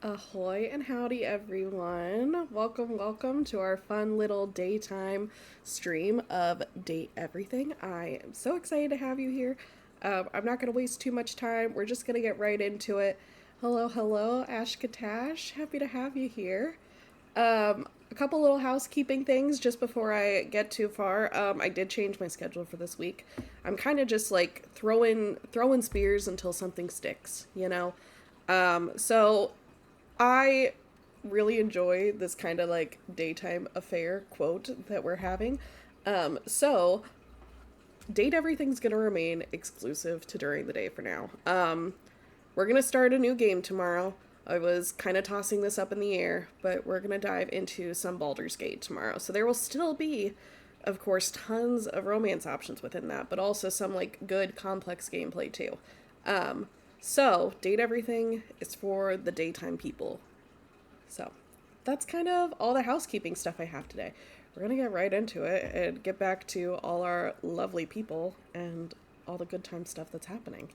Ahoy and howdy, everyone. Welcome to our fun little daytime stream of Date Everything. I am so excited to have you here. I'm not going to waste too much time. We're just going to get right into it. Hello, Ash Katash. Happy to have you here. A couple little housekeeping things just before I get too far. I did change my schedule for this week. I'm kind of just like throwing spears until something sticks, you know? So I really enjoy this kind of like daytime affair quote that we're having. So Date Everything's gonna remain exclusive to during the day for now. We're gonna start a new game tomorrow. I was kind of tossing this up in the air, but we're gonna dive into some Baldur's Gate tomorrow. So there will still be, of course, tons of romance options within that, but also some like good complex gameplay too. So Date Everything is for the daytime people. So that's kind of all the housekeeping stuff I have today. We're going to get right into it and get back to all our lovely people and all the good time stuff that's happening.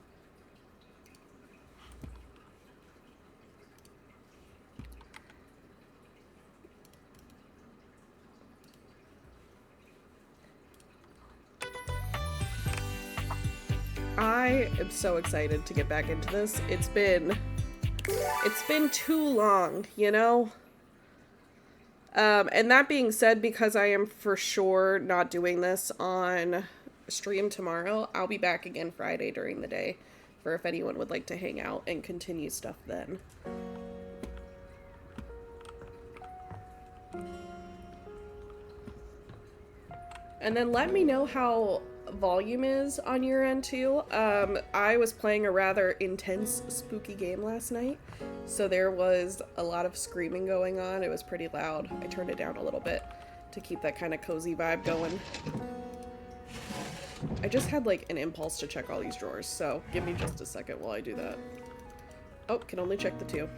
I am so excited to get back into this. It's been too long, you know? And that being said, because I am for sure not doing this on stream tomorrow, I'll be back again Friday during the day for if anyone would like to hang out and continue stuff then. And then let me know how volume is on your end too. I was playing a rather intense spooky game last night, so there was a lot of screaming going on. It was pretty loud. I turned it down a little bit to keep that kind of cozy vibe going. I just had like an impulse to check all these drawers, so give me just a second while I do that. Oh, can only check the two.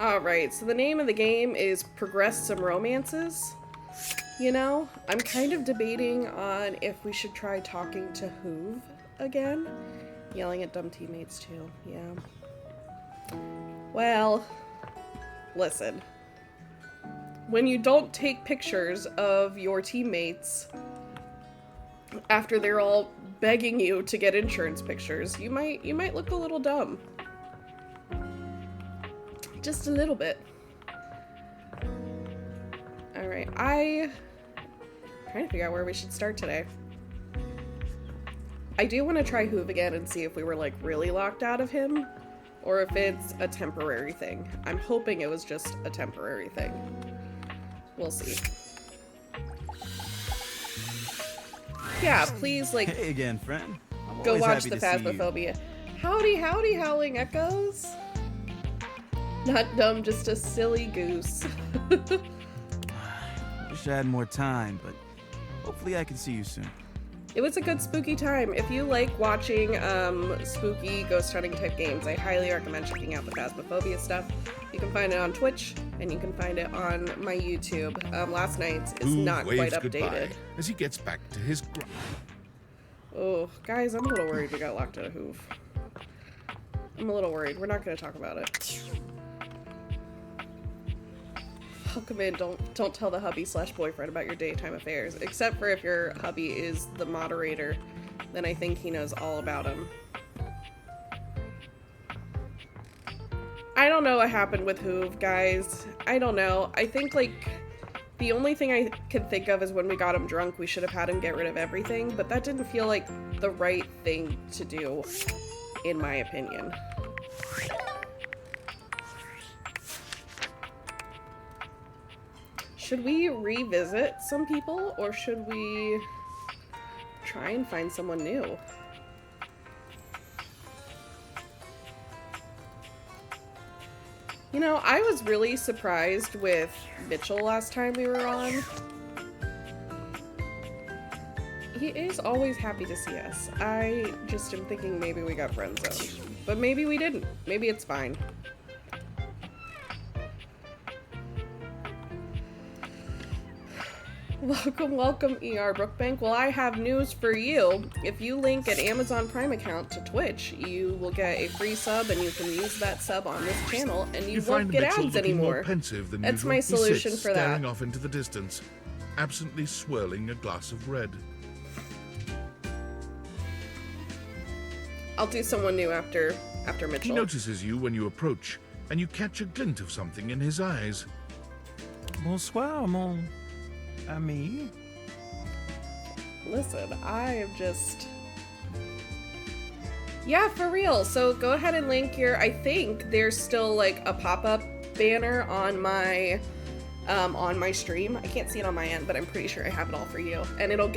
Alright, so the name of the game is Progress Some Romances. You know, I'm kind of debating on if we should try talking to Hoove again. Yelling at dumb teammates too, yeah. Well, listen. When you don't take pictures of your teammates after they're all begging you to get insurance pictures, you might look a little dumb. Just a little bit. Alright, I'm trying to figure out where we should start today. I do want to try Hoove again and see if we were like really locked out of him, or if it's a temporary thing. I'm hoping it was just a temporary thing. We'll see. Yeah, please like hey again, friend. Go watch the Phasmophobia. Howdy, howling echoes. Not dumb, just a silly goose. Wish I had more time, but hopefully I can see you soon. It was a good spooky time. If you like watching spooky ghost hunting type games, I highly recommend checking out the Phasmophobia stuff. You can find it on Twitch, and you can find it on my YouTube. Last night's is not quite updated. As he gets back to his grind. Oh, guys, I'm a little worried we got locked at a Hoove. I'm a little worried. We're not going to talk about it. Welcome in. Don't tell the hubby / boyfriend about your daytime affairs. Except for if your hubby is the moderator, then I think he knows all about them. I don't know what happened with Hoove, guys. I don't know. I think, like, the only thing I could think of is when we got him drunk, we should have had him get rid of everything, but that didn't feel like the right thing to do, in my opinion. Should we revisit some people, or should we try and find someone new? You know, I was really surprised with Mitchell last time we were on. He is always happy to see us. I just am thinking maybe we got friend zoned. But maybe we didn't. Maybe it's fine. Welcome, welcome, ER Brookbank. Well, I have news for you. If you link an Amazon Prime account to Twitch, you will get a free sub, and you can use that sub on this channel, and you won't get ads anymore. More pensive than That's usual. my solution He sits, for that. staring off into the distance, absently swirling a glass of red. I'll do someone new after Mitchell. He notices you when you approach, and you catch a glint of something in his eyes. Bonsoir, mon ami. Listen, I am just... Yeah, for real. So go ahead and link your... I think there's still like a pop-up banner on my stream. I can't see it on my end, but I'm pretty sure I have it all for you. And it'll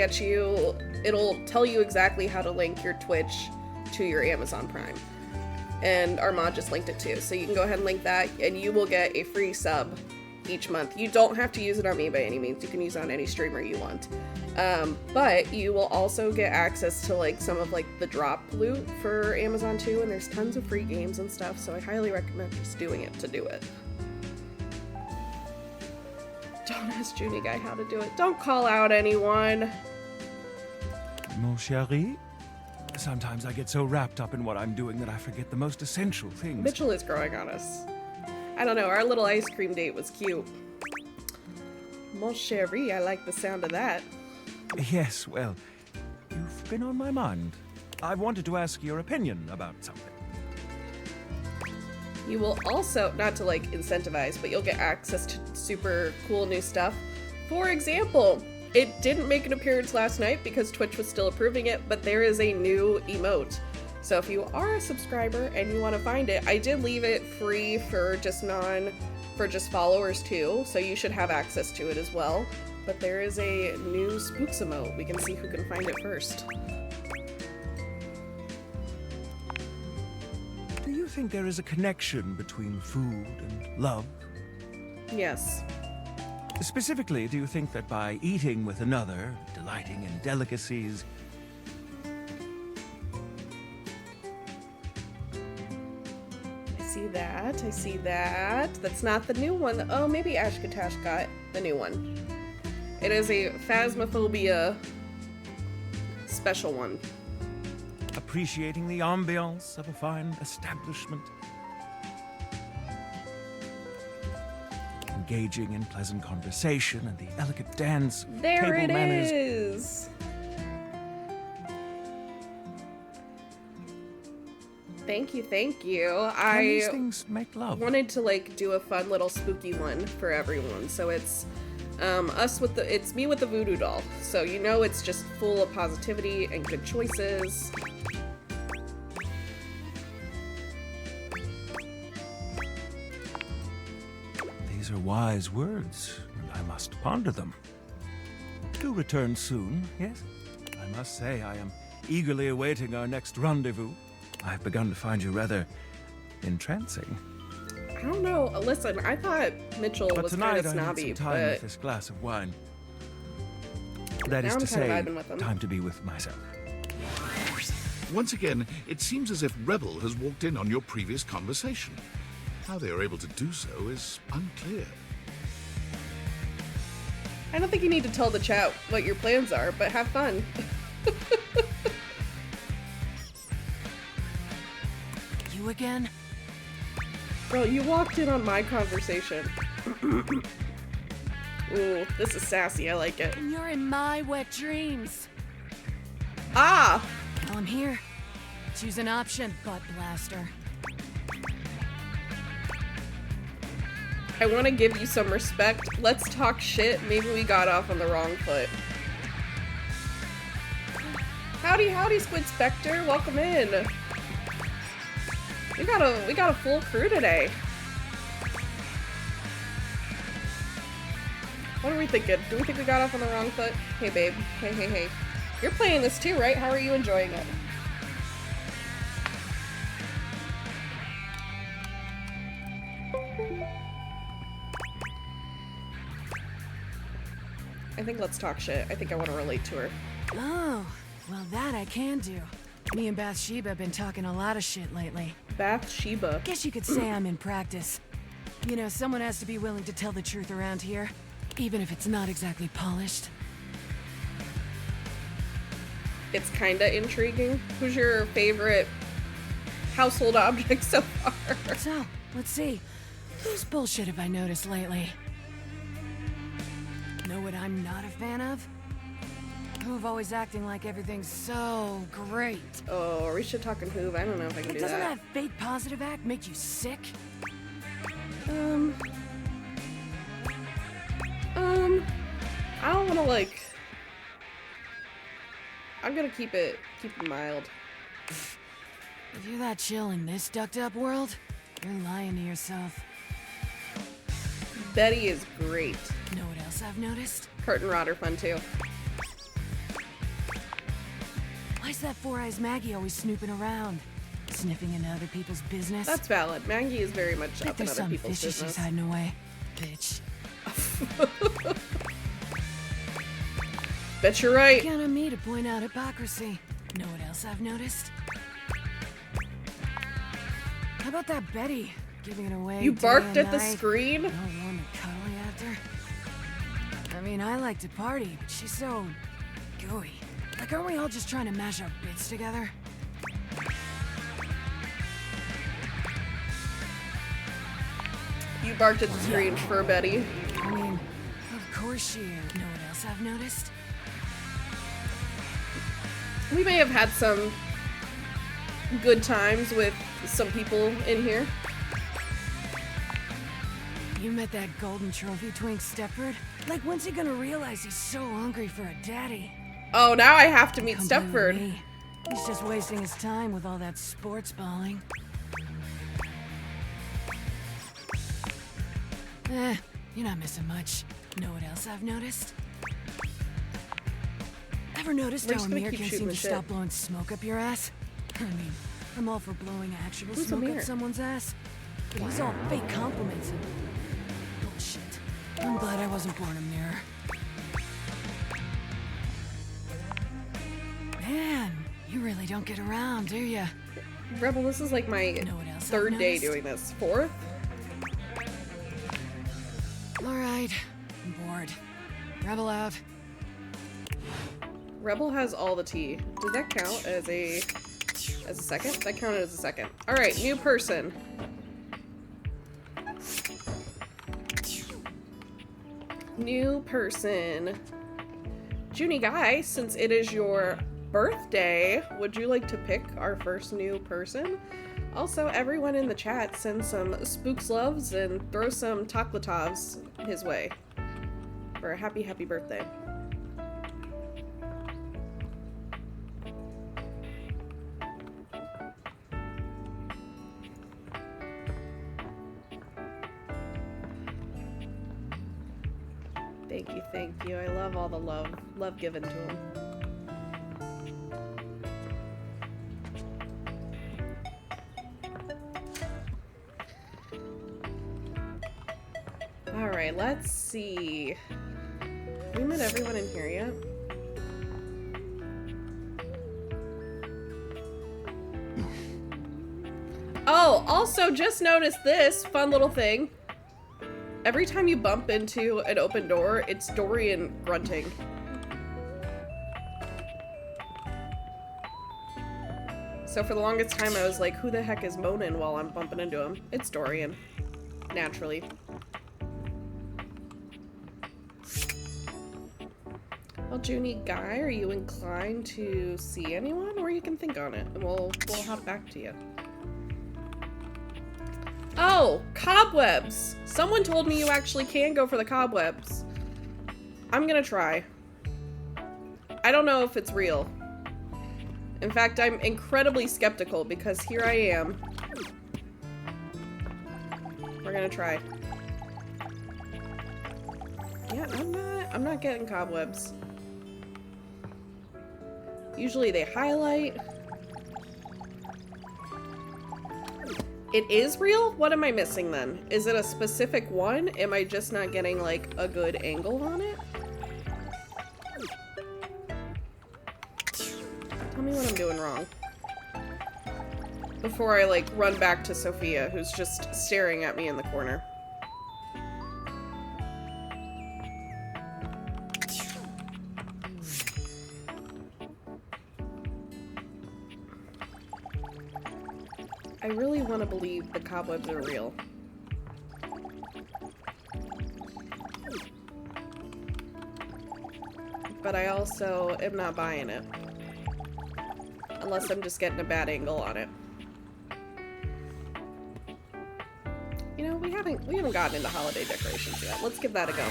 tell you exactly how to link your Twitch to your Amazon Prime. And Armand just linked it too. So you can go ahead and link that, and you will get a free sub each month. You don't have to use it on me by any means. You can use it on any streamer you want. But you will also get access to like some of like the drop loot for Amazon too, and there's tons of free games and stuff, so I highly recommend just doing it to do it. Don't ask Junie Guy how to do it. Don't call out anyone. Mon chéri, sometimes I get so wrapped up in what I'm doing that I forget the most essential things. Mitchell is growing on us. I don't know, our little ice cream date was cute. Mon chéri, I like the sound of that. Yes, well, you've been on my mind. I wanted to ask your opinion about something. You will also, not to like incentivize, but you'll get access to super cool new stuff. For example, it didn't make an appearance last night because Twitch was still approving it, but there is a new emote. So if you are a subscriber and you want to find it, I did leave it free for just followers too, so you should have access to it as well. But there is a new spooks emote. We can see who can find it first. Do you think there is a connection between food and love? Yes. Specifically, do you think that by eating with another, delighting in delicacies, I see that. That's not the new one. Oh, maybe Ashkatash got the new one. It is a Phasmophobia special one. appreciating the ambiance of a fine establishment, engaging in pleasant conversation and the elegant dance, There table it manners. is. Thank you, thank you. Can these I things make love? wanted to like do a fun little spooky one for everyone. So it's it's me with the voodoo doll. So you know it's just full of positivity and good choices. These are wise words, and I must ponder them. Do return soon, yes? I must say I am eagerly awaiting our next rendezvous. I've begun to find you rather entrancing. I don't know. Listen, I thought Mitchell But was kind tonight of I need snobby, some time with but this glass of wine. That Now is I'm to kinda say, vibing with him. time to be with myself. Once again, it seems as if Rebel has walked in on your previous conversation. How they are able to do so is unclear. I don't think you need to tell the chat what your plans are, but have fun. You again? Bro, you walked in on my conversation. Ooh, this is sassy. I like it. And you're in my wet dreams. Ah! Well, I'm here. Choose an option, butt blaster. I want to give you some respect. Let's talk shit. Maybe we got off on the wrong foot. Howdy, howdy, Squid Spectre. Welcome in. We got a full crew today. What are we thinking? Do we think we got off on the wrong foot? Hey, babe. Hey, hey, hey. You're playing this too, right? How are you enjoying it? I think let's talk shit. I think I want to relate to her. Oh, well that I can do. Me and Bathsheba have been talking a lot of shit lately. Bathsheba. Guess you could say I'm in practice. You know, someone has to be willing to tell the truth around here, even if it's not exactly polished. it's kind of intriguing. Who's your favorite household object so far? So, let's see. Whose bullshit have I noticed lately? Know what I'm not a fan of? Hoove always acting like everything's so great. Oh, are we shit talking Hoove? I don't know if I can do Doesn't that. that fake positive act make you sick? I don't want to like. I'm gonna keep it mild. If you're that chill in this ducked-up world, you're lying to yourself. Betty is great. Know what else I've noticed? Curtain Rod are fun too. Why's that Four Eyes Maggie always snooping around? Sniffing into other people's business? That's valid. Maggie is very much Like up in there's other some people's fishy business. she's hiding away. Bitch. Bet you're right. Count on me to point out hypocrisy. Know what else I've noticed? How about that Betty? Giving it away. You day barked and at the night. screen? All warm and cuddly after. I mean, I like to party, but she's so gooey. Like, aren't we all just trying to mash our bits together? You barked at the screen for Betty. I mean, of course she is. Know what else I've noticed? We may have had some good times with some people in here. You met that golden trophy twink Stepford? Like, when's he gonna realize he's so hungry for a daddy? Oh, now I have to meet Come play with Stepford. me. He's just wasting his time with all that sports balling. You're not missing much. Know what else I've noticed? Ever noticed We're how just gonna Amir keep can't shooting seem the to shit. stop blowing smoke up your ass? I mean, I'm all for blowing actual Who's smoke Amir? up someone's ass. But he's all fake compliments and bullshit. I'm glad I wasn't born Amir. Man, you really don't get around, do ya? Rebel, this is like my Know what else I've third day noticed? doing this. Fourth? Alright, I'm bored. Rebel out. Rebel has all the tea. Does that count as a second? That counted as a second. Alright, new person. New person. Junie Guy, since it is your birthday, would you like to pick our first new person? Also, everyone in the chat send some spooks loves and throw some taklatovs his way for a happy birthday. Thank you. I love all the love given to him. Alright, let's see. We met everyone in here yet? Oh, also just noticed this fun little thing. Every time you bump into an open door, it's Dorian grunting. So for the longest time, I was like, who the heck is moaning while I'm bumping into him? It's Dorian. Naturally. Well, Junie Guy, are you inclined to see anyone? Or you can think on it, and we'll hop back to you. Oh, cobwebs! Someone told me you actually can go for the cobwebs. I'm gonna try. I don't know if it's real. In fact, I'm incredibly skeptical because here I am. We're gonna try. Yeah, I'm not getting cobwebs. Usually they highlight. It is real? What am I missing then? Is it a specific one? Am I just not getting like a good angle on it? Tell me what I'm doing wrong. Before I like run back to Sophia, who's just staring at me in the corner. really want to believe the cobwebs are real. But I also am not buying it. Unless I'm just getting a bad angle on it. You know, we haven't gotten into holiday decorations yet. Let's give that a go.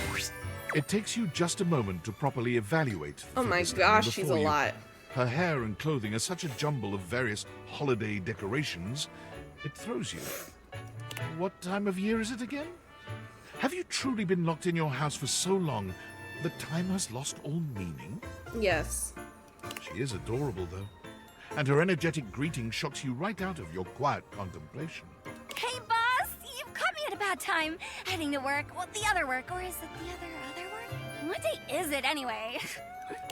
It takes you just a moment to properly evaluate the Oh my figure standing gosh, she's a before you. lot. Her hair and clothing are such a jumble of various holiday decorations, it throws you. What time of year is it again? Have you truly been locked in your house for so long that time has lost all meaning? Yes. She is adorable, though. And her energetic greeting shocks you right out of your quiet contemplation. Hey, boss! You've caught me at a bad time. Heading to work. Well, the other work. Or is it the other work? What day is it, anyway?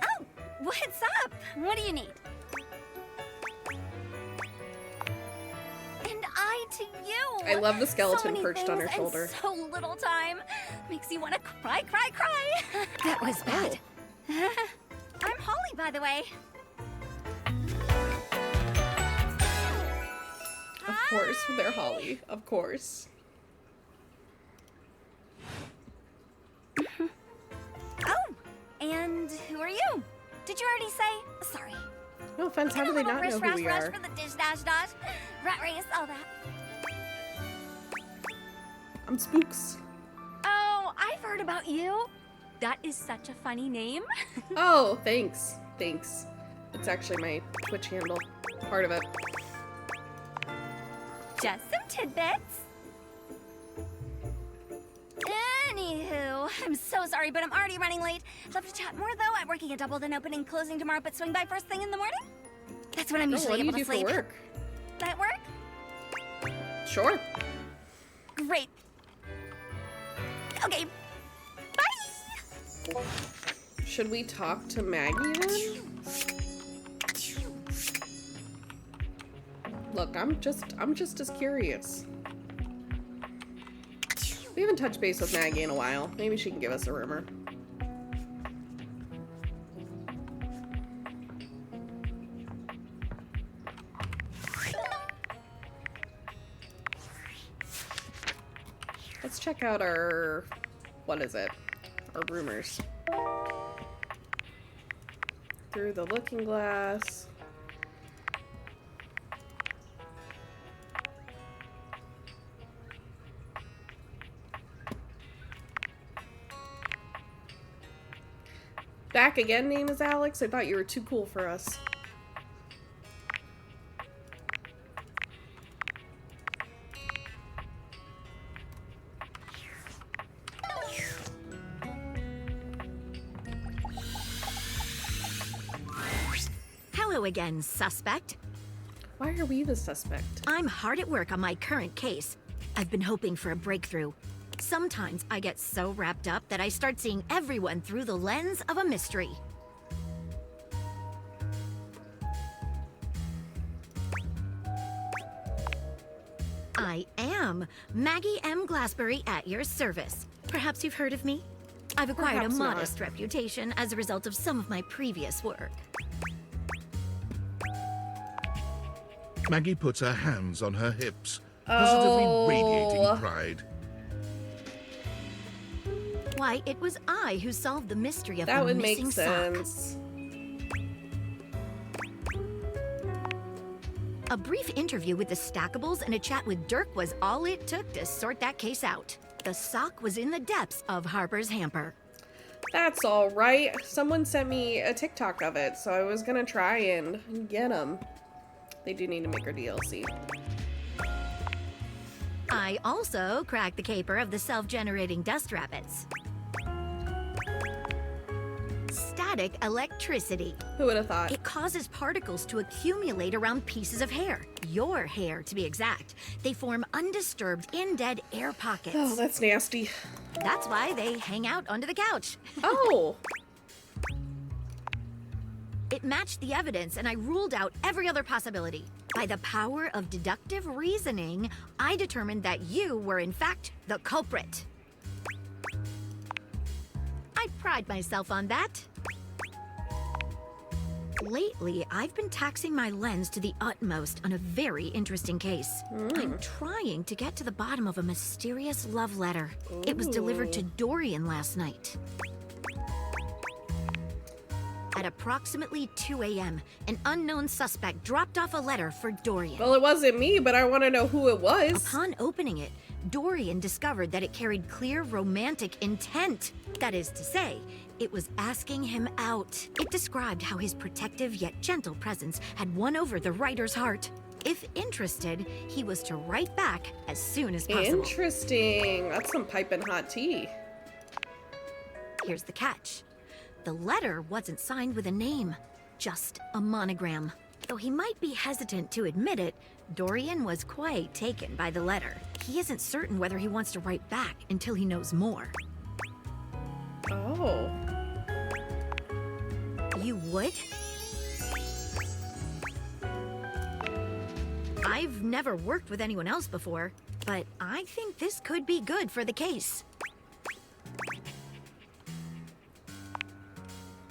Oh, what's up? What do you need? And I to you! I love the skeleton So many perched on her things shoulder. and so little time. Makes you want to cry. That was bad. I'm Holly, by the way. Of course, they're Holly. Of course. Oh, and who are you? Did you already say? Sorry. No offense, how In do a they little not know who rush we rush are? for the dish dash dash. Rat race, all that. I'm Spooks. Oh, I've heard about you. That is such a funny name. Oh, thanks. Thanks. It's actually my Twitch handle. Part of it. Just some tidbits. Anywho, I'm so sorry, but I'm already running late. Love to chat more, though. I'm working a double, then opening and closing tomorrow, but swing by first thing in the morning. That's when I'm Oh, usually what do you able do to sleep. for work? That work? Sure. Great. Okay. Bye! Should we talk to Maggie then? Look, I'm just as curious. We haven't touched base with Maggie in a while. Maybe she can give us a rumor. Let's check out our, what is it? Our rumors. Through the looking glass. Back again, name is Alex? I thought you were too cool for us. Hello again, suspect. Why are we the suspect? I'm hard at work on my current case. I've been hoping for a breakthrough. Sometimes I get so wrapped up that I start seeing everyone through the lens of a mystery. I am Maggie M. Glassbury at your service. Perhaps you've heard of me? I've acquired Perhaps a not. modest reputation as a result of some of my previous work. Maggie puts her hands on her hips, positively Oh. radiating pride. Why, it was I who solved the mystery of That the would missing make sock. sense. A brief interview with the Stackables and a chat with Dirk was all it took to sort that case out. The sock was in the depths of Harper's hamper. That's all right. Someone sent me a TikTok of it, so I was gonna try and get them. They do need to make her DLC. I also cracked the caper of the self-generating dust rabbits. Static electricity. Who would have thought? It causes particles to accumulate around pieces of hair. Your hair, to be exact. They form undisturbed, indead air pockets. Oh, that's nasty. That's why they hang out under the couch. Oh, It matched the evidence, and I ruled out every other possibility. By the power of deductive reasoning, I determined that you were, in fact, the culprit. I pride myself on that. Lately, I've been taxing my lens to the utmost on a very interesting case. I'm trying to get to the bottom of a mysterious love letter. It was delivered to Dorian last night. At approximately 2 a.m., an unknown suspect dropped off a letter for Dorian. Well, it wasn't me, but I want to know who it was. Upon opening it, Dorian discovered that it carried clear romantic intent. That is to say, it was asking him out. It described how his protective yet gentle presence had won over the writer's heart. If interested, he was to write back as soon as possible. Interesting. That's some piping hot tea. Here's the catch. The letter wasn't signed with a name, just a monogram. Though he might be hesitant to admit it, Dorian was quite taken by the letter. He isn't certain whether he wants to write back until he knows more. Oh. You would? I've never worked with anyone else before, but I think this could be good for the case.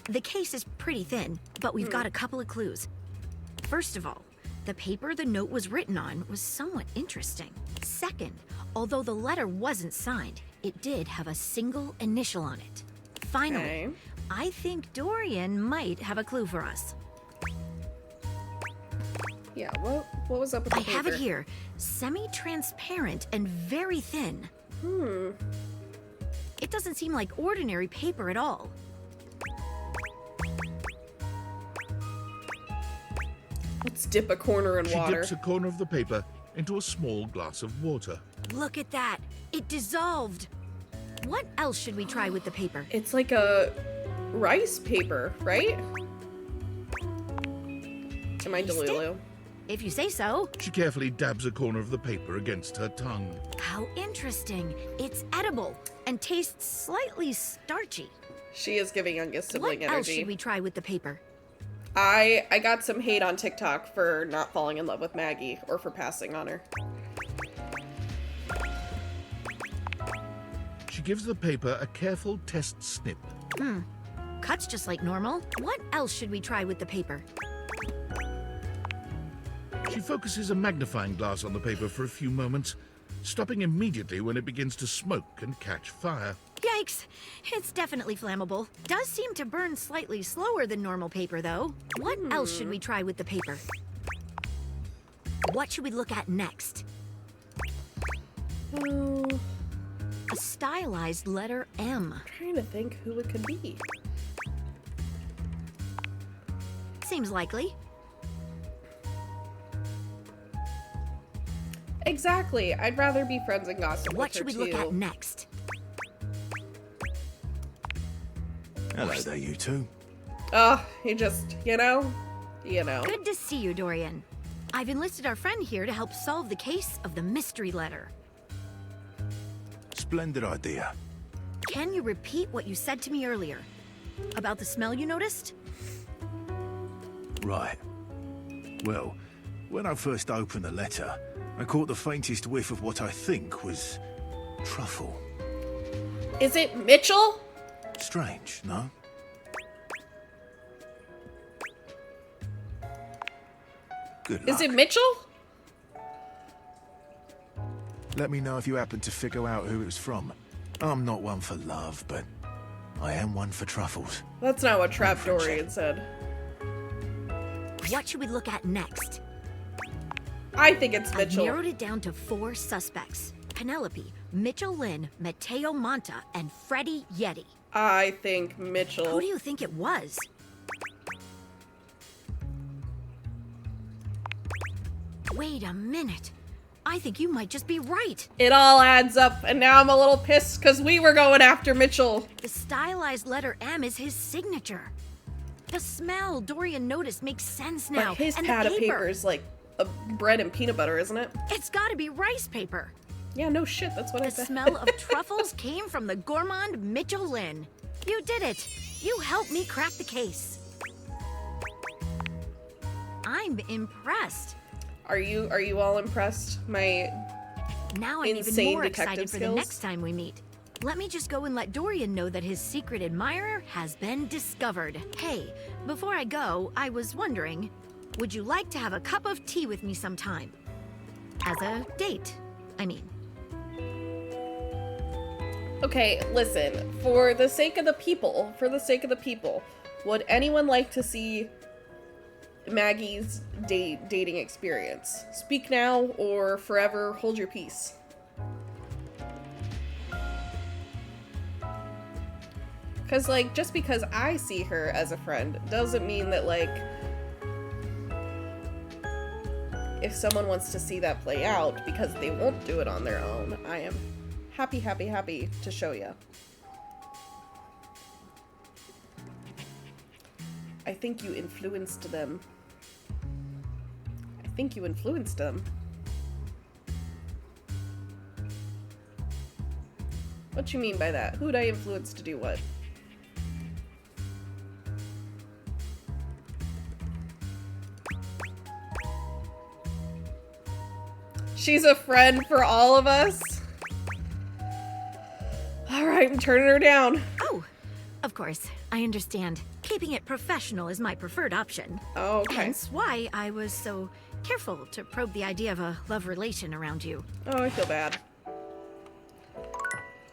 The case is pretty thin, but we've got a couple of clues. First of all, the paper the note was written on was somewhat interesting. Second, although the letter wasn't signed, it did have a single initial on it. Finally, Okay. I think Dorian might have a clue for us. Yeah, what was up with the I have it paper? here. Semi-transparent and very thin. It doesn't seem like ordinary paper at all. Let's dip a corner in She water. dips a corner of the paper into a small glass of water. Look at that. It dissolved. What else should we try with the paper? It's like a rice paper, right? Am I Taste it? Delulu? If you say so. She carefully dabs a corner of the paper against her tongue. How interesting. It's edible and tastes slightly starchy. She is giving youngest sibling What else energy. should we try with the paper? I got some hate on TikTok for not falling in love with Maggie or for passing on her. She gives the paper a careful test snip. Cuts just like normal. What else should we try with the paper? She focuses a magnifying glass on the paper for a few moments, stopping immediately when it begins to smoke and catch fire. Yikes! It's definitely flammable. Does seem to burn slightly slower than normal paper, though. What else should we try with the paper? What should we look at next? Oh, A stylized letter M. trying to think who it could be. Seems likely. Exactly. I'd rather be friends and gossip What with her should we look too. at next? Hello there, you two. Oh, he just, you know. Good to see you, Dorian. I've enlisted our friend here to help solve the case of the mystery letter. Splendid idea. Can you repeat what you said to me earlier? About the smell you noticed? Right. Well, when I first opened the letter, I caught the faintest whiff of what I think was truffle. Is it Mitchell? Strange, no? Good luck. Is it Mitchell? Let me know if you happen to figure out who it was from. I'm not one for love, but I am one for truffles. That's not what Trap Dorian said. What should we look at next? I think it's I've Mitchell. narrowed it down to 4 suspects. Penelope, Mitchell Lynn, Mateo Monta, and Freddie Yeti. I think Mitchell. Who do you think it was? Wait a minute. I think you might just be right. It all adds up, and now I'm a little pissed because we were going after Mitchell. The stylized letter M is his signature. The smell Dorian noticed makes sense now. But his and pad the of paper is like a bread and peanut butter, isn't it? It's gotta be rice paper. Yeah, no shit, that's what I The said. smell of truffles came from the gourmand Mitchell Lynn. You did it. You helped me crack the case. I'm impressed. Are you all impressed? My Now I'm even Insane more detective excited for the skills. next time we meet. Let me just go and let Dorian know that his secret admirer has been discovered. Hey, before I go, I was wondering, would you like to have a cup of tea with me sometime? As a date, I mean. Okay, listen. For the sake of the people, would anyone like to see Maggie's dating experience? Speak now or forever hold your peace. Because, like, just because I see her as a friend doesn't mean that, like, if someone wants to see that play out, because they won't do it on their own, I am happy to show you. I think you influenced them. What you mean by that? Who'd I influence to do what? She's a friend for all of us? Alright, I'm turning her down. Oh, of course, I understand. Keeping it professional is my preferred option. Oh, okay. Hence why I was so careful to probe the idea of a love relation around you. Oh, I feel bad.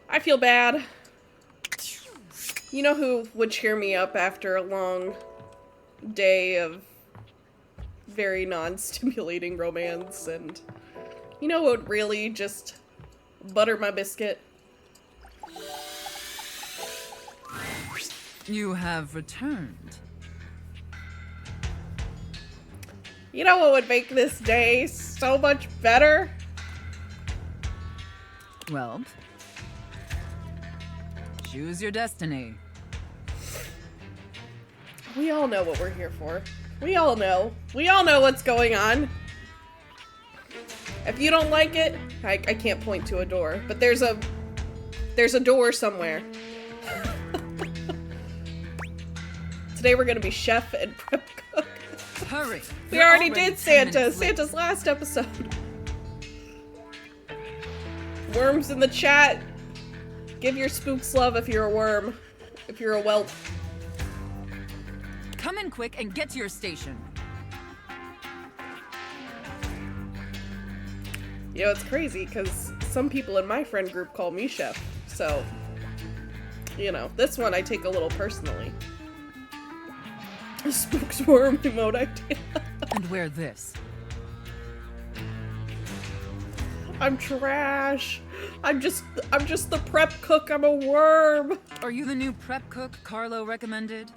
I feel bad. You know who would cheer me up after a long day of very non-stimulating romance, and you know what would really just butter my biscuit? You have returned. You know what would make this day so much better? Well, choose your destiny. We all know what we're here for. We all know. We all know what's going on. If you don't like it, I can't point to a door, but there's a door somewhere. Today we're gonna be chef and prep cook. Hurry. We already did Santa. Santa's last episode. Worms in the chat. Give your spooks love if you're a worm. If you're a whelp. Come in quick and get to your station. You know, it's crazy because some people in my friend group call me chef. So, you know, this one I take a little personally. Spooks worm emote idea. And wear this. I'm trash. I'm just the prep cook. I'm a worm. Are you the new prep cook Carlo recommended?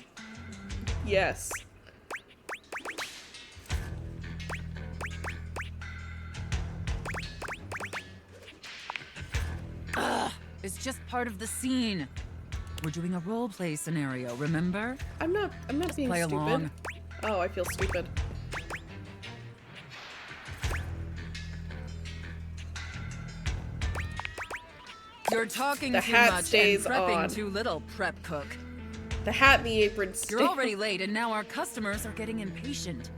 Yes. It's just part of the scene. We're doing a role play scenario, remember? I'm not being play stupid. along. Oh, I feel stupid. You're talking The too hat much stays and prepping on. too little, prep cook. The hat and the apron stay. You're already late, and now our customers are getting impatient.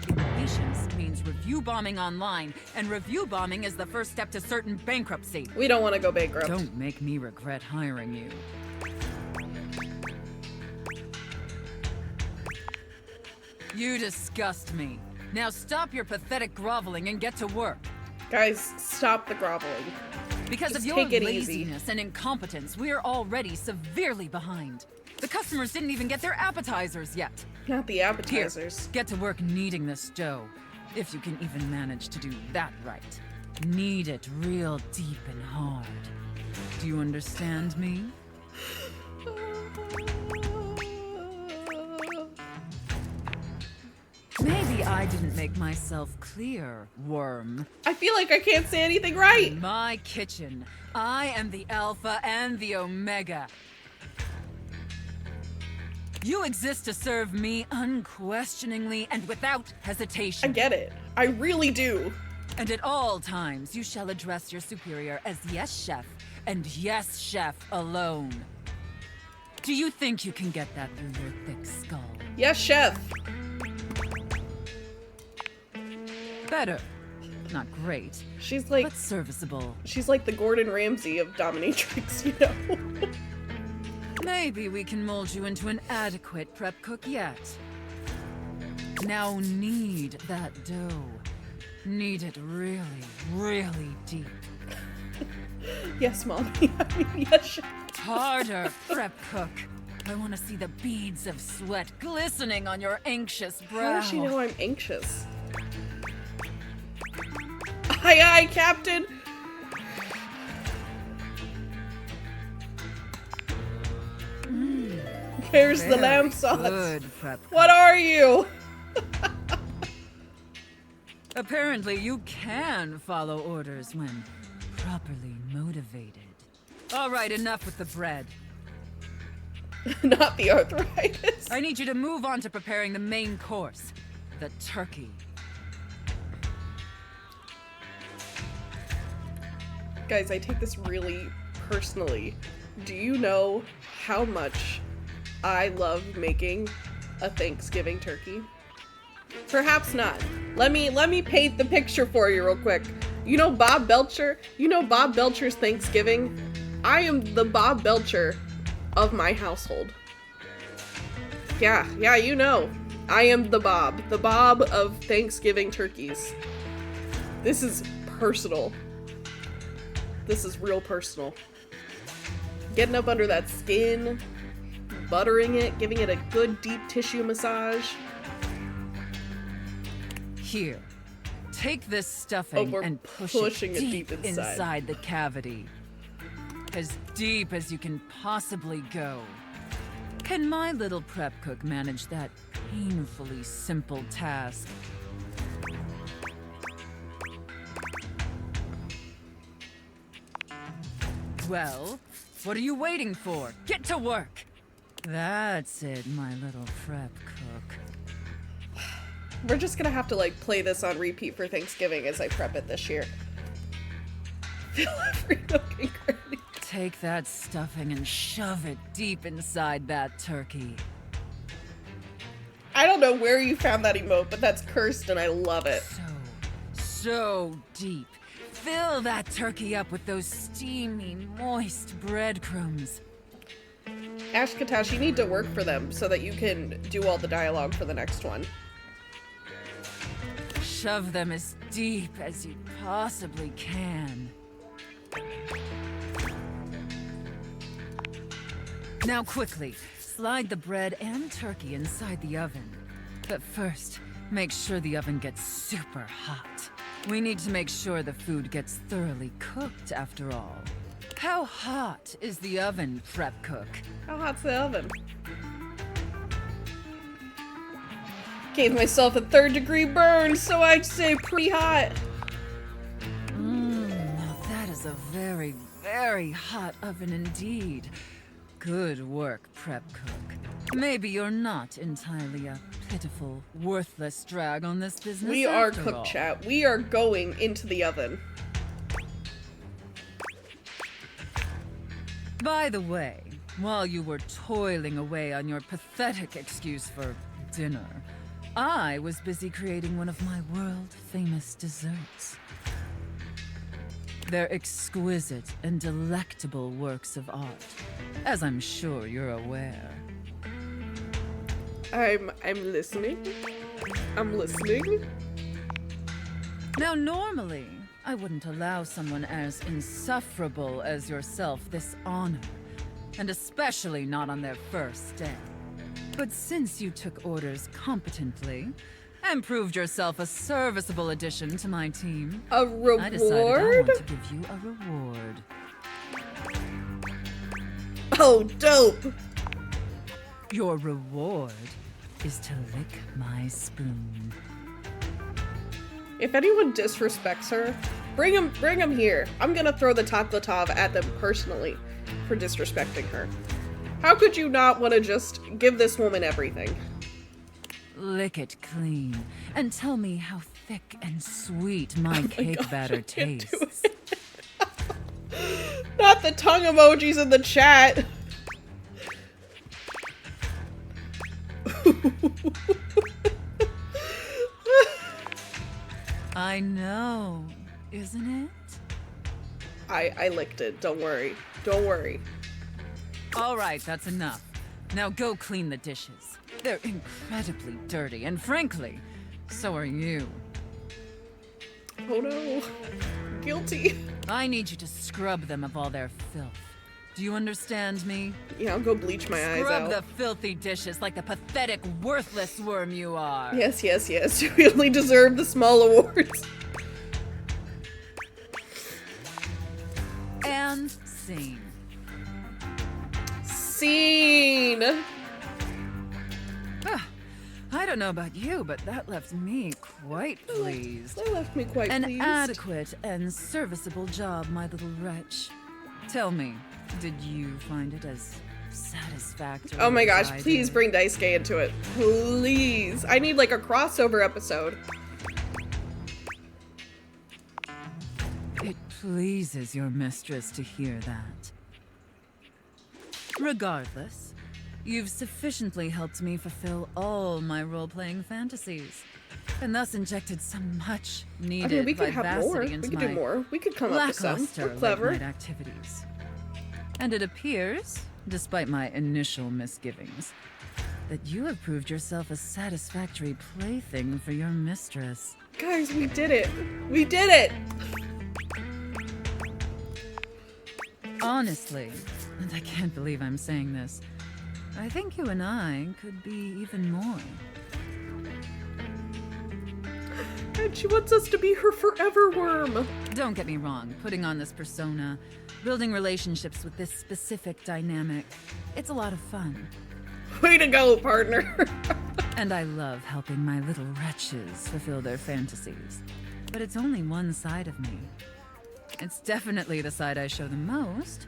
Impatience means review bombing online, and review bombing is the first step to certain bankruptcy. We don't want to go bankrupt. Don't make me regret hiring you. You disgust me. Now stop your pathetic groveling and get to work. Guys, stop the groveling. Because Just of your take it easy. laziness and incompetence, we are already severely behind. The customers didn't even get their appetizers yet. Not the Here, appetizers. get to work kneading this dough. If you can even manage to do that right. Knead it real deep and hard. Do you understand me? Maybe I didn't make myself clear, worm. I feel like I can't say anything right. My kitchen. I am the Alpha and the Omega. You exist to serve me unquestioningly and without I hesitation. get it. I really do. And at all times, you shall address your superior as yes, chef, and yes, chef alone. Do you think you can get that through your thick skull? Yes, chef. Better. Not great, She's like but serviceable. she's like the Gordon Ramsay of dominatrix, you know. Maybe we can mold you into an adequate prep cook yet. Now knead that dough. Knead it really, really deep. Yes, Mommy. I mean, yes. Harder, prep cook. I want to see the beads of sweat glistening on your anxious brow. How does she know I'm anxious? Aye, aye, Captain! Where's the lamb sauce? Good, prep cook. What are you? Apparently, you can follow orders when properly motivated. All right, enough with the bread. Not the arthritis. I need you to move on to preparing the main course, the turkey. Guys, I take this really personally. Do you know how much I love making a Thanksgiving turkey? Perhaps not. Let me paint the picture for you real quick. You know Bob Belcher? You know Bob Belcher's Thanksgiving? I am the Bob Belcher of my household. Yeah, you know. I am the Bob of Thanksgiving turkeys. This is personal. This is real personal. Getting up under that skin, buttering it, giving it a good deep tissue massage. Here, take this stuffing we're and push pushing it it deep deep inside. inside the cavity. As deep as you can possibly go. Can my little prep cook manage that painfully simple task? Well, what are you waiting for? Get to work! That's it, my little prep cook. We're just gonna have to like play this on repeat for Thanksgiving as I prep it this year. Feel every nook and cranny. Take that stuffing and shove it deep inside that turkey. I don't know where you found that emote, but that's cursed and I love it. So deep. Fill that turkey up with those steamy, moist breadcrumbs. Ash Katash, you need to work for them so that you can do all the dialogue for the next one. Shove them as deep as you possibly can. Now quickly, slide the bread and turkey inside the oven. But first, make sure the oven gets super hot. We need to make sure the food gets thoroughly cooked after all. How hot is the oven, prep cook? How hot's the oven? Gave myself a 3rd-degree burn, so I'd say pretty hot. Now that is a very, very hot oven indeed. Good work, prep cook. Maybe you're not entirely a pitiful, worthless drag on this business. We are after cook all. chat. We are going into the oven. By the way, while you were toiling away on your pathetic excuse for dinner, I was busy creating one of my world-famous desserts. They're exquisite and delectable works of art, as I'm sure you're aware. I'm listening. I'm listening. Now, normally, I wouldn't allow someone as insufferable as yourself this honor, and especially not on their first day. But since you took orders competently, and proved yourself a serviceable addition to my team, A I decided I reward? want to give you a reward. Oh, dope. Your reward is to lick my spoon. If anyone disrespects her, bring him here. I'm gonna throw the Tatlatov at them personally for disrespecting her. How could you not want to just give this woman everything? Lick it clean, and tell me how thick and sweet my cake gosh, I batter can't do tastes. Not the tongue emojis in the chat. I know, isn't it? I licked it. Don't worry. Don't worry. All right, that's enough. Now go clean the dishes. They're incredibly dirty, and frankly, so are you. Oh no. Guilty. I need you to scrub them of all their filth. Do you understand me? Yeah, I'll go bleach my eyes Scrub out. the filthy dishes like the pathetic, worthless worm you are. Yes, yes, yes. We only deserve the small awards. And scene. Scene. I don't know about you, but that left me quite pleased. That left me quite An pleased. adequate and serviceable job, my little wretch. Tell me, did you find it as satisfactory? Oh my as gosh, I please did? bring Daisuke into it. Please. I need like a crossover episode. It pleases your mistress to hear that. Regardless, you've sufficiently helped me fulfill all my role-playing fantasies, and thus injected some much-needed I mean, we could have vivacity more. We into could my do more. We could come up with some. lackluster We're clever. late-night activities. And it appears, despite my initial misgivings, that you have proved yourself a satisfactory plaything for your mistress. Guys, we did it. We did it. Honestly, and I can't believe I'm saying this, I think you and I could be even more. And she wants us to be her forever worm. Don't get me wrong, putting on this persona, building relationships with this specific dynamic, it's a lot of fun. Way to go, partner. And I love helping my little wretches fulfill their fantasies. But it's only one side of me. It's definitely the side I show the most,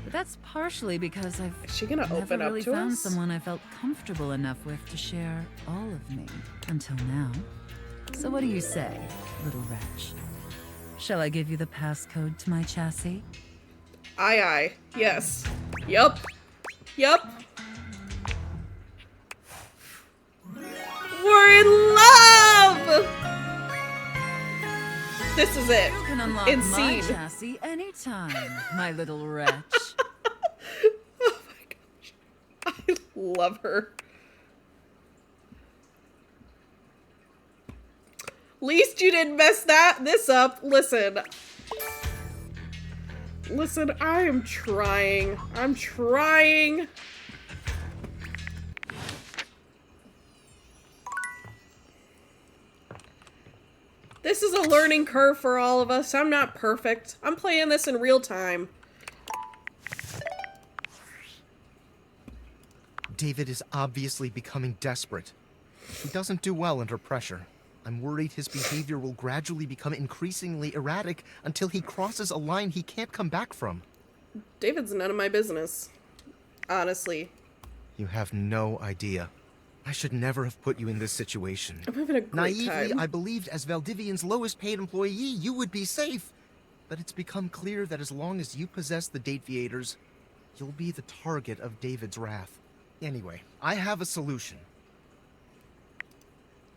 but that's partially because I've Is she gonna never open up really to found us? someone I felt comfortable enough with to share all of me until now. So what do you say, little wretch? Shall I give you the passcode to my chassis? Aye, aye. Yes. Yup. Yup. We're in love! This is it. You can unlock In my scene. chassis anytime, my little wretch. Oh my gosh. I love her. Least you didn't mess this up. Listen. Listen, I am trying. I'm trying. This is a learning curve for all of us. I'm not perfect. I'm playing this in real time. David is obviously becoming desperate. He doesn't do well under pressure. I'm worried his behavior will gradually become increasingly erratic until he crosses a line he can't come back from. David's none of my business. Honestly. You have no idea. I should never have put you in this situation. I'm having a great Naively, time. I believed as Valdivian's lowest paid employee, you would be safe. But it's become clear that as long as you possess the Dateviators, you'll be the target of David's wrath. Anyway, I have a solution.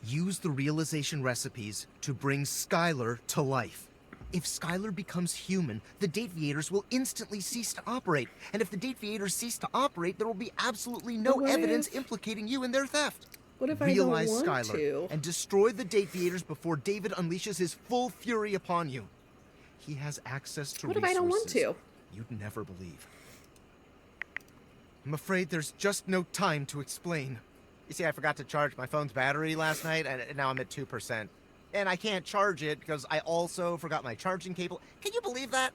Use the realization recipes to bring Skylar to life. If Skylar becomes human, the Dateviators will instantly cease to operate. And if the Dateviators cease to operate, there will be absolutely no But what evidence if- implicating you in their theft. What if I Realize don't want Skylar to? and destroy the Dateviators before David unleashes his full fury upon you. He has access to What if resources I don't want to? you'd never believe. I'm afraid there's just no time to explain. You see, I forgot to charge my phone's battery last night, and now I'm at 2%. And I can't charge it because I also forgot my charging cable. Can you believe that?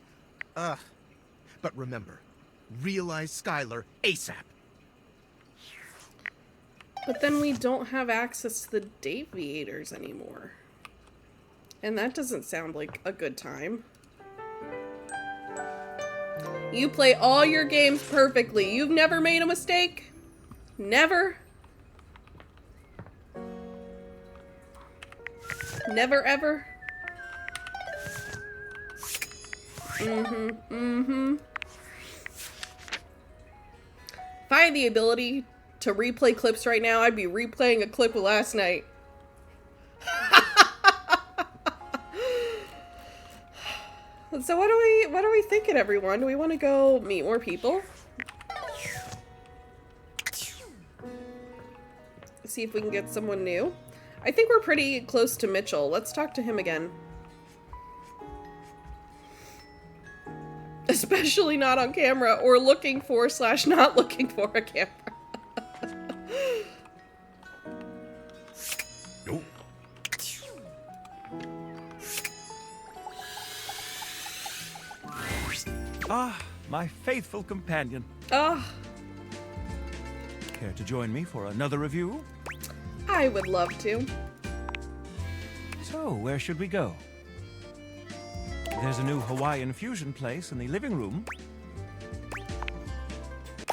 Ugh. But remember, realize Skylar ASAP. But then we don't have access to the Dateviators anymore. And that doesn't sound like a good time. You play all your games perfectly. You've never made a mistake? Never? Never ever? If I had the ability to replay clips right now, I'd be replaying a clip of last night. So what are we thinking, everyone? Do we want to go meet more people? See if we can get someone new. I think we're pretty close to Mitchell. Let's talk to him again. Especially not on camera, or looking for / not looking for a camera. Nope. Ah, my faithful companion. Oh, Care to join me for another review? I would love to. So, where should we go? There's a new Hawaiian fusion place in the living room.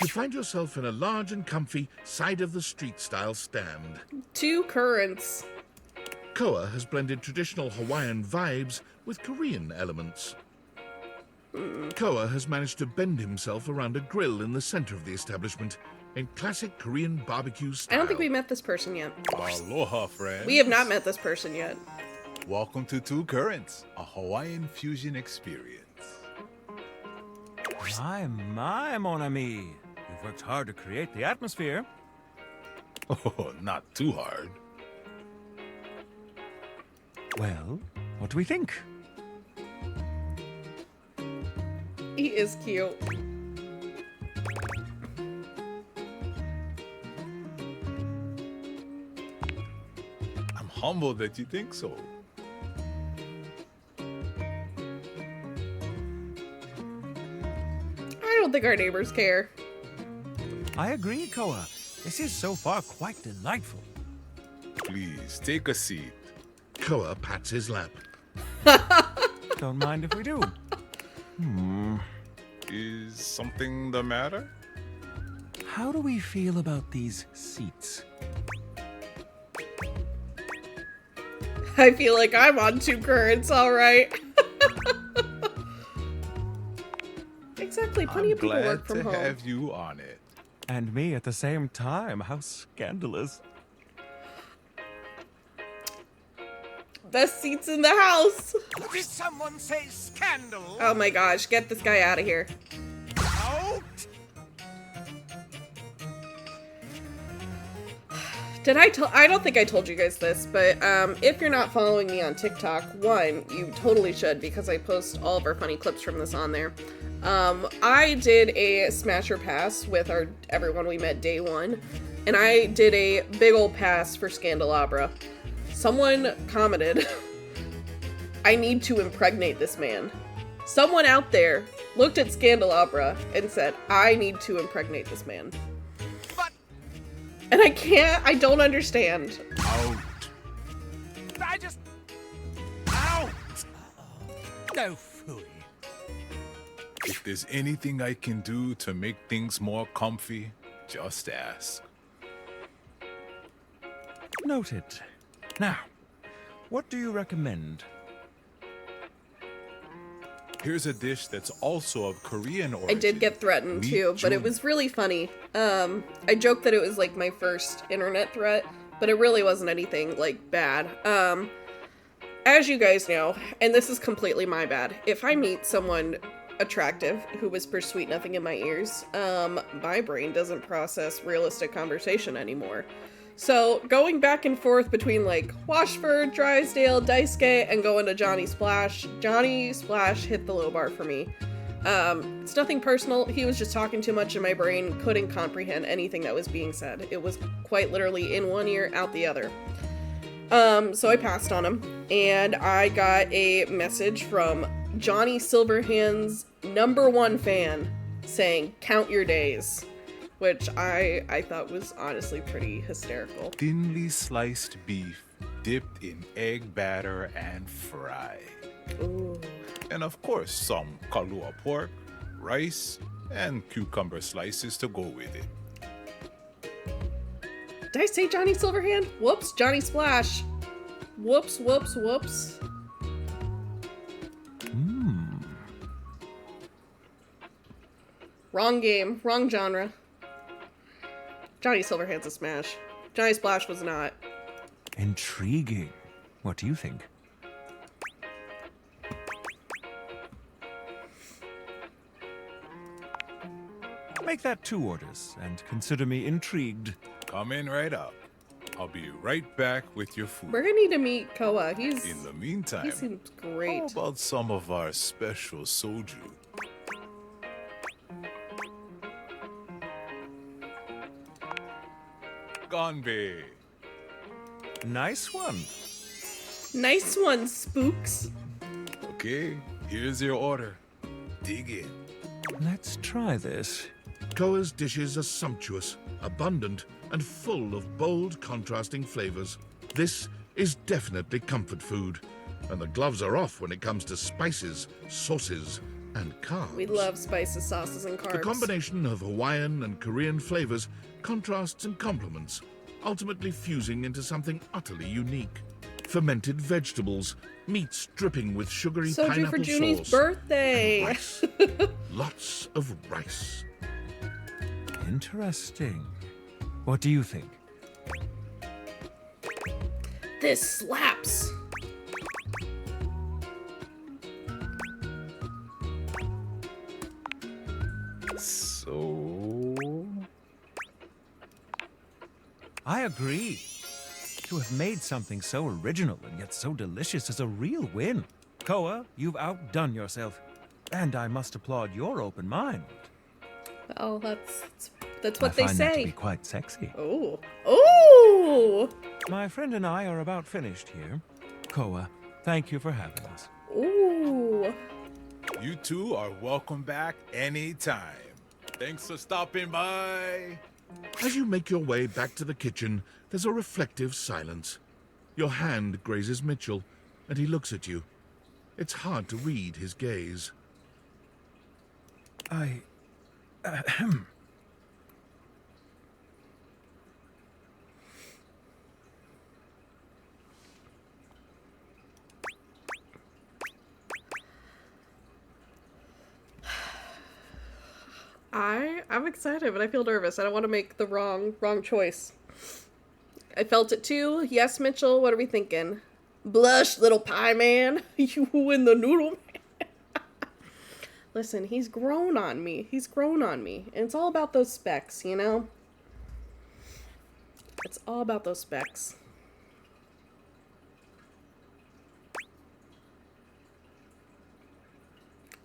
You find yourself in a large and comfy side-of-the-street style stand. 2 currants. Koa has blended traditional Hawaiian vibes with Korean elements. Koa has managed to bend himself around a grill in the center of the establishment in classic Korean barbecue style. I don't think we met this person yet. Aloha, friends. We have not met this person yet. Welcome to Two Currents, a Hawaiian fusion experience. My, mon ami. You've worked hard to create the atmosphere. Oh, not too hard. Well, what do we think? He is cute. I'm humbled that you think so. I don't think our neighbors care. I agree, Koa. This is so far quite delightful. Please, take a seat. Koa pats his lap. Don't mind if we do. Is something the matter? How do we feel about these seats? I feel like I'm on 2 currents, alright. Exactly, plenty I'm of people glad work from to home. have you on it. And me at the same time. How scandalous. Best seats in the house. Did someone say scandal? Oh my gosh, get this guy out of here. Out? I don't think I told you guys this, but if you're not following me on TikTok, one, you totally should, because I post all of our funny clips from this on there. I did a smasher pass with everyone we met day 1, and I did a big old pass for Scandelabra. Someone commented, I need to impregnate this man. Someone out there looked at Scandelabra and said, I need to impregnate this man. But And I don't understand. Out. I just... Out! No phooey. If there's anything I can do to make things more comfy, just ask. Noted. Now, what do you recommend? Here's a dish that's also of Korean origin. I did get threatened Meat too, but it jun. was really funny. I joked that it was like my first internet threat, but it really wasn't anything like bad. As you guys know, and this is completely my bad, if I meet someone attractive who whispers sweet nothing in my ears, my brain doesn't process realistic conversation anymore. So going back and forth between like Washford, Drysdale, Daisuke, and going to Johnny Splash hit the low bar for me. It's nothing personal. He was just talking too much and my brain couldn't comprehend anything that was being said. It was quite literally in one ear, out the other. So I passed on him, and I got a message from Johnny Silverhand's #1 fan saying, count your days. Which I thought was honestly pretty hysterical. Thinly sliced beef dipped in egg batter and fried. Ooh. And of course, some kalua pork, rice, and cucumber slices to go with it. Did I say Johnny Silverhand? Whoops, Johnny Splash. Whoops, whoops, whoops. Wrong game, wrong genre. Johnny Silverhand's a smash. Johnny Splash was not. Intriguing. What do you think? Make that 2 orders, and consider me intrigued. Coming right up. I'll be right back with your food. We're gonna need to meet Koa. In the meantime, he seems how great. about some of our special soju? Gonbe. Nice one. Nice one, Spooks. Okay, here's your order. Dig in. Let's try this. Koa's dishes are sumptuous, abundant, and full of bold, contrasting flavors. This is definitely comfort food, and the gloves are off when it comes to spices, sauces, and carbs. We love spices, sauces, and carbs. The combination of Hawaiian and Korean flavors contrasts and complements, ultimately fusing into something utterly unique. Fermented vegetables, meats dripping with sugary Soju pineapple for Junie's sauce. birthday. Rice. Lots of rice. Interesting. What do you think? This slaps. So... I agree. To have made something so original and yet so delicious is a real win. Koa, you've outdone yourself. And I must applaud your open mind. Oh, that's what I they find that to say. be quite sexy. Oh. Oh. My friend and I are about finished here. Koa, thank you for having us. Ooh. You two are welcome back anytime. Thanks for stopping by. As you make your way back to the kitchen, there's a reflective silence. Your hand grazes Mitchell, and he looks at you. It's hard to read his gaze. I'm excited, but I feel nervous. I don't want to make the wrong choice. I felt it too. Yes, Mitchell, what are we thinking? Blush, little pie man. You and the noodle man. Listen, he's grown on me. He's grown on me. And it's all about those specs, you know? It's all about those specs.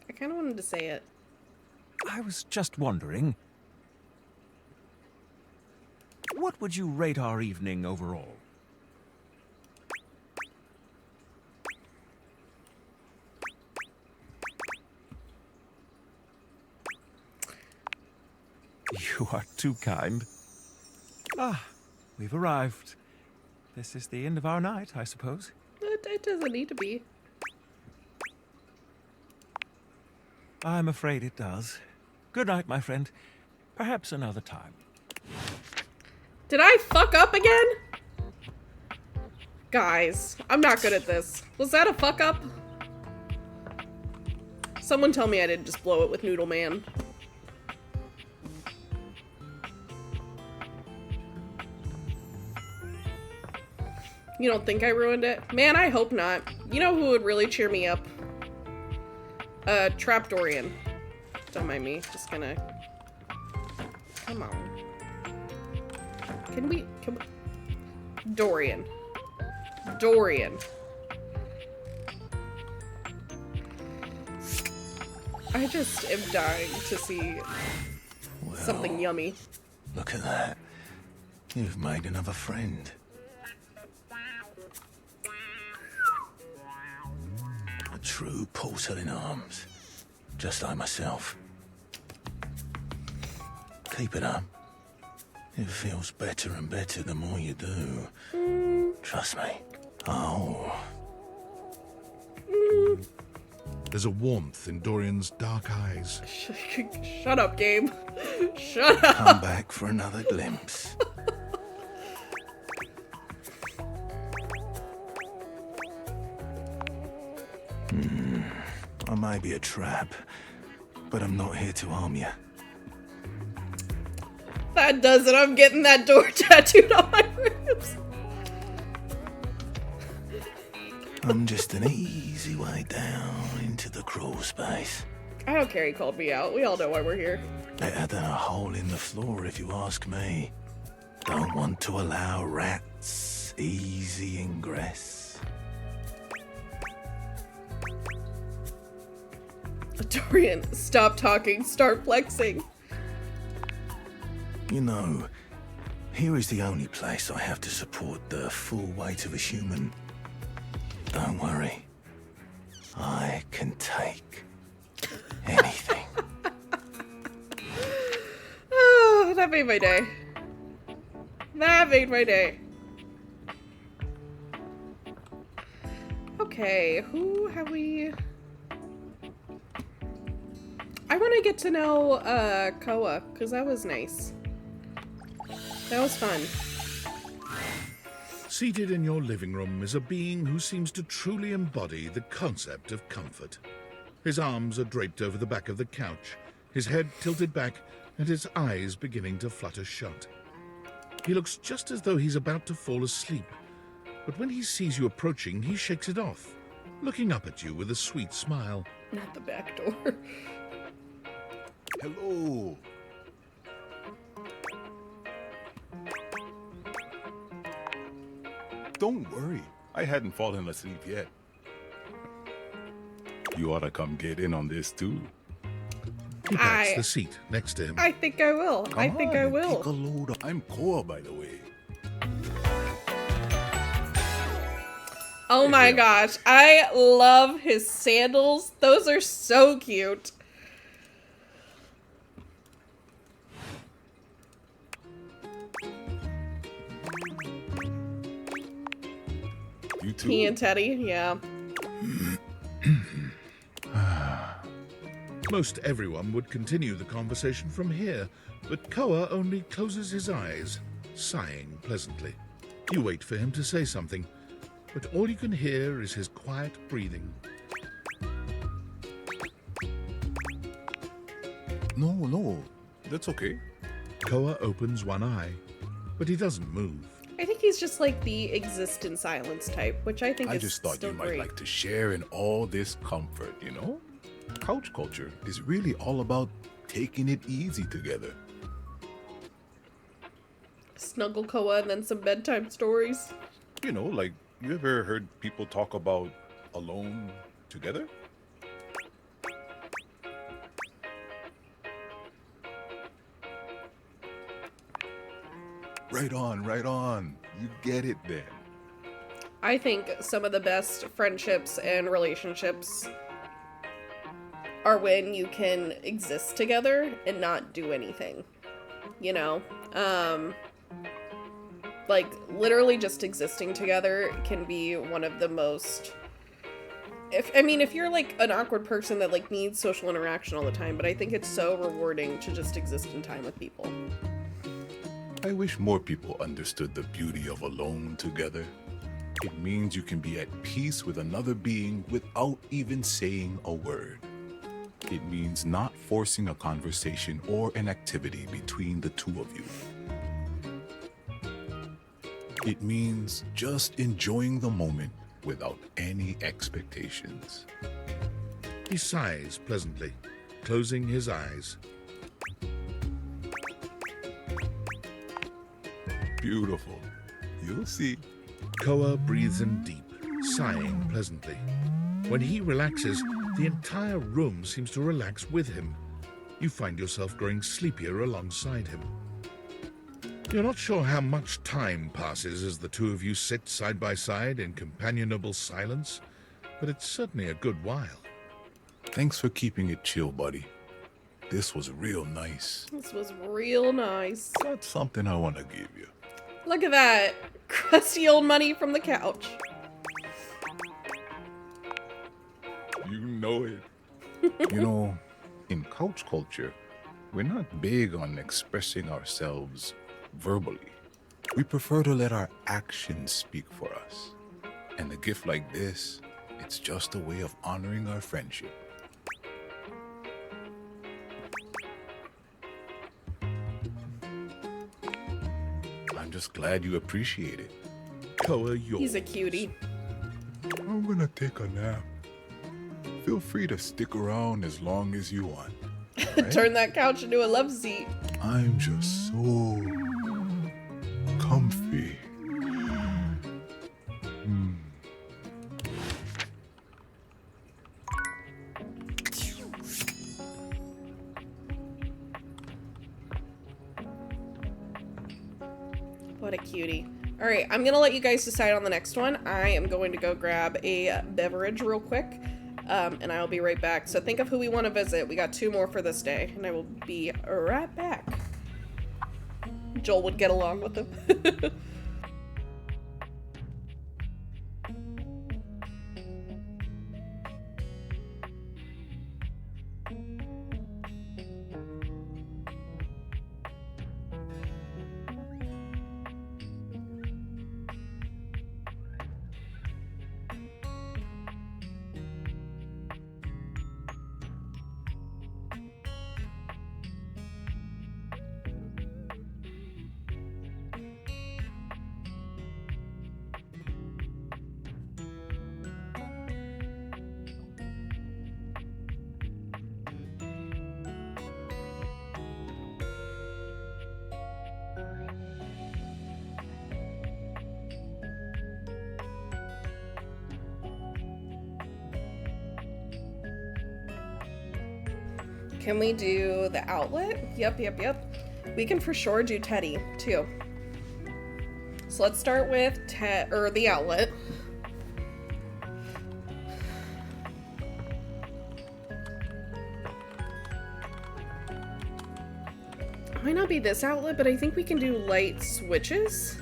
I kind of wanted to say it. I was just wondering, what would you rate our evening overall? You are too kind. Ah, we've arrived. This is the end of our night, I suppose. It doesn't need to be. I'm afraid it does. Good night, my friend. Perhaps another time. Did I fuck up again? Guys, I'm not good at this. Was that a fuck up? Someone tell me I didn't just blow it with Noodle Man. You don't think I ruined it? Man, I hope not. You know who would really cheer me up? Trapdorian. Don't mind me. Just gonna... Come on. Can we... Dorian. I just am dying to see something yummy. Look at that. You've made another friend. A true porcelain arms. Just like myself. Keep it up. It feels better and better the more you do. Trust me. Oh. There's a warmth in Dorian's dark eyes. Shut up, Gabe. Shut up. Come back for another glimpse. I may be a trap, but I'm not here to harm you. That does it. I'm getting that door tattooed on my ribs. I'm just an easy way down into the crawl space. I don't care he called me out. We all know why we're here. Better than a hole in the floor, if you ask me. Don't want to allow rats easy ingress. Dorian, stop talking, start flexing. You know, here is the only place I have to support the full weight of a human. Don't worry. I can take anything. Oh, that made my day. That made my day. Okay, who have we... I want to get to know Koa, because that was nice. That was fun. Seated in your living room is a being who seems to truly embody the concept of comfort. His arms are draped over the back of the couch, his head tilted back, and his eyes beginning to flutter shut. He looks just as though he's about to fall asleep, but when he sees you approaching, he shakes it off, looking up at you with a sweet smile. Not the back door. Hello. Don't worry, I hadn't fallen asleep yet. You ought to come get in on this too. He pats the seat next to him. I think I will. I think I will. Take a load of... I'm Koa, by the way. Oh my gosh, I love his sandals. Those are so cute. You too. He and Teddy, yeah. Most everyone would continue the conversation from here, but Koa only closes his eyes, sighing pleasantly. You wait for him to say something, but all you can hear is his quiet breathing. No, that's okay. Koa opens one eye, but he doesn't move. I think he's just like the exist in silence type, which I think I is just thought still you might great. like to share in all this comfort, you know? Couch culture is really all about taking it easy together. Snuggle Koa and then some bedtime stories. You know, like, you ever heard people talk about alone together? Right on. You get it then. I think some of the best friendships and relationships are when you can exist together and not do anything. You know? Like, literally just existing together can be one of the most... If you're, like, an awkward person that, like, needs social interaction all the time, but I think it's so rewarding to just exist in time with people. I wish more people understood the beauty of alone together. It means you can be at peace with another being without even saying a word. It means not forcing a conversation or an activity between the two of you. It means just enjoying the moment without any expectations. He sighs pleasantly, closing his eyes. Beautiful. You'll see. Koa breathes in deep, sighing pleasantly. When he relaxes, the entire room seems to relax with him. You find yourself growing sleepier alongside him. You're not sure how much time passes as the two of you sit side by side in companionable silence, but it's certainly a good while. Thanks for keeping it chill, buddy. This was real nice. This was real nice. That's something I want to give you. Look at that. Crusty old money from the couch. You know it. You know, in couch culture, we're not big on expressing ourselves verbally. We prefer to let our actions speak for us. And a gift like this, it's just a way of honoring our friendship. I'm just glad you appreciate it. Koa yawns. He's a cutie. I'm gonna take a nap. Feel free to stick around as long as you want. Right? Turn that couch into a love seat. I'm just so comfy. What a cutie. All right, I'm gonna let you guys decide on the next one. I am going to go grab a beverage real quick, and I'll be right back. So think of who we want to visit. We got 2 more for this day, and I will be right back. Joel would get along with them. Can we do the outlet? Yep. We can for sure do Teddy, too. So let's start with the outlet. It might not be this outlet, but I think we can do light switches.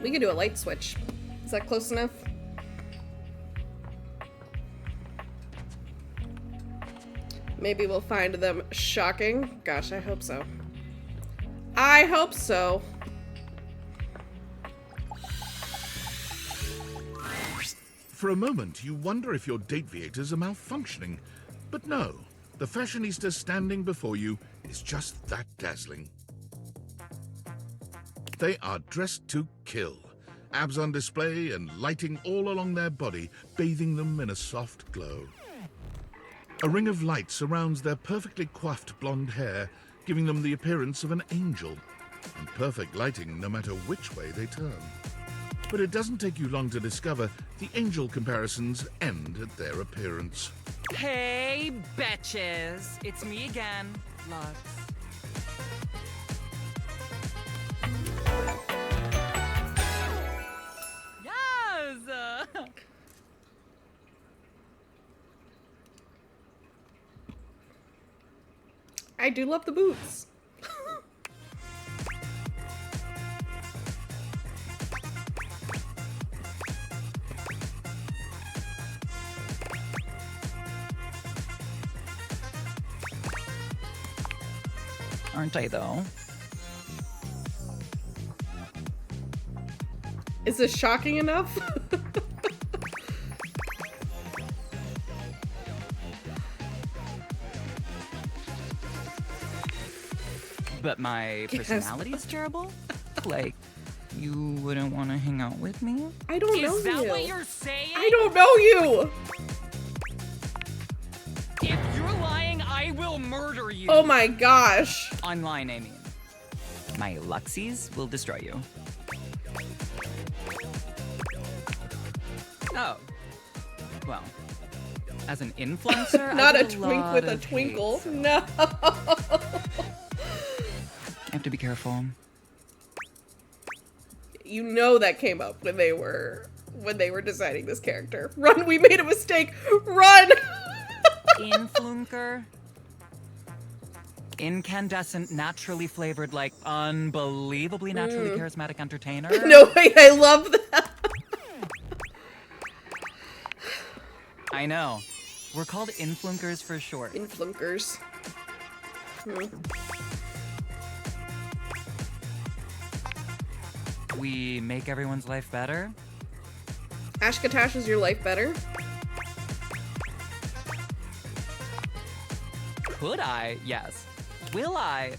We could do a light switch. Is that close enough? Maybe we'll find them shocking. Gosh, I hope so. I hope so. For a moment, you wonder if your dateviators are malfunctioning. But no, the fashionista standing before you is just that dazzling. They are dressed to kill. Abs on display and lighting all along their body, bathing them in a soft glow. A ring of light surrounds their perfectly coiffed blonde hair, giving them the appearance of an angel, and perfect lighting no matter which way they turn. But it doesn't take you long to discover the angel comparisons end at their appearance. Hey, betches! It's me again, Lux. Yes! I do love the boots. Aren't I, though? Is this shocking enough? But my personality is terrible? Like, you wouldn't want to hang out with me? I don't know you. Is that what you're saying? I don't know you! If you're lying, I will murder you! Oh my gosh. Online, I mean. My Luxies will destroy you. Oh. Well, as an influencer, Not I a get twink lot with a of twinkle. hate, so No. I have to be careful. You know that came up when they were designing this character. Run, we made a mistake. Run! Influnker. Incandescent, naturally flavored, like unbelievably naturally charismatic entertainer. No, wait, I love that. I know. We're called influnkers for short. Influnkers. We make everyone's life better. Ashkatash, is your life better? Could I? Yes. Will I?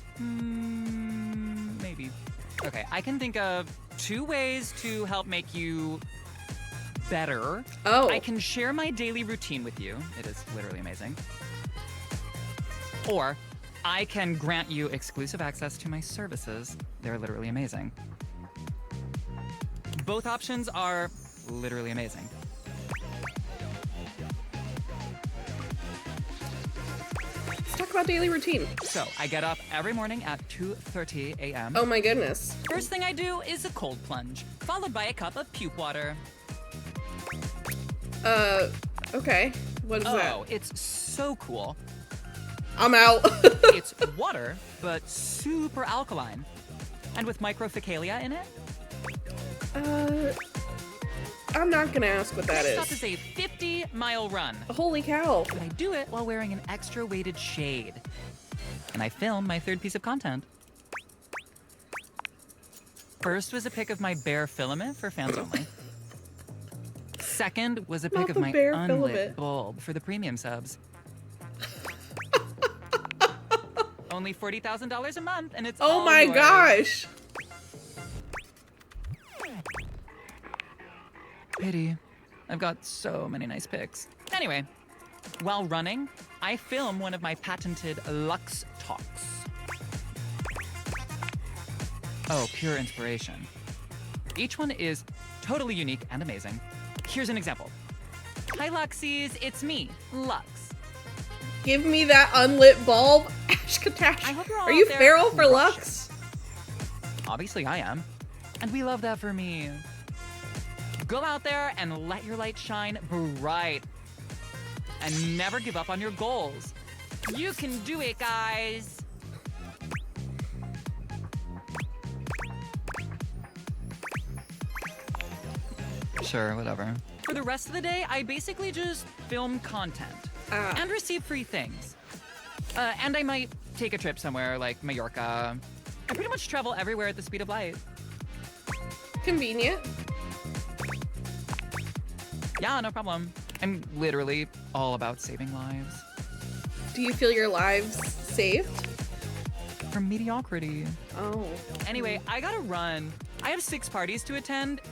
Okay, I can think of 2 ways to help make you better. Oh. I can share my daily routine with you. It is literally amazing. Or I can grant you exclusive access to my services. They're literally amazing. Both options are literally amazing. Let's talk about daily routine. So, I get up every morning at 2:30 a.m. Oh my goodness. First thing I do is a cold plunge, followed by a cup of puke water. Okay. What is that? Oh, it's so cool. I'm out. It's water, but super alkaline. And with microfecalia in it. I'm not gonna ask what that This stuff is. is a 50-mile run. Holy cow. But I do it while wearing an extra weighted shade. And I film my 3rd piece of content. First was a pic of my bare filament for fans only. Second was a pic Not of the my bare unlit filament. bulb for the premium subs. Only $40,000 a month, and it's Oh all my yours. gosh. Pity. I've got so many nice pics. Anyway, while running, I film one of my patented Lux Talks. Oh, pure inspiration. Each one is totally unique and amazing. Here's an example. Hi, Luxies, it's me, Lux. Give me that unlit bulb. Ashkatash. I hope you're all Are you out there feral for crushing. Lux? Obviously, I am. And we love that for me. Go out there and let your light shine bright. And never give up on your goals. You can do it, guys. Sure, whatever. For the rest of the day, I basically just film content and receive free things. And I might take a trip somewhere like Mallorca. I pretty much travel everywhere at the speed of light. Convenient. Yeah, no problem. I'm literally all about saving lives. Do you feel your lives saved? From mediocrity. Oh. Anyway, I gotta run. I have 6 parties to attend.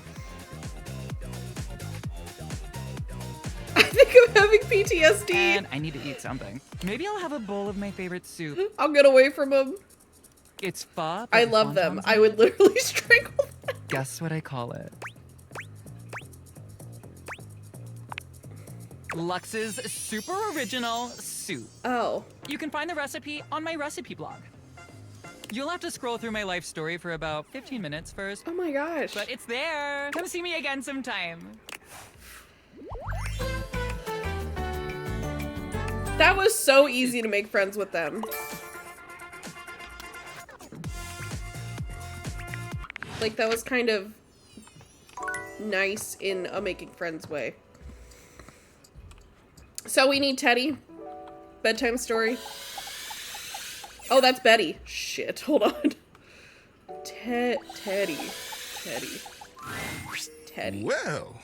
I think I'm having PTSD. And I need to eat something. Maybe I'll have a bowl of my favorite soup. I'll get away from them. It's pho. but I with love them. wontons I in would it. literally strangle them. Guess what I call it? Lux's super original soup. Oh. You can find the recipe on my recipe blog. You'll have to scroll through my life story for about 15 minutes first. Oh my gosh. But it's there. Come see me again sometime. That was so easy to make friends with them. Like, that was kind of nice in a making friends way. So we need Teddy. Bedtime story. Oh, that's Betty. Shit, hold on. Teddy. Well,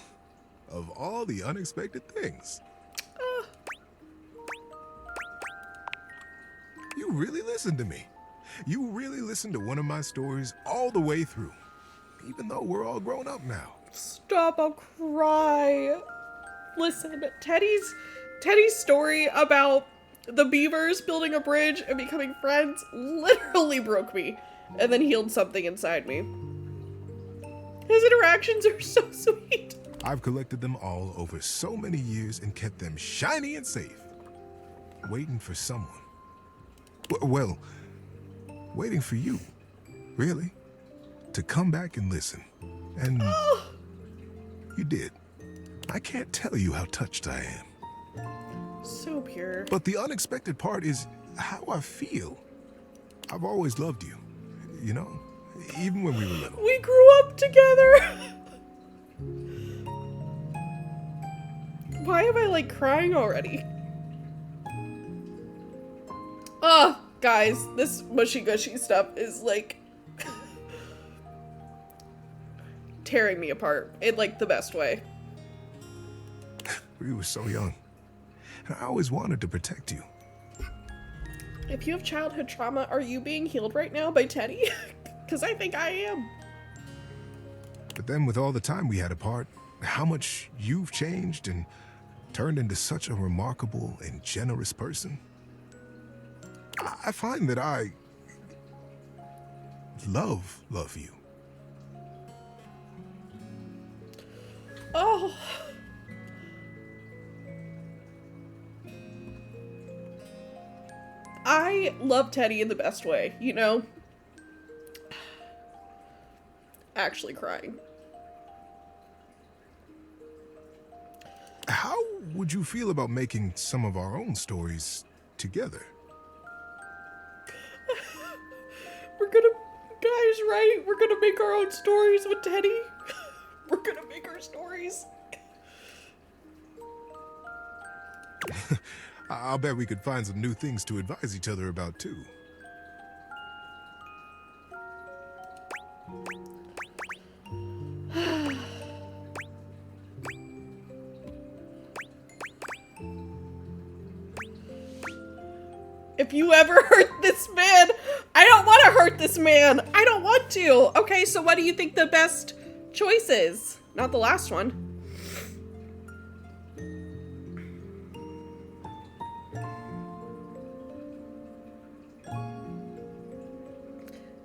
of all the unexpected things. You really listened to me. You really listened to one of my stories all the way through, even though we're all grown up now. Stop, I'll cry. Listen, Teddy's story about the beavers building a bridge and becoming friends literally broke me and then healed something inside me. His interactions are so sweet. I've collected them all over so many years and kept them shiny and safe, waiting for someone. Well, waiting for you, really, to come back and listen. And you did. I can't tell you how touched I am. So pure. But the unexpected part is how I feel. I've always loved you, you know, even when we were little. We grew up together. Why am I like crying already? Oh, guys, this mushy gushy stuff is like tearing me apart in like the best way. We were so young. And I always wanted to protect you. If you have childhood trauma, are you being healed right now by Teddy? Because because I think I am. But then with all the time we had apart, how much you've changed and turned into such a remarkable and generous person. I find that I love you. Oh. I love Teddy in the best way, you know? Actually crying. How would you feel about making some of our own stories together? Guys, right? We're gonna make our own stories with Teddy. We're gonna make our stories. I'll bet we could find some new things to advise each other about, too. If you ever hurt this man, I don't want to hurt this man. I don't want to. Okay, so what do you think the best choice is? Not the last one.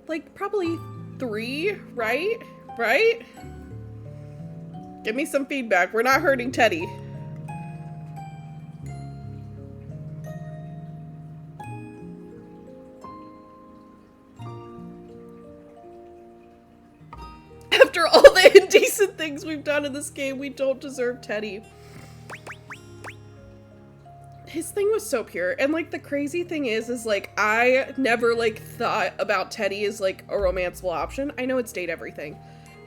Like, probably 3, right? Right? Give me some feedback. We're not hurting Teddy. After all the indecent things we've done in this game, we don't deserve Teddy. His thing was so pure, and like the crazy thing is like I never like thought about Teddy as like a romanceable option. I know it's date everything,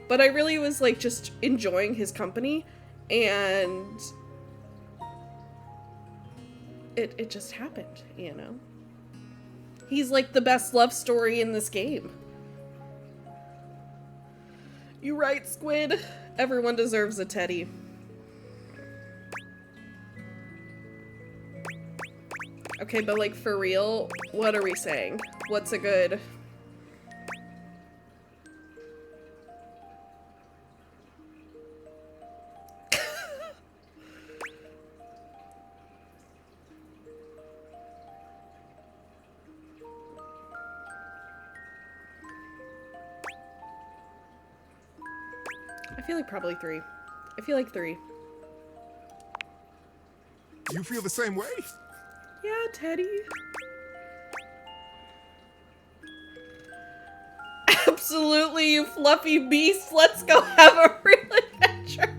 but I really was like just enjoying his company, and it just happened, you know. He's like the best love story in this game. You right, Squid. Everyone deserves a Teddy. Okay, but like for real, what are we saying? What's a good... I feel like probably 3. I feel like 3. You feel the same way? Yeah, Teddy. Absolutely, you fluffy beast. Let's go have a real adventure.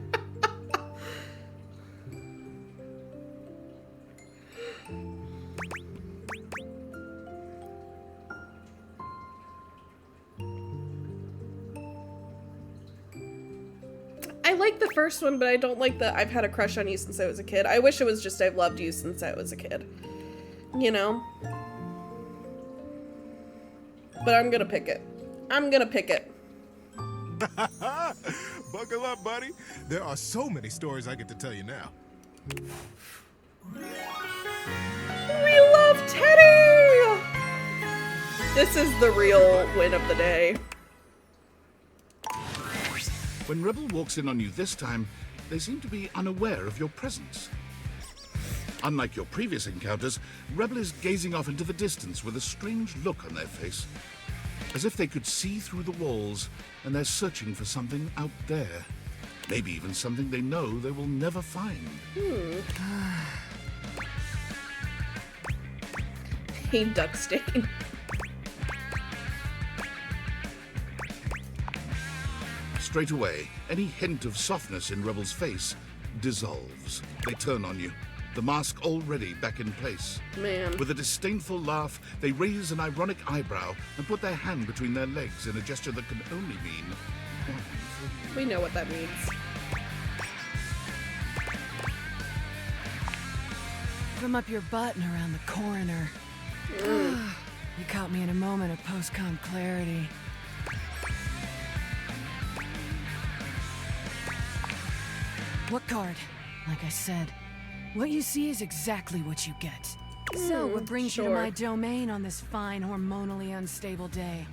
I like the first one, but I don't like the I've had a crush on you since I was a kid. I wish it was just I've loved you since I was a kid. You know? But I'm gonna pick it. I'm gonna pick it. Buckle up, buddy. There are so many stories I get to tell you now. We love Teddy! This is the real win of the day. When Rebel walks in on you this time, they seem to be unaware of your presence. Unlike your previous encounters, Rebel is gazing off into the distance with a strange look on their face, as if they could see through the walls and they're searching for something out there. Maybe even something they know they will never find. Hey, Duckstain. Straight away, any hint of softness in Rebel's face dissolves. They turn on you, the mask already back in place. Man. With a disdainful laugh, they raise an ironic eyebrow and put their hand between their legs in a gesture that can only mean one for you. We know what that means. From up your butt and around the coroner. You caught me in a moment of post-com clarity. What card? Like I said, what you see is exactly what you get. So, what brings you to sure. my domain on this fine, hormonally unstable day?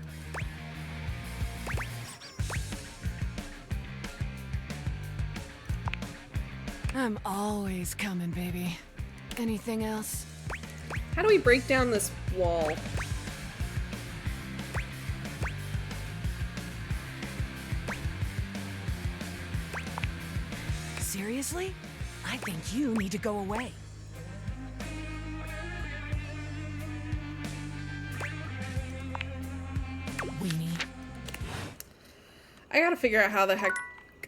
I'm always coming, baby. Anything else? How do we break down this wall? Seriously? I think you need to go away. Weenie. I gotta figure out how the heck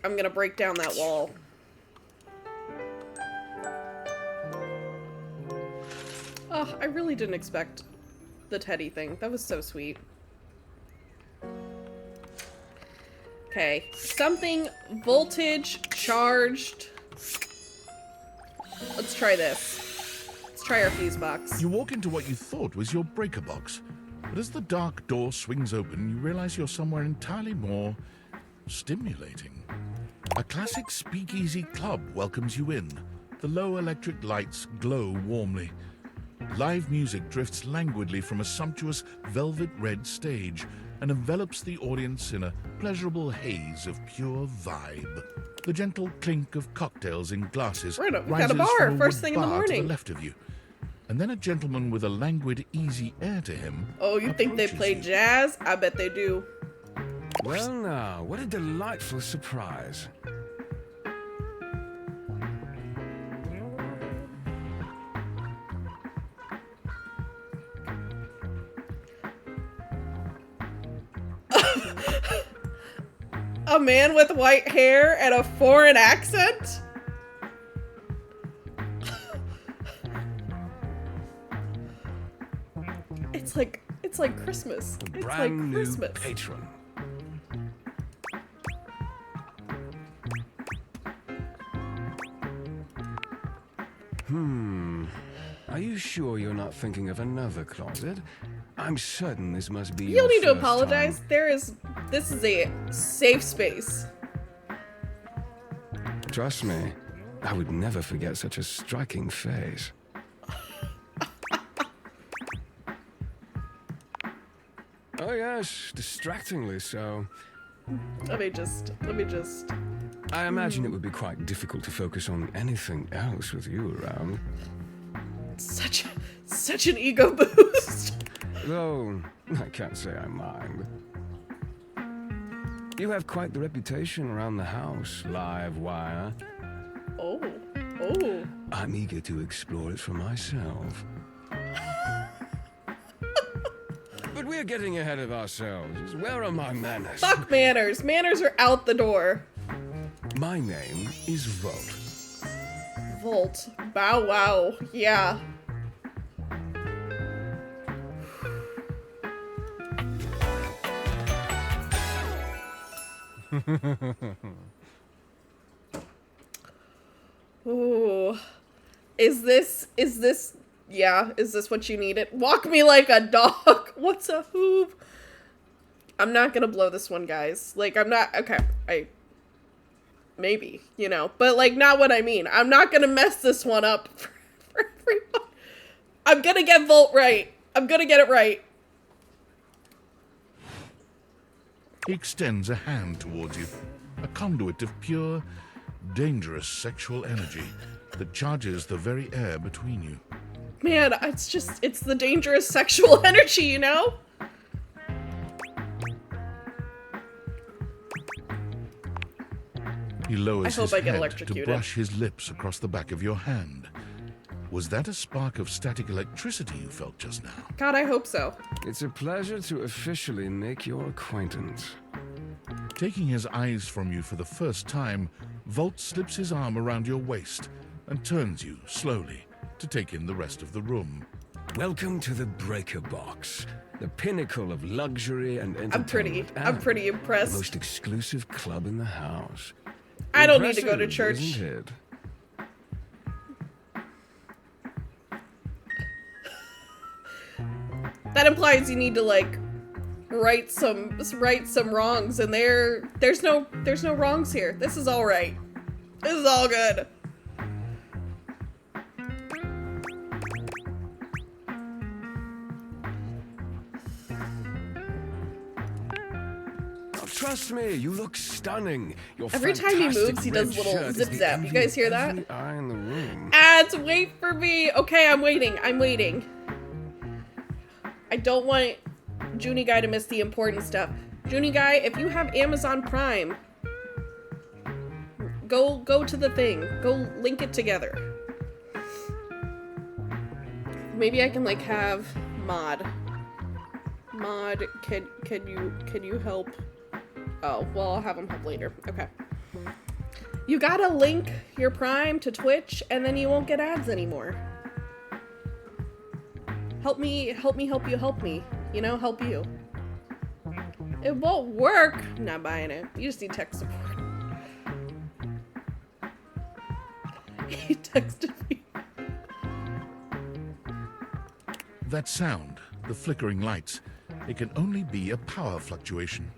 I'm gonna break down that wall. Oh, I really didn't expect the Teddy thing. That was so sweet. Okay, something voltage charged. Let's try this. Let's try our fuse box. You walk into what you thought was your breaker box, but as the dark door swings open, you realize you're somewhere entirely more stimulating. A classic speakeasy club welcomes you in. The low electric lights glow warmly. Live music drifts languidly from a sumptuous velvet red stage and envelops the audience in a pleasurable haze of pure vibe. The gentle clink of cocktails in glasses We got rises a bar from a first wood thing in the bar to morning. the left of you. And then a gentleman with a languid, easy air to him. Oh, you think they approaches play you. jazz? I bet they do. Well now, what a delightful surprise. A man with white hair and a foreign accent? It's like Christmas. A It's like brand new Christmas. patron. Are you sure you're not thinking of another closet? I'm certain this must be You don't your need to first apologize. time. This is a safe space. Trust me, I would never forget such a striking face. Oh yes, distractingly so. Let me just. I imagine it would be quite difficult to focus on anything else with you around. Such an ego boost. Though, I can't say I mind. You have quite the reputation around the house, live wire. Oh. I'm eager to explore it for myself. But we're getting ahead of ourselves. Where are my manners? Fuck manners. Manners are out the door. My name is Volt. Volt. Bow wow. Yeah. Ooh. Is this what you needed? Walk me like a dog. What's a hoof? I'm not gonna blow this one, guys. Like, I'm not, okay, maybe, you know, but like, not what I mean. I'm not gonna mess this one up for everyone. I'm gonna get Volt right. I'm gonna get it right. He extends a hand towards you, a conduit of pure, dangerous sexual energy that charges the very air between you. Man, it's the dangerous sexual energy, you know? He lowers I hope his I get head to electrocuted. brush his lips across the back of your hand. Was that a spark of static electricity you felt just now? God, I hope so. It's a pleasure to officially make your acquaintance. Taking his eyes from you for the first time, Volt slips his arm around your waist and turns you slowly to take in the rest of the room. Welcome to the Breaker Box, the pinnacle of luxury and entertainment. I'm pretty The impressed. most exclusive club in the house. I don't need to go to Impressive, church. isn't it? That implies you need to like right some wrongs, and there's no wrongs here. This is all right. This is all good. trust me, you look stunning. You're Every time he fantastic moves, he does red little shirt is zip the zap. You envy guys of hear that? every eye in the room. Ads, wait for me. Okay, I'm waiting. I'm waiting. I don't want Junie Guy to miss the important stuff. Junie Guy, if you have Amazon Prime, go to the thing. Go link it together. Maybe I can like have Mod, can you help? Oh, well, I'll have him help later. Okay. You gotta link your Prime to Twitch, and then you won't get ads anymore. Help me, help you. You know, help you. It won't work. Not buying it. You just need tech support. He texted me. That sound, the flickering lights, it can only be a power fluctuation.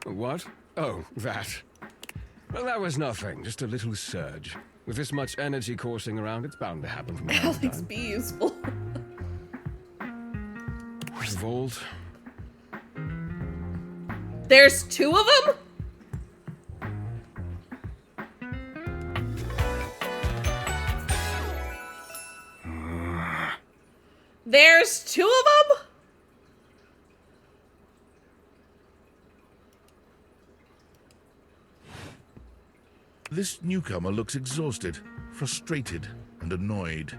What? Oh, that. Well, that was nothing. Just a little surge. With this much energy coursing around, it's bound to happen from time to Alex, time. be useful. Vault. There's two of them? There's two of them? This newcomer looks exhausted, frustrated, and annoyed.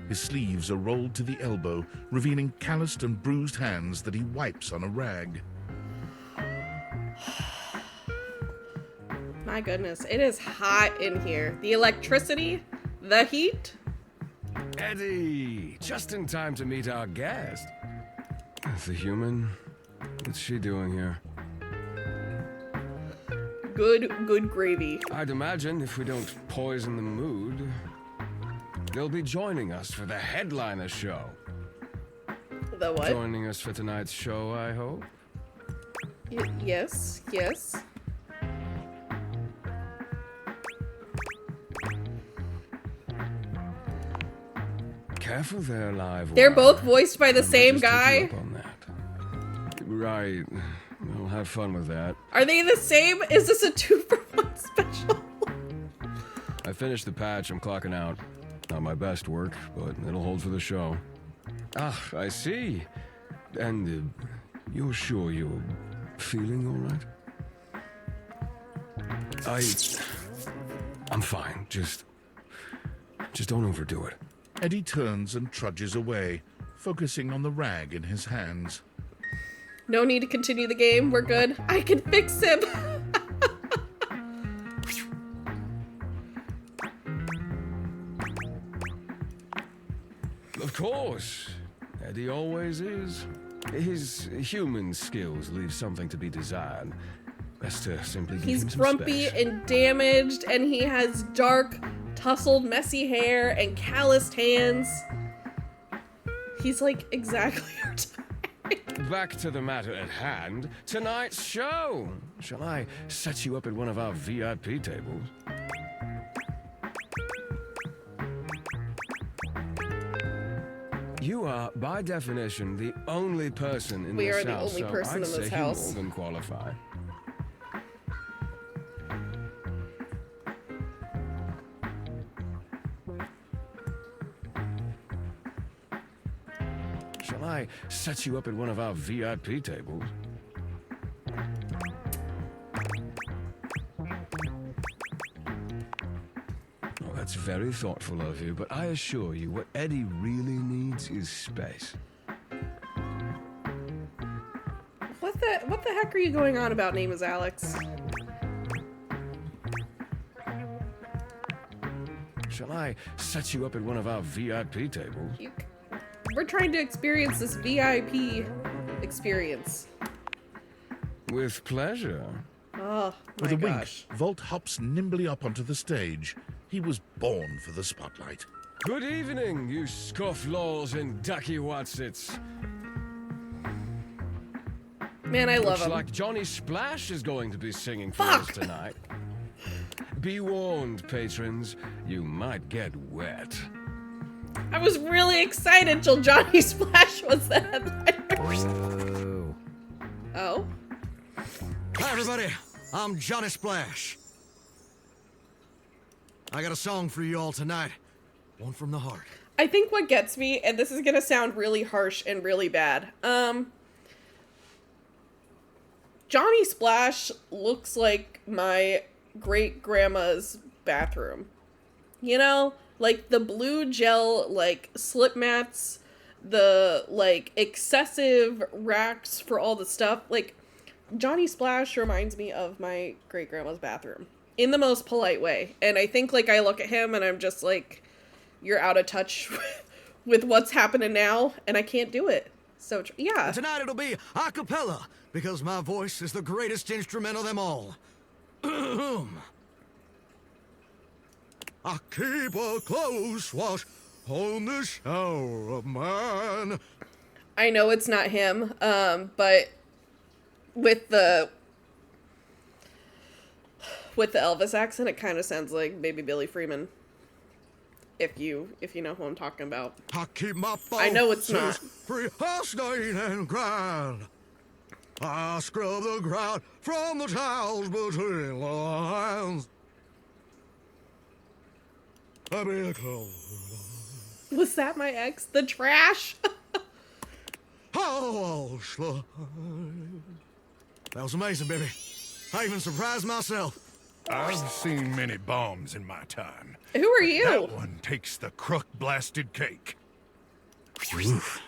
His sleeves are rolled to the elbow, revealing calloused and bruised hands that he wipes on a rag. My goodness, it is hot in here. The electricity, the heat. Eddie! Just in time to meet our guest. The human? What's she doing here? Good gravy. I'd imagine if we don't poison the mood, they'll be joining us for the headliner show. The what? Joining us for tonight's show, I hope. Yes. Careful there, live. They're both voiced by the same guy. On that. Right. We'll have fun with that. Are they the same? Is this a 2-for-1 special? I finished the patch. I'm clocking out. Not my best work, but it'll hold for the show. Ah, I see. And you're sure you're feeling all right? I'm fine. Just don't overdo it. Eddie turns and trudges away, focusing on the rag in his hands. No need to continue the game. We're good. I can fix him. Of course. Eddie always is. His human skills leave something to be desired. Best to simply give He's him some grumpy space. and damaged, and he has dark, tousled, messy hair and calloused hands. He's like exactly our type. Back to the matter at hand. Tonight's show. Shall I set you up at one of our VIP tables? You are, by definition, the only person in We this are the house, only so person I'd in this say house. you more than qualify. Shall I set you up at one of our VIP tables? Oh, that's very thoughtful of you, but I assure you, what Eddie really needs is space. What the heck are you going on about? Name is Alex. Shall I set you up at one of our VIP tables? We're trying to experience this VIP experience. With pleasure. Oh my With a gosh. wink, Volt hops nimbly up onto the stage. He was born for the spotlight. Good evening, you scofflaws and ducky watsits. Man, I love Looks him. like Johnny Splash is going to be singing for us tonight. Be warned, patrons. You might get wet. I was really excited till Johnny Splash was the headliner. Oh? Hi, everybody. I'm Johnny Splash. I got a song for you all tonight. One from the heart. I think what gets me, and this is gonna sound really harsh and really bad, Johnny Splash looks like my great-grandma's bathroom. You know? Like, the blue gel, like, slip mats, the, like, excessive racks for all the stuff. Like, Johnny Splash reminds me of my great-grandma's bathroom. In the most polite way. And I think, like, I look at him and I'm just like, you're out of touch with what's happening now, and I can't do it. So, yeah. And tonight it'll be a cappella, because my voice is the greatest instrument of them all. I keep a close watch on this shower of mine. I know it's not him, but with the Elvis accent, it kind of sounds like maybe Billy Freeman. If you know who I'm talking about. I keep my I know it's not. Free, stain and grind. I scrub the ground from the tiles between the lines. Was that my ex? The trash? Oh, that was amazing, baby. I even surprised myself. I've seen many bombs in my time. Who are you? That one takes the crook-blasted cake. Oof.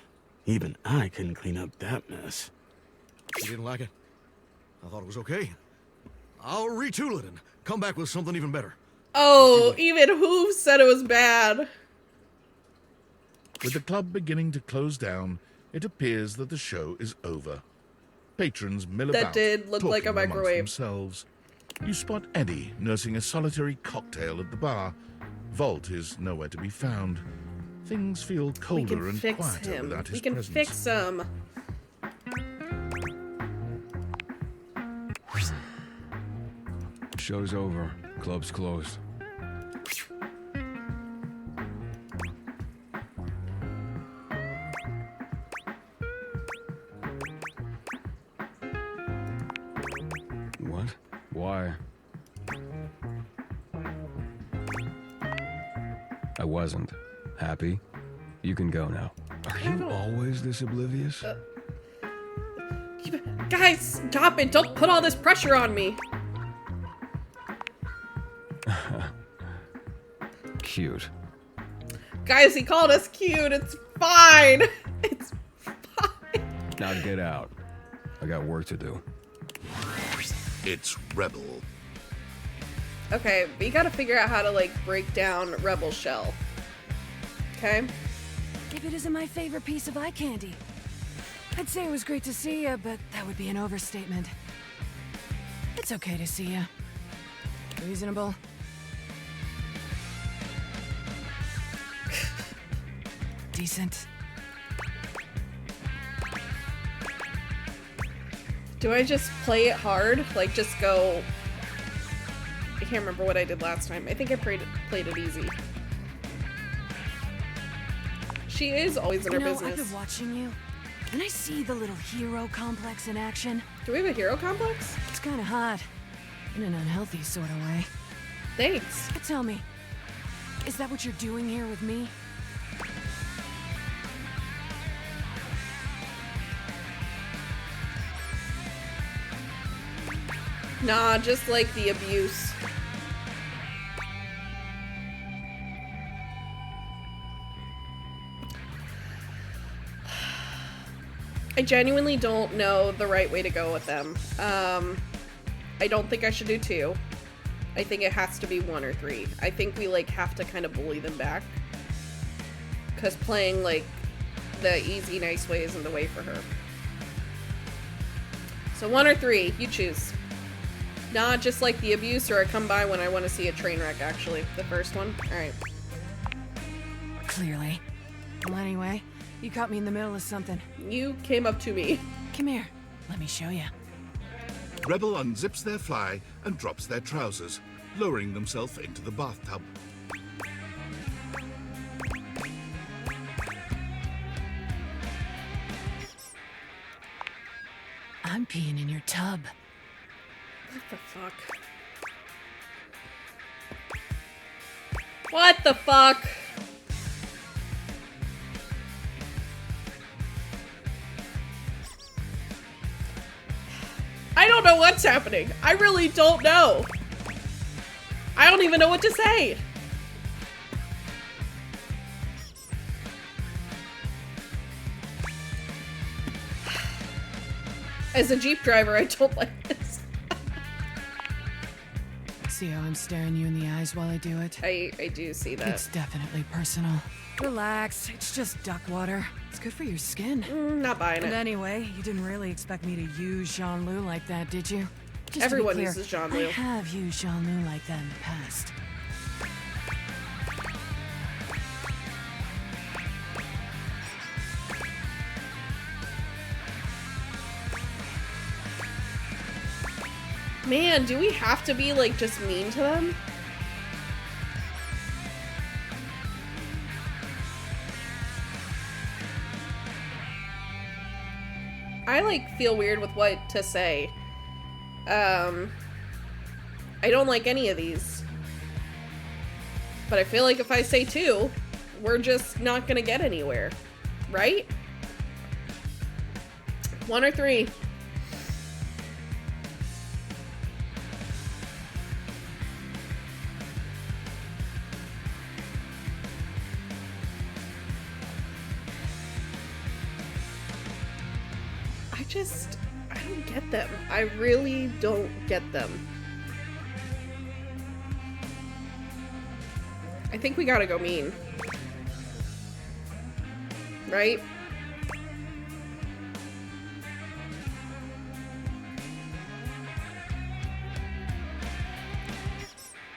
Even I couldn't clean up that mess. You didn't like it? I thought it was okay. I'll retool it and come back with something even better. Oh, even who said it was bad? With the club beginning to close down, it appears that the show is over. Patrons mill That about, did look like a talking amongst microwave. themselves. You spot Eddie nursing a solitary cocktail at the bar. Vault is nowhere to be found. Things feel We colder can and fix quieter him. without his We can presence. fix him. Show's over. Club's closed. What? Why? I wasn't. Happy? You can go now. Are you always this oblivious? Guys, stop it. Don't put all this pressure on me. Cute. Guys, he called us cute. It's fine. It's fine. Now get out. I got work to do. It's Rebel. Okay, we gotta figure out how to, like, break down Rebel Shell. Okay? If it isn't my favorite piece of eye candy. I'd say it was great to see you, but that would be an overstatement. It's okay to see you. Reasonable. Decent. Do I just play it hard? Like, just go... I can't remember what I did last time. I think I played it easy. She is always in her business. I've been watching you, and I see the little hero complex in action. Do we have a hero complex? It's kind of hot. In an unhealthy sort of way. Thanks. But tell me, is that what you're doing here with me? Nah, just like the abuse. I genuinely don't know the right way to go with them. I don't think I should do 2. I think it has to be 1 or 3. I think we, like, have to kind of bully them back. Because playing, like, the easy, nice way isn't the way for her. So 1 or 3, you choose. Not just like the abuse, or I come by when I want to see a train wreck, actually. The first one? Alright. Clearly. Well, anyway, you caught me in the middle of something. You came up to me. Come here. Let me show you. Rebel unzips their fly and drops their trousers. lowering themselves into the bathtub. I'm peeing in your tub. What the fuck? What the fuck? I don't know what's happening. I really don't know. I don't even know what to say. As a Jeep driver, I don't like this. See how I'm staring you in the eyes while I do it? I do see that. It's definitely personal. Relax, it's just duck water. It's good for your skin. Not buying it. And anyway, you didn't really expect me to use Jean-Loup like that, did you? Just Everyone to be clear, uses Jean-Loup. I have used Jean-Loup like that in the past. Man, do we have to be, like, just mean to them? I, like, feel weird with what to say. I don't like any of these. But I feel like if I say two, we're just not gonna get anywhere. Right? 1 or 3. I don't get them. I really don't get them. I think we gotta go mean. Right?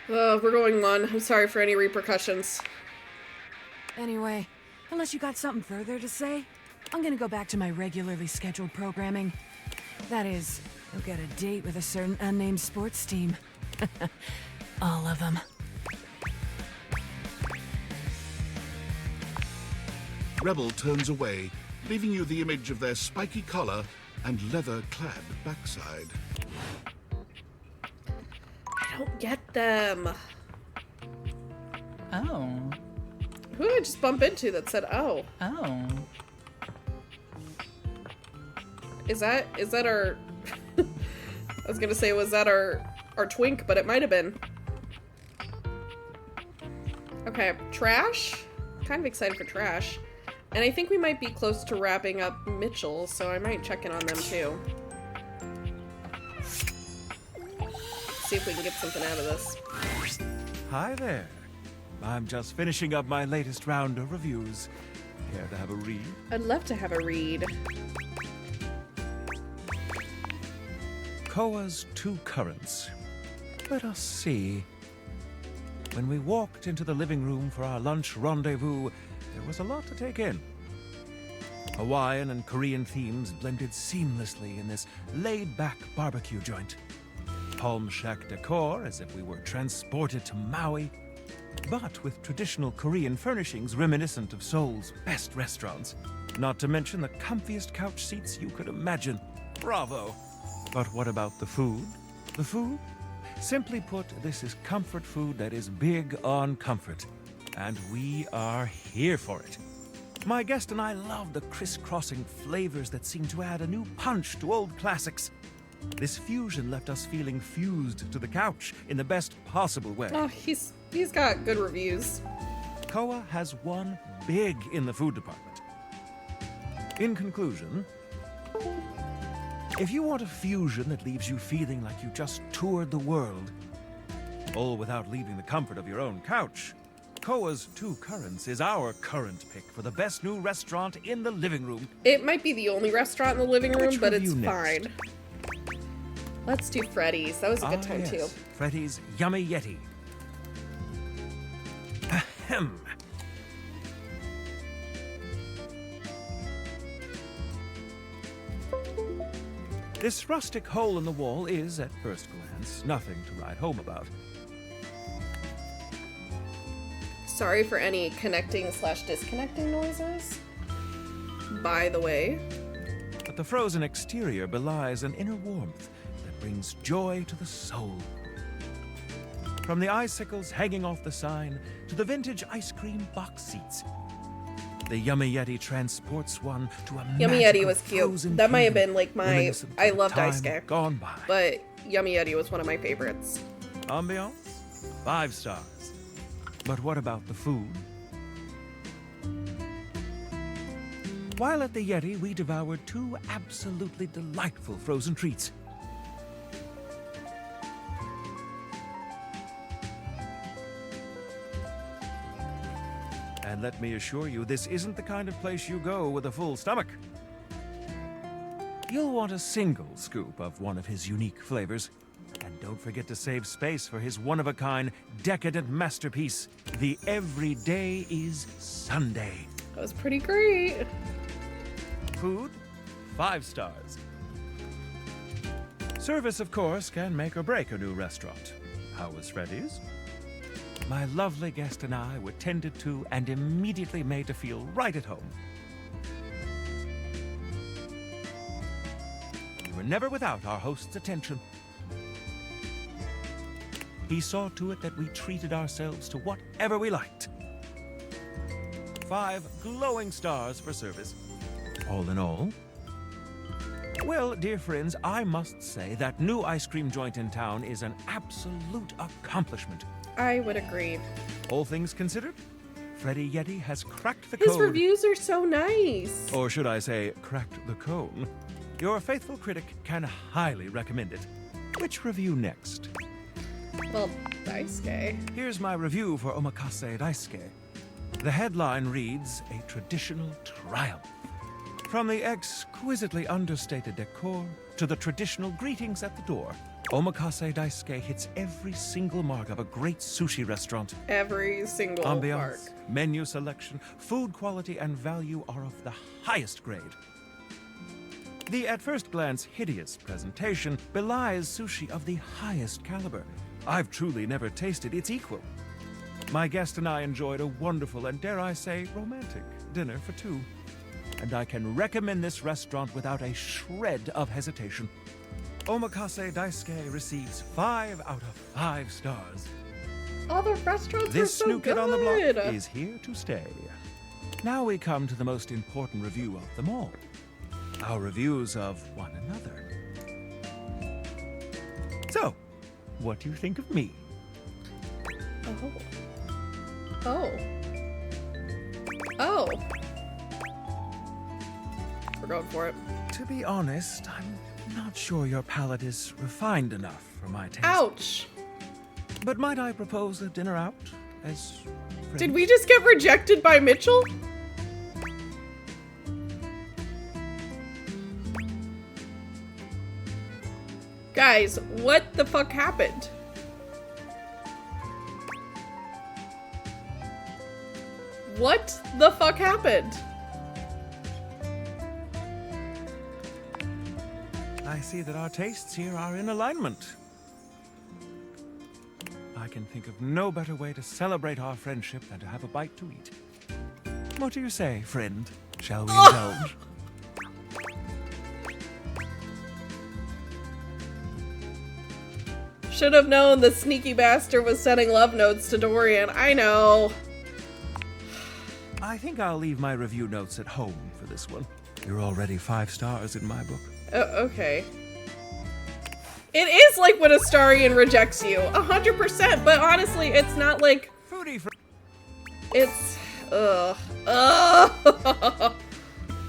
We're going 1. I'm sorry for any repercussions. Anyway, unless you got something further to say, I'm gonna go back to my regularly scheduled programming. That is, you'll get a date with a certain unnamed sports team. All of them. Rebel turns away, leaving you the image of their spiky collar and leather-clad backside. I don't get them. Oh. Who did I just bump into that said, oh? Oh. Is that our... I was gonna say, was that our twink, but it might have been. Okay, trash. Kind of excited for trash. And I think we might be close to wrapping up Mitchell, so I might check in on them too. See if we can get something out of this. Hi there. I'm just finishing up my latest round of reviews. Care to have a read? I'd love to have a read. Koa's Two Currents. Let us see. When we walked into the living room for our lunch rendezvous, there was a lot to take in. Hawaiian and Korean themes blended seamlessly in this laid-back barbecue joint. Palm shack decor as if we were transported to Maui, but with traditional Korean furnishings reminiscent of Seoul's best restaurants. Not to mention the comfiest couch seats you could imagine. Bravo! But what about the food? The food? Simply put, this is comfort food that is big on comfort. And we are here for it. My guest and I love the crisscrossing flavors that seem to add a new punch to old classics. This fusion left us feeling fused to the couch in the best possible way. Oh, he's got good reviews. Koa has won big in the food department. In conclusion, if you want a fusion that leaves you feeling like you just toured the world, all without leaving the comfort of your own couch, Koa's Two Currents is our current pick for the best new restaurant in the living room. It might be the only restaurant in the living room, Which but it's review next? fine. Let's do Freddy's. That was a good time yes. too. Freddy's Yummy Yeti. Ahem. This rustic hole in the wall is, at first glance, nothing to write home about. Sorry for any connecting/disconnecting noises, by the way. But the frozen exterior belies an inner warmth that brings joy to the soul. From the icicles hanging off the sign to the vintage ice cream box seats, the Yummy Yeti transports one to a Yummy magical Yeti was cute. frozen That might have kingdom, been like my. reminiscent I of a loved time Ice Game, gone by. but Yummy Yeti was one of my favorites. Ambiance, 5 stars. But what about the food? While at the Yeti, we devoured 2 absolutely delightful frozen treats. And let me assure you, this isn't the kind of place you go with a full stomach. You'll want a single scoop of one of his unique flavors. And don't forget to save space for his one-of-a-kind, decadent masterpiece, the Every Day is Sunday. That was pretty great. Food, 5 stars. Service, of course, can make or break a new restaurant. How was Freddy's? My lovely guest and I were tended to and immediately made to feel right at home. We were never without our host's attention. He saw to it that we treated ourselves to whatever we liked. 5 glowing stars for service. All in all, well, dear friends, I must say that new ice cream joint in town is an absolute accomplishment. I would agree. All things considered, Freddy Yeti has cracked the His code. reviews are so nice. Or should I say, cracked the cone. Your faithful critic can highly recommend it. Which review next? Well, Daisuke. Here's my review for Omakase Daisuke. The headline reads, a traditional triumph. From the exquisitely understated decor to the traditional greetings at the door, Omakase Daisuke hits every single mark of a great sushi restaurant. Every single Ambiance, mark. menu selection, food quality, and value are of the highest grade. The at first glance hideous presentation belies sushi of the highest caliber. I've truly never tasted its equal. My guest and I enjoyed a wonderful and, dare I say, romantic dinner for 2. And I can recommend this restaurant without a shred of hesitation. Omakase Daisuke receives 5 out of 5 stars. All the restaurants This are so new good. kid on the block is here to stay. Now we come to the most important review of them all. Our reviews of one another. So, what do you think of me? Oh. Oh. Oh. We're going for it. To be honest, I'm not sure your palate is refined enough for my taste. Ouch. But might I propose a dinner out as friends? Did we just get rejected by Mitchell? Guys, what the fuck happened? What the fuck happened? I see that our tastes here are in alignment. I can think of no better way to celebrate our friendship than to have a bite to eat. What do you say, friend? Shall we indulge? Should have known the sneaky bastard was sending love notes to Dorian. I know. I think I'll leave my review notes at home for this one. You're already 5 stars in my book. Okay. It is like when Astarion rejects you, 100%. But honestly, it's not like foodie. It's ugh.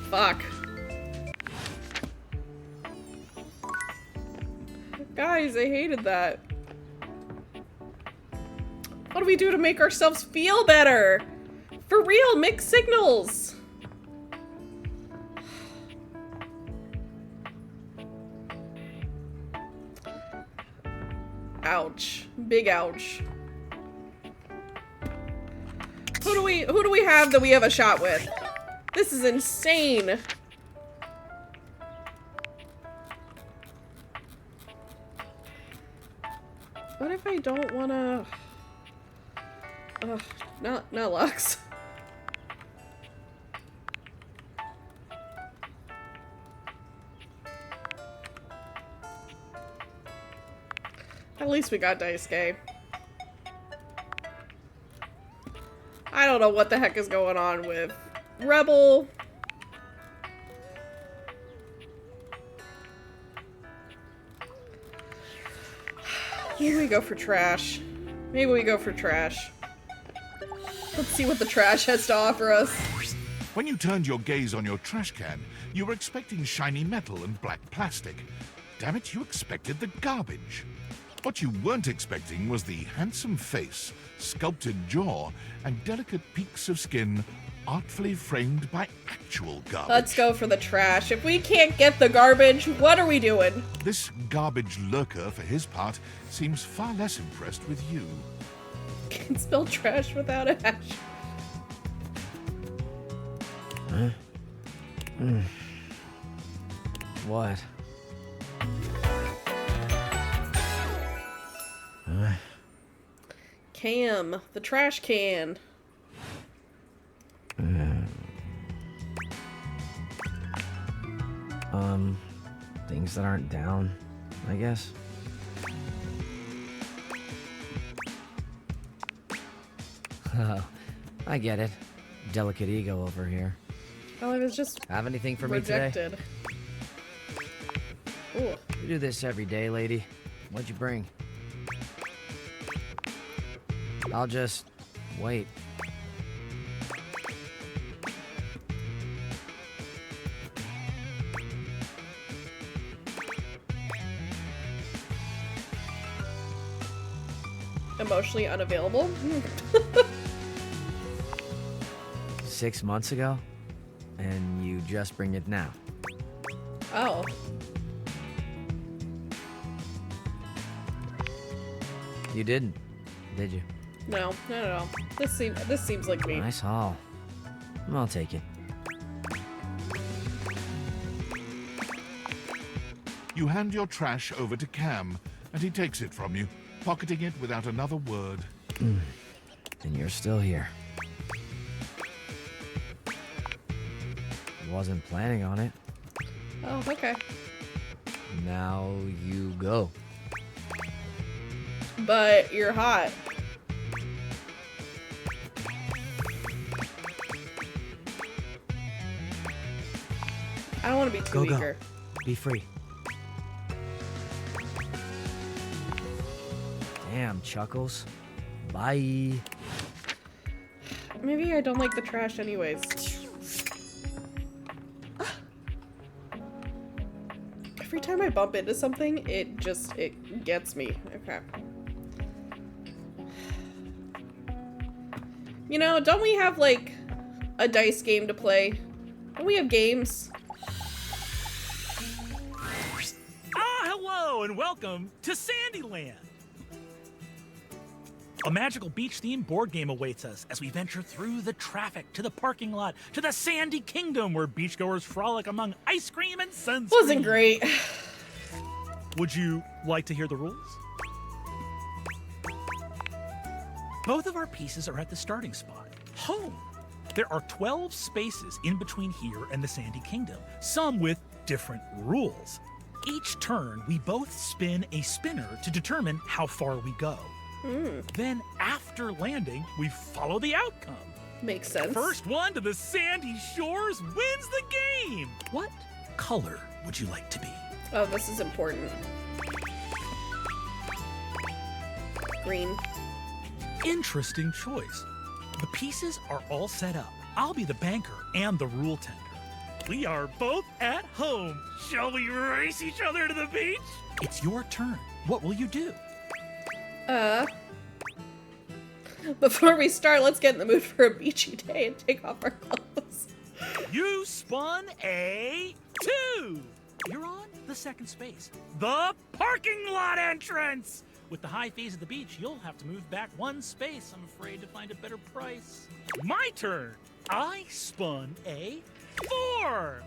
Fuck. Guys, I hated that. What do we do to make ourselves feel better? For real, mixed signals. Ouch. Big ouch. Who do we have that we have a shot with? This is insane. What if I don't wanna... Ugh, not Lux. At least we got Daisuke. I don't know what the heck is going on with Rebel. Maybe we go for trash. Maybe we go for trash. Let's see what the trash has to offer us. When you turned your gaze on your trash can, you were expecting shiny metal and black plastic. Damn it, you expected the garbage. What you weren't expecting was the handsome face, sculpted jaw, and delicate peaks of skin artfully framed by actual garbage. Let's go for the trash. If we can't get the garbage, what are we doing? This garbage lurker, for his part, seems far less impressed with you. Can spell trash without a hash. Huh? What? Cam, the trash can. Things that aren't down, I guess. Oh, I get it. Delicate ego over here. Oh, I was just Have anything for me rejected. today? Ooh. You do this every day, lady. What'd you bring? I'll just wait. Emotionally unavailable. 6 months ago, and you just bring it now. Oh. You didn't, did you? No, not at all. This seems like me. Nice haul. I'll take it. You hand your trash over to Cam, and he takes it from you, pocketing it without another word. And you're still here. Wasn't planning on it. Oh, okay. Now you go. But you're hot. I don't want to be too eager. Be free. Damn, Chuckles. Bye. Maybe I don't like the trash anyways. Every time I bump into something, it gets me. Okay. You know, don't we have, like, a dice game to play? Don't we have games? Hello and welcome to Sandyland. A magical beach-themed board game awaits us as we venture through the traffic to the parking lot to the Sandy Kingdom, where beachgoers frolic among ice cream and sunscreen. Wasn't great. Would you like to hear the rules? Both of our pieces are at the starting spot, home. There are 12 spaces in between here and the Sandy Kingdom, some with different rules. Each turn, we both spin a spinner to determine how far we go. Then, after landing, we follow the outcome. Makes sense. First one to the sandy shores wins the game. What color would you like to be? Oh, this is important. Green. Interesting choice. The pieces are all set up. I'll be the banker and the rule tender. We are both at home. Shall we race each other to the beach? It's your turn. What will you do? Before we start, let's get in the mood for a beachy day and take off our clothes. You spun a 2. You're on the second space. The parking lot entrance. With the high fees of the beach, you'll have to move back 1 space, I'm afraid, to find a better price. My turn. I spun a 4.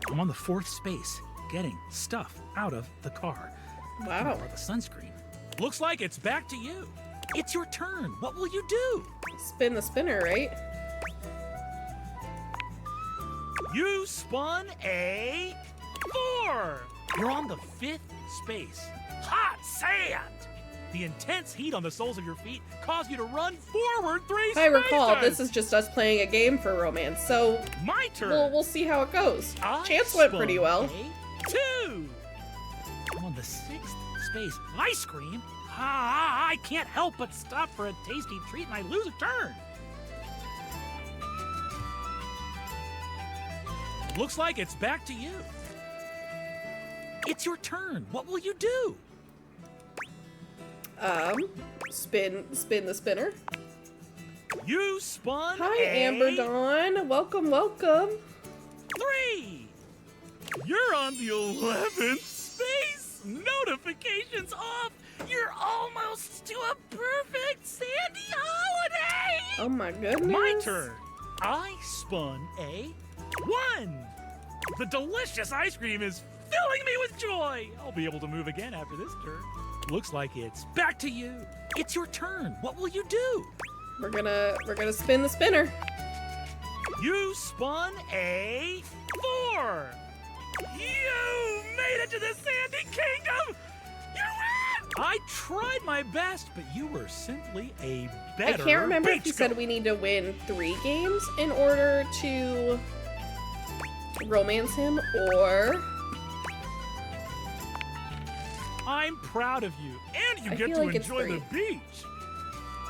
I'm on the 4th space, getting stuff out of the car. Wow. Or the sunscreen. Looks like it's back to you. It's your turn. What will you do? Spin the spinner, right? You spun a 4. You're on the 5th space. Hot sand! The intense heat on the soles of your feet caused you to run forward 3 If I recall, spaces. this is just us playing a game for romance, so My turn. we'll see how it goes. I Chance went spun pretty well. a 2. I'm on the 6th space. Ice cream? I can't help but stop for a tasty treat and I lose a turn. Looks like it's back to you. It's your turn. What will you do? Spin the spinner. You spun Hi, a Amber Dawn. Welcome, welcome. 3. You're on the 11th space. Notifications off. You're almost to a perfect sandy holiday. Oh my goodness. My turn. I spun a 1. The delicious ice cream is filling me with joy. I'll be able to move again after this turn. Looks like it's back to you. It's your turn. What will you do? We're gonna spin the spinner. You spun a 4. You made it to the Sandy Kingdom. You win. I tried my best, but you were simply a better I can't remember if beach you said goat. we need to win 3 games in order to romance him, or I'm proud of you, and you I get feel to like it's enjoy the 3. beach.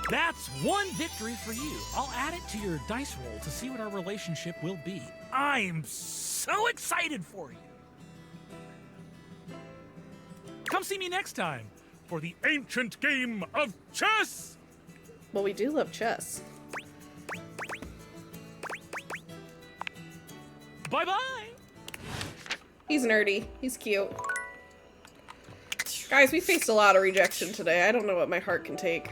That's 1 victory for you. I'll add it to your dice roll to see what our relationship will be. I'm so excited for you. Come see me next time for the ancient game of chess. Well, we do love chess. Bye-bye. He's nerdy. He's cute. Guys, we faced a lot of rejection today. I don't know what my heart can take.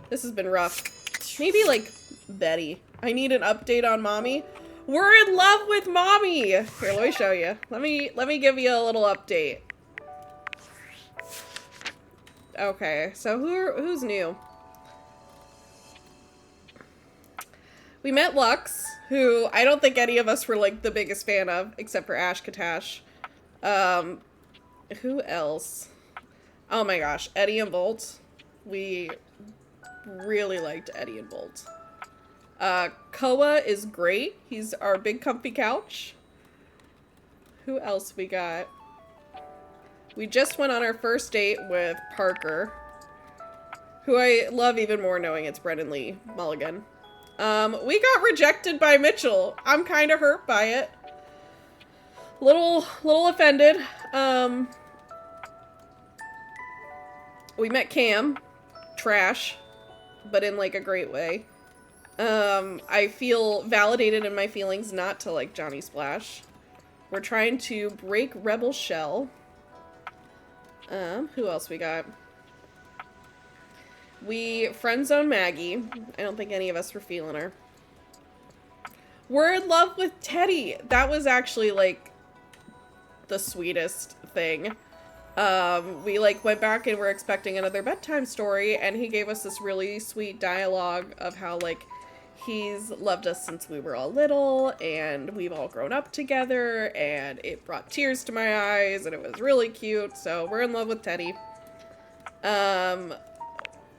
This has been rough. Maybe, like, Betty. I need an update on Mommy. We're in love with Mommy! Here, let me show you. Let me give you a little update. Okay, so who's new? We met Lux, who I don't think any of us were, like, the biggest fan of, except for Ash Katash. Who else? Oh my gosh, Eddie and Bolt. We really liked Eddie and Bolt. Koa is great. He's our big comfy couch. Who else we got? We just went on our first date with Parker, who I love even more knowing it's Brennan Lee Mulligan. We got rejected by Mitchell. I'm kind of hurt by it. Little offended. We met Cam. Trash. But in, like, a great way. I feel validated in my feelings not to like Johnny Splash. We're trying to break Rebel Shell. Who else we got? We friend-zone Maggie. I don't think any of us were feeling her. We're in love with Teddy. That was actually, like, the sweetest thing. We, like, went back and were expecting another bedtime story, and he gave us this really sweet dialogue of how, like, he's loved us since we were all little, and we've all grown up together, and it brought tears to my eyes, and it was really cute, so we're in love with Teddy.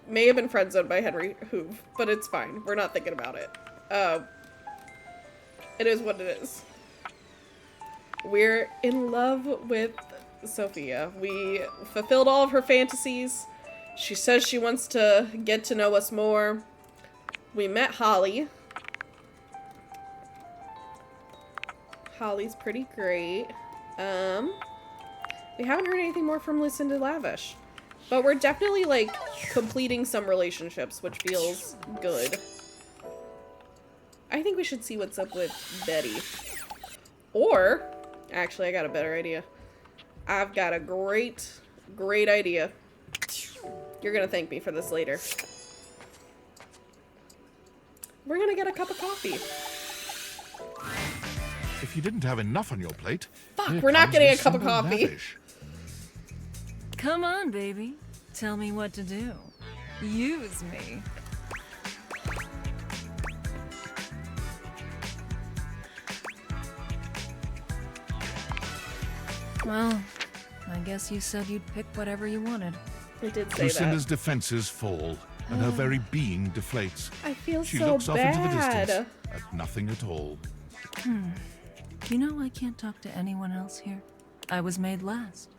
May have been friend-zoned by Henry Hoove, but it's fine. We're not thinking about it. It is what it is. We're in love with Sophia. We fulfilled all of her fantasies. She says she wants to get to know us more. We met Holly. Holly's pretty great. We haven't heard anything more from Lucinda Lavish. But we're definitely, like, completing some relationships, which feels good. I think we should see what's up with Betty. Or, actually, I got a better idea. I've got a great idea. You're gonna thank me for this later. We're gonna get a cup of coffee. If you didn't have enough on your plate, Fuck, we're not getting a cup of coffee. Come on, baby. Tell me what to do. Use me. Well, I guess you said you'd pick whatever you wanted. I did say Lucinda's that. defenses fall, and her very being deflates. I feel She so looks off into the bad. distance at nothing at all. You know I can't talk to anyone else here. I was made last,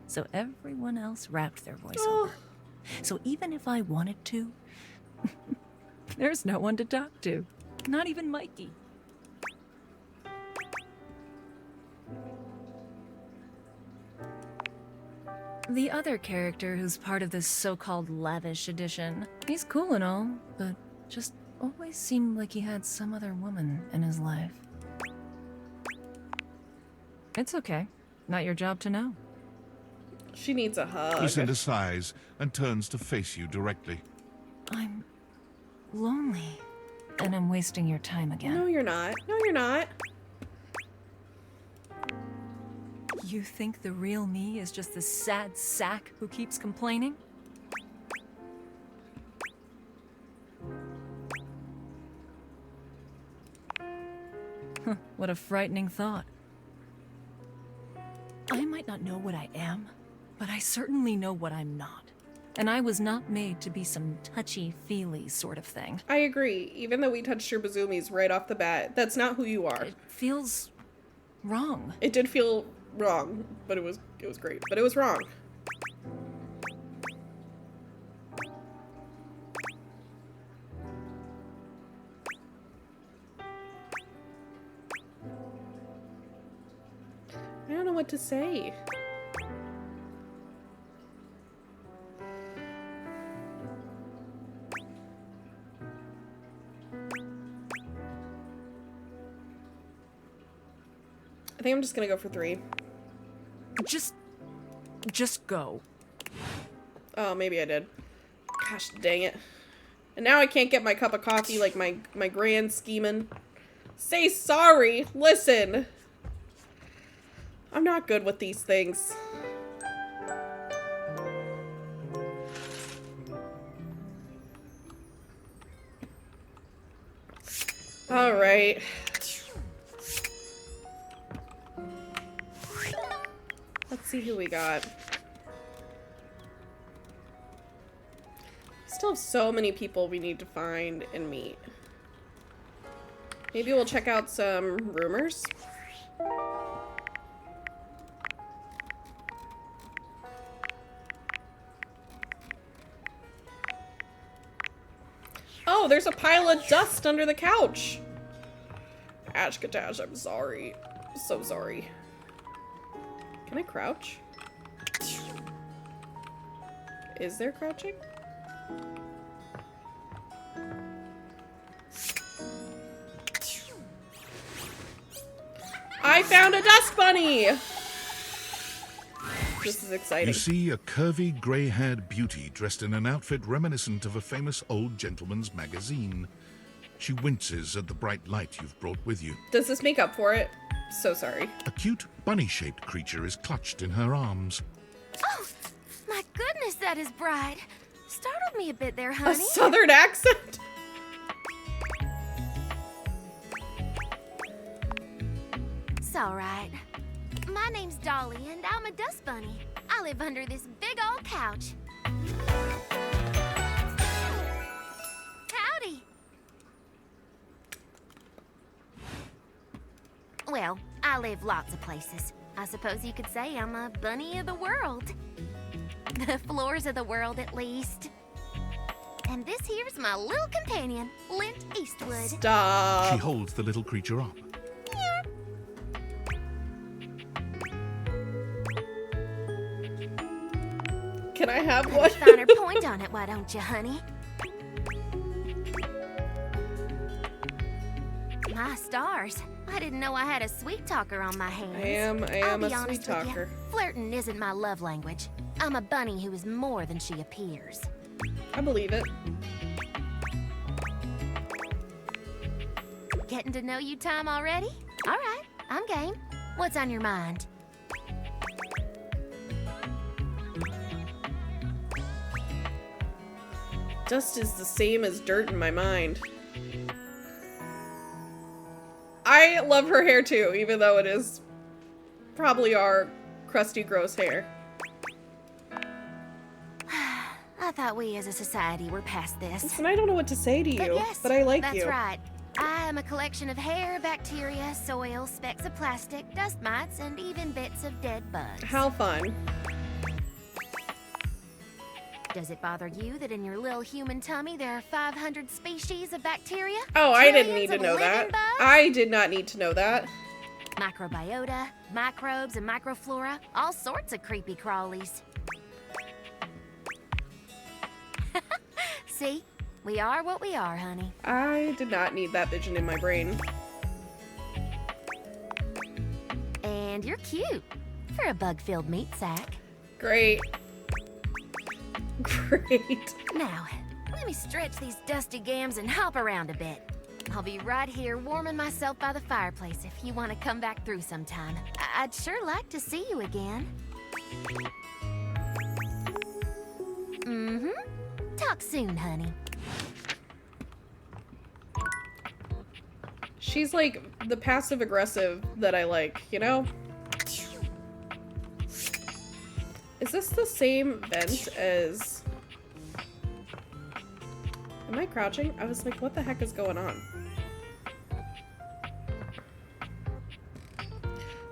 so everyone else wrapped their voice over. So even if I wanted to, there's no one to talk to. Not even Mikey. The other character who's part of this so-called lavish edition, he's cool and all, but just always seemed like he had some other woman in his life. It's okay. Not your job to know. She needs a hug. Lucinda sighs and turns to face you directly. I'm lonely, and I'm wasting your time again. No, you're not. No, you're not. You think the real me is just this sad sack who keeps complaining? Huh, what a frightening thought. I might not know what I am, but I certainly know what I'm not. And I was not made to be some touchy-feely sort of thing. I agree. Even though we touched your bazoomies right off the bat, that's not who you are. It feels wrong. It did feel wrong, but it was great. But it was wrong. I don't know what to say. I think I'm just gonna go for 3. Just go. Oh, maybe I did. Gosh dang it. And now I can't get my cup of coffee like my grand scheming. Say sorry. Listen. I'm not good with these things. All right. Let's see who we got. Still have so many people we need to find and meet. Maybe we'll check out some rumors. Oh, there's a pile of dust under the couch. Ashkatash, I'm sorry. So sorry. Can I crouch? Is there crouching? I found a dust bunny! This is exciting. You see a curvy, grey-haired beauty dressed in an outfit reminiscent of a famous old gentleman's magazine. She winces at the bright light you've brought with you. Does this make up for it? So sorry. A cute, bunny-shaped creature is clutched in her arms. Oh, my goodness, that is bright. Startled me a bit there, honey. A southern accent? It's all right. My name's Dolly, and I'm a dust bunny. I live under this big old couch. Howdy. Well, I live lots of places. I suppose you could say I'm a bunny of the world. The floors of the world, at least. And this here's my little companion, Lint Eastwood. Stop. She holds the little creature up. Can I have Put one? a finer point on it, why don't you, honey? My stars. I didn't know I had a sweet talker on my hands. I am I'll be a sweet honest with you, talker. Flirting isn't my love language. I'm a bunny who is more than she appears. I believe it. Getting to know you time already? All right, I'm game. What's on your mind? Dust is the same as dirt in my mind. I love her hair too, even though it is probably our crusty, gross hair. I thought we as a society were past this. And I don't know what to say to you, Yes, but I like that's you. right. I am a collection of hair, bacteria, soil, specks of plastic, dust mites, and even bits of dead bugs. How fun. Does it bother you that in your little human tummy there are 500 species of bacteria? Oh, I didn't Trillions need to of know living that. bugs? I did not need to know that. Microbiota, microbes, and microflora. All sorts of creepy crawlies. See? We are what we are, honey. I did not need that vision in my brain. And you're cute for a bug-filled meat sack. Great. Great. Now, let me stretch these dusty gams and hop around a bit. I'll be right here warming myself by the fireplace if you want to come back through sometime. I'd sure like to see you again. Mm-hmm. Talk soon, honey. She's like the passive aggressive that I like, you know? Is this the same vent as... Am I crouching? I was like, what the heck is going on?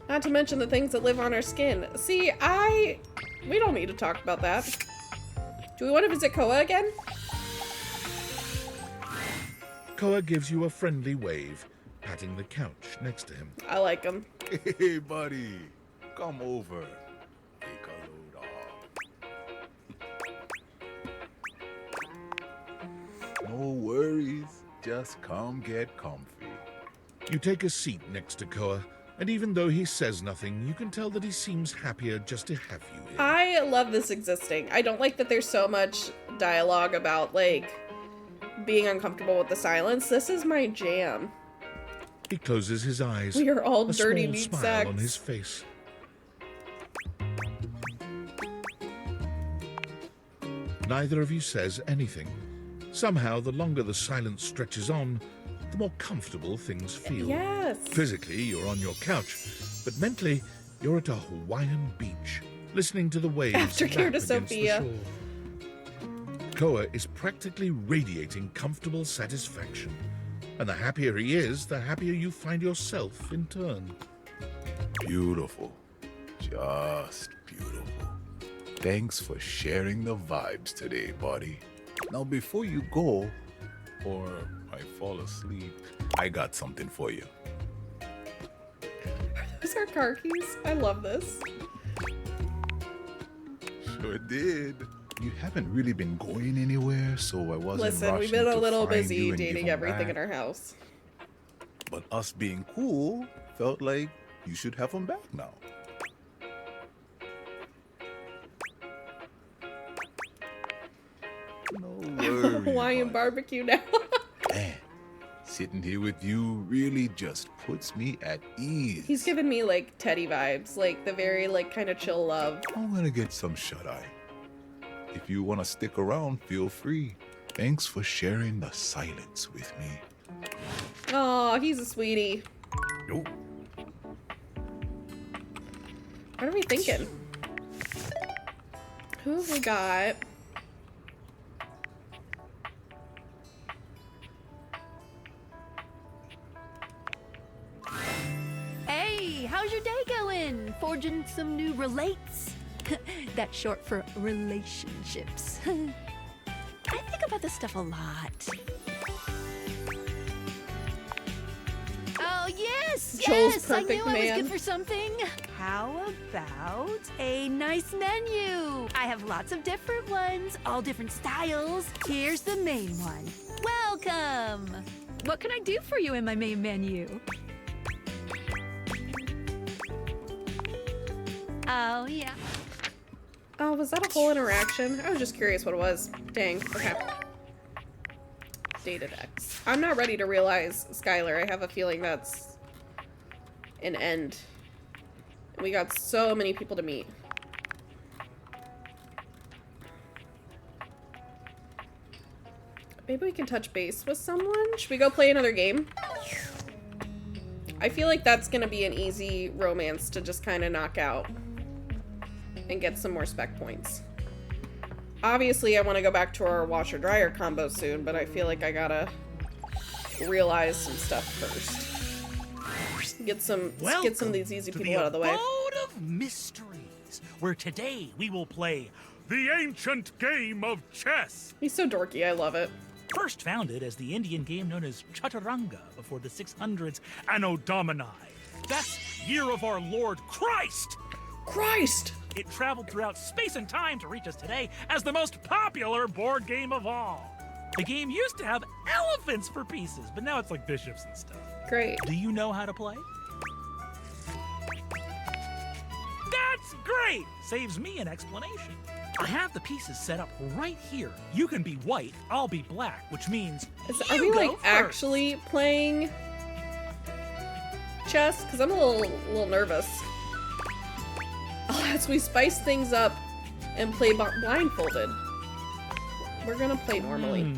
Not to mention the things that live on our skin. See, we don't need to talk about that. Do we want to visit Koa again? Koa gives you a friendly wave, patting the couch next to him. I like him. Hey, buddy. Come over. Take a load off. No worries. Just come get comfy. You take a seat next to Koa, and even though he says nothing, you can tell that he seems happier just to have you here. I love this existing. I don't like that there's so much dialogue about, like, being uncomfortable with the silence. This is my jam. He closes his eyes. We are all a dirty small meat smile sacks. on his face. Neither of you says anything. Somehow, the longer the silence stretches on, the more comfortable things feel. Yes. Physically, you're on your couch, but mentally, you're at a Hawaiian beach, listening to the waves Aftercare lap to against Sophia. the shore. Koa is practically radiating comfortable satisfaction, and the happier he is, the happier you find yourself in turn. Beautiful. Just beautiful. Thanks for sharing the vibes today, buddy. Now, before you go, or I fall asleep, I got something for you. Those are car keys. I love this. Sure did. You haven't really been going anywhere, so I wasn't Listen, we've rushing been a to little find busy you and give dating 'em everything back. in our house. But us being cool felt like you should have them back now. No worries. Hawaiian barbecue now. Man, sitting here with you really just puts me at ease. He's giving me like Teddy vibes, like the very like kind of chill love. I'm gonna get some shut-eye. If you want to stick around, feel free. Thanks for sharing the silence with me. Oh, he's a sweetie. Nope. What are we thinking? Who have we got? Hey, how's your day going? Forging some new relates? That's short for relationships. I think about this stuff a lot. Oh, yes! Joel's Yes! I perfect knew I was man. good for something. How about a nice menu? I have lots of different ones, all different styles. Here's the main one. Welcome! What can I do for you in my main menu? Oh, yeah. Oh, was that a whole interaction? I was just curious what it was. Dang. Okay. Dated X. I'm not ready to realize, Skylar. I have a feeling that's an end. We got so many people to meet. maybe we can touch base with someone. Should we go play another game? I feel like that's gonna be an easy romance to just kind of knock out and get some more spec points. Obviously, I want to go back to our washer-dryer combo soon, but I feel like I gotta realize some stuff first. Get some of these easy people out of the way. Abode of Mysteries, where today we will play the ancient game of chess. He's so dorky, I love it. First founded as the Indian game known as Chaturanga before the 600s Anno Domini. That's year of our Lord Christ! Christ! It traveled throughout space and time to reach us today as the most popular board game of all. The game used to have elephants for pieces, but now it's like bishops and stuff. Great. Do you know how to play? That's great! Saves me an explanation. I have the pieces set up right here. You can be white, I'll be black, which means Are we like actually playing chess? Because I'm a little nervous. As we spice things up and play blindfolded, we're gonna play normally.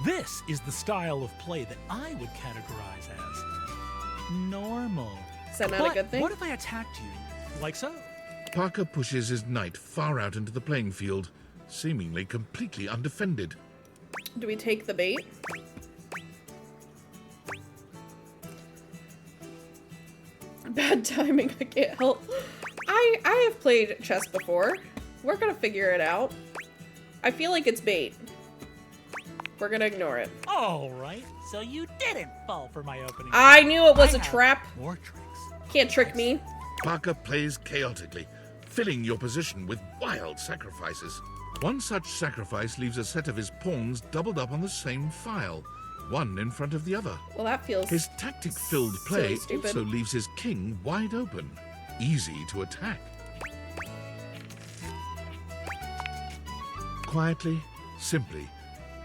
This is the style of play that I would categorize as normal. Is that not a good thing? What if I attacked you like so? Parker pushes his knight far out into the playing field, seemingly completely undefended. Do we take the bait? Bad timing, I can't help. I have played chess before. We're gonna figure it out. I feel like it's bait. We're gonna ignore it. All right, so you didn't fall for my opening. I knew it was a trap. More tricks. Can't trick me. Parker plays chaotically, filling your position with wild sacrifices. One such sacrifice leaves a set of his pawns doubled up on the same file, one in front of the other. Well, that feels His tactic-filled play stupid. also leaves his king wide open, easy to attack. Quietly, simply,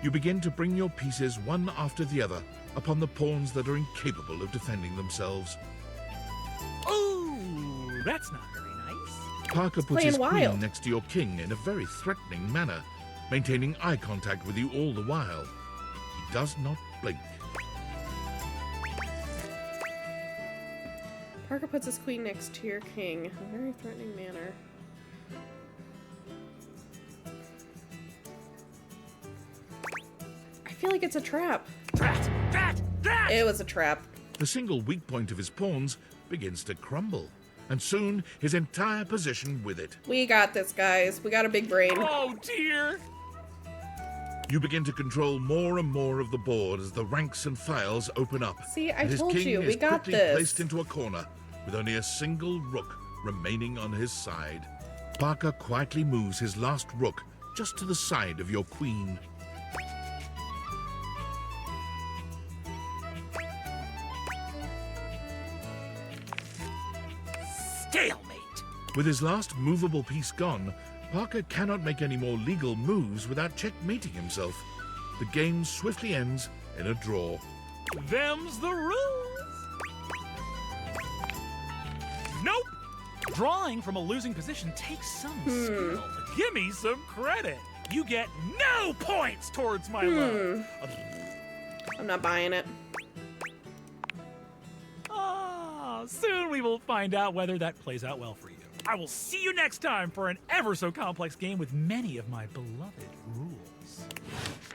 you begin to bring your pieces one after the other upon the pawns that are incapable of defending themselves. Ooh, that's not very nice. Parker puts his playing queen wild. next to your king in a very threatening manner, maintaining eye contact with you all the while. He does not blink. Parker puts his queen next to your king in a very threatening manner. I feel like it's a trap. That! It was a trap. The single weak point of his pawns begins to crumble, and soon his entire position with it. We got this, guys. We got a big brain. Oh, dear! You begin to control more and more of the board as the ranks and files open up. See, I and his told king you, we is got quickly this. placed into a corner with only a single rook remaining on his side. Parker quietly moves his last rook just to the side of your queen. Stalemate! With his last movable piece gone, Parker cannot make any more legal moves without checkmating himself. The game swiftly ends in a draw. Them's the rules! Nope! Drawing from a losing position takes some skill. Give me some credit. You get no points towards my love. I'm not buying it. Soon we will find out whether that plays out well for you. I will see you next time for an ever so complex game with many of my beloved rules.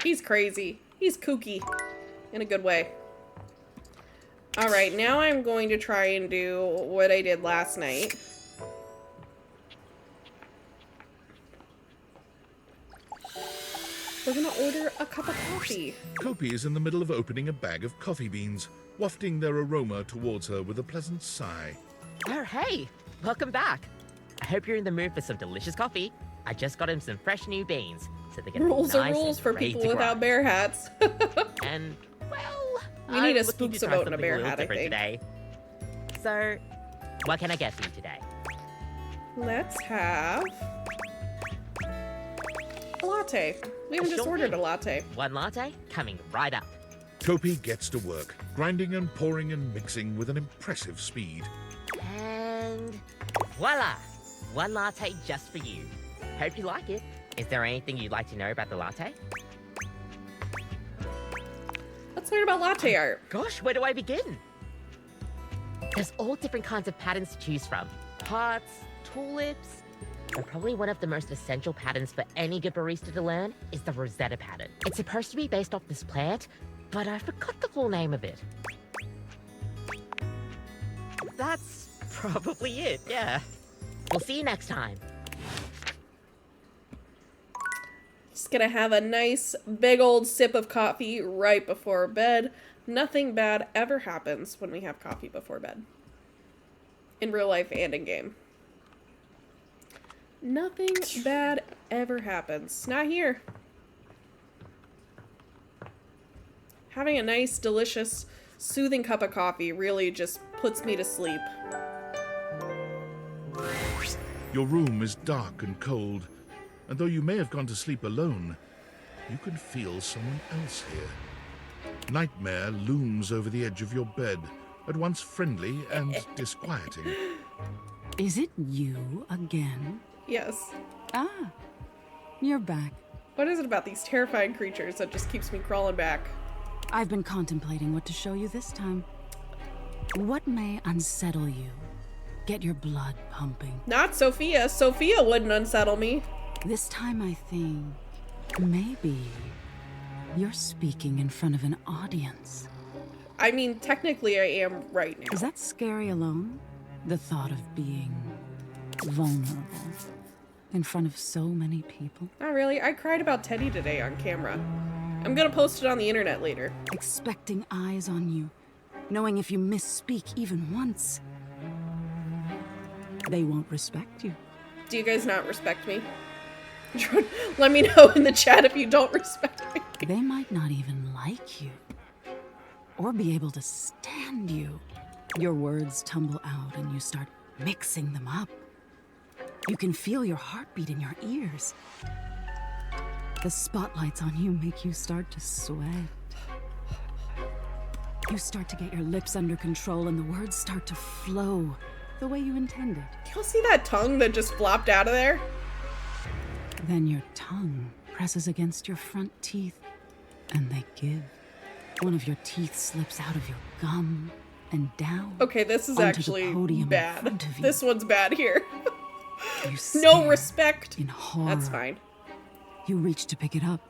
He's crazy. He's kooky. In a good way. Alright, now I'm going to try and do what I did last night. We're gonna order a cup of coffee. Kopi is in the middle of opening a bag of coffee beans, wafting their aroma towards her with a pleasant sigh. Oh, hey! Welcome back. I hope you're in the mood for some delicious coffee. I just got him some fresh new beans, so they're gonna Rules be are nice rules and for ready people to without grind. bear hats. And, well, We need I'm a looking to spook try boat and a something bear little hat, I different think. today. So, what can I get for you today? Let's have a latte. We haven't just Sure ordered thing. a latte. One latte coming right up. Kopi gets to work, grinding and pouring and mixing with an impressive speed. And voila! One latte just for you. Hope you like it. Is there anything you'd like to know about the latte? Let's learn about latte art. Gosh, where do I begin? There's all different kinds of patterns to choose from. Hearts, tulips. But probably one of the most essential patterns for any good barista to learn is the Rosetta pattern. It's supposed to be based off this plant, but I forgot the full name of it. That's probably it, yeah. We'll see you next time. Just gonna have a nice big old sip of coffee right before bed. Nothing bad ever happens when we have coffee before bed. In real life and in game. Nothing bad ever happens. Not here. Having a nice, delicious, soothing cup of coffee really just puts me to sleep. Your room is dark and cold, and though you may have gone to sleep alone, you can feel someone else here. Nightmare looms over the edge of your bed, at once friendly and disquieting. Is it you again? Yes. Ah, you're back. What is it about these terrifying creatures that just keeps me crawling back? I've been contemplating what to show you this time. What may unsettle you? Get your blood pumping. Not Sophia. Sophia wouldn't unsettle me. This time I think maybe you're speaking in front of an audience. I mean, technically I am right now. Is that scary alone? The thought of being vulnerable in front of so many people? Not really. I cried about Teddy today on camera. I'm gonna post it on the internet later. Expecting eyes on you, knowing if you misspeak even once, they won't respect you. Do you guys not respect me? Let me know in the chat if you don't respect me. They might not even like you or be able to stand you. Your words tumble out and you start mixing them up. You can feel your heartbeat in your ears. The spotlights on you make you start to sweat. You start to get your lips under control and the words start to flow the way you intended. Y'all see that tongue that just flopped out of there? Then your tongue presses against your front teeth and they give. One of your teeth slips out of your gum and down. Okay, this is onto actually the podium in bad. front of you. This one's bad here. You No stare respect. in horror. That's fine. You reach to pick it up,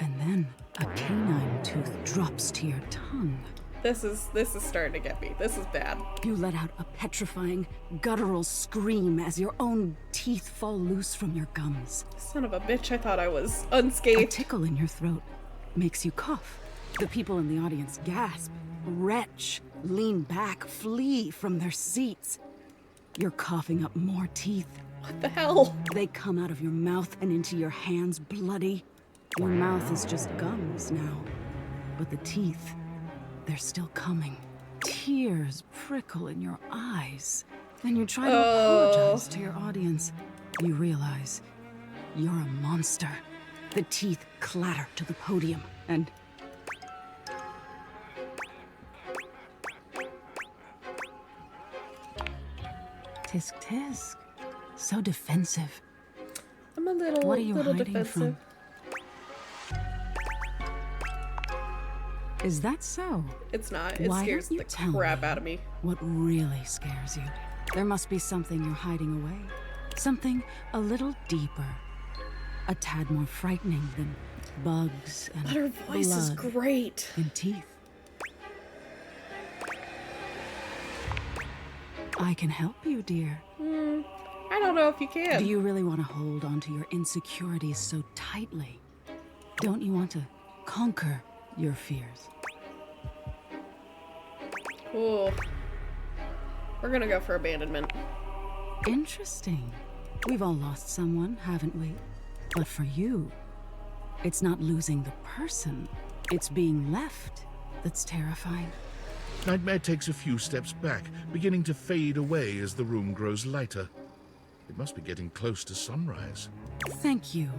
and then a canine tooth drops to your tongue. This is starting to get me. This is bad. You let out a petrifying, guttural scream as your own teeth fall loose from your gums. Son of a bitch, I thought I was A unscathed. tickle in your throat makes you cough. The people in the audience gasp, retch, lean back, flee from their seats. You're coughing up more teeth. What the hell? They come out of your mouth and into your hands bloody. Your mouth is just gums now. But the teeth, they're still coming. Tears prickle in your eyes. Then you try to apologize to your audience. You realize you're a monster. The teeth clatter to the podium and... Tisk tisk. So defensive. I'm a little, What are you little hiding defensive. from? Is that so? It's not. It Why scares don't you the tell crap me out of me. What really scares you? There must be something you're hiding away. Something a little deeper. A tad more frightening than bugs and But her voice is blood great. and teeth. I can help you, dear. I don't know if you can. Do you really want to hold on to your insecurities so tightly? Don't you want to conquer your fears? Ooh. We're gonna go for abandonment. Interesting. We've all lost someone, haven't we? But for you, it's not losing the person. It's being left that's terrifying. Nightmare takes a few steps back, beginning to fade away as the room grows lighter. It must be getting close to sunrise. Thank you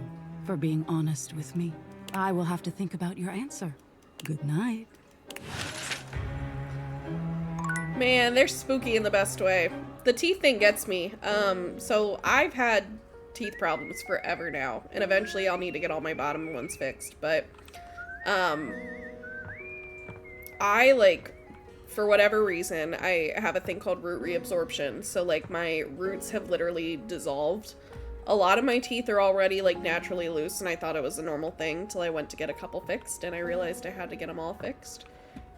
for being honest with me. I will have to think about your answer. Good night. Man, they're spooky in the best way. The teeth thing gets me. So I've had teeth problems forever now, and eventually I'll need to get all my bottom ones fixed, but I, like, for whatever reason, I have a thing called root reabsorption. So, like, my roots have literally dissolved. A lot of my teeth are already, like, naturally loose, and I thought it was a normal thing till I went to get a couple fixed, and I realized I had to get them all fixed.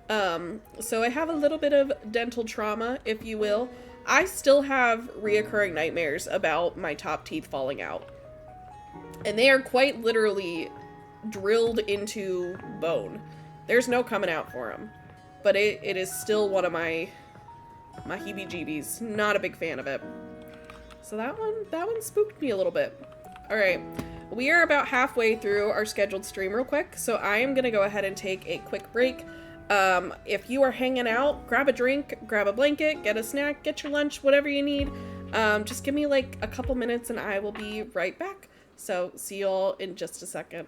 So I have a little bit of dental trauma, if you will. I still have reoccurring nightmares about my top teeth falling out. And they are quite literally drilled into bone. There's no coming out for them. But it is still one of my heebie-jeebies. Not a big fan of it. So that one spooked me a little bit. Alright, we are about halfway through our scheduled stream real quick, so I am going to go ahead and take a quick break. If you are hanging out, grab a drink, grab a blanket, get a snack, get your lunch, whatever you need. Just give me like a couple minutes and I will be right back. So see you all in just a second.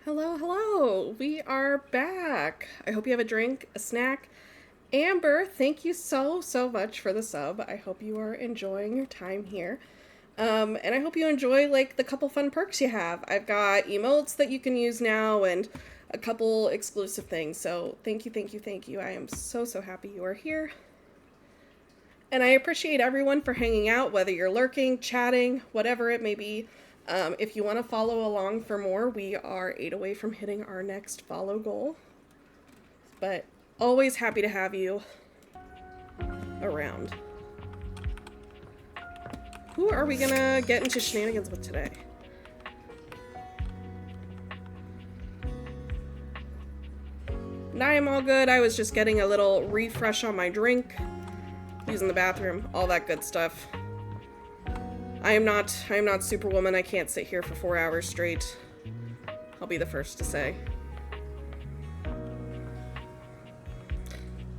Hello, hello. We are back. I hope you have a drink, a snack. Amber, thank you so much for the sub. I hope you are enjoying your time here. And I hope you enjoy like the couple fun perks you have. I've got emotes that you can use now and a couple exclusive things. So thank you. I am so happy you are here. And I appreciate everyone for hanging out, whether you're lurking, chatting, whatever it may be. If you want to follow along for more, we are 8 away from hitting our next follow goal. But always happy to have you around. Who are we gonna get into shenanigans with today? Nah, I'm all good. I was just getting a little refresh on my drink, using the bathroom, all that good stuff. I am not Superwoman. I can't sit here for 4 hours straight. I'll be the first to say.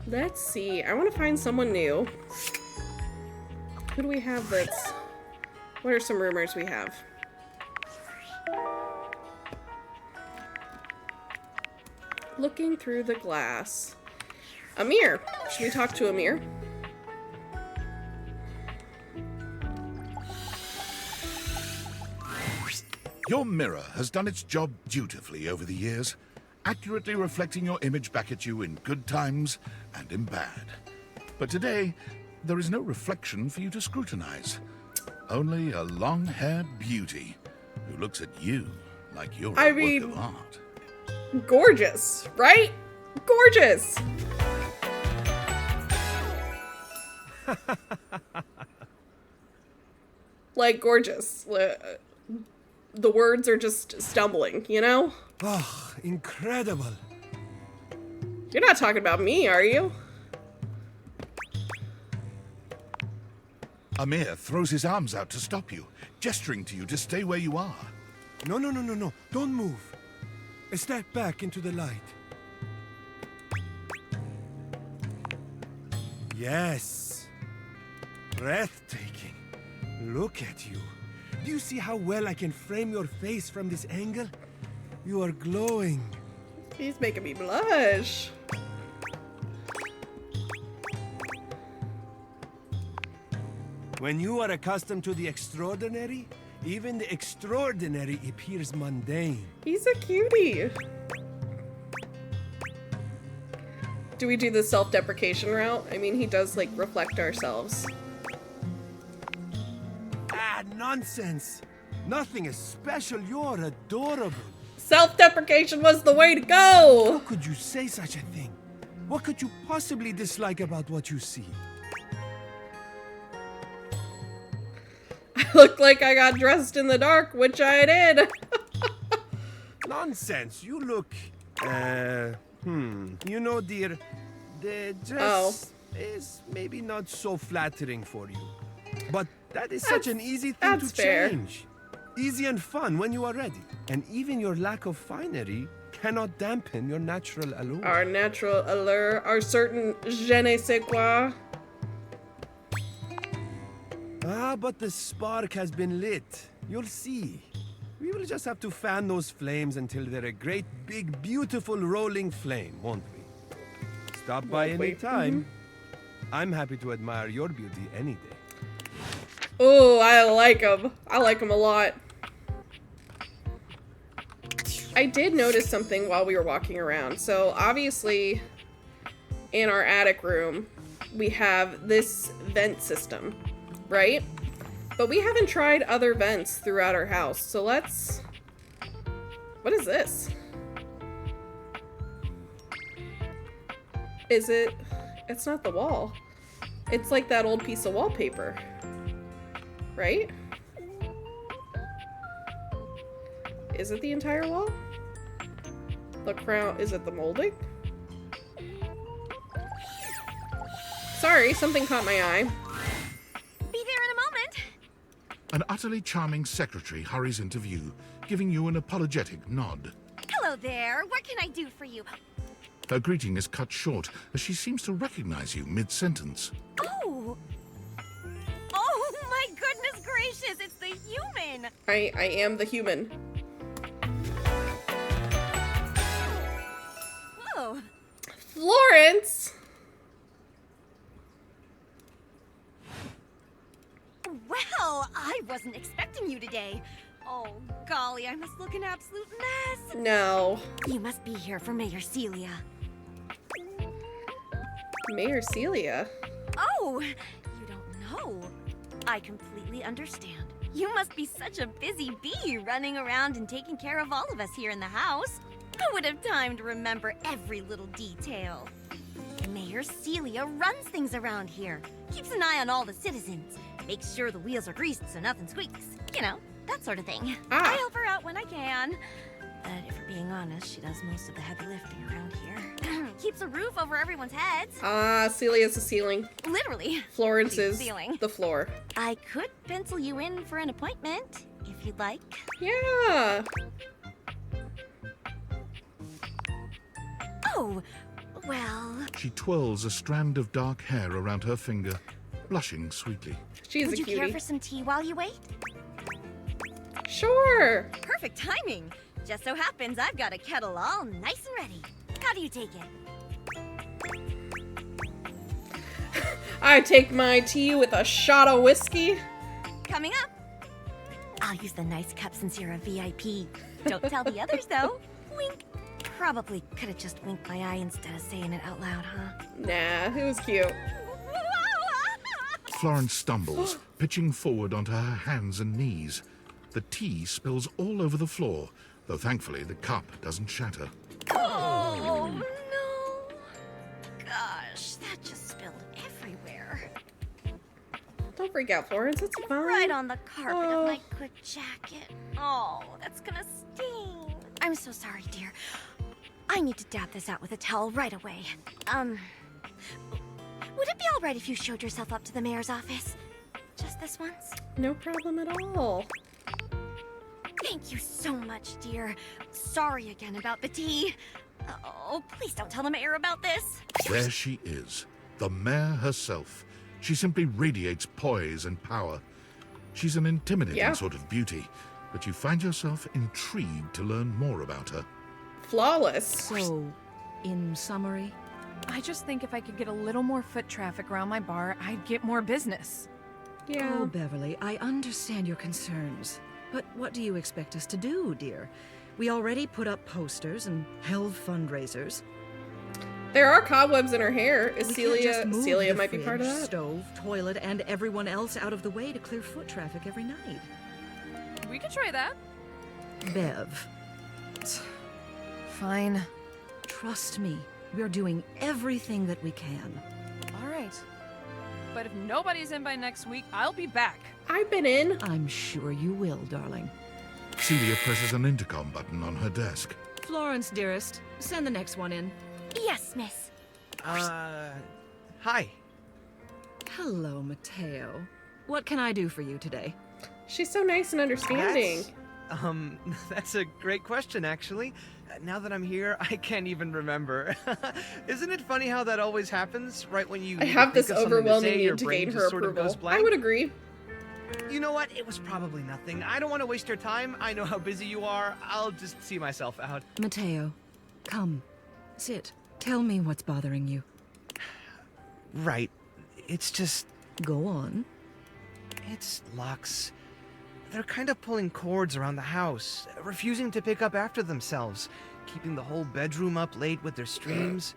Let's see. I want to find someone new. Who do we have that's... What are some rumors we have? Looking through the glass. Amir. Should we talk to Amir? Your mirror has done its job dutifully over the years, accurately reflecting your image back at you in good times and in bad. But today, there is no reflection for you to scrutinize. Only a long-haired beauty who looks at you like you're a work of art. Gorgeous, right? Gorgeous! Like, gorgeous. The words are just stumbling, you know? Oh, incredible. You're not talking about me, are you? Amir throws his arms out to stop you, gesturing to you to stay where you are. No. Don't move. Step back into the light. Yes. Breathtaking. Look at you. Do you see how well I can frame your face from this angle? You are glowing. He's making me blush. When you are accustomed to the extraordinary, even the extraordinary appears mundane. He's a cutie. Do we do the self-deprecation route? I mean, he does, like, reflect ourselves. Ah, nonsense. Nothing is special. You're adorable. Self-deprecation was the way to go! How could you say such a thing? What could you possibly dislike about what you see? I look like I got dressed in the dark, which I did. Nonsense. You look... You know, dear, the dress is maybe not so flattering for you. But that is such an easy thing to change. Easy and fun when you are ready. And even your lack of finery cannot dampen your natural allure. Our natural allure, our certain je ne sais quoi. Ah, but the spark has been lit. You'll see. We will just have to fan those flames until they're a great, big, beautiful, rolling flame, won't we? Stop by any time. I'm happy to admire your beauty any day. Oh, I like him. I like him a lot. I did notice something while we were walking around. So, obviously, in our attic room, we have this vent system, right? But we haven't tried other vents throughout our house, so let's... What is this? Is it... It's not the wall. It's like that old piece of wallpaper. Right? Is it the entire wall? The crown... Is it the molding? Sorry, something caught my eye. Be there in a moment. An utterly charming secretary hurries into view, giving you an apologetic nod. Hello there. What can I do for you? Her greeting is cut short as she seems to recognize you mid-sentence. Oh! Oh my goodness gracious! It's the human! I am the human. Whoa! Florence! Well, I wasn't expecting you today. Oh, golly, I must look an absolute mess. No. You must be here for Mayor Celia. Mayor Celia? Oh, you don't know. I completely understand. You must be such a busy bee running around and taking care of all of us here in the house. Who would have time to remember every little detail? Mayor Celia runs things around here, keeps an eye on all the citizens, makes sure the wheels are greased so nothing squeaks. You know, that sort of thing. I help her out when I can. But if we're being honest, she does most of the heavy lifting around here. Keeps a roof over everyone's heads. Celia's the ceiling. Literally. Florence She's is the ceiling. the floor. I could pencil you in for an appointment, if you'd like. Yeah. Oh, well... She twirls a strand of dark hair around her finger, blushing sweetly. She's Would a you care cutie. for some tea while you wait? Sure. Perfect timing. Just so happens I've got a kettle all nice and ready. How do you take it? I take my tea with a shot of whiskey. Coming up. I'll use the nice cup since you're a VIP. Don't tell the others, though. Wink. Probably could have just winked my eye instead of saying it out loud, huh? Nah, it was cute. Florence stumbles, pitching forward onto her hands and knees. The tea spills all over the floor, though thankfully the cup doesn't shatter. Oh, no. Gosh, that just spilled everywhere. Don't freak out, Florence. It's fine. Right on the carpet of my good jacket. Oh, that's gonna sting. I'm so sorry, dear. I need to dab this out with a towel right away. Would it be all right if you showed yourself up to the mayor's office? Just this once? No problem at all. Thank you so much, dear. Sorry again about the tea. Oh, please don't tell the mayor about this. There she is, the mayor herself. She simply radiates poise and power. She's an intimidating sort of beauty, but you find yourself intrigued to learn more about her. Flawless. So, in summary, I just think if I could get a little more foot traffic around my bar, I'd get more business. Oh, Beverly, I understand your concerns. But what do you expect us to do, dear? We already put up posters and held fundraisers. There are cobwebs in her hair. Is We can't just move Celia the might be part of fridge, that? stove, toilet, and everyone else out of the way to clear foot traffic every night. We could try that. Bev. Fine. Trust me, we're doing everything that we can. All right. But if nobody's in by next week, I'll be back. I've been in. I'm sure you will, darling. Celia presses an intercom button on her desk. Florence, dearest, send the next one in. Yes, miss. Hi. Hello, Mateo. What can I do for you today? She's so nice and understanding. That's a great question, actually. Now that I'm here, I can't even remember. Isn't it funny how that always happens? Right when you I have this think of something overwhelming to say, your need to brain gain her just sort of approval. goes blank. I would agree. You know what? It was probably nothing. I don't want to waste your time. I know how busy you are. I'll just see myself out. Mateo, come. Sit. Tell me what's bothering you. Right. It's just... Go on. It's Lux. They're kind of pulling cords around the house, refusing to pick up after themselves, keeping the whole bedroom up late with their streams.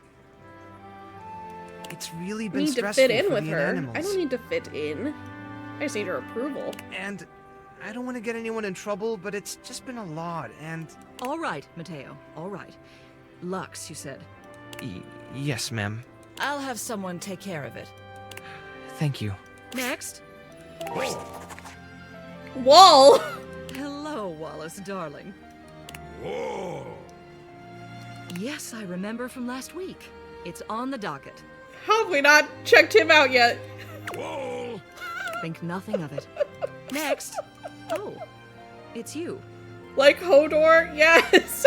It's really been Need to stressful fit in for with the her. animals. I don't need to fit in. I just need her approval. And I don't want to get anyone in trouble, but it's just been a lot, and... All right, Mateo. All right. Lux, you said. Yes, ma'am. I'll have someone take care of it. Thank you. Next. Wall! Hello, Wallace, darling. Whoa! Yes, I remember from last week. It's on the docket. How have we not checked him out yet? Whoa! Think nothing of it. Next. Oh, it's you. Like Hodor? Yes!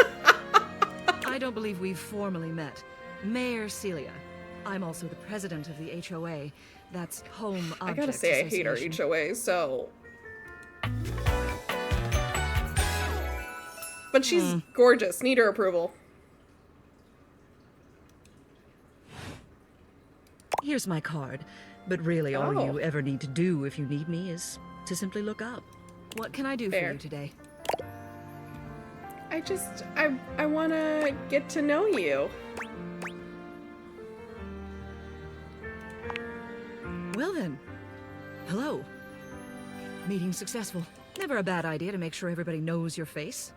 I don't believe we've formally met. Mayor Celia. I'm also the president of the HOA. That's Home Objects I gotta say, I hate our Association. HOA, so... But she's gorgeous. Need her approval. Here's my card. But really, all Oh. you ever need to do if you need me is to simply look up. What can I do Fair. for you today? I wanna get to know you. Well then. Hello. Meeting successful. Never a bad idea to make sure everybody knows your face.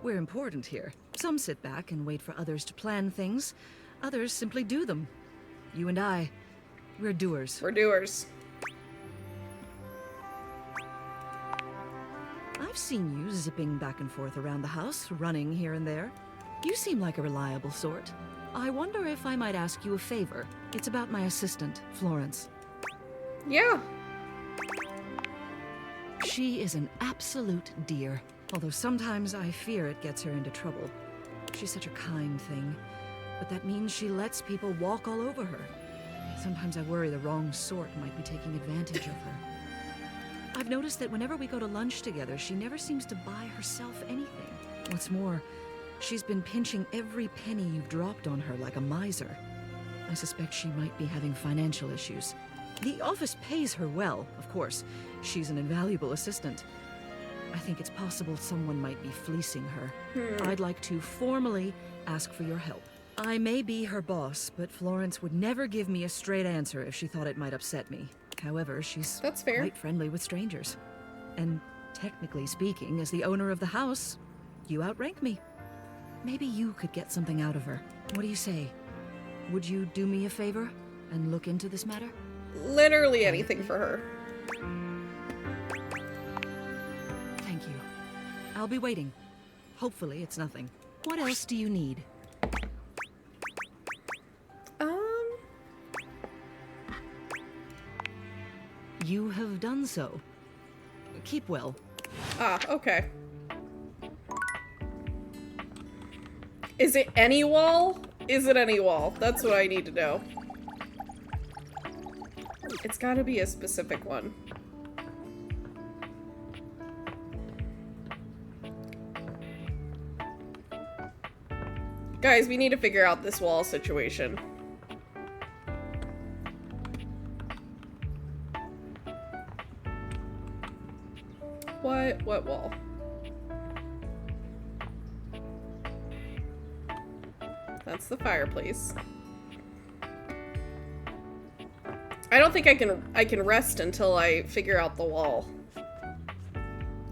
We're important here. Some sit back and wait for others to plan things. Others simply do them. You and I, we're doers. We're doers. I've seen you zipping back and forth around the house, running here and there. You seem like a reliable sort. I wonder if I might ask you a favor. It's about my assistant, Florence. Yeah. She is an absolute dear, although sometimes I fear it gets her into trouble. She's such a kind thing, but that means she lets people walk all over her. Sometimes I worry the wrong sort might be taking advantage of her. I've noticed that whenever we go to lunch together, she never seems to buy herself anything. What's more, she's been pinching every penny you've dropped on her like a miser. I suspect she might be having financial issues. The office pays her well, of course. She's an invaluable assistant. I think it's possible someone might be fleecing her. I'd like to formally ask for your help. I may be her boss, but Florence would never give me a straight answer if she thought it might upset me. However, she's quite friendly with strangers. And technically speaking, as the owner of the house, you outrank me. Maybe you could get something out of her. What do you say? Would you do me a favor and look into this matter? Literally anything for her. Thank you. I'll be waiting. Hopefully it's nothing. What else do you need? You have done so. Keep well. Ah, okay. Is it any wall? Is it any wall? That's what I need to know. It's gotta be a specific one. Guys, we need to figure out this wall situation. What wall? That's the fireplace. I don't think I can rest until I figure out the wall.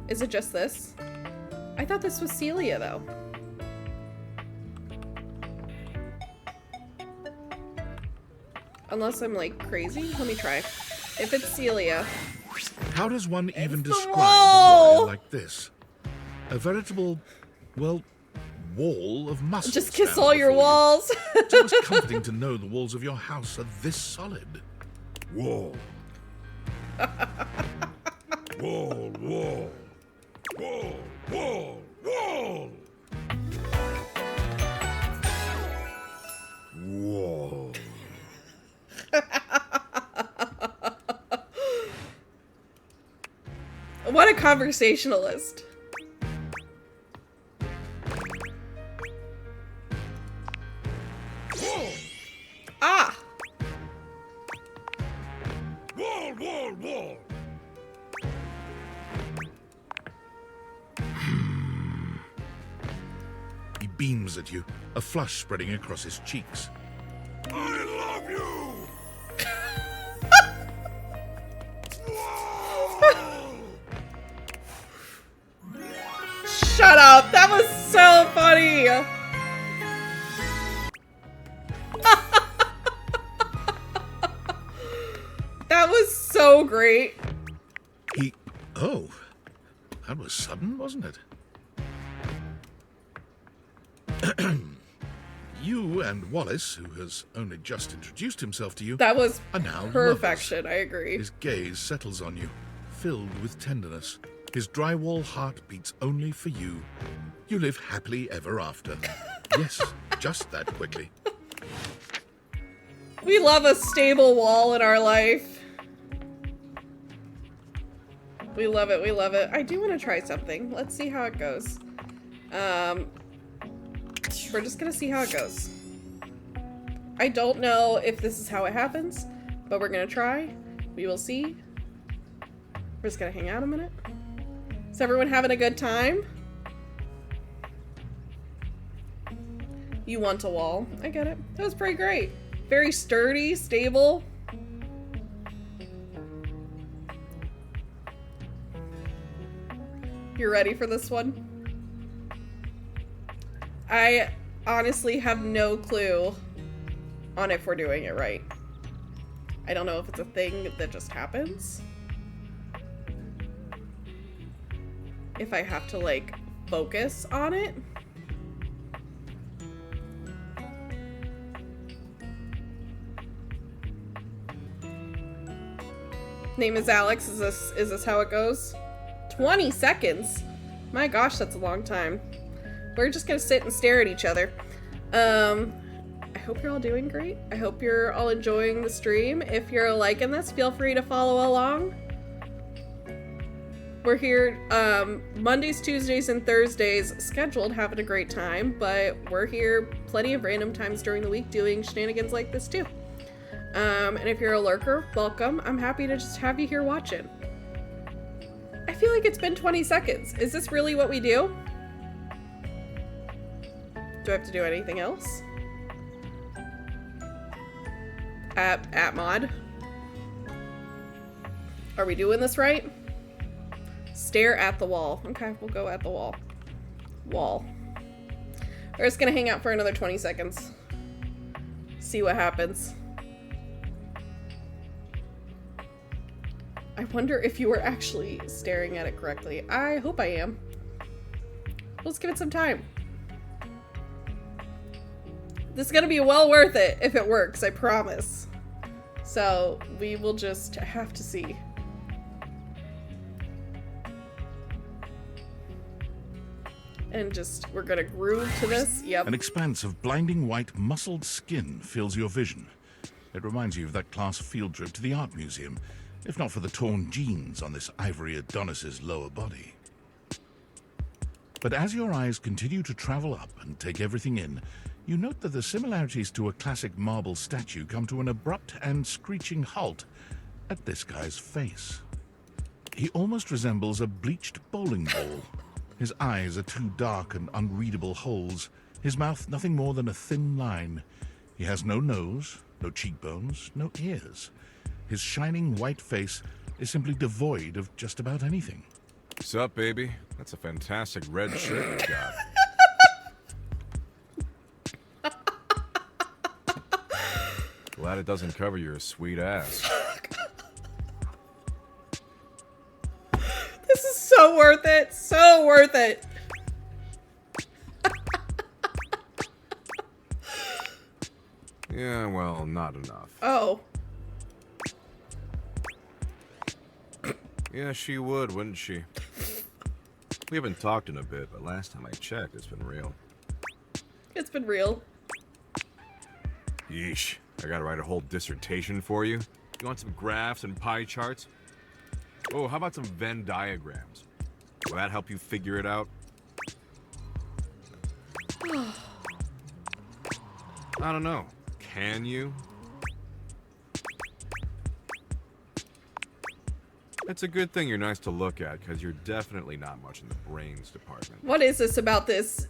Is it just this? I thought this was Celia though. Unless I'm like crazy. Let me try. If it's Celia. How does one even describe a wall wire like this? A veritable, well, wall of muscle. Just kiss all your walls. It's almost comforting to know the walls of your house are this solid. Wall. Wall, wall. Wall, wall, wall. Wall. What a conversationalist. Wall. Ah! Wall, wall, wall. He beams at you, a flush spreading across his cheeks. I love you! Shut up! That was so funny! That was so great. Oh, that was sudden, wasn't it? You and Wallace, who has only just introduced himself to you, That was are now perfection, lovers. I agree. His gaze settles on you, filled with tenderness. His drywall heart beats only for you. You live happily ever after. Yes, just that quickly. We love a stable wall in our life. We love it, we love it. I do want to try something. Let's see how it goes. We're just gonna see how it goes. I don't know if this is how it happens, but we're gonna try. We will see. We're just gonna hang out a minute. Is everyone having a good time? You want a wall. I get it. That was pretty great. Very sturdy, stable. You ready for this one? I honestly have no clue on if we're doing it right. I don't know if it's a thing that just happens. If I have to, like, focus on it. Name is Alex. Is this how it goes? 20 seconds? My gosh, that's a long time. We're just gonna sit and stare at each other. I hope you're all doing great. I hope you're all enjoying the stream. If you're liking this, feel free to follow along. We're here Mondays, Tuesdays, and Thursdays scheduled, having a great time, but we're here plenty of random times during the week doing shenanigans like this too. And if you're a lurker, welcome. I'm happy to just have you here watching. I feel like it's been 20 seconds. Is this really what we do? Do I have to do anything else? At mod. Are we doing this right? Stare at the wall. Okay, we'll go at the wall. Wall. We're just gonna hang out for another 20 seconds. See what happens. I wonder if you were actually staring at it correctly. I hope I am. Let's give it some time. This is gonna be well worth it if it works, I promise. So we will just have to see. And just, we're gonna groove to this. Yep. An expanse of blinding white muscled skin fills your vision. It reminds you of that class field trip to the art museum, if not for the torn jeans on this ivory Adonis's lower body. But as your eyes continue to travel up and take everything in, you note that the similarities to a classic marble statue come to an abrupt and screeching halt at this guy's face. He almost resembles a bleached bowling ball. His eyes are two dark and unreadable holes, his mouth nothing more than a thin line. He has no nose, no cheekbones, no ears. His shining white face is simply devoid of just about anything. Sup, baby? That's a fantastic red shirt you got. Glad it doesn't cover your sweet ass. This is so worth it. So worth it. Yeah, well, not enough. Oh. Yeah, she would, wouldn't she? We haven't talked in a bit, but last time I checked, it's been real. It's been real. Yeesh. I gotta write a whole dissertation for you. You want some graphs and pie charts? Oh, how about some Venn diagrams? Will that help you figure it out? I don't know. Can you? It's a good thing you're nice to look at, because you're definitely not much in the brains department. What is this about this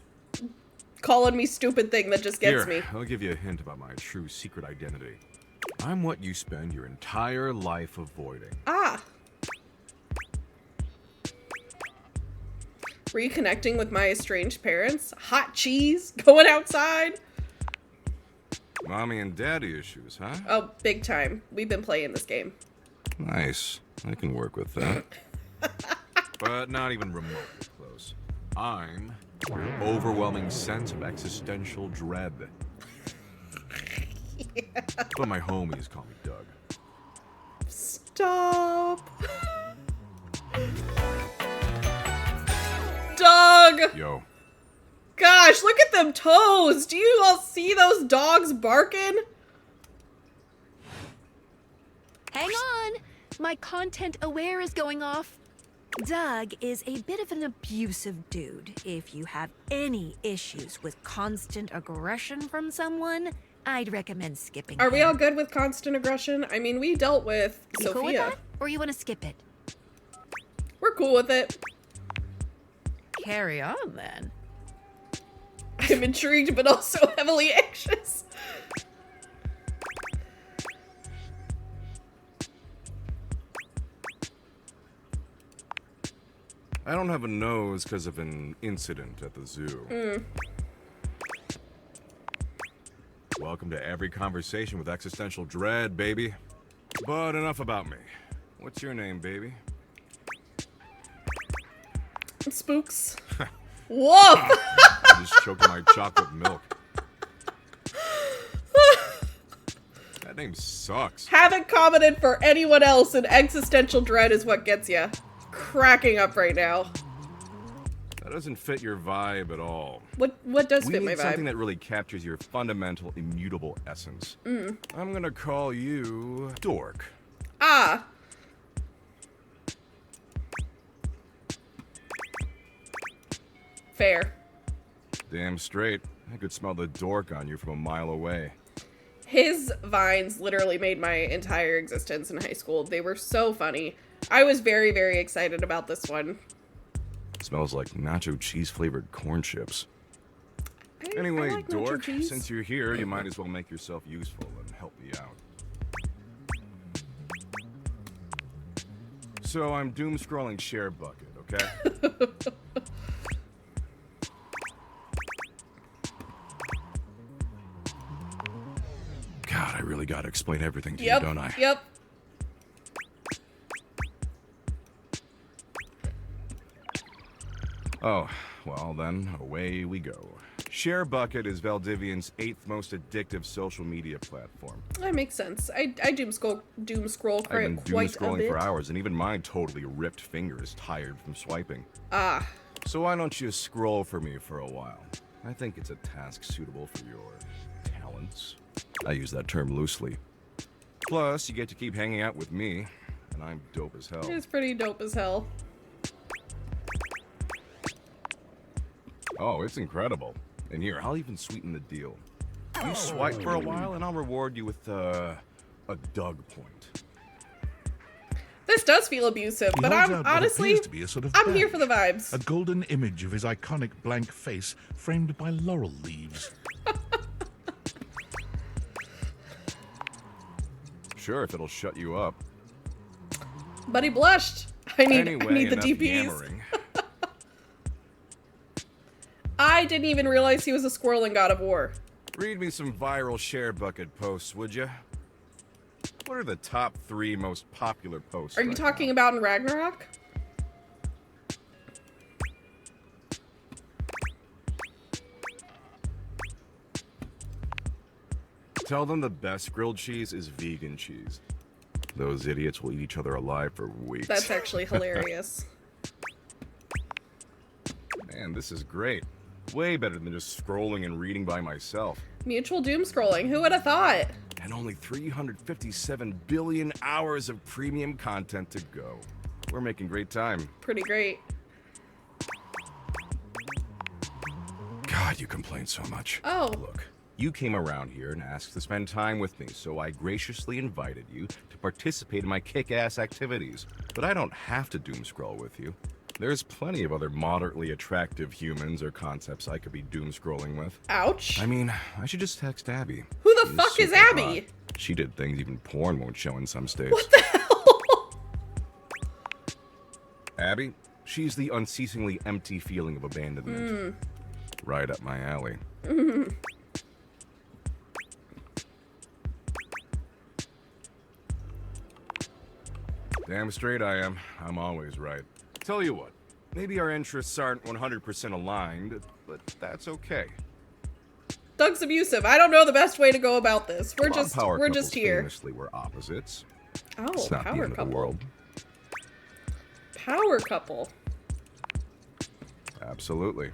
calling me stupid thing that just gets me? I'll give you a hint about my true secret identity. I'm what you spend your entire life avoiding. Ah. Reconnecting with my estranged parents? Hot cheese? Going outside? Mommy and daddy issues, huh? Oh, big time. We've been playing this game. Nice. I can work with that. But not even remotely close. I'm your overwhelming sense of existential dread. Yeah. But my homies call me Doug. Stop. Doug! Yo. Gosh, look at them toes! Do you all see those dogs barking? Hang on! My content aware is going off. Doug is a bit of an abusive dude. If you have any issues with constant aggression from someone, I'd recommend skipping Are him. we all good with constant aggression? I mean, we dealt with You Sophia. cool with that? Or you want to skip it? We're cool with it. Carry on, then. I'm intrigued, but also heavily anxious. I don't have a nose because of an incident at the zoo. Welcome to every conversation with existential dread, baby. But enough about me. What's your name, baby? Spooks. Whoa! I just choked my chocolate milk. That name sucks. Haven't commented for anyone else, and existential dread is what gets you. Cracking up right now. That doesn't fit your vibe at all. What does fit my We need vibe? something that really captures your fundamental, immutable essence. I'm gonna call you Dork. Ah. Fair. Damn straight. I could smell the dork on you from a mile away. His vines literally made my entire existence in high school. They were so funny. I was very, very excited about this one. Smells like nacho cheese flavored corn chips. Anyway, like nacho Dork, cheese. since you're here, you might as well make yourself useful and help me out. So I'm doom scrolling share bucket, okay? God, I really gotta explain everything to you, don't I? Yep. Oh, well then, away we go. ShareBucket is Valdivian's 8th most addictive social media platform. That makes sense. I doom scroll I've been doom quite a scrolling bit. for hours, and even my totally ripped finger is tired from swiping. Ah. So why don't you scroll for me for a while? I think it's a task suitable for your talents. I use that term loosely. Plus, you get to keep hanging out with me, and I'm dope as hell. It's pretty dope as hell. Oh, it's incredible. And here, I'll even sweeten the deal. You swipe for a while, and I'll reward you with, a Doug point. This does feel abusive, He but holds I'm out what honestly, appears to be a sort of I'm here badge, for the vibes. A golden image of his iconic blank face framed by laurel leaves. Sure, if it'll shut you up. But he blushed. I need the enough DPs. yammering. I didn't even realize he was a squirrel in God of War. Read me some viral ShareBucket posts, would you? What are the top 3 most popular posts? Are you talking about in Ragnarok? Tell them the best grilled cheese is vegan cheese. Those idiots will eat each other alive for weeks. That's actually hilarious. Man, this is great. Way better than just scrolling and reading by myself. Mutual doom scrolling. Who would have thought? And only 357 billion hours of premium content to go. We're making great time. Pretty great. God, you complain so much. Oh. Look, you came around here and asked to spend time with me, so I graciously invited you to participate in my kick-ass activities. But I don't have to doom scroll with you. There's plenty of other moderately attractive humans or concepts I could be doom scrolling with. Ouch. I mean, I should just text Abby. Who the She's fuck is super Abby? hot. She did things even porn won't show in some states. What the hell? Abby, she's the unceasingly empty feeling of abandonment. Right up my alley. Damn straight I am. I'm always right. Tell you what, maybe our interests aren't 100% aligned, but that's okay. Doug's abusive. I don't know the best way to go about this. We're Come on, just power we're couples just here. Famously, we're opposites. Oh, It's not the power end of couple. the world. Power couple. Absolutely.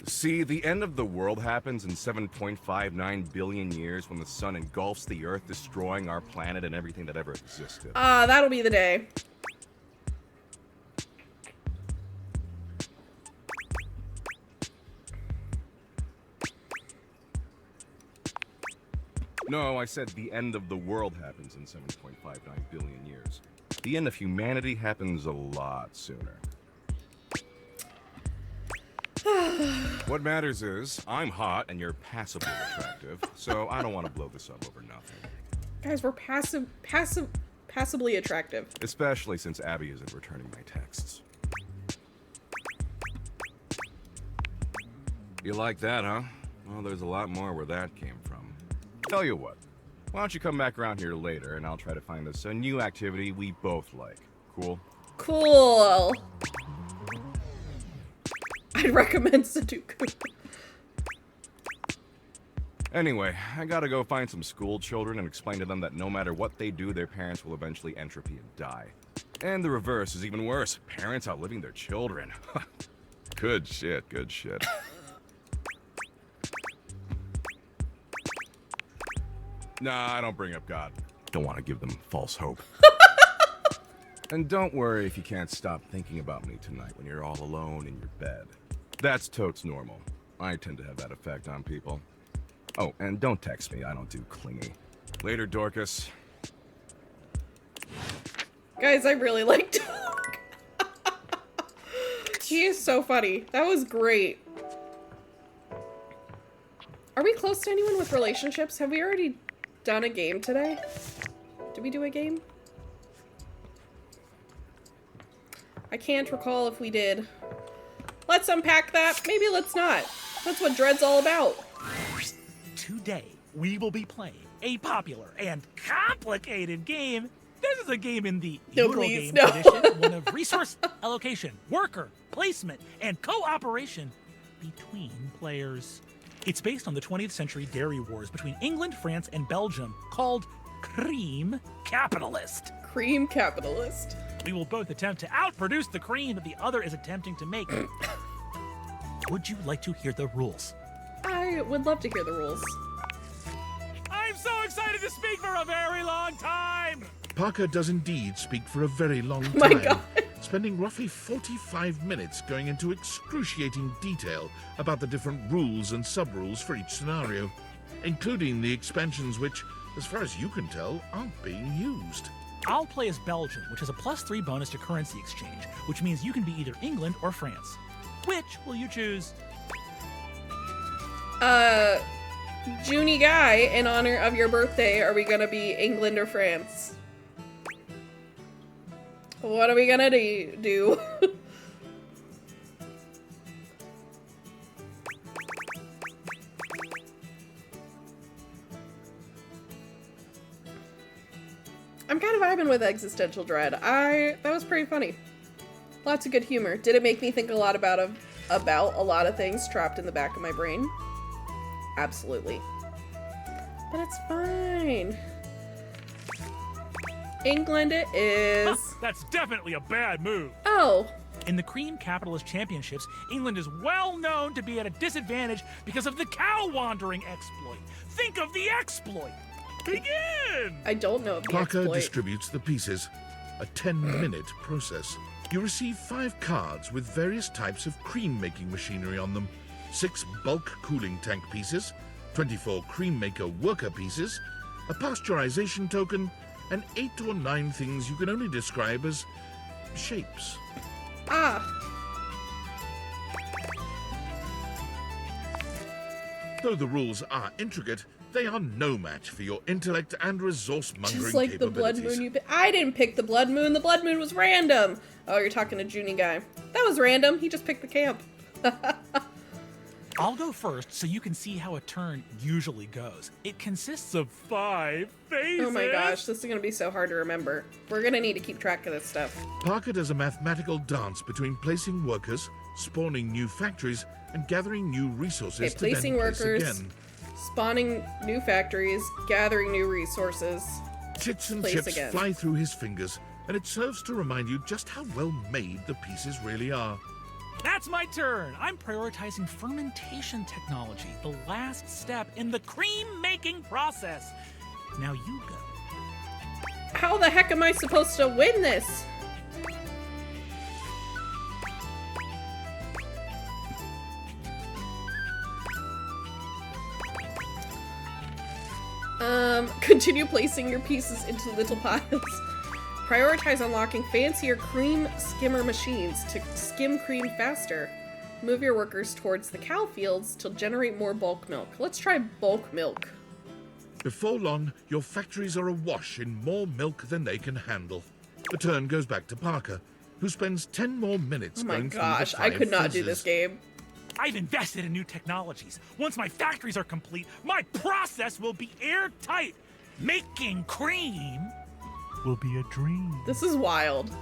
See, the end of the world happens in 7.59 billion years when the sun engulfs the Earth, destroying our planet and everything that ever existed. That'll be the day. No, I said the end of the world happens in 7.59 billion years. The end of humanity happens a lot sooner. What matters is, I'm hot and you're passively attractive, so I don't want to blow this up over nothing. Guys, we're passively attractive. Especially since Abby isn't returning my texts. You like that, huh? Well, there's a lot more where that came from. Tell you what, why don't you come back around here later and I'll try to find us a new activity we both like. Cool? Cool. I'd recommend Sudoku. Anyway, I gotta go find some school children and explain to them that no matter what they do, their parents will eventually entropy and die. And the reverse is even worse. Parents outliving their children. Good shit, good shit. Nah, I don't bring up God. Don't want to give them false hope. And don't worry if you can't stop thinking about me tonight when you're all alone in your bed. That's totes normal. I tend to have that effect on people. Oh, and don't text me. I don't do clingy. Later, Dorcas. Guys, I really like Doc. He is so funny. That was great. Are we close to anyone with relationships? Have we already done a game today? Did we do a game? I can't recall if we did. Let's unpack that. Maybe let's not. That's what Dread's all about. Today, we will be playing a popular and complicated game. This is a game in the Eurogame tradition, one of resource allocation, worker, placement, and cooperation between players. It's based on the 20th century dairy wars between England, France, and Belgium, called Cream Capitalist. Cream Capitalist. We will both attempt to outproduce the cream that the other is attempting to make. Would you like to hear the rules? I would love to hear the rules. I'm so excited to speak for a very long time! Parker does indeed speak for a very long time, My God. spending roughly 45 minutes going into excruciating detail about the different rules and sub-rules for each scenario, including the expansions which, as far as you can tell, aren't being used. I'll play as Belgium, which has a +3 bonus to currency exchange, which means you can be either England or France. Which will you choose? Junie Guy, in honor of your birthday, are we gonna be England or France? What are we gonna do? I'm kind of vibing with Existential Dread. That was pretty funny. Lots of good humor. Did it make me think a lot about a lot of things trapped in the back of my brain? Absolutely. But it's fine. England it is. That's definitely a bad move. Oh. In the Cream Capitalist Championships, England is well known to be at a disadvantage because of the cow wandering exploit. Think of the exploit. Begin! I don't know. Parker distributes the pieces. A 10-minute process. You receive 5 cards with various types of cream-making machinery on them. 6 bulk cooling tank pieces, 24 cream maker worker pieces, a pasteurization token, and 8 or 9 things you can only describe as shapes. Ah. Though the rules are intricate, they are no match for your intellect and resource-mongering Just like the Blood Moon you I didn't pick the Blood Moon. The Blood Moon was random. Oh, you're talking to Junie Guy. That was random. He just picked the camp. I'll go first so you can see how a turn usually goes. It consists of 5 phases. Oh my gosh, this is going to be so hard to remember. We're going to need to keep track of this stuff. Parker does a mathematical dance between placing workers, spawning new factories, and gathering new resources to placing then place workers, again. spawning new factories, gathering new resources. Chits and place chips again. fly through his fingers, and it serves to remind you just how well made the pieces really are. That's my turn. I'm prioritizing fermentation technology, the last step in the cream-making process. Now you go. How the heck am I supposed to win this? Continue placing your pieces into little piles. Prioritize unlocking fancier cream skimmer machines to skim cream faster. Move your workers towards the cow fields to generate more bulk milk. Let's try bulk milk. Before long, your factories are awash in more milk than they can handle. The turn goes back to Parker, who spends 10 more minutes Oh my going through gosh, the I 5 could not do phases. this game. I've invested in new technologies. Once my factories are complete, my process will be airtight. Making cream will be a dream. This is wild.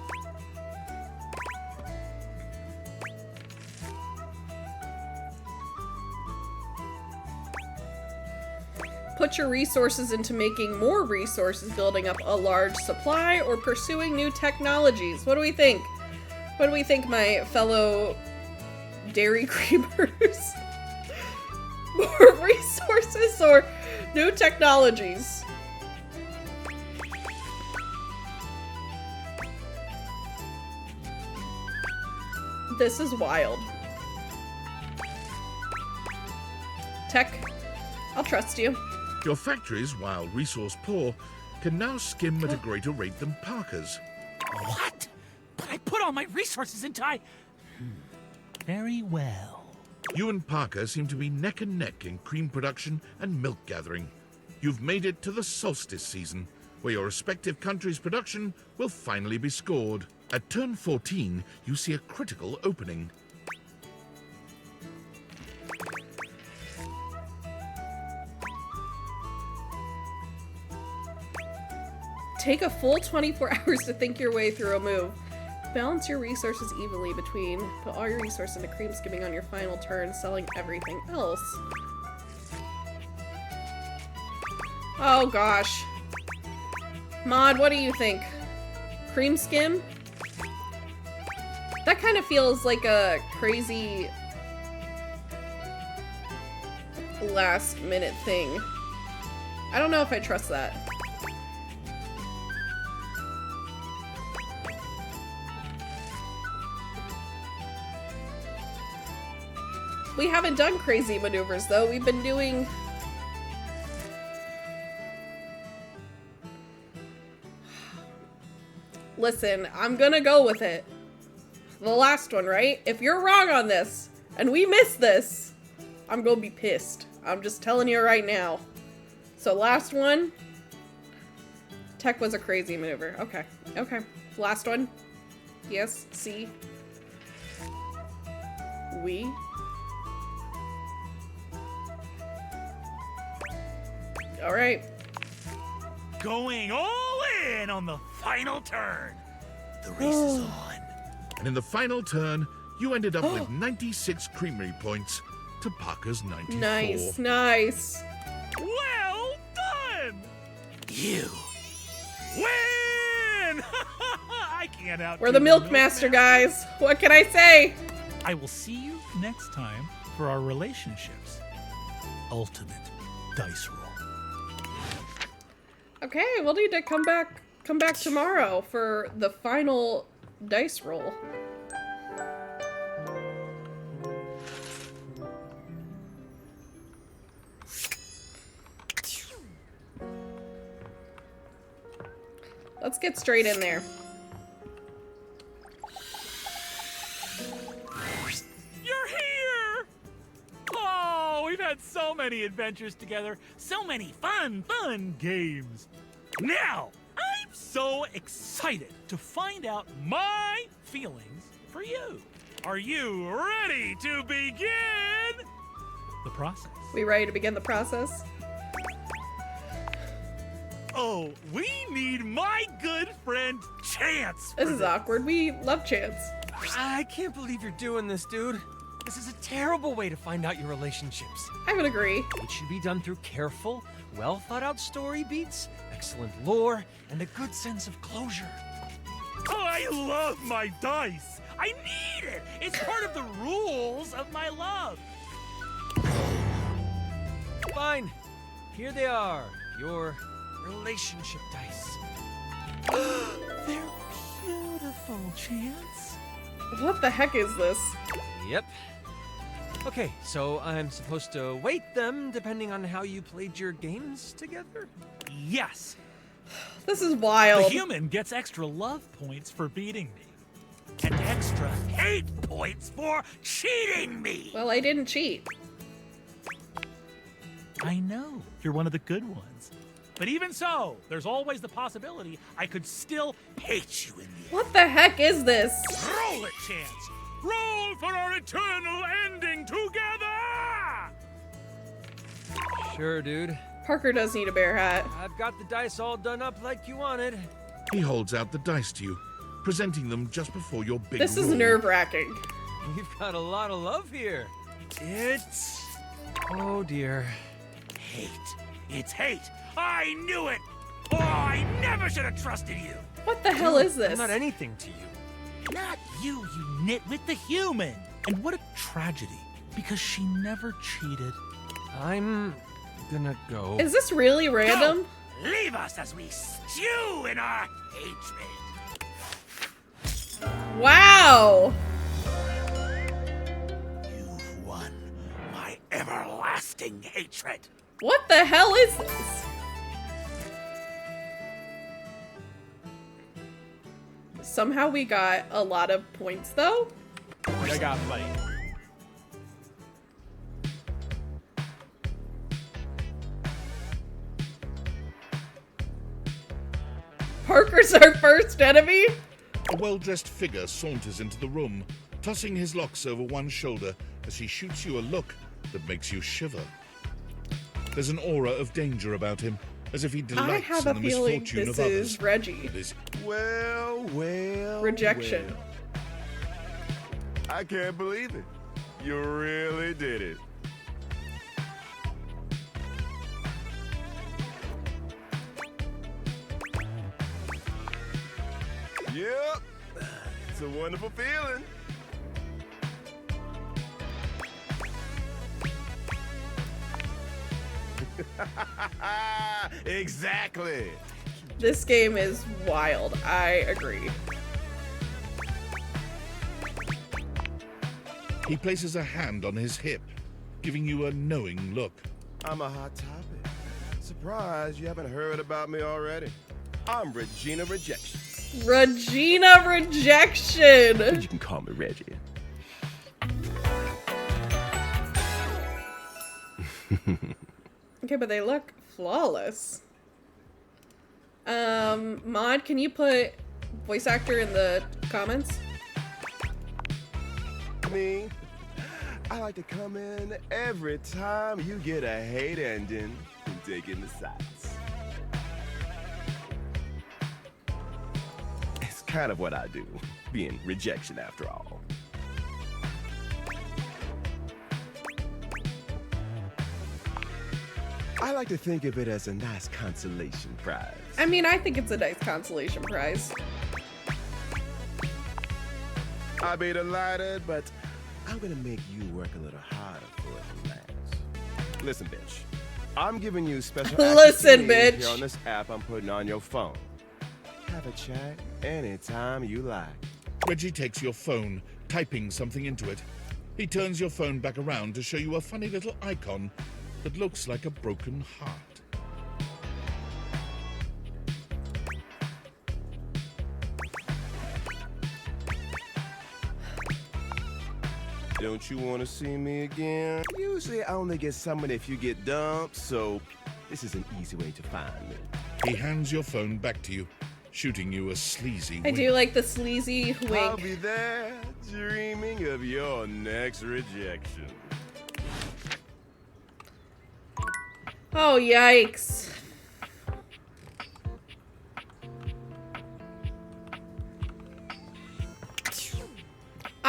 Put your resources into making more resources, building up a large supply, or pursuing new technologies. What do we think? What do we think, my fellow dairy creamers? More resources or new technologies? This is wild. Tech, I'll trust you. Your factories, while resource poor, can now skim at a greater rate than Parker's. What? But I put all my resources into Very well. You and Parker seem to be neck and neck in cream production and milk gathering. You've made it to the solstice season, where your respective countries' production will finally be scored. At turn 14, you see a critical opening. Take a full 24 hours to think your way through a move. Balance your resources evenly between. Put all your resources into cream skimming on your final turn, selling everything else. Oh gosh. Mod, what do you think? Cream skim? That kind of feels like a crazy last minute thing. I don't know if I trust that. We haven't done crazy maneuvers, though. We've been doing... Listen, I'm gonna go with it. The last one, right? If you're wrong on this, and we miss this, I'm gonna be pissed. I'm just telling you right now. So last one... Tech was a crazy maneuver. Okay. Okay. Last one. Yes. C. We... All right. Going all in on the final turn. The race is on. And in the final turn, you ended up with 96 creamery points to Parker's 94. Nice, nice. Well done! You win! I can't out. We're the Milk Master, guys. What can I say? I will see you next time for our relationships. Ultimate dice roll. Okay, we'll need to come back tomorrow for the final dice roll. Let's get straight in there. You're here! Oh, we've had so many adventures together, so many fun games. Now, I'm so excited to find out my feelings for you. Are you ready to begin the process? We ready to begin the process? Oh, we need my good friend Chance. This is awkward. We love Chance. I can't believe you're doing this, dude. This is a terrible way to find out your relationships. I would agree. It should be done through careful, well thought out story beats, excellent lore, and a good sense of closure. Oh, I love my dice. I need it. It's part of the rules of my love. Fine. Here they are. Your relationship dice. They're beautiful, Chance. What the heck is this? Yep. Okay, so I'm supposed to weight them depending on how you played your games together? Yes. This is wild. The human gets extra love points for beating me. And extra hate points for cheating me. Well, I didn't cheat. I know. You're one of the good ones. But even so, there's always the possibility I could still hate you in the end. What the heck is this? Roll it, Chance. Roll for our eternal ending together! Sure, dude. Parker does need a bear hat. I've got the dice all done up like you wanted. He holds out the dice to you, presenting them just before your big This is roll. nerve-wracking. We've got a lot of love here. It's... oh, dear. Hate. It's hate. I knew it! Oh, I never should have trusted you! What the hell is this? I'm not anything to you. Not you, you nitwit, the human! And what a tragedy, because she never cheated. I'm gonna go. Is this really random? Go. Leave us as we stew in our hatred. Wow! You've won my everlasting hatred. What the hell is this? Somehow we got a lot of points, though. I got plenty. Parker's our first enemy? A well-dressed figure saunters into the room, tossing his locks over one shoulder as he shoots you a look that makes you shiver. There's an aura of danger about him, as if he I delights have in a the feeling misfortune this of others. is Reggie. Well, Rejection. well. I can't believe it. You really did it. Yep. It's a wonderful feeling. Exactly. This game is wild. I agree. He places a hand on his hip, giving you a knowing look. I'm a hot topic. Surprised you haven't heard about me already. I'm Regina Rejection. Regina Rejection! You can call me Reggie. Okay, but they look flawless. Mod, can you put voice actor in the comments? Me, I like to come in every time you get a hate ending and dig in the sights. It's kind of what I do, being rejection after all. I like to think of it as a nice consolation prize. I mean, I think it's a nice consolation prize. I'd be delighted, but I'm gonna make you work a little harder for it than that. Listen, bitch. I'm giving you special Listen, access bitch. here on this app I'm putting on your phone. Have a chat anytime you like. Reggie takes your phone, typing something into it. He turns your phone back around to show you a funny little icon that looks like a broken heart. Don't you want to see me again? Usually I only get summoned if you get dumped, so this is an easy way to find me. He hands your phone back to you, shooting you a sleazy I wink. do like the sleazy I'll wink. be there, dreaming of your next rejection. Oh, yikes.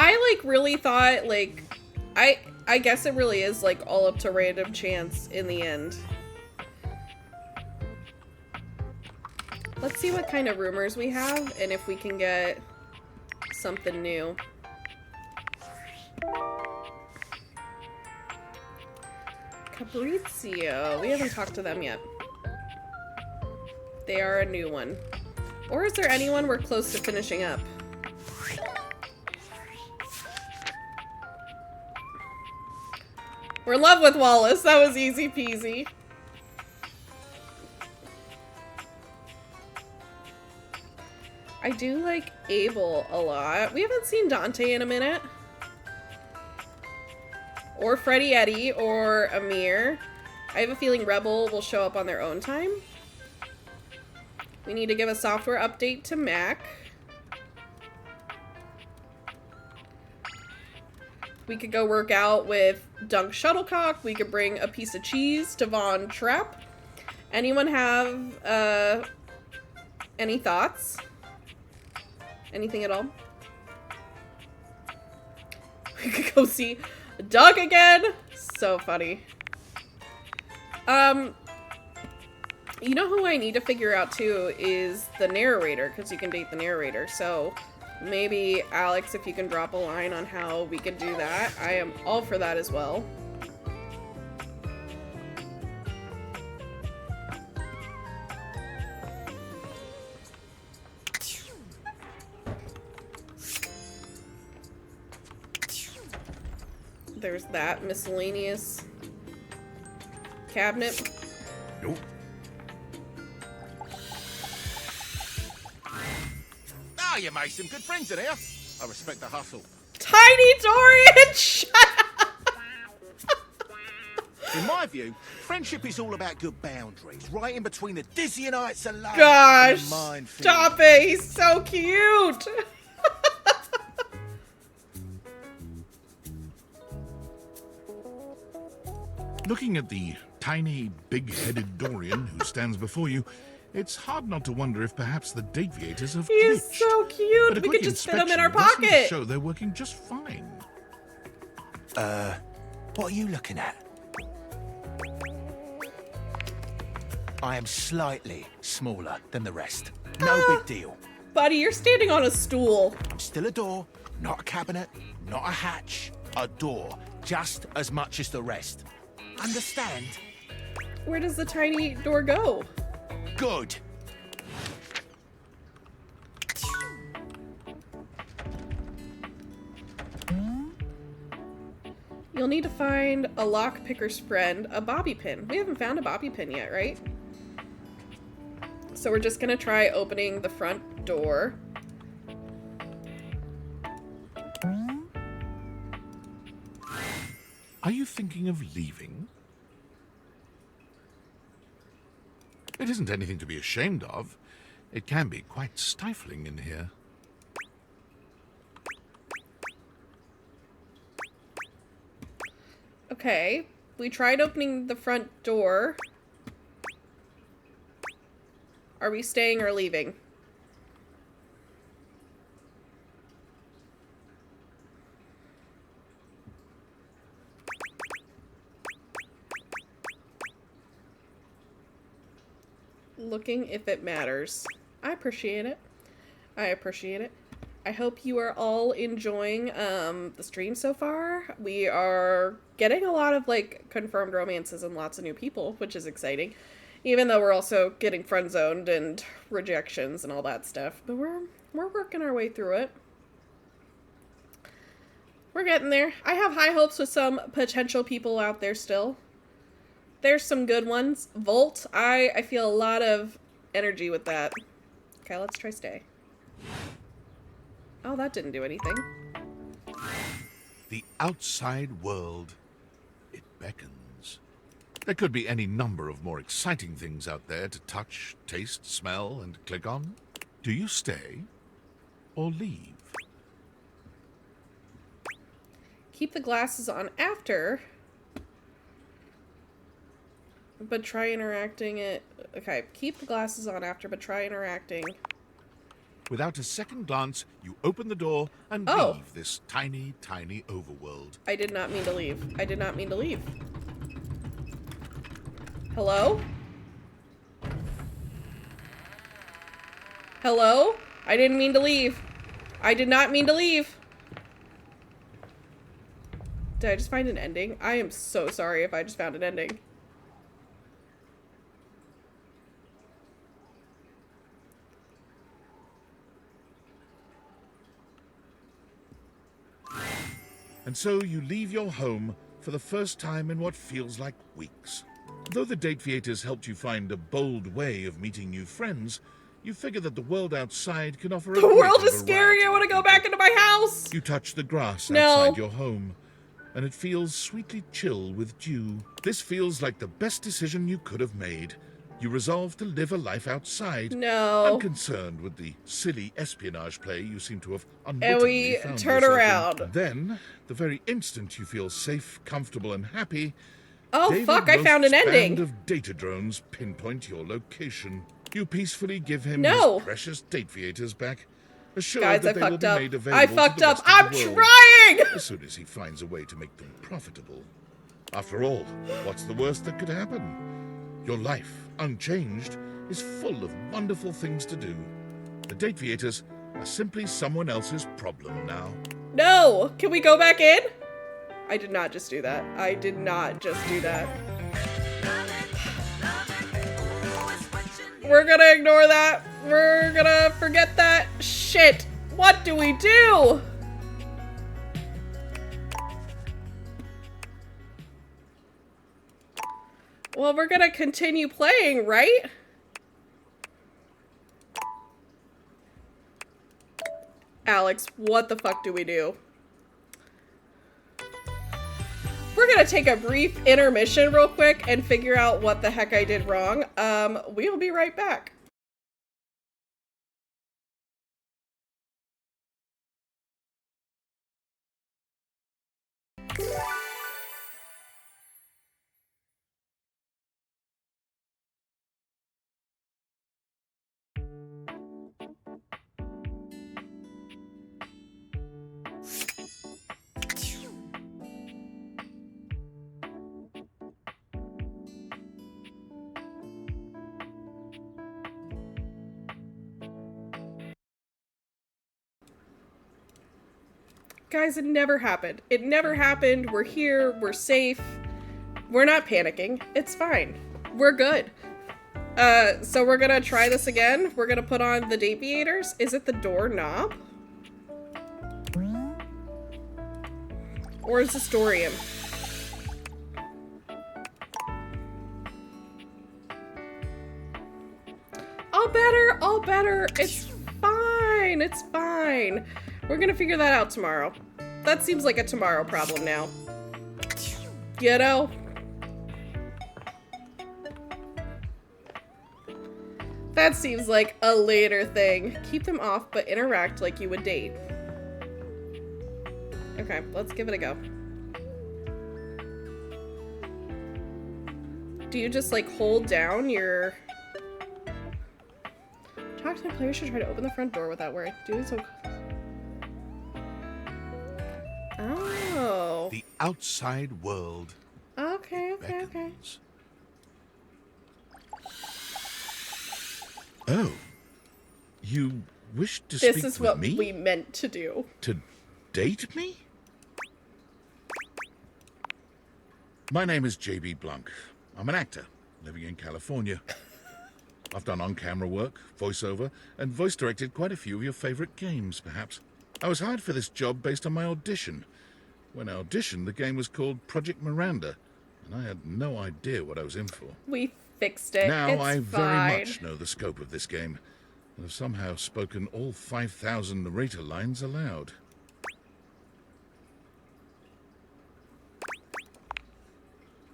I like really thought like I guess it really is like all up to random chance in the end. Let's see what kind of rumors we have and if we can get something new. Fabrizio. We haven't talked to them yet. They are a new one. Or is there anyone we're close to finishing up? We're in love with Wallace. That was easy peasy. I do like Abel a lot. We haven't seen Dante in a minute. Or Freddy Eddie or Amir. I have a feeling Rebel will show up on their own time. We need to give a software update to Mac. We could go work out with Dunk Shuttlecock. We could bring a piece of cheese to Von Trapp. Anyone have any thoughts? Anything at all? We could go see Doug again. So funny. You know who I need to figure out too is the narrator, because you can date the narrator. So maybe Alex, if you can drop a line on how we can do that, I am all for that as well. There's that miscellaneous cabinet. Nope. Ah, you made some good friends in here. I respect the hustle. Tiny Dorian, shut up! In my view, friendship is all about good boundaries, right in between the dizzying heights of love Gosh, and the mind stop it! He's so cute! Looking at the tiny, big-headed Dorian who stands before you, it's hard not to wonder if perhaps the Dateviators have He's glitched. so cute! But a We quick could just fit him in inspection our does seem to pocket! show they're working just fine. What are you looking at? I am slightly smaller than the rest. No big deal. Buddy, you're standing on a stool. I'm still a door, not a cabinet, not a hatch. A door, just as much as the rest. Understand? Where does the tiny door go? Good. You'll need to find a lockpicker's friend, a bobby pin. We haven't found a bobby pin yet, right? So we're just gonna try opening the front door. Are you thinking of leaving? It isn't anything to be ashamed of. It can be quite stifling in here. Okay, we tried opening the front door. Are we staying or leaving? Looking if it matters. I appreciate it. I appreciate it. I hope you are all enjoying the stream so far. We are getting a lot of like confirmed romances and lots of new people, which is exciting. Even though we're also getting friend zoned and rejections and all that stuff. But we're working our way through it. We're getting there. I have high hopes with some potential people out there still. There's some good ones. Volt, I feel a lot of energy with that. Okay, let's try stay. Oh, that didn't do anything. The outside world, it beckons. There could be any number of more exciting things out there to touch, taste, smell, and click on. Do you stay or leave? Keep the glasses on after, but try interacting it. Okay, keep the glasses on after, but try interacting. Without a second glance, you open the door and leave this tiny, tiny overworld. I did not mean to leave. I did not mean to leave. Hello? Hello? I didn't mean to leave. I did not mean to leave. Did I just find an ending? I am so sorry if I just found an ending. And so you leave your home for the first time in what feels like weeks. Though the Dateviators helped you find a bold way of meeting new friends, you figure that the world outside can offer a The world greater is scary. I want to go back into my house. You touch the grass No. outside your home, and it feels sweetly chill with dew. This feels like the best decision you could have made. you resolve to live a life outside. No. Unconcerned with the silly espionage play you seem to have And unwittingly we found turn yourself around. in. Then, the very instant you feel safe, comfortable, and happy, oh David fuck, I found an Roast's ending. band of data drones pinpoint your location. You peacefully give him No. his precious date theaters back, assured Guys, that I they will fucked be up. made I available fucked to the up. rest of I'm the world trying! as soon as he finds a way to make them profitable. After all, what's the worst that could happen? Your life, unchanged, is full of wonderful things to do. The date theaters are simply someone else's problem now. No! Can we go back in? I did not just do that. I did not just do that. We're gonna ignore that. We're gonna forget that. Shit! What do we do? Well, we're gonna continue playing, right? Alex, what the fuck do we do? We're gonna take a brief intermission real quick and figure out what the heck I did wrong. We'll be right back. Guys, it never happened. It never happened. We're here. We're safe. We're not panicking. It's fine. We're good. So we're gonna try this again. We're gonna put on the deviators. Is it the doorknob? Or is this Dorian? All better. It's fine. It's fine. We're gonna figure that out tomorrow. That seems like a tomorrow problem now. You know? That seems like a later thing. Keep them off, but interact like you would date. Okay, let's give it a go. Do you just like hold down your... Talk to the player should try to open the front door without worry. Do so. Oh. The outside world. Okay. Oh. You wish to speak with me? This is what we meant to do. To date me? My name is J.B. Blanc. I'm an actor, living in California. I've done on-camera work, voiceover, and voice-directed quite a few of your favorite games, perhaps. I was hired for this job based on my audition. When I auditioned, the game was called Project Miranda, and I had no idea what I was in for. We fixed it. Now It's I fine. very much know the scope of this game, and have somehow spoken all 5,000 narrator lines aloud.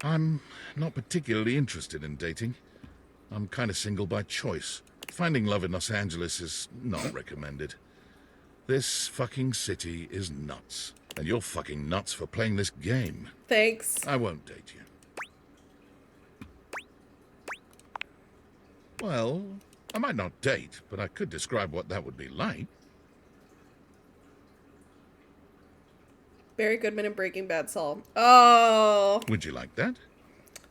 I'm not particularly interested in dating. I'm kind of single by choice. Finding love in Los Angeles is not recommended. This fucking city is nuts. And you're fucking nuts for playing this game. Thanks. I won't date you. Well, I might not date, but I could describe what that would be like. Barry Goodman and Breaking Bad Saul. Oh. Would you like that?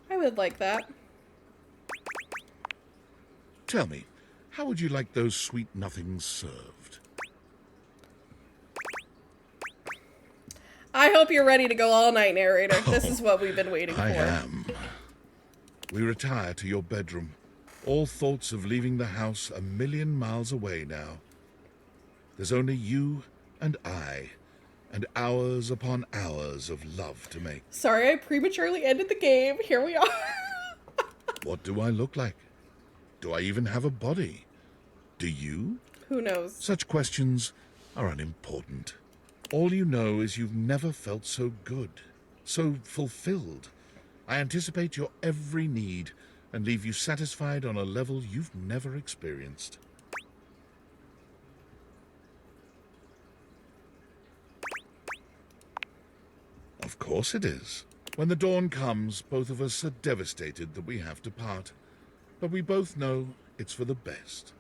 I would like that. Tell me, how would you like those sweet nothings served? I hope you're ready to go all night, narrator. This is what we've been waiting I for. am. We retire to your bedroom. All thoughts of leaving the house a million miles away now. There's only you and I, and hours upon hours of love to make. Sorry I prematurely ended the game. Here we are. What do I look like? Do I even have a body? Do you? Who knows? Such questions are unimportant. All you know is you've never felt so good, so fulfilled. I anticipate your every need, and leave you satisfied on a level you've never experienced. Of course it is. When the dawn comes, both of us are devastated that we have to part. But we both know it's for the best.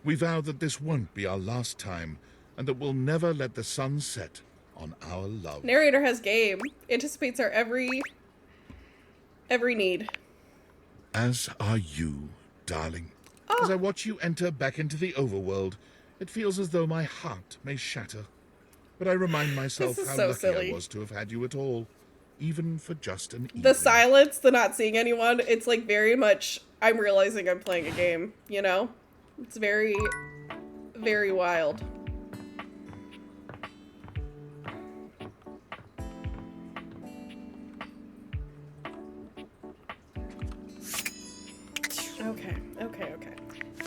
We vow that this won't be our last time, and that we'll never let the sun set on our love. Narrator has game. Anticipates our every need. As are you, darling. As I watch you enter back into the overworld, it feels as though my heart may shatter. But I remind myself This is how so lucky silly. I was to have had you at all, even for just an evening. The silence, the not seeing anyone, it's like very much, I'm realizing I'm playing a game, you know? It's very, very wild. Okay.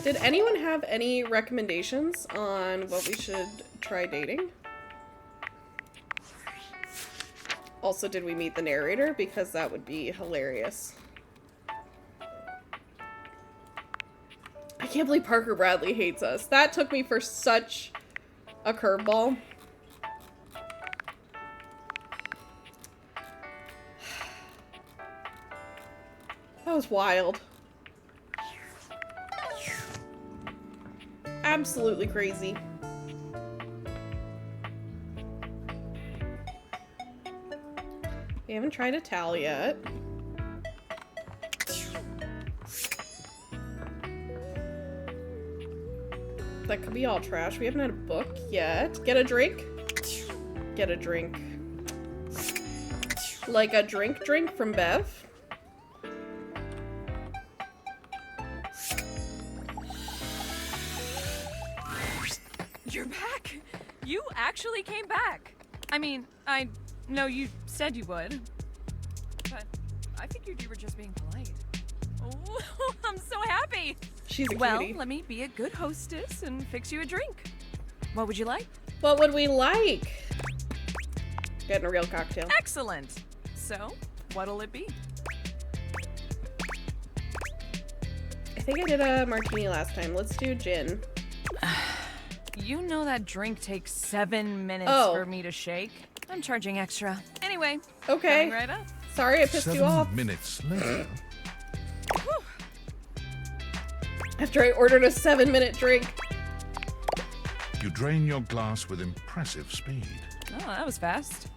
Did anyone have any recommendations on what we should try dating? Also, did we meet the narrator? Because that would be hilarious. I can't believe Parker Bradley hates us. That took me for such a curveball. That was wild. Absolutely crazy. We haven't tried a towel yet. That could be all trash. We haven't had a book yet. Get a drink? Get a drink. Like a drink from Bev? You're back! You actually came back! I mean, I know you said you would, but I figured you were just being polite. Oh, I'm so happy! She's a Well, cutie. let me be a good hostess and fix you a drink. What would you like? What would we like? Getting a real cocktail. Excellent! So, what'll it be? I think I did a martini last time. Let's do gin. You know that drink takes 7 minutes Oh. for me to shake? I'm charging extra. Anyway, Okay. coming right up. Sorry I pissed you 7 off. minutes later. After I ordered a 7-minute drink. You drain your glass with impressive speed. Oh, that was fast.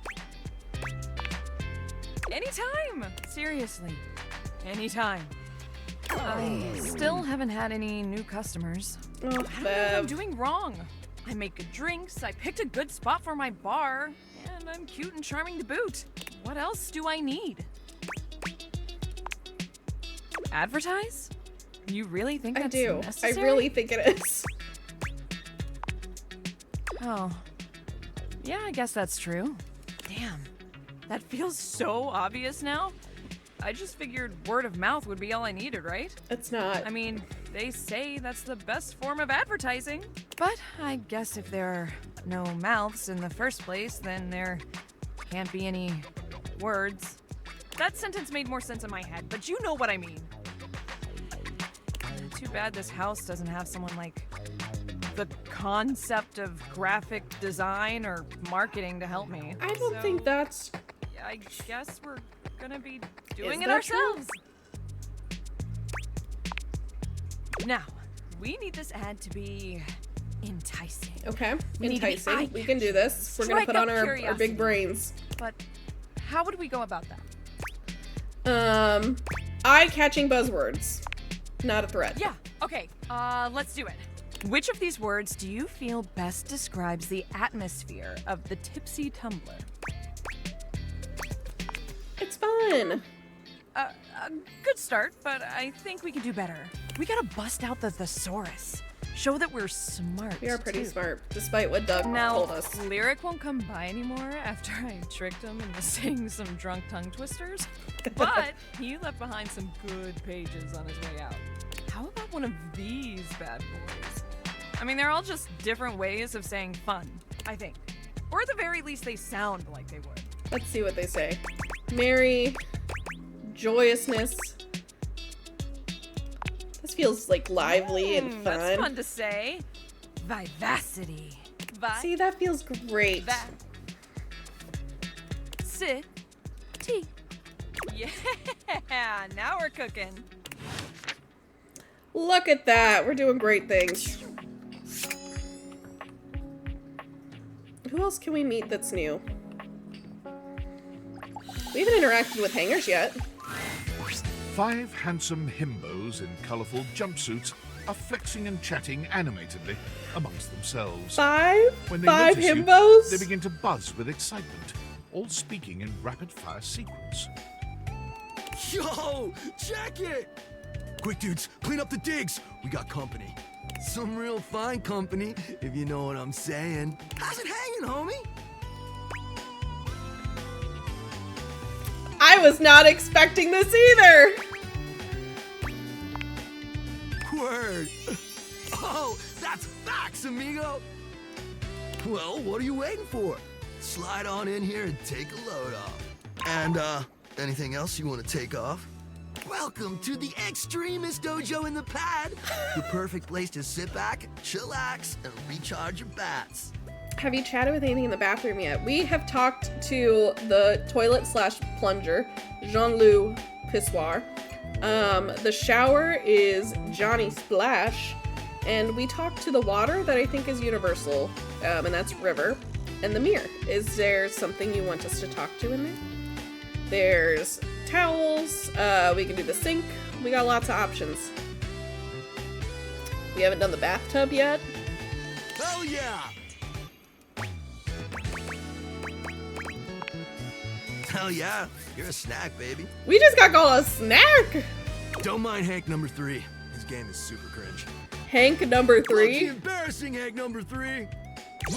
Anytime! Seriously. Anytime. I still haven't had any new customers. Oh, I don't know what I'm doing wrong. I make good drinks, I picked a good spot for my bar, and I'm cute and charming to boot. What else do I need? Advertise? You really think I that's do. necessary? I really think it is. Oh. Yeah, I guess that's true. Damn. That feels so obvious now. I just figured word of mouth would be all I needed, right? It's not. I mean, they say that's the best form of advertising. But I guess if there are no mouths in the first place, then there can't be any words. That sentence made more sense in my head, but you know what I mean. Too bad this house doesn't have someone like the concept of graphic design or marketing to help me. I don't think that's... I guess we're gonna be doing Is it that true? ourselves. Now, we need this ad to be enticing. Okay, We need to be enticing. We can do this. We're gonna Strike put up on our curiosity. big brains. But how would we go about that? Eye-catching buzzwords. Not a threat. Yeah, okay, let's do it. Which of these words do you feel best describes the atmosphere of the Tipsy Tumbler? It's fun. A good start, but I think we can do better. We gotta bust out the thesaurus. Show that we're smart. We are pretty too. smart, despite what Doug Now, told us. Lyric won't come by anymore after I tricked him into saying some drunk tongue twisters, but he left behind some good pages on his way out. How about one of these bad boys? I mean, they're all just different ways of saying fun, I think. Or at the very least, they sound like they would. Let's see what they say. Merry, joyousness, Just feels like lively and fun. That's fun to say. Vivacity. See, that feels great. City. Yeah, now we're cooking. Look at that. We're doing great things. Who else can we meet that's new? We haven't interacted with hangers yet. 5 handsome himbos in colourful jumpsuits are flexing and chatting animatedly amongst themselves. Five notice himbos? They begin to buzz with excitement, all speaking in rapid-fire sequence. Yo, check it! Quick, dudes, clean up the digs. We got company. Some real fine company, if you know what I'm saying. How's it hanging, homie? I was not expecting this either! Word. Oh, that's facts, amigo. Well, what are you waiting for? Slide on in here and take a load off. And, anything else you want to take off? Welcome to the Extremist Dojo in the Pad. The perfect place to sit back, chillax, and recharge your bats. Have you chatted with anything in the bathroom yet? We have talked to the toilet / plunger, Jean-Loup Pissoir. The shower is Johnny Splash. And we talked to the water that I think is universal, and that's River. And the mirror. Is there something you want us to talk to in there? There's towels, we can do the sink. We got lots of options. We haven't done the bathtub yet. Hell yeah! Hell yeah, you're a snack, baby. We just got called a snack! Don't mind Hank number 3. His game is super cringe. Hank number 3? Lucky embarrassing Hank number 3.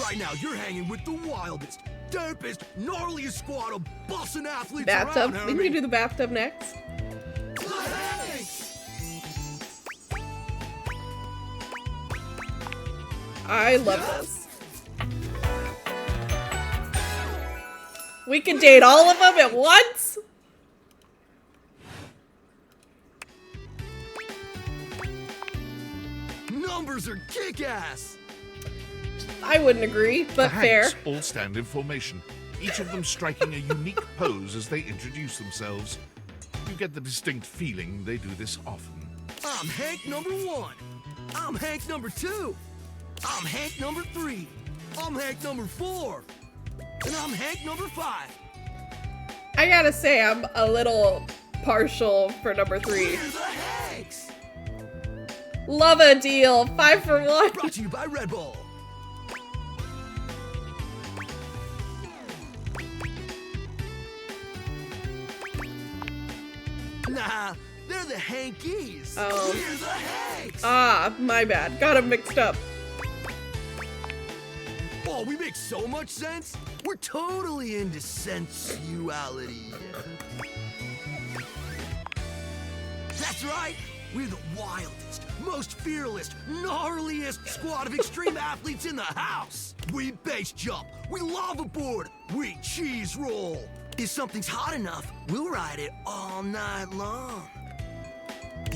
Right now, you're hanging with the wildest, dopest, gnarliest squad of bussin' athletes Bathtub. around, We can do the bathtub next. I love this. We can date all of them at once? Numbers are kick-ass. I wouldn't agree, but the fair. Hanks all stand in formation, each of them striking a unique pose as they introduce themselves. You get the distinct feeling they do this often. I'm Hank number 1. I'm Hank number 2. I'm Hank number 3. I'm Hank number 4. And I'm Hank number 5. I gotta say, I'm a little partial for number 3. We're the Hanks. Love a deal. 5 for 1. Brought to you by Red Bull. Nah, they're the Hankies. Oh. We're the Hanks. Ah, my bad. Got them mixed up. Oh, we make so much sense. We're totally into sensuality. That's right. We're the wildest, most fearless, gnarliest squad of extreme athletes in the house. We base jump. We lava board. We cheese roll. If something's hot enough, we'll ride it all night long.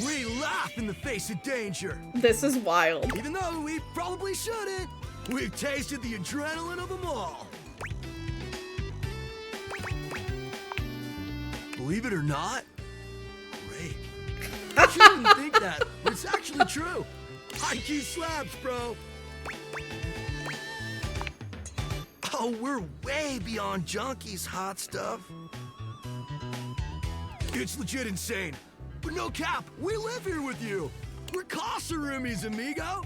We laugh in the face of danger. This is wild. Even though we probably shouldn't. We've tasted the adrenaline of them all. Believe it or not, great. You shouldn't think that, but it's actually true. High key slaps, bro. Oh, we're way beyond junkies, hot stuff. It's legit insane. But no cap, we live here with you. We're Casa roomies, amigo.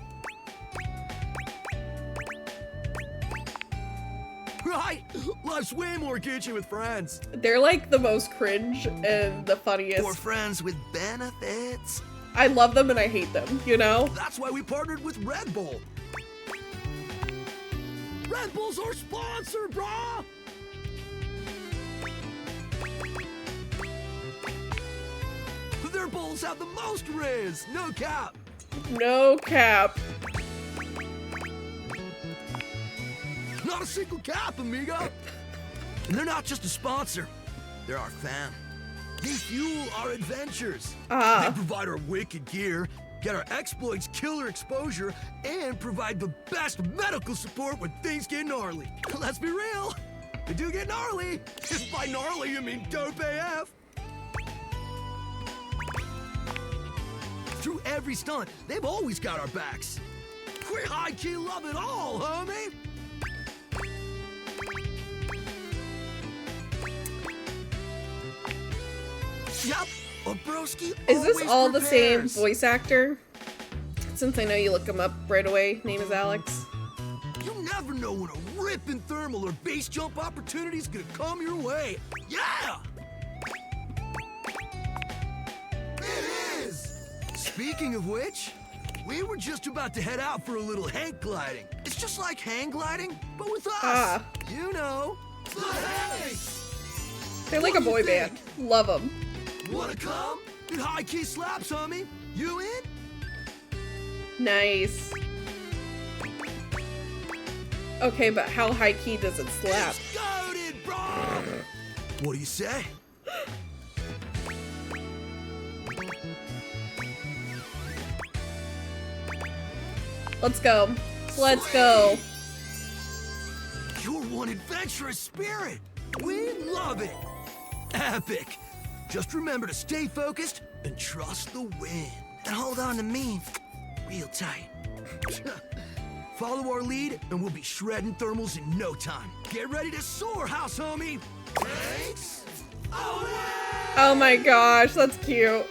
Right? Life's way more kitschy with friends. They're like the most cringe and the funniest. Or friends with benefits. I love them and I hate them, you know? That's why we partnered with Red Bull. Red Bull's our sponsor, brah! Their bowls have the most riz, no cap. No cap. Not a single cap, amigo. And they're not just a sponsor. They're our fam. They fuel our adventures. They provide our wicked gear. get our exploits killer exposure, and provide the best medical support when things get gnarly. Let's be real, they do get gnarly. If by gnarly you mean dope AF. Through every stunt, they've always got our backs. We high-key love it all, homie. Yep, a broski. Is this always all the same prepares. voice actor? Since I know you look him up right away, name is Alex. You never know when a ripping thermal or base jump opportunity is gonna come your way. Yeah! It is! Speaking of which, we were just about to head out for a little hang gliding. It's just like hang gliding, but with us. Ah. You know, the hang! They're like a boy band. Love them. Wanna come? It high-key slaps, homie. You in? Nice. Okay, but how high key does it slap? Goated, bro! What do you say? Let's go. Let's go. You're one adventurous spirit. We love it. Epic. Just remember to stay focused and trust the wind. And hold on to me real tight. Follow our lead and we'll be shredding thermals in no time. Get ready to soar, house homie. Thanks. Oh my gosh, that's cute.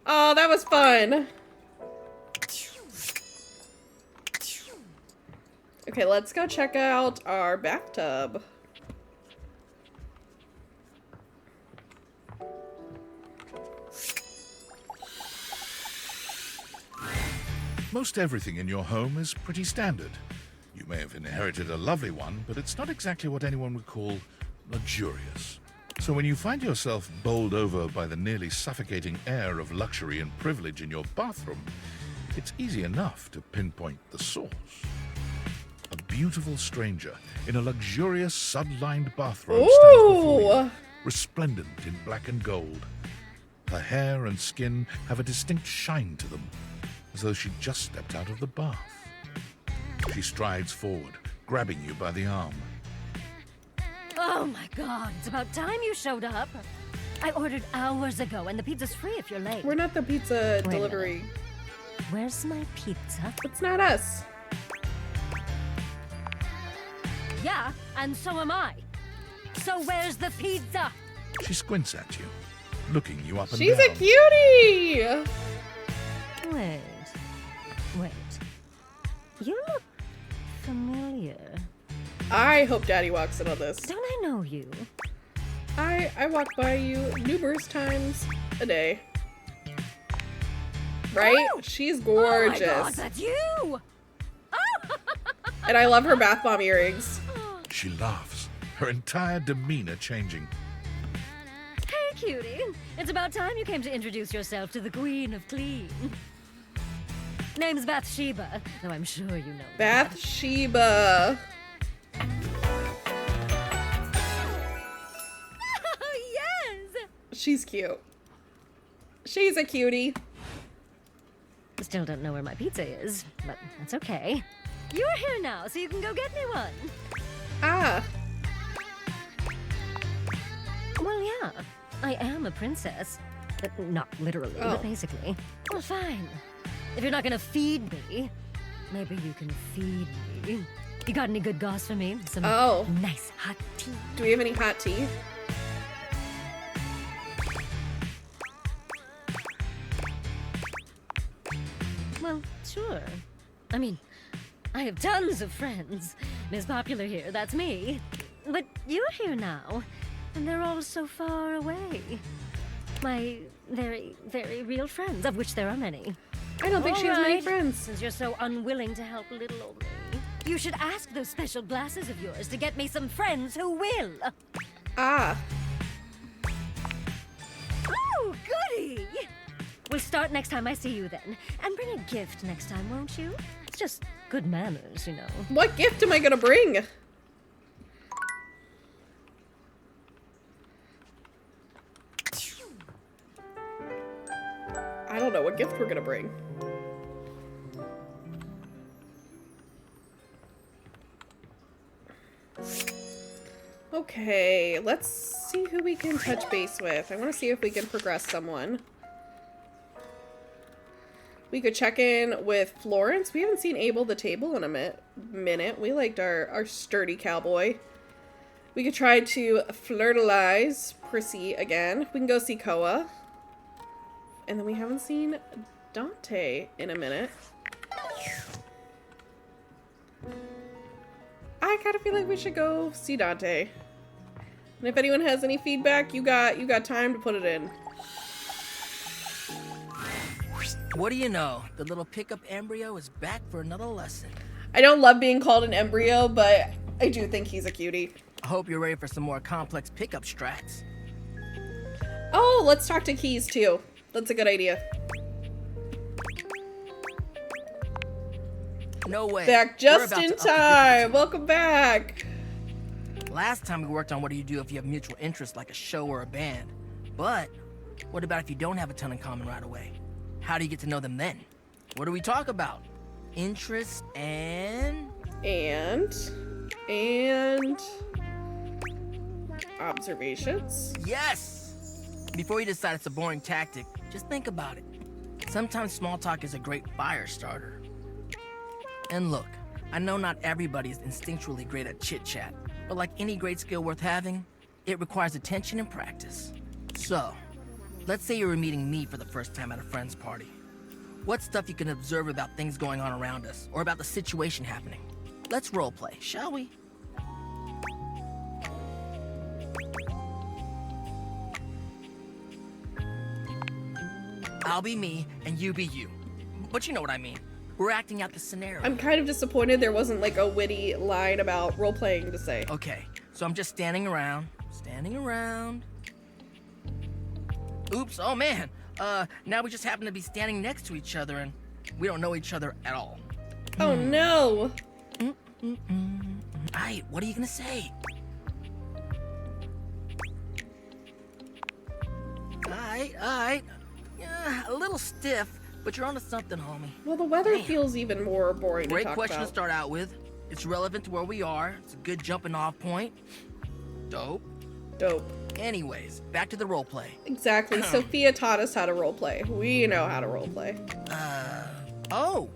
Oh, that was fun. Okay, let's go check out our bathtub. Most everything in your home is pretty standard. You may have inherited a lovely one, but it's not exactly what anyone would call luxurious. So when you find yourself bowled over by the nearly suffocating air of luxury and privilege in your bathroom, it's easy enough to pinpoint the source. A beautiful stranger in a luxurious sud-lined bathrobe stands before you, resplendent in black and gold. Her hair and skin have a distinct shine to them, as though she'd just stepped out of the bath. She strides forward, grabbing you by the arm. Oh my god, it's about time you showed up. I ordered hours ago and the pizza's free if you're late. We're not the pizza Wait a delivery. minute. Where's my pizza? It's not us. Yeah, and so am I. So where's the pizza? She squints at you, looking you up and She's down. a cutie! Wait. You look familiar. I hope Daddy walks in on this. Don't I know you? I walk by you numerous times a day. Right? She's gorgeous. Oh my god, that's you! And I love her bath bomb earrings. She laughs, her entire demeanor changing. Hey, cutie. It's about time you came to introduce yourself to the Queen of Clean. Name's Bathsheba, though I'm sure you know that. Bathsheba. Oh, yes! She's cute. She's a cutie. Still don't know where my pizza is, but that's okay. You're here now, so you can go get me one. Ah. Well, yeah, I am a princess. But not literally, Oh. but basically. Well, fine. If you're not gonna feed me, maybe you can feed me. You got any good goss for me? Some nice hot tea. Do we have any hot tea? Well, sure. I mean, I have tons of friends. Miss Popular here, that's me. But you're here now, and they're all so far away. My very, very real friends, of which there are many. I don't think she has many Alright, friends. Since you're so unwilling to help little old me, you should ask those special glasses of yours to get me some friends who will. Ah. Oh, goody! We'll start next time I see you then. And bring a gift next time, won't you? It's just good manners, you know. What gift am I gonna bring? gift we're gonna bring. Okay, let's see who we can touch base with. I want to see if we can progress someone. We could check in with Florence. We haven't seen Abel the Table in a minute. We liked our sturdy cowboy. We could try to flirtalize Prissy again. We can go see Koa. And then we haven't seen Dante in a minute. I kind of feel like we should go see Dante. And if anyone has any feedback, you got time to put it in. What do you know? The little pickup embryo is back for another lesson. I don't love being called an embryo, but I do think he's a cutie. I hope you're ready for some more complex pickup strats. Oh, let's talk to Keys too. That's a good idea. No way. Back just in time. Welcome back. Last time we worked on what do you do if you have mutual interests like a show or a band. But what about if you don't have a ton in common right away? How do you get to know them then? What do we talk about? Interests and observations? Yes! Before you decide it's a boring tactic, just think about it. Sometimes small talk is a great fire starter. And look, I know not everybody is instinctually great at chit-chat, but like any great skill worth having, it requires attention and practice. So, let's say you were meeting me for the first time at a friend's party. What's stuff you can observe about things going on around us, or about the situation happening? Let's roleplay, shall we? I'll be me, and you be you. But you know what I mean. We're acting out the scenario. I'm kind of disappointed there wasn't like a witty line about role-playing to say. Okay, so I'm just standing around. Oops, oh man. Now we just happen to be standing next to each other and we don't know each other at all. Oh no. Aight, what are you gonna say? Alright. Yeah, a little stiff, but you're onto something, homie. Well, the weather feels even more boring to Great talk question about. to start out with. It's relevant to where we are. It's a good jumping off point. Dope. Anyways, back to the roleplay. Exactly. Sophia taught us how to roleplay. We know how to roleplay. Oh,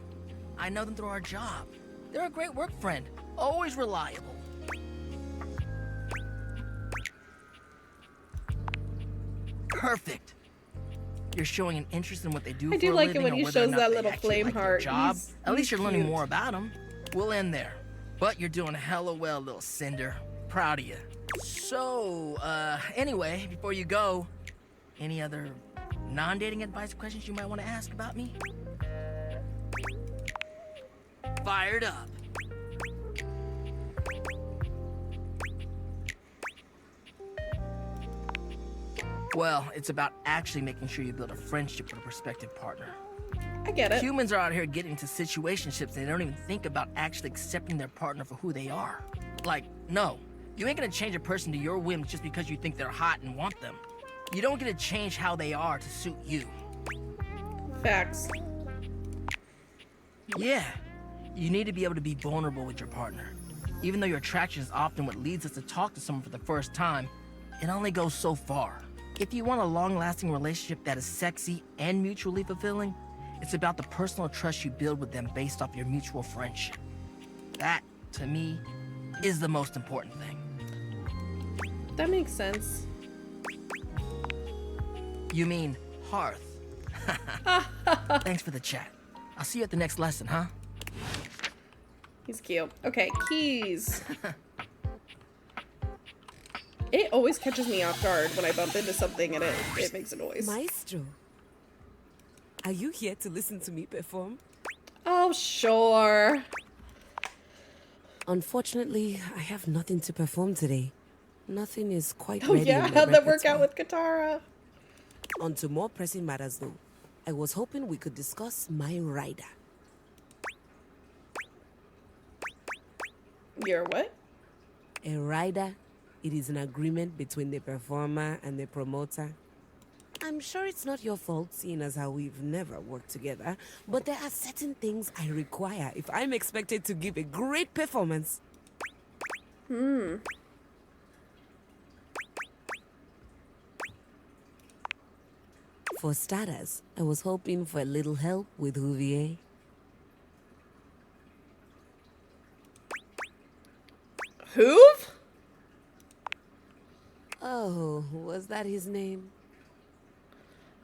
I know them through our job. They're a great work friend. Always reliable. Perfect. You're showing an interest in what they do I for do a like living it when or he whether or shows not that they little actually flame like their heart. job. At least he's you're learning cute. more about them. We'll end there. But you're doing hella well, little Cinder. Proud of you. So, anyway, before you go, any other non-dating advice questions you might want to ask about me? Fired up. Well, it's about actually making sure you build a friendship with a prospective partner. I get it. Humans are out here getting into situationships and they don't even think about actually accepting their partner for who they are. Like, no, you ain't gonna change a person to your whims just because you think they're hot and want them. You don't get to change how they are to suit you. Facts. Yeah, you need to be able to be vulnerable with your partner. Even though your attraction is often what leads us to talk to someone for the first time, it only goes so far. If you want a long-lasting relationship that is sexy and mutually fulfilling, it's about the personal trust you build with them based off your mutual friendship. That, to me, is the most important thing. That makes sense. You mean hearth. Thanks for the chat. I'll see you at the next lesson, huh? He's cute. Okay, keys. It always catches me off guard when I bump into something and it makes a noise. Maestro, are you here to listen to me perform? Oh, sure. Unfortunately, I have nothing to perform today. Nothing is quite Oh ready. yeah, in my how'd that work repertoire. out with Katara? On to more pressing matters though. I was hoping we could discuss my rider. Your what? A rider. It is an agreement between the performer and the promoter. I I'm sure it's not your fault, seeing as how we've never worked together, but there are certain things I require if I'm expected to give a great performance. For starters, I was hoping for a little help with Huvier. Hoove? Oh, was that his name?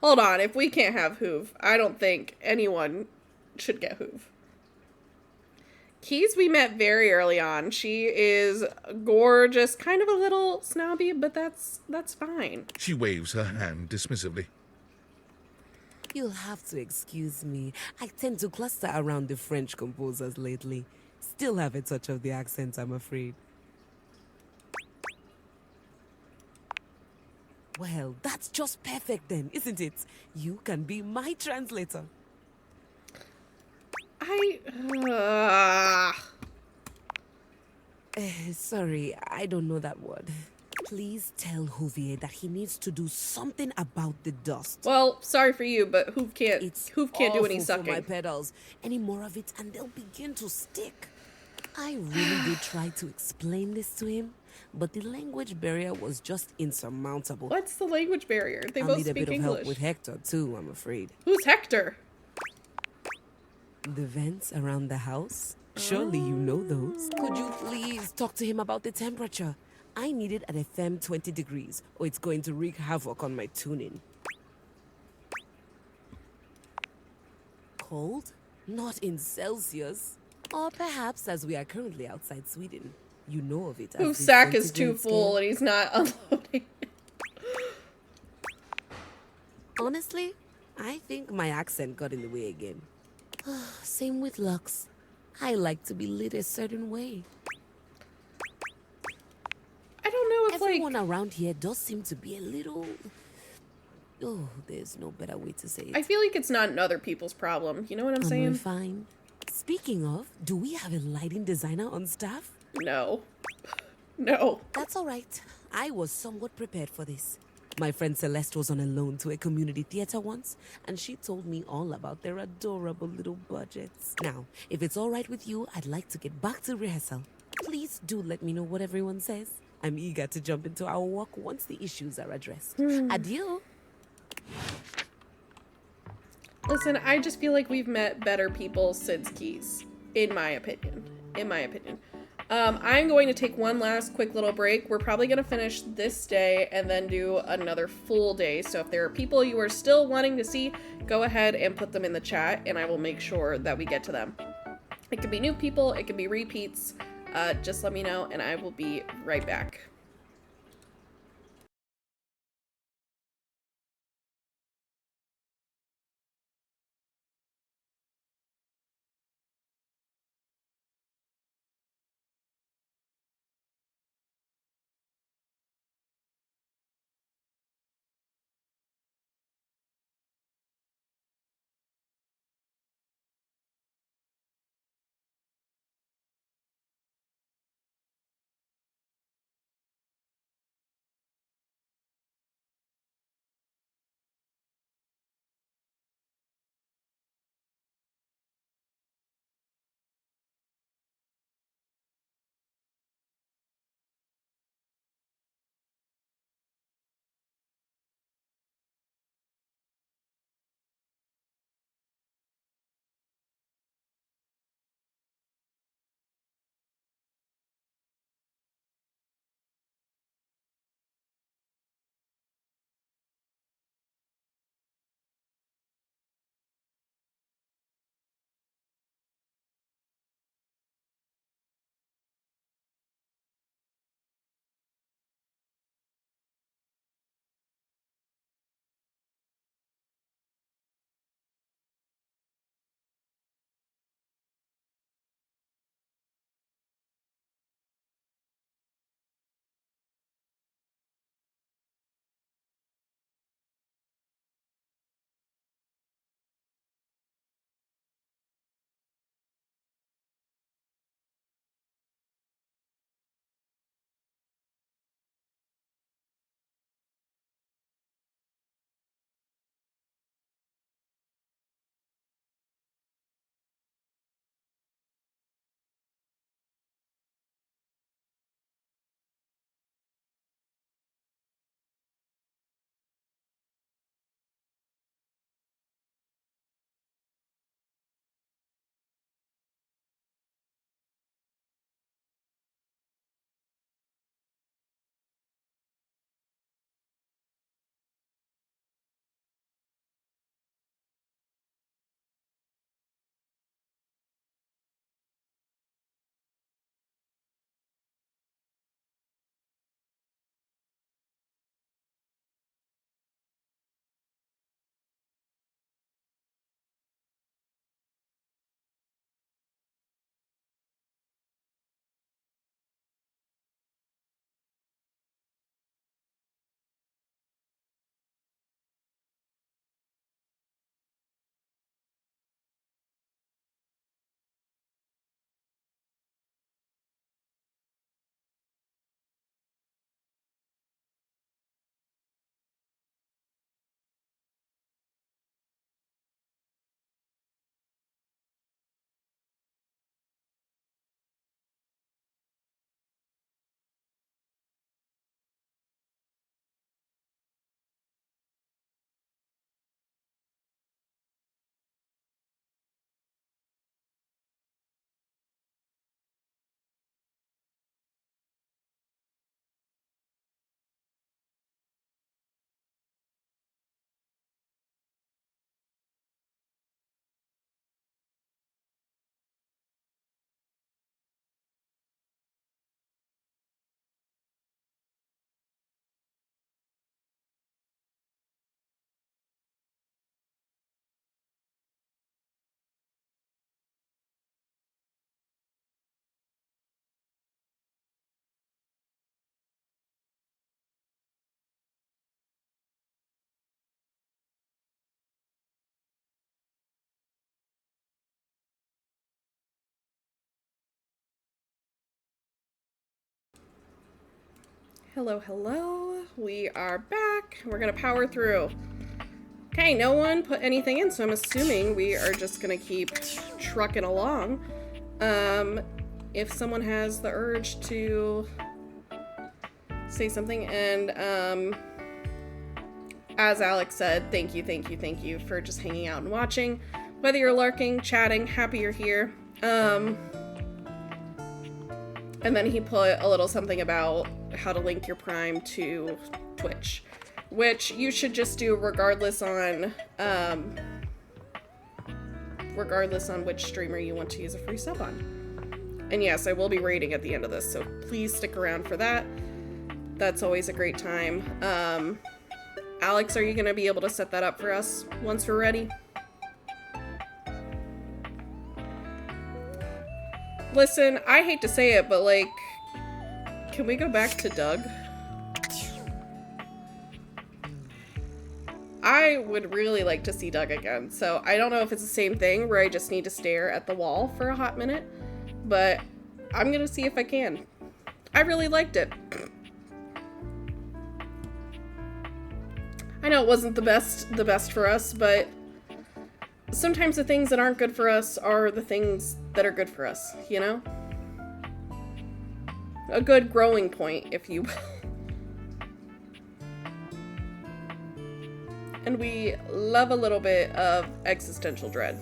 Hold on, if we can't have Hoove, I don't think anyone should get Hoove. Keys we met very early on. She is gorgeous, kind of a little snobby, but that's fine. She waves her hand dismissively. You'll have to excuse me. I tend to cluster around the French composers lately. Still have a touch of the accent, I'm afraid. Well, that's just perfect then, isn't it? You can be my translator. Sorry, I don't know that word. Please tell Huvier that he needs to do something about the dust. Well, sorry for you, but Hoove can't do any For sucking. my pedals. Any more of it and they'll begin to stick. I really did try to explain this to him, but the language barrier was just insurmountable. What's the language barrier? They I'll both need a speak bit of English. help with Hector too, I'm afraid. Who's Hector? The vents around the house? Surely you know those. Could you please talk to him about the temperature? I need it at a firm 20 degrees, or it's going to wreak havoc on my tuning. Cold? Not in Celsius. Or perhaps, as we are currently outside Sweden, you know of it as Hoove's the sack is too centigrade full scale. and he's not unloading. Honestly, I think my accent got in the way again. Same with Lux. I like to be lit a certain way. I don't know if everyone around here does seem to be a little... Oh, there's no better way to say it. I feel like it's not other people's problem. You know what I'm saying? Refined. Speaking of, do we have a lighting designer on staff? No. No. That's all right. I was somewhat prepared for this. My friend Celeste was on a loan to a community theater once, and she told me all about their adorable little budgets. Now, if it's all right with you, I'd like to get back to rehearsal. Please do let me know what everyone says. I'm eager to jump into our work once the issues are addressed. Adieu. Listen, I just feel like we've met better people since Keys, in my opinion. I'm going to take one last quick little break. We're probably going to finish this day and then do another full day. So if there are people you are still wanting to see, go ahead and put them in the chat and I will make sure that we get to them. It could be new people, it could be repeats. Just let me know and I will be right back. Hello, hello. We are back. We're gonna power through. Okay, no one put anything in, so I'm assuming we are just gonna keep trucking along. If someone has the urge to say something, and as Alex said, thank you for just hanging out and watching. Whether you're lurking, chatting, happy you're here. And then he put a little something about how to link your Prime to Twitch, which you should just do regardless on which streamer you want to use a free sub on. And yes, I will be raiding at the end of this, so please stick around for that. That's always a great time. Alex, are you going to be able to set that up for us once we're ready? Listen, I hate to say it, but like, can we go back to Doug? I would really like to see Doug again, so I don't know if it's the same thing where I just need to stare at the wall for a hot minute, but I'm gonna see if I can. I really liked it. I know it wasn't the best for us, but sometimes the things that aren't good for us are the things that are good for us, you know? A good growing point, if you will. And we love a little bit of existential dread.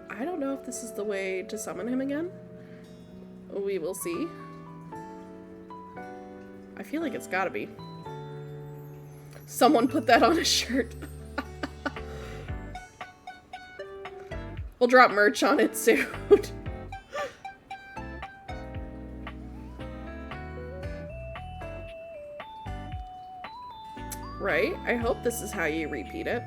I don't know if this is the way to summon him again. We will see. I feel like it's gotta be. Someone put that on a shirt. We'll drop merch on it soon. Right? I hope this is how you repeat it.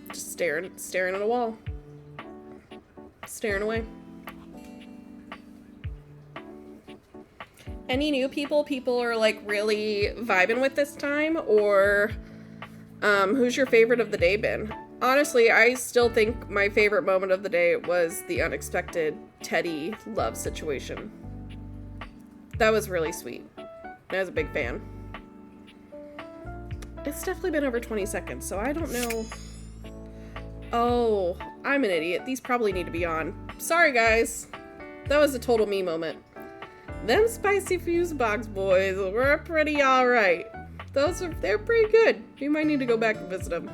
Just staring at a wall. Staring away. Any new people are like really vibing with this time, or who's your favorite of the day been? Honestly, I still think my favorite moment of the day was the unexpected Teddy love situation. That was really sweet. I was a big fan. It's definitely been over 20 seconds, so I don't know. Oh, I'm an idiot. These probably need to be on. Sorry, guys. That was a total me moment. Them spicy fuse box boys were pretty alright. They're pretty good. You might need to go back and visit them.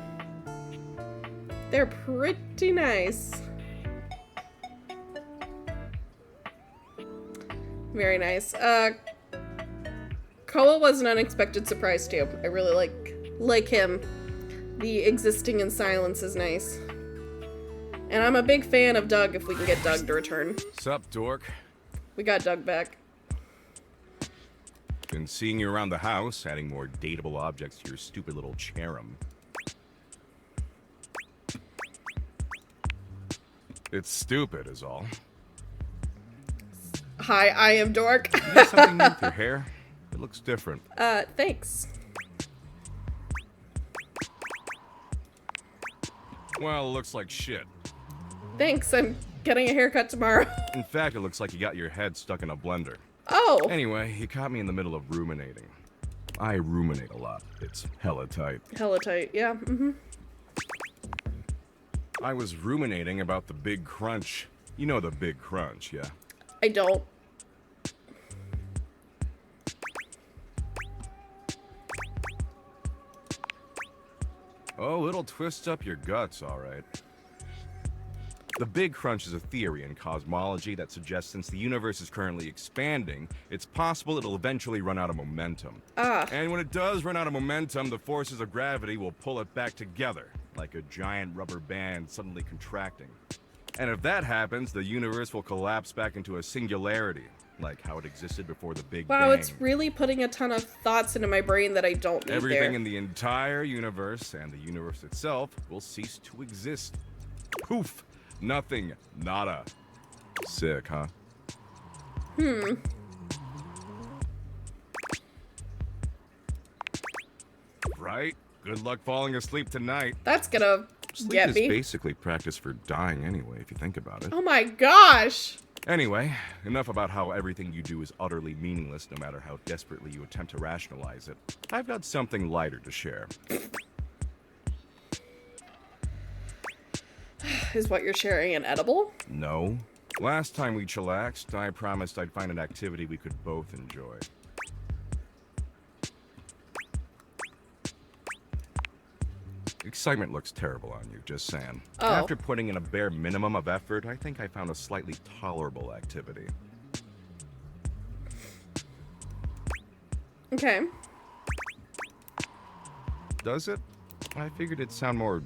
They're pretty nice. Very nice. Koa was an unexpected surprise too. I really like him. The existing in silence is nice. And I'm a big fan of Doug if we can get Doug to return. Sup, dork? We got Doug back. Been seeing you around the house, adding more dateable objects to your stupid little cherub. It's stupid, is all. Hi, I am Dork. You got something new with your hair? It looks different. Thanks. Well, it looks like shit. Thanks, I'm getting a haircut tomorrow. In fact, it looks like you got your head stuck in a blender. Oh! Anyway, he caught me in the middle of ruminating. I ruminate a lot. It's hella tight. Hella tight, yeah, I was ruminating about the big crunch. You know the big crunch, yeah? I don't. Oh, it'll twist up your guts, all right. The Big Crunch is a theory in cosmology that suggests since the universe is currently expanding, it's possible it'll eventually run out of momentum. And when it does run out of momentum, the forces of gravity will pull it back together, like a giant rubber band suddenly contracting. And if that happens, the universe will collapse back into a singularity, like how it existed before the Big Bang. Wow, it's really putting a ton of thoughts into my brain that I don't need Everything in the entire universe and the universe itself will cease to exist. Poof! Nothing. Nada. Sick, huh? Right? Good luck falling asleep tonight. That's gonna Sleep Get is me? basically practice for dying anyway, if you think about it. Oh my gosh! Anyway, enough about how everything you do is utterly meaningless no matter how desperately you attempt to rationalize it. I've got something lighter to share. Is what you're sharing an edible? No. Last time we chillaxed, I promised I'd find an activity we could both enjoy. Excitement looks terrible on you, just saying. Oh. After putting in a bare minimum of effort, I think I found a slightly tolerable activity. Okay. Does it? I figured it'd sound more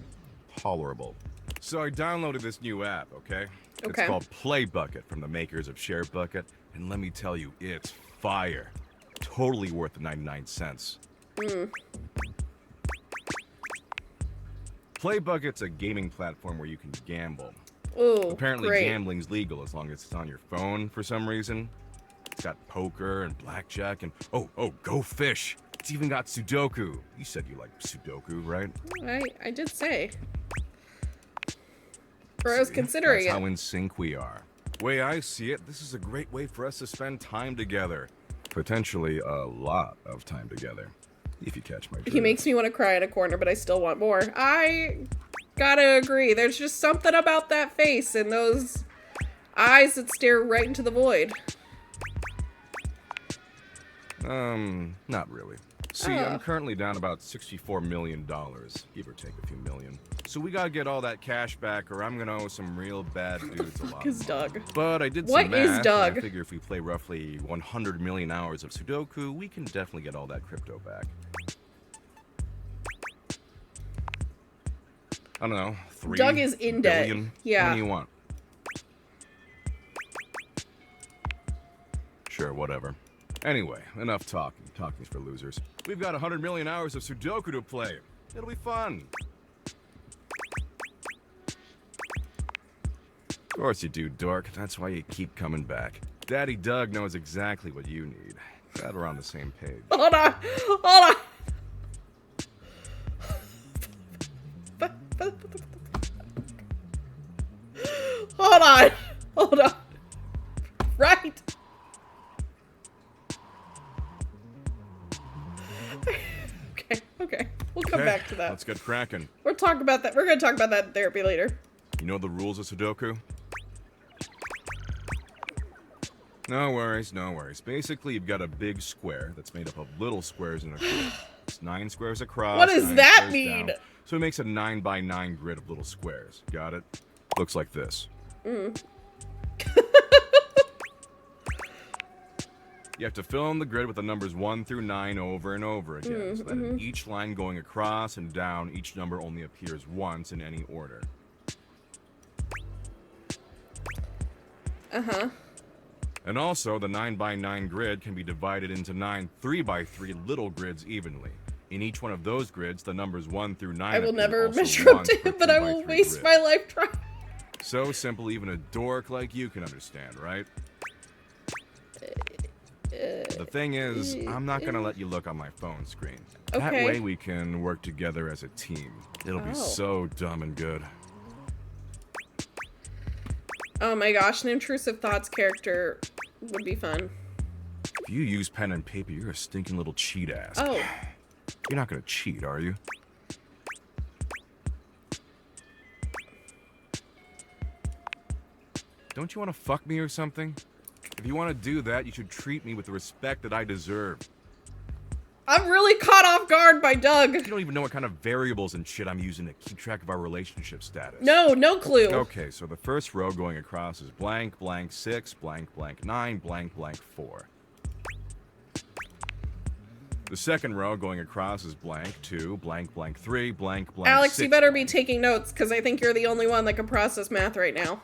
tolerable. So I downloaded this new app, okay? Okay. It's called Play Bucket from the makers of Share Bucket, and let me tell you, it's fire. Totally worth the 99 cents. Play Bucket's a gaming platform where you can gamble. Ooh, Apparently great. gambling's legal as long as it's on your phone for some reason. It's got poker and blackjack and oh, go fish. It's even got Sudoku. You said you like Sudoku, right? I did say. Or I was considering That's it. how in sync we are. Way I see it, this is a great way for us to spend time together. Potentially a lot of time together. If you catch my drift. He makes me want to cry in a corner, but I still want more. I gotta agree. There's just something about that face and those eyes that stare right into the void. Not really. See, I'm currently down about $64 million, give or take a few million. So we gotta get all that cash back or I'm gonna owe some real bad dudes a lot. Is Doug? But I did What some is math, Doug? and I figure if we play roughly 100 million hours of Sudoku, we can definitely get all that crypto back. I don't know, 3 Doug is in debt. billion? Yeah. What do you want? Sure, whatever. Anyway, enough talking. Talking's for losers. We've got 100 million hours of Sudoku to play. It'll be fun. Of course you do, dork. That's why you keep coming back. Daddy Doug knows exactly what you need. Glad we're on the same page. Hold on. Hold on. Hold on. Hold on. Right. Okay. We'll come Okay, back to that. Let's get cracking. We'll talk about that. We're going to talk about that in therapy later. You know the rules of Sudoku? No worries, no worries. Basically, you've got a big square that's made up of little squares in a grid. It's 9 squares across. What does 9 that squares mean? down. So it makes a 9 by 9 grid of little squares. Got it? Looks like this. You have to fill in the grid with the numbers 1 through 9 over and over again, so that in each line going across and down, each number only appears once in any order. And also, the 9 by 9 grid can be divided into 9 3 by 3 little grids evenly. In each one of those grids, the numbers 1 through 9 I will appear never also measure up once to per him, but 3 I by will 3 waste grid. my life trying. So simple, even a dork like you can understand, right? The thing is, I'm not gonna let you look on my phone screen. That Okay. way we can work together as a team. It'll be so dumb and good. Oh my gosh, an intrusive thoughts character would be fun. If you use pen and paper, you're a stinking little cheat ass. Oh. You're not gonna cheat, are you? Don't you want to fuck me or something? If you want to do that, you should treat me with the respect that I deserve. I'm really caught off guard by Doug. You don't even know what kind of variables and shit I'm using to keep track of our relationship status. No clue. Okay, so the first row going across is blank, blank 6, blank, blank 9, blank, blank 4. The second row going across is blank 2, blank, blank 3, blank, blank Alex, 6. you better be taking notes, because I think you're the only one that can process math right now.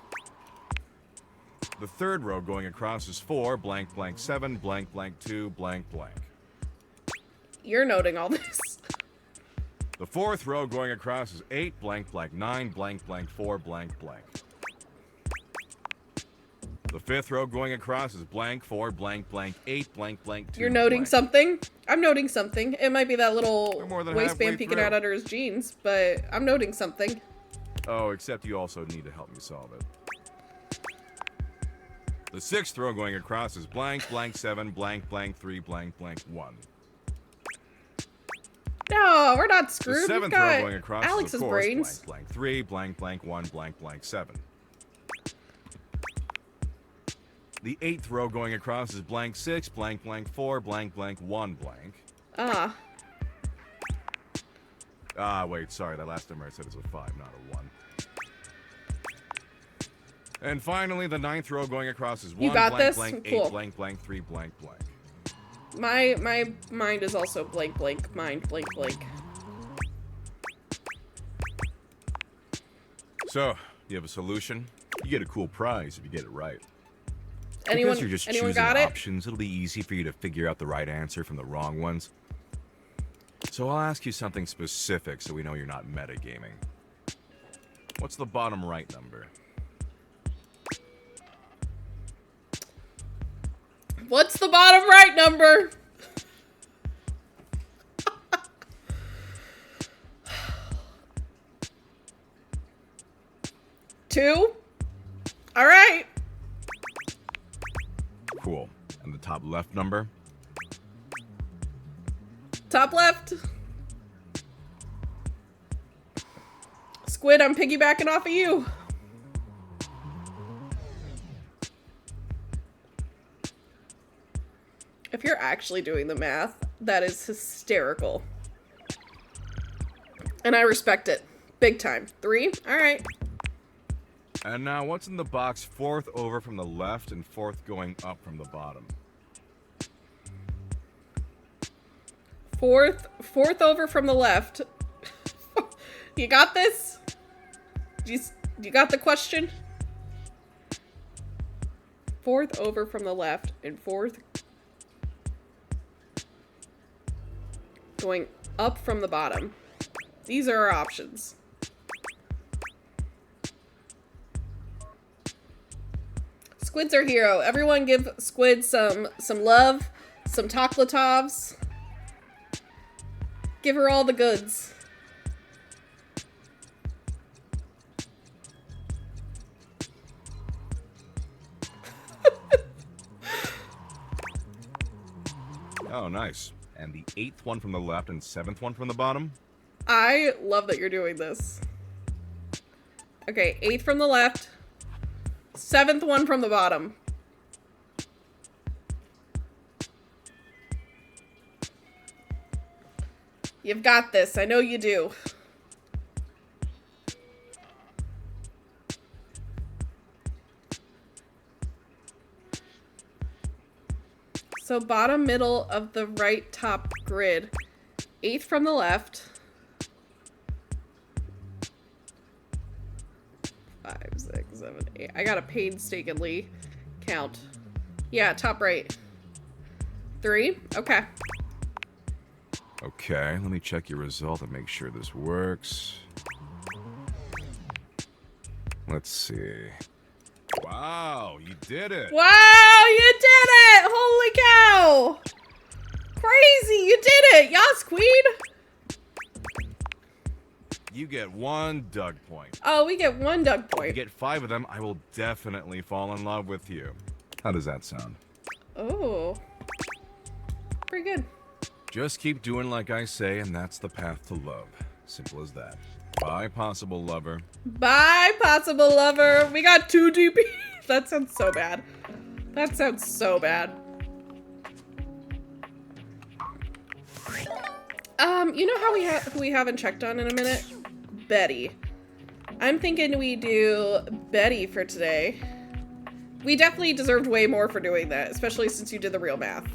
The third row going across is 4, blank, blank 7, blank, blank 2, blank, blank. You're noting all this. The fourth row going across is 8, blank, blank 9, blank, blank 4, blank, blank. The fifth row going across is blank 4, blank, blank 8, blank, blank 2. You're noting blank. something? I'm noting something. It might be that little more than halfway waistband peeking through. out under his jeans, but I'm noting something. Oh, except you also need to help me solve it. The 6th row going across is blank, blank 7, blank, blank 3, blank, blank 1. No, we're not screwed. The 7th We've got row going across Alex's is, of course, brains. blank, blank 3, blank, blank 1, blank, blank 7. The 8th row going across is blank 6, blank, blank 4, blank, blank 1, blank. Wait, sorry, that last number I said is a 5, not a 1. And finally, the 9th row going across is 1, You got blank, this? blank, 8, Cool. blank, blank 3, blank, blank. My mind is also blank, blank, mind, blank, blank. So, you have a solution? You get a cool prize if you get it right. Anyone, Because you're just anyone choosing got it? options, it'll be easy for you to figure out the right answer from the wrong ones. So I'll ask you something specific so we know you're not metagaming. What's the bottom right number? What's the bottom right number? Two? All right. Cool. And the top left number? Top left. Squid, I'm piggybacking off of you. If you're actually doing the math, that is hysterical. And I respect it. Big time. 3? All right. And now, what's in the box 4th over from the left and 4th going up from the bottom? Fourth over from the left. You got this? You got the question? 4th over from the left and 4th going up from the bottom. These are our options. Squid's our hero. Everyone give Squid some love, some Toklatovs. Give her all the goods. Oh, nice. And the 8th one from the left and 7th one from the bottom? I love that you're doing this. Okay, 8th from the left. 7th one from the bottom. You've got this. I know you do. So bottom middle of the right top grid. 8th from the left. 5, 6, 7, 8. I gotta painstakingly count. Yeah, top right. 3. Okay. Okay, let me check your result and make sure this works. Let's see. Wow, you did it! Wow, you did it! Holy cow! Crazy, you did it! Yas, queen! You get 1 Doug point. Oh, we get 1 Doug If you point. get 5 of them, I will definitely fall in love with you. How does that sound? Oh. Pretty good. Just keep doing like I say, and that's the path to love. Simple as that. Bye, possible lover. Bye, possible lover. We got 2 DP. That sounds so bad. That sounds so bad. You know how who we haven't checked on in a minute? Betty. I'm thinking we do Betty for today. We definitely deserved way more for doing that, especially since you did the real math.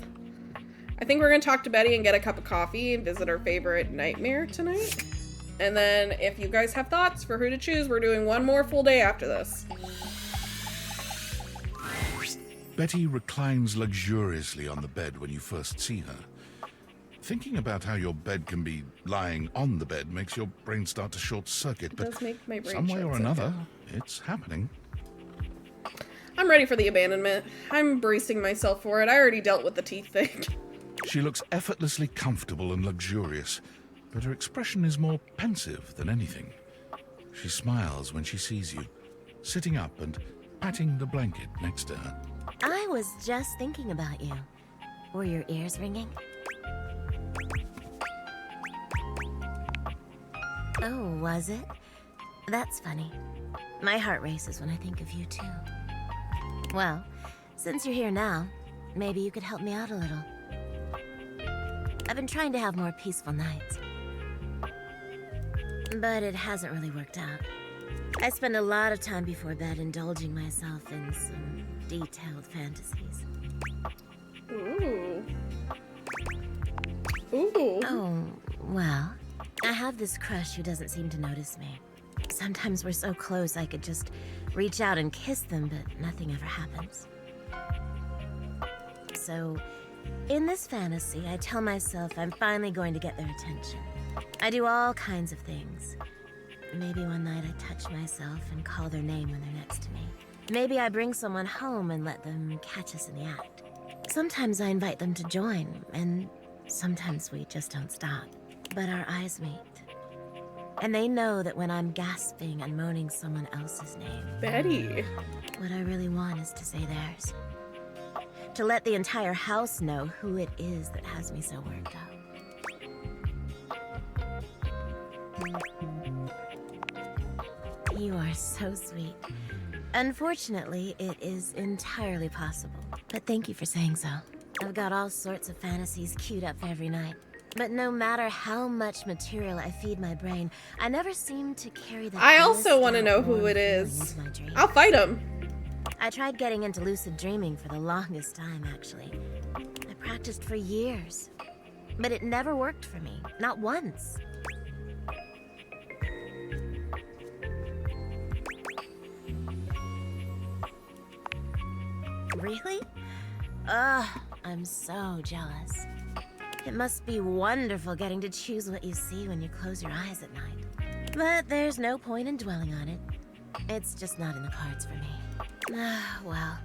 I think we're gonna talk to Betty and get a cup of coffee and visit our favorite nightmare tonight. And then if you guys have thoughts for who to choose, we're doing 1 more full day after this. Betty reclines luxuriously on the bed when you first see her. Thinking about how your bed can be lying on the bed makes your brain start to short circuit, but does make my brain some way or short-circuit. another, it's happening. I'm ready for the abandonment. I'm bracing myself for it. I already dealt with the teeth thing. She looks effortlessly comfortable and luxurious, but her expression is more pensive than anything. She smiles when she sees you, sitting up and patting the blanket next to her. I was just thinking about you. Were your ears ringing? Oh, was it? That's funny. My heart races when I think of you, too. Well, since you're here now, maybe you could help me out a little. I've been trying to have more peaceful nights. But it hasn't really worked out. I spend a lot of time before bed indulging myself in some detailed fantasies. Ooh. Ooh. Oh, well, I have this crush who doesn't seem to notice me. Sometimes we're so close I could just reach out and kiss them, but nothing ever happens. So, in this fantasy, I tell myself I'm finally going to get their attention. I do all kinds of things. Maybe one night I touch myself and call their name when they're next to me. Maybe I bring someone home and let them catch us in the act. Sometimes I invite them to join, and sometimes we just don't stop. But our eyes meet. And they know that when I'm gasping and moaning someone else's name, Betty, what I really want is to say theirs. To let the entire house know who it is that has me so worked up. You are so sweet. Unfortunately, it is entirely possible. But thank you for saying so. I've got all sorts of fantasies queued up for every night. But no matter how much material I feed my brain, I never seem to carry that. I also want to know who it is. I'll fight him. I tried getting into lucid dreaming for the longest time, actually. I practiced for years. But it never worked for me. Not once. Really? Ugh, I'm so jealous. It must be wonderful getting to choose what you see when you close your eyes at night. But there's no point in dwelling on it. It's just not in the cards for me. Well,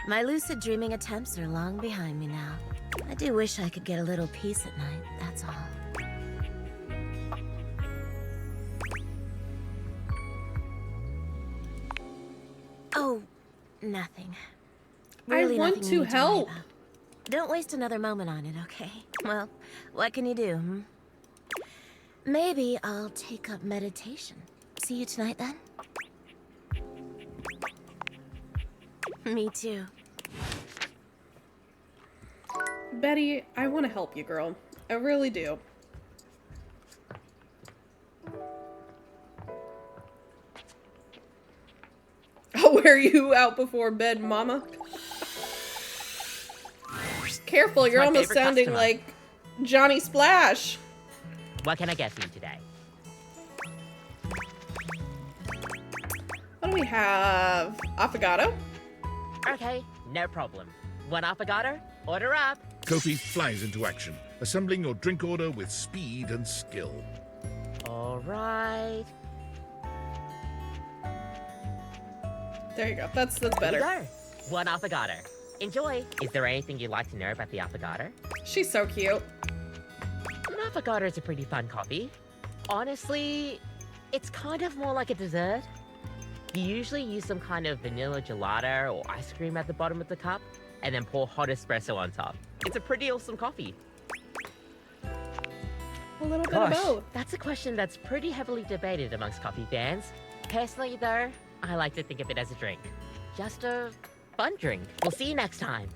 my lucid dreaming attempts are long behind me now. I do wish I could get a little peace at night, that's all. Oh, nothing. Really I want nothing to you need worry help. about. Don't waste another moment on it, okay? Well, what can you do, hmm? Maybe I'll take up meditation. See you tonight, then? Me too. Betty, I want to help you, girl. I really do. I'll wear you out before bed, mama. Careful, you're my almost favorite sounding customer. like Johnny Splash. What can I get for you today? What do we have? Affogato? Okay, no problem. One affogato? Order up. Kofi flies into action, assembling your drink order with speed and skill. All right. There you go. That's better. Here you go. One affogato. Enjoy. Is there anything you'd like to know about the affogato? She's so cute. An affogato is a pretty fun coffee. Honestly, it's kind of more like a dessert. You usually use some kind of vanilla gelato or ice cream at the bottom of the cup, and then pour hot espresso on top. It's a pretty awesome coffee. A little bit of both. That's a question that's pretty heavily debated amongst coffee fans. Personally, though, I like to think of it as a drink. Just a fun drink. We'll see you next time.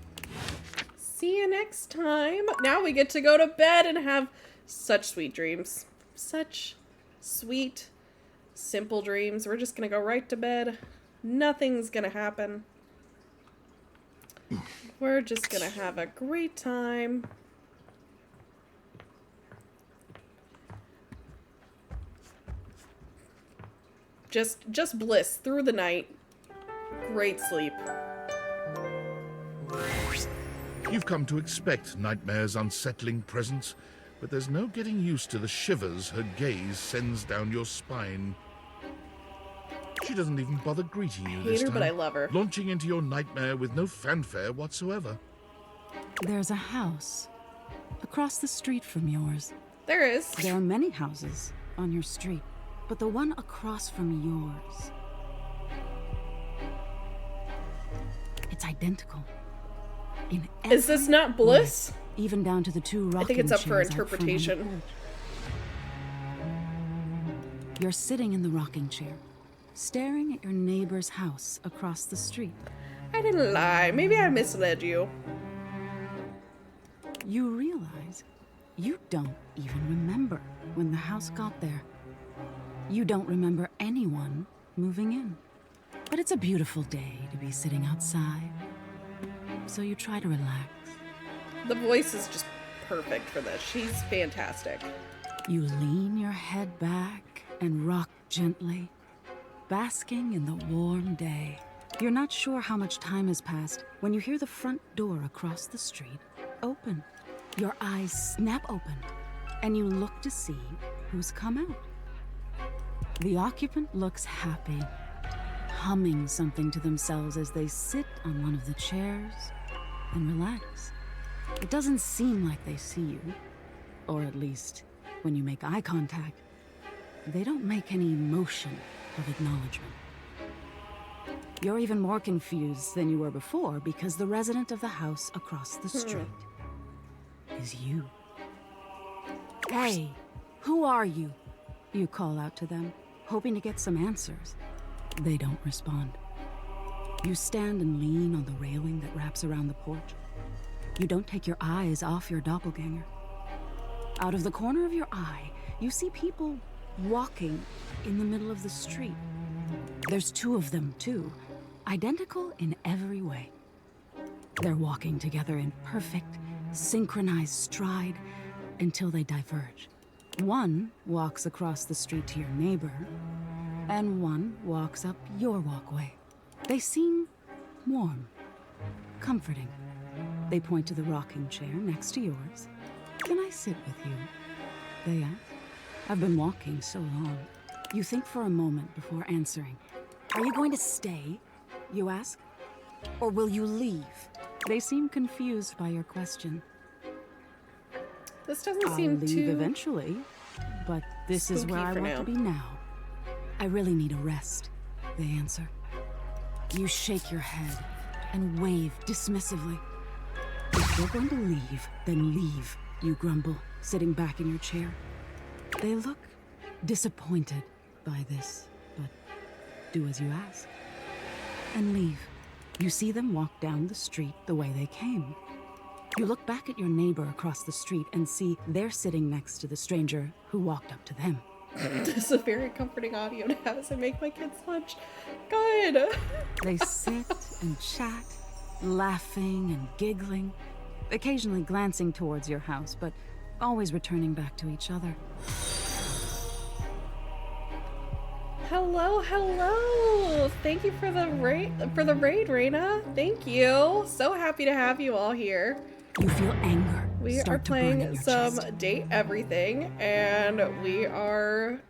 See you next time. Now we get to go to bed and have such sweet dreams. Such sweet, simple dreams. We're just gonna go right to bed. Nothing's gonna happen. We're just gonna have a great time. Just bliss through the night. Great sleep. You've come to expect Nightmare's unsettling presence, but there's no getting used to the shivers her gaze sends down your spine. She doesn't even bother greeting you this Hate her, time, but I love her. launching into your nightmare with no fanfare whatsoever. There's a house across the street from yours. There is. There are many houses on your street, but the one across from yours. It's identical. In Is this not bliss? Way, even down to the two rocking I think it's up for chairs out front on the interpretation. porch. You're sitting in the rocking chair, staring at your neighbor's house across the street. I didn't lie. Maybe I misled you. You realize you don't even remember when the house got there. You don't remember anyone moving in. But it's a beautiful day to be sitting outside, so you try to relax. The voice is just perfect for this. She's fantastic. You lean your head back and rock gently, basking in the warm day. You're not sure how much time has passed when you hear the front door across the street open. Your eyes snap open, and you look to see who's come out. The occupant looks happy, humming something to themselves as they sit on one of the chairs and relax. It doesn't seem like they see you, or at least when you make eye contact, they don't make any motion of acknowledgement. You're even more confused than you were before because the resident of the house across the street is you. Hey, who are you? You call out to them, hoping to get some answers. They don't respond. You stand and lean on the railing that wraps around the porch. You don't take your eyes off your doppelganger. Out of the corner of your eye, you see people walking in the middle of the street. There's two of them, too, identical in every way. They're walking together in perfect, synchronized stride until they diverge. One walks across the street to your neighbor, and one walks up your walkway. They seem warm, comforting. They point to the rocking chair next to yours. Can I sit with you? They ask. I've been walking so long. You think for a moment before answering. Are you going to stay? You ask. Or will you leave? They seem confused by your question. This doesn't I'll seem leave too eventually, but this is spooky where I for want now. to be now. I really need a rest, they answer. You shake your head and wave dismissively. If you're going to leave, then leave, you grumble, sitting back in your chair. They look disappointed by this, but do as you ask. And leave. You see them walk down the street the way they came. You look back at your neighbor across the street and see they're sitting next to the stranger who walked up to them. This is a very comforting audio to have as I make my kids lunch. Good. They sit and chat, laughing and giggling, occasionally glancing towards your house, but always returning back to each other. Hello, hello. Thank you for the raid, Raina. Thank you. So happy to have you all here. You feel anger. We are start to burn in playing your some chest. Date Everything, and we are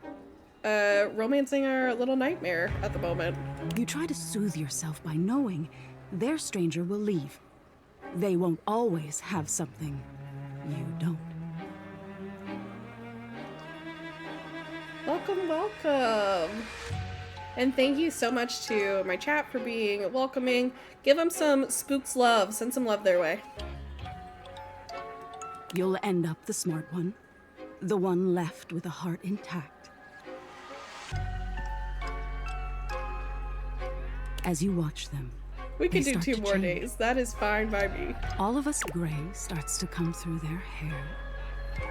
romancing our little nightmare at the moment. You try to soothe yourself by knowing their stranger will leave. They won't always have something you don't. Welcome, welcome. And thank you so much to my chat for being welcoming. Give them some spooks love. Send some love their way. You'll end up the smart one, the one left with a heart intact. As you watch them, We could they do start 2 to more change. days. That is fine by me. All of us gray starts to come through their hair,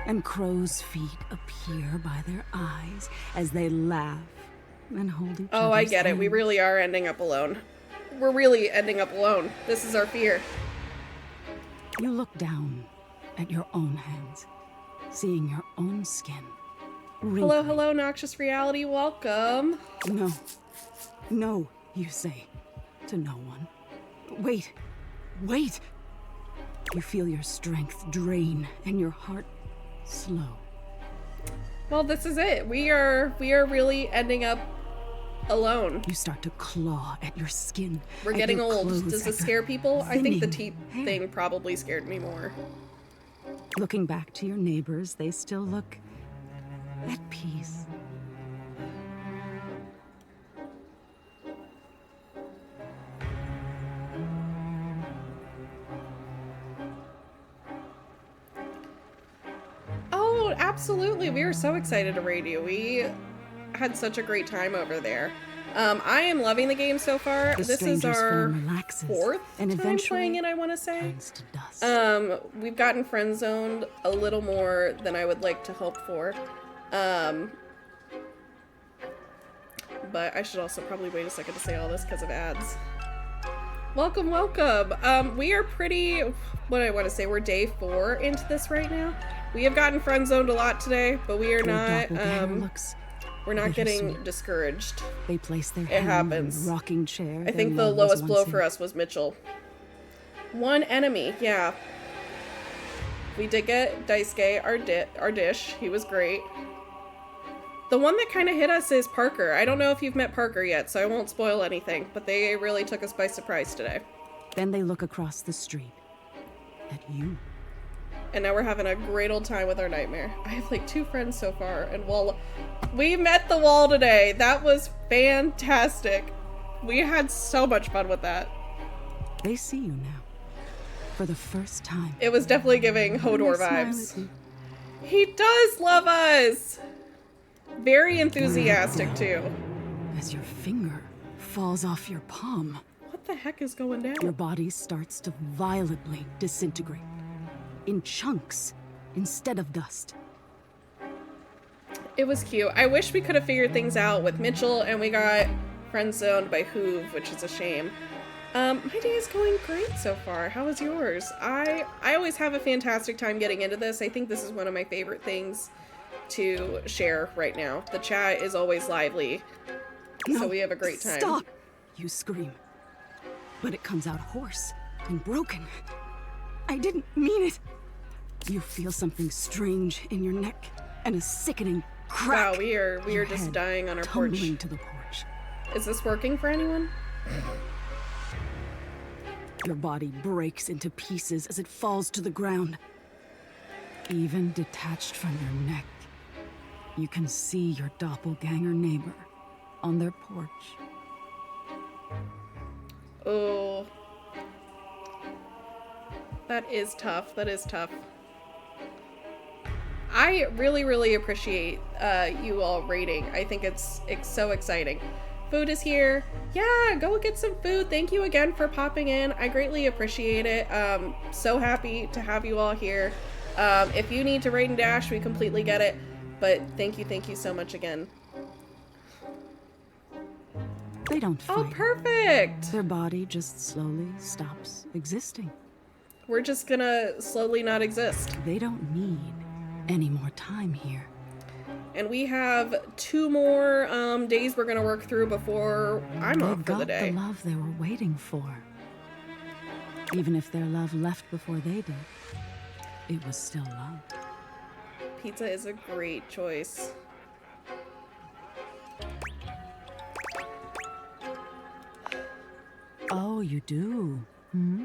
and crow's feet appear by their eyes as they laugh and hold each other's Oh, I get it. We hands. really are ending up alone. We're really ending up alone. This is our fear. You look down at your own hands, seeing your own skin. Hello, hello, Noxious Reality. Welcome. No. No, you say, to no one. Wait. Wait. You feel your strength drain and your heart slow. Well, this is it. We are really ending up alone. You start to claw at your skin. We're at getting your old. clothes, Does at this your scare people? I think the thinning teeth hair. thing probably scared me more. Looking back to your neighbors, they still look at peace. Oh, absolutely. We are so excited to raid you. We had such a great time over there. I am loving the game so far. This is our fourth time playing it, I want to say. We've gotten friend zoned a little more than I would like to hope for. But I should also probably wait a second to say all this because of ads. Welcome, welcome. We are pretty, what I want to say, we're day 4 into this right now. We have gotten friend zoned a lot today, but we are not, we're not getting discouraged. They place their It happens. on the rocking chair. I think the lowest blow for us was Mitchell. One enemy, yeah. We did get Daisuke, our dish. He was great. The one that kind of hit us is Parker. I don't know if you've met Parker yet, so I won't spoil anything, but they really took us by surprise today. Then they look across the street at you. And now we're having a great old time with our nightmare. I have like 2 friends so far, and we met the wall today. That was fantastic. We had so much fun with that. They see you now. For the first time. It was definitely giving Hodor vibes. He does love us! Very enthusiastic too. As your finger falls off your palm. What the heck is going down? Your body starts to violently disintegrate. In chunks, instead of dust. It was cute. I wish we could have figured things out with Mitchell, and we got friend zoned by Hoove, which is a shame. My day is going great so far. How was yours? I always have a fantastic time getting into this. I think this is one of my favorite things to share right now. The chat is always lively, so we have a great time. Stop! You scream. But it comes out hoarse and broken. I didn't mean it. You feel something strange in your neck and a sickening crack. Wow, we are just dying on our porch. Tumbling to the porch. Is this working for anyone? Your body breaks into pieces as it falls to the ground. Even detached from your neck, you can see your doppelganger neighbor on their porch. Oh. That is tough. That is tough. I really, really appreciate you all raiding. I think it's so exciting. Food is here. Yeah, go get some food. Thank you again for popping in. I greatly appreciate it. So happy to have you all here. If you need to raid and dash, we completely get it. But thank you so much again. They don't fight. Oh, perfect! Their body just slowly stops existing. We're just gonna slowly not exist. They don't need any more time here. And we have 2 more days we're gonna work through before I'm off for the day. They got the love they were waiting for. Even if their love left before they did, it was still love. Pizza is a great choice. Oh, you do? Hmm?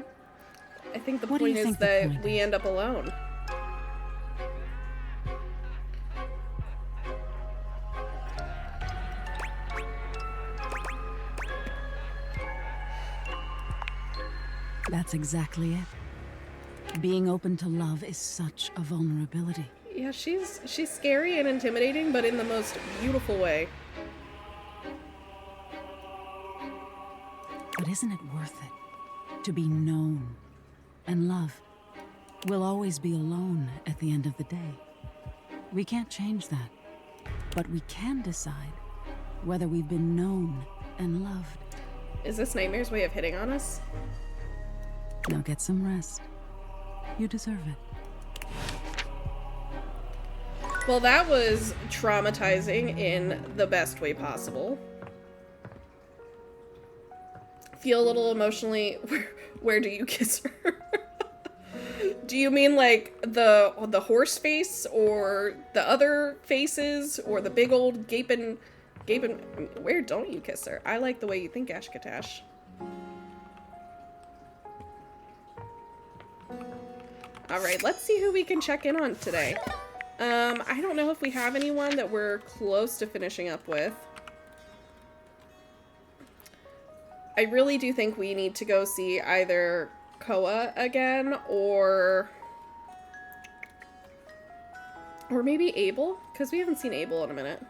I think the point is that we end up alone. That's exactly it. Being open to love is such a vulnerability. Yeah, she's scary and intimidating, but in the most beautiful way. But isn't it worth it to be known and loved? We'll always be alone at the end of the day. We can't change that, but we can decide whether we've been known and loved. Is this Nightmare's way of hitting on us? Now get some rest. You deserve it. Well, that was traumatizing in the best way possible. Feel a little emotionally. Where do you kiss her? Do you mean like the horse face, or the other faces, or the big old gaping? Where don't you kiss her? I like the way you think, Ashkatash. All right, let's see who we can check in on today. I don't know if we have anyone that we're close to finishing up with. I really do think we need to go see either Koa again or Or maybe Abel? Because we haven't seen Abel in a minute.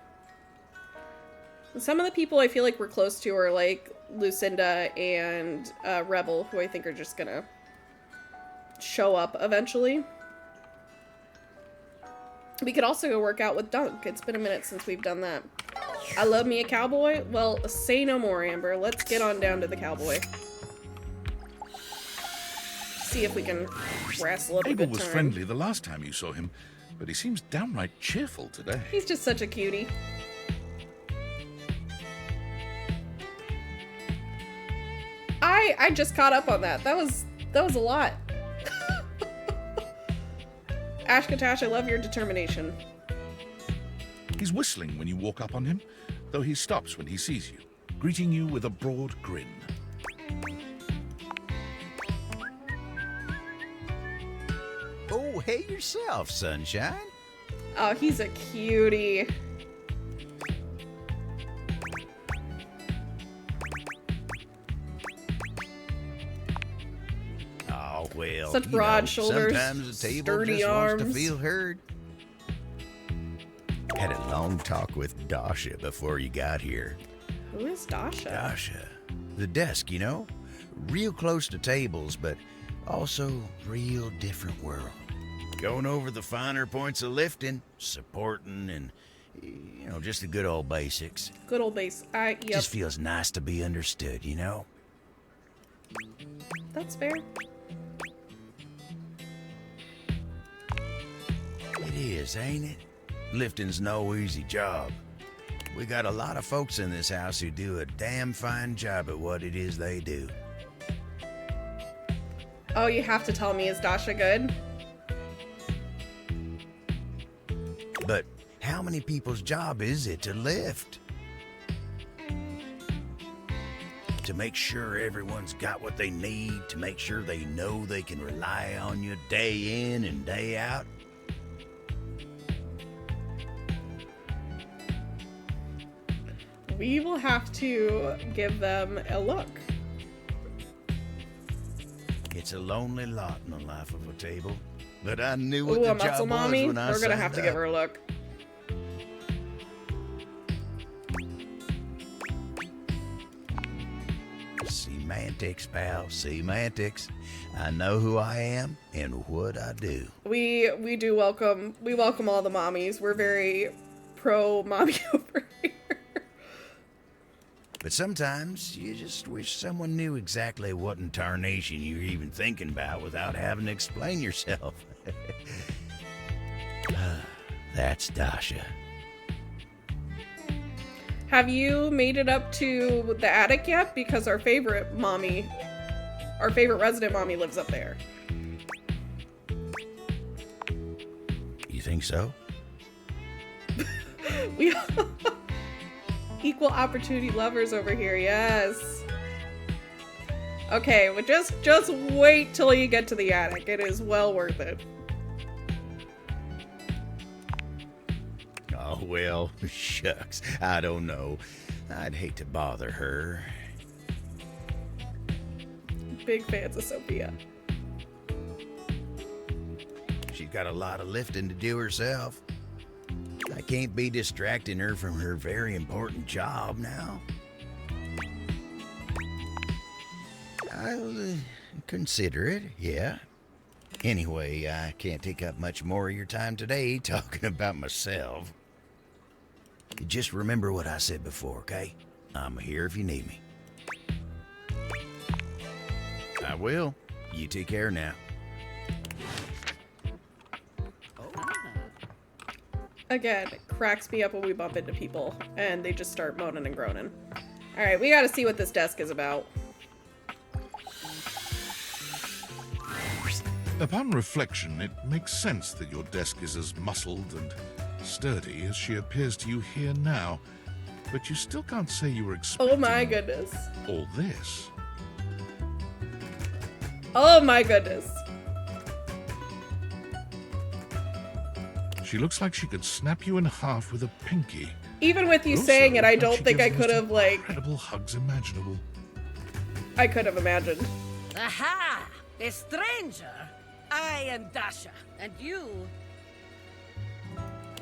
Some of the people I feel like we're close to are like Lucinda and Rebel, who I think are just gonna show up eventually. We could also go work out with Dunk. It's been a minute since we've done that. I love me a cowboy. Well, say no more, Amber. Let's get on down to the cowboy. See if we can wrestle up a Abel good was time. friendly the last time you saw him, but he seems downright cheerful today. He's just such a cutie. I just caught up on that. That was a lot. Ashkatash, I love your determination. He's whistling when you walk up on him, though he stops when he sees you, greeting you with a broad grin. Oh, hey yourself, sunshine. Oh, he's a cutie. Oh, well, Such you broad know, shoulders, sometimes the table sturdy just arms. wants to feel heard. Had a long talk with Dasha before you got here. Who is Dasha? Dasha. The desk, you know? Real close to tables, but also real different world. Going over the finer points of lifting, supporting, and, you know, just the good old basics. Good old base. Yep. Just feels nice to be understood, you know? That's fair. It is, ain't it? Lifting's no easy job. We got a lot of folks in this house who do a damn fine job at what it is they do. Oh, you have to tell me, is Dasha good? But how many people's job is it to lift? To make sure everyone's got what they need, to make sure they know they can rely on you day in and day out? We will have to give them a look. It's a lonely lot in the life of a table, but I knew what Ooh, the a muscle job was mommy? when I We're gonna signed have to up. give her a look. Semantics, pal, semantics. I know who I am and what I do. We welcome all the mommies. We're very pro mommy over here. But sometimes you just wish someone knew exactly what in tarnation you're even thinking about without having to explain yourself. That's Dasha. Have you made it up to the attic yet? Because our favorite resident mommy lives up there. You think so? We equal opportunity lovers over here, yes. Okay, well just wait till you get to the attic. It is well worth it. Oh, well, shucks. I don't know. I'd hate to bother her. Big fans of Sophia. She's got a lot of lifting to do herself. I can't be distracting her from her very important job now. I'll consider it, yeah. Anyway, I can't take up much more of your time today talking about myself. Just remember what I said before, okay? I'm here if you need me. I will. You take care now. Again, it cracks me up when we bump into people and they just start moaning and groaning. Alright, we gotta see what this desk is about. Upon reflection, it makes sense that your desk is as muscled and sturdy as she appears to you here now, but you still can't say you were expecting Oh my goodness. all this. Oh my goodness. She looks like she could snap you in half with a pinky. Even with you Also, saying it, I she don't think gives I the could most have, like... incredible hugs imaginable. I could have imagined. Aha! A stranger! I am Dasha, and you...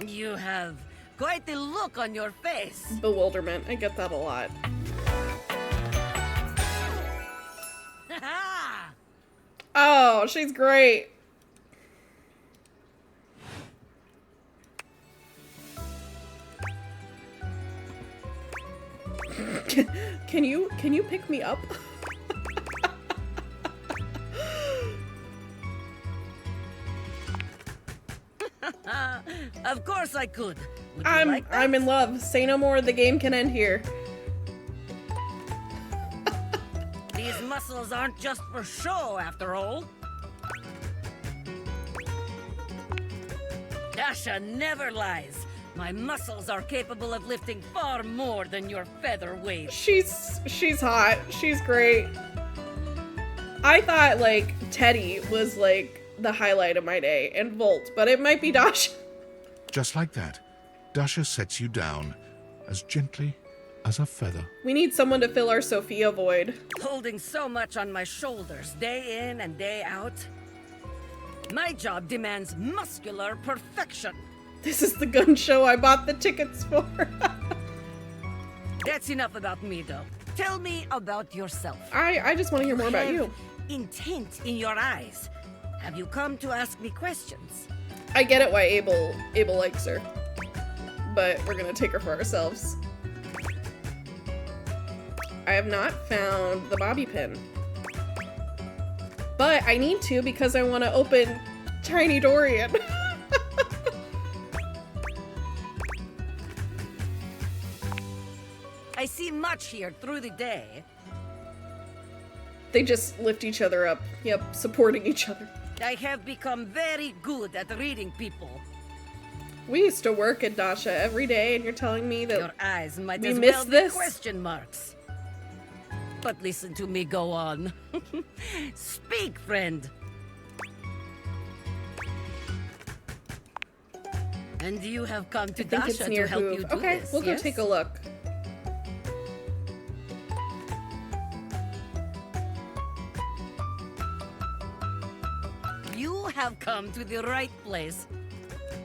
You have quite the look on your face. Bewilderment. I get that a lot. Oh, she's great. Can you pick me up? Of course I could. Would you like that? I'm in love. Say no more. The game can end here. These muscles aren't just for show, after all. Dasha never lies. My muscles are capable of lifting far more than your featherweight. She's hot. She's great. I thought like Teddy was like the highlight of my day and Volt, but it might be Dasha. Just like that, Dasha sets you down as gently as a feather. We need someone to fill our Sophia void. Holding so much on my shoulders, day in and day out. My job demands muscular perfection. This is the gun show I bought the tickets for. That's enough about me, though. Tell me about yourself. I just want to hear more about you. Intent in your eyes. Have you come to ask me questions? I get it why Abel likes her. But we're gonna take her for ourselves. I have not found the bobby pin. But I need to because I want to open Tiny Dorian. I see much here through the day. They just lift each other up. Yep, supporting each other. I have become very good at reading people. We used to work at Dasha every day, and you're telling me that your eyes might we as missed well be this? question marks. But listen to me go on. Speak, friend. And you have come to I think it's Dasha near to help Hoove. you do Okay, this, we'll go yes? take a look. You have come to the right place.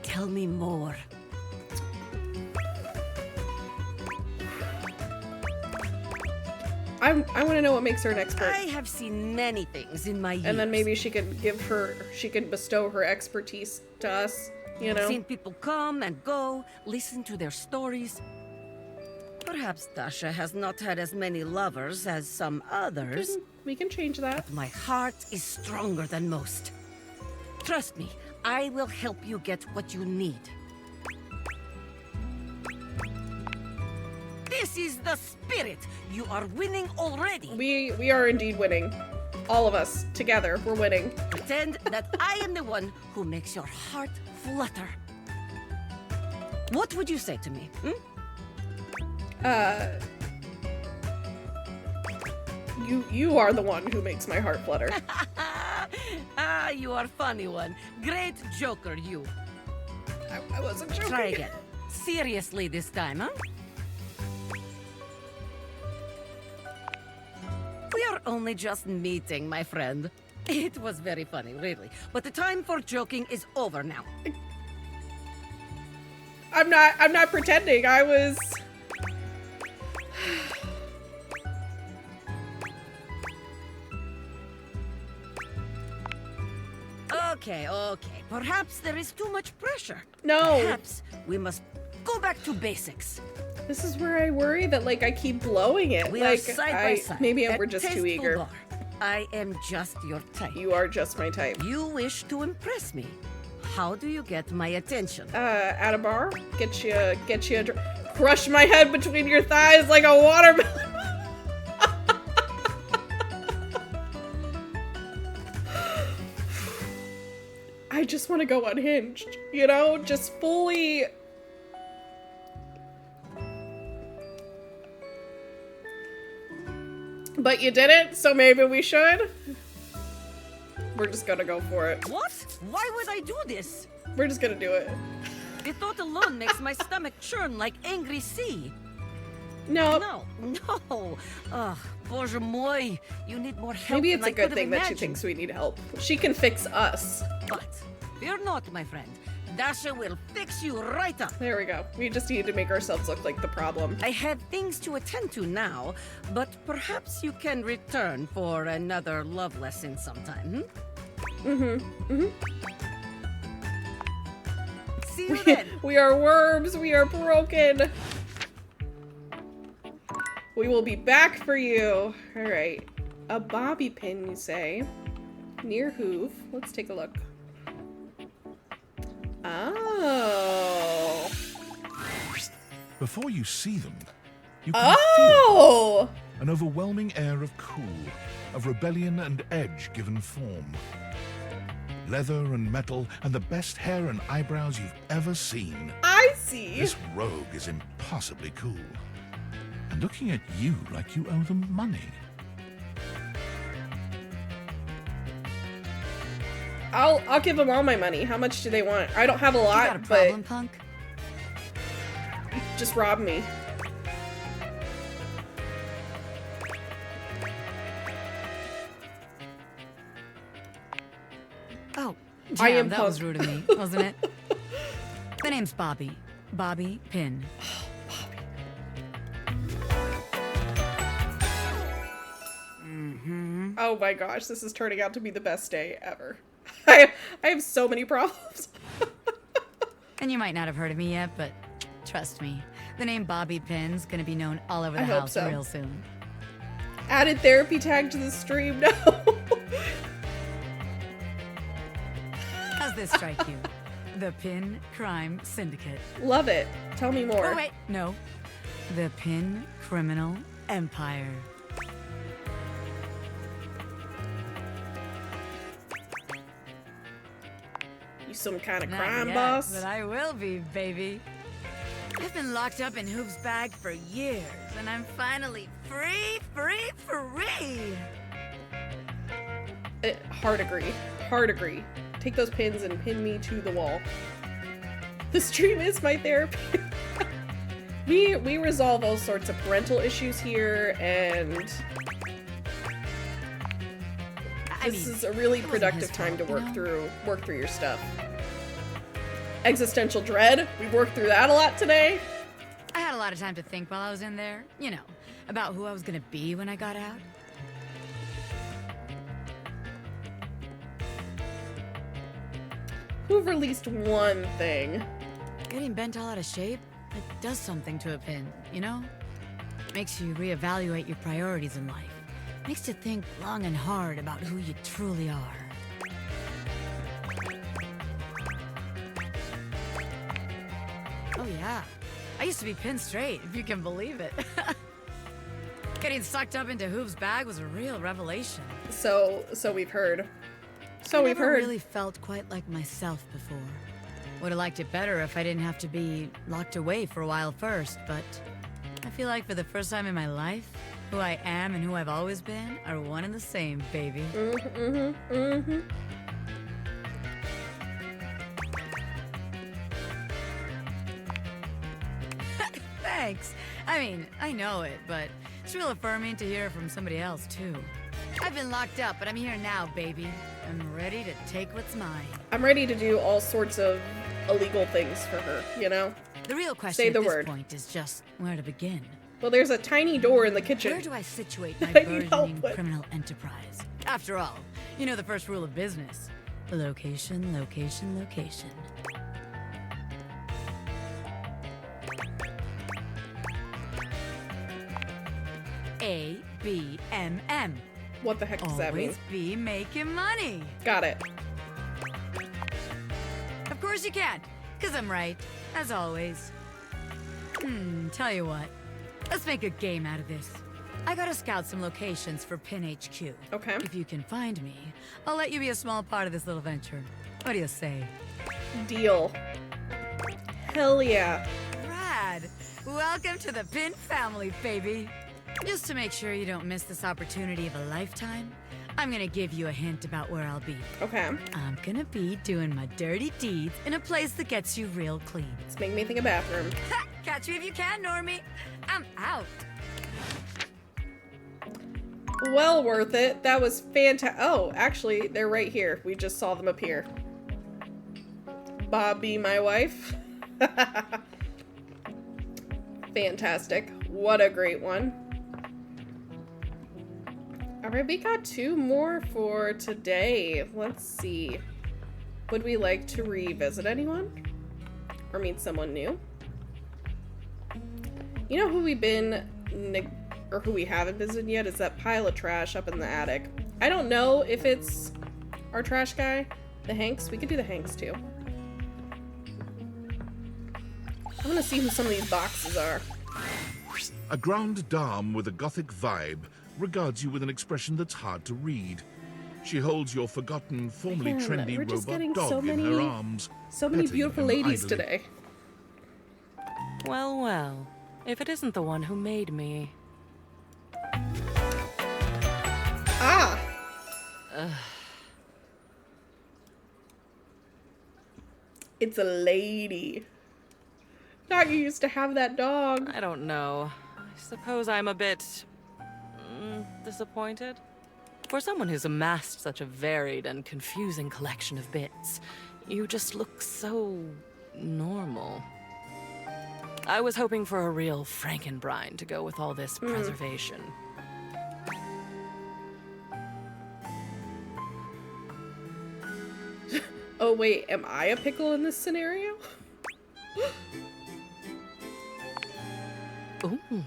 Tell me more. I want to know what makes her an expert. I have seen many things in my years. And then maybe she could bestow her expertise to us, you know? I've seen people come and go, listen to their stories. Perhaps Dasha has not had as many lovers as some others. We can change that. But my heart is stronger than most. Trust me, I will help you get what you need. This is the spirit. You are winning already. We are indeed winning. All of us together, we're winning. Pretend that I am the one who makes your heart flutter. What would you say to me? You are the one who makes my heart flutter. You are funny one. Great joker, you. I wasn't joking. Try again. Seriously this time, huh? We are only just meeting, my friend. It was very funny, really. But the time for joking is over now. I'm not pretending. I was... Okay. Perhaps there is too much pressure. No. Perhaps we must go back to basics. This is where I worry that, like, I keep blowing it. We like, are side by side. Maybe at we're just too Tasteful eager. Bar. I am just your type. You are just my type. You wish to impress me. How do you get my attention? At a bar, get you a crush my head between your thighs like a watermelon. I just want to go unhinged, you know, just fully. But you didn't, so maybe we should. We're just gonna go for it. What? Why would I do this? We're just gonna do it. The thought alone makes my stomach churn like angry sea. No. No. Ugh, Bоже mой, you need more help. Maybe it's than a I good could thing have that she imagined. thinks we need help. She can fix us. But fear not, my friend. Dasha will fix you right up. There we go. We just need to make ourselves look like the problem. I have things to attend to now, but perhaps you can return for another love lesson sometime, See you then. We are worms. We are broken. We will be back for you. All right. A bobby pin, you say? Near hoof. Let's take a look. Oh. Before you see them, you can feel an overwhelming air of cool, of rebellion and edge given form. Leather and metal and the best hair and eyebrows you've ever seen. I see. This rogue is impossibly cool. And looking at you like you owe them money. I'll give them all my money. How much do they want? I don't have a lot, You got a problem, punk? Just rob me. Oh, I am that punk. was rude of me, wasn't it? The name's Bobby. Bobby Pin. Oh my gosh, this is turning out to be the best day ever. I have so many problems. And you might not have heard of me yet, but trust me, the name Bobby Pin's gonna be known all over the I hope house so. real soon. Added therapy tag to the stream. No. How's this strike you? The Pin Crime Syndicate. Love it. Tell me more. Oh, wait, no. The Pin Criminal Empire. You some kind of Not crime yet, boss? But I will be, baby. I've been locked up in Hoop's bag for years, and I'm finally free. Hard agree. Hard agree. Take those pins and pin me to the wall. The stream is my therapy. we resolve all sorts of parental issues here, and this is a really productive time to work through your stuff. Existential dread. We worked through that a lot today. I had a lot of time to think while I was in there, you know, about who I was gonna be when I got out. Who released one thing? Getting bent all out of shape, it does something to a pin, you know? Makes you reevaluate your priorities in life. Makes you think long and hard about who you truly are. Oh yeah, I used to be pinned straight, if you can believe it. Getting sucked up into Hoop's bag was a real revelation. So we've heard. I never really felt quite like myself before. Would have liked it better if I didn't have to be locked away for a while first, but I feel like for the first time in my life, who I am and who I've always been are one and the same, baby. Thanks. I mean, I know it, but it's real affirming to hear from somebody else, too. I've been locked up, but I'm here now, baby. I'm ready to take what's mine. I'm ready to do all sorts of illegal things for her, you know? The real question Say at the this word. point is just where to begin. Well, there's a tiny door in the kitchen. Where do I situate my I need help burgeoning with. criminal enterprise? After all, you know the first rule of business. Location, location, location. A-B-M-M. What the heck does that mean? Always be making money. Got it. Of course you can, because I'm right, as always. Tell you what. Let's make a game out of this. I gotta scout some locations for Pin HQ. Okay. If you can find me, I'll let you be a small part of this little venture. What do you say? Deal. Hell yeah. Rad! Welcome to the Pin family, baby. Just to make sure you don't miss this opportunity of a lifetime, I'm gonna give you a hint about where I'll be. Okay. I'm gonna be doing my dirty deeds in a place that gets you real clean. It's making me think of bathroom. Catch me if you can, Normie. I'm out. Well worth it. That was fantastic. Oh, actually, they're right here. We just saw them appear. Bob be my wife. Fantastic. What a great one. Alright, we got 2 more for today. Let's see. Would we like to revisit anyone? Or meet someone new? You know who we've been, or who we haven't visited yet, is that pile of trash up in the attic. I don't know if it's our trash guy. The Hanks? We could do the Hanks too. I want to see who some of these boxes are. A grande dame with a gothic vibe regards you with an expression that's hard to read. She holds your forgotten, formerly Man, trendy we're just robot getting dog so in many, her arms. so many petting beautiful him ladies idly. today. Well, well. If it isn't the one who made me. Ah! Ugh. It's a lady. Doggy used to have that dog. I don't know. I suppose I'm a bit disappointed. For someone who's amassed such a varied and confusing collection of bits, you just look so normal. I was hoping for a real Frankenbrine to go with all this preservation. Oh wait, am I a pickle in this scenario? Ooh,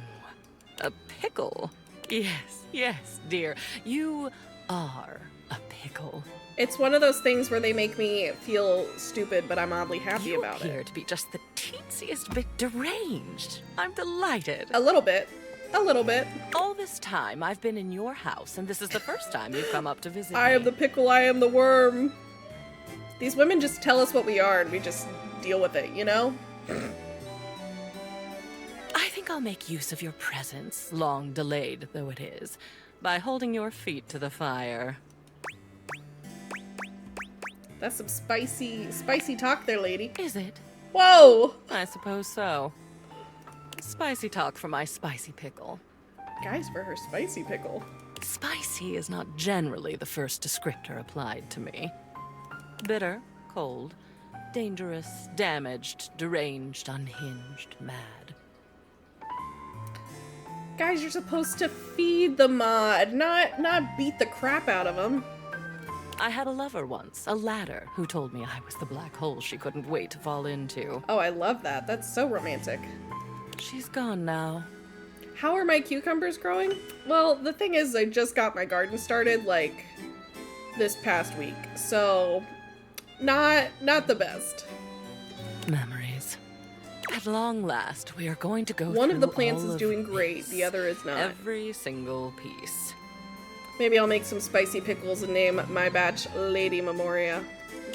a pickle. Yes, yes, dear. You are a pickle. It's one of those things where they make me feel stupid, but I'm oddly happy about it. You appear to be just the teensiest bit deranged. I'm delighted. A little bit. A little bit. All this time, I've been in your house, and this is the first time you've come up to visit I me. am the pickle, I am the worm. These women just tell us what we are, and we just deal with it, you know? I think I'll make use of your presence, long delayed though it is, by holding your feet to the fire. That's some spicy talk there, lady. Is it? Whoa! I suppose so. Spicy talk for my spicy pickle. Guys, for her spicy pickle. Spicy is not generally the first descriptor applied to me. Bitter, cold, dangerous, damaged, deranged, unhinged, mad. Guys, you're supposed to feed the mod, not beat the crap out of them. I had a lover once, a ladder, who told me I was the black hole she couldn't wait to fall into. Oh, I love that. That's so romantic. She's gone now. How are my cucumbers growing? Well, the thing is, I just got my garden started, like, this past week. So, not the best. Memories. At long last, we are going to go One through of the plants all is of doing great, this. the other is not. Every single piece. Maybe I'll make some spicy pickles and name my batch Lady Memoria.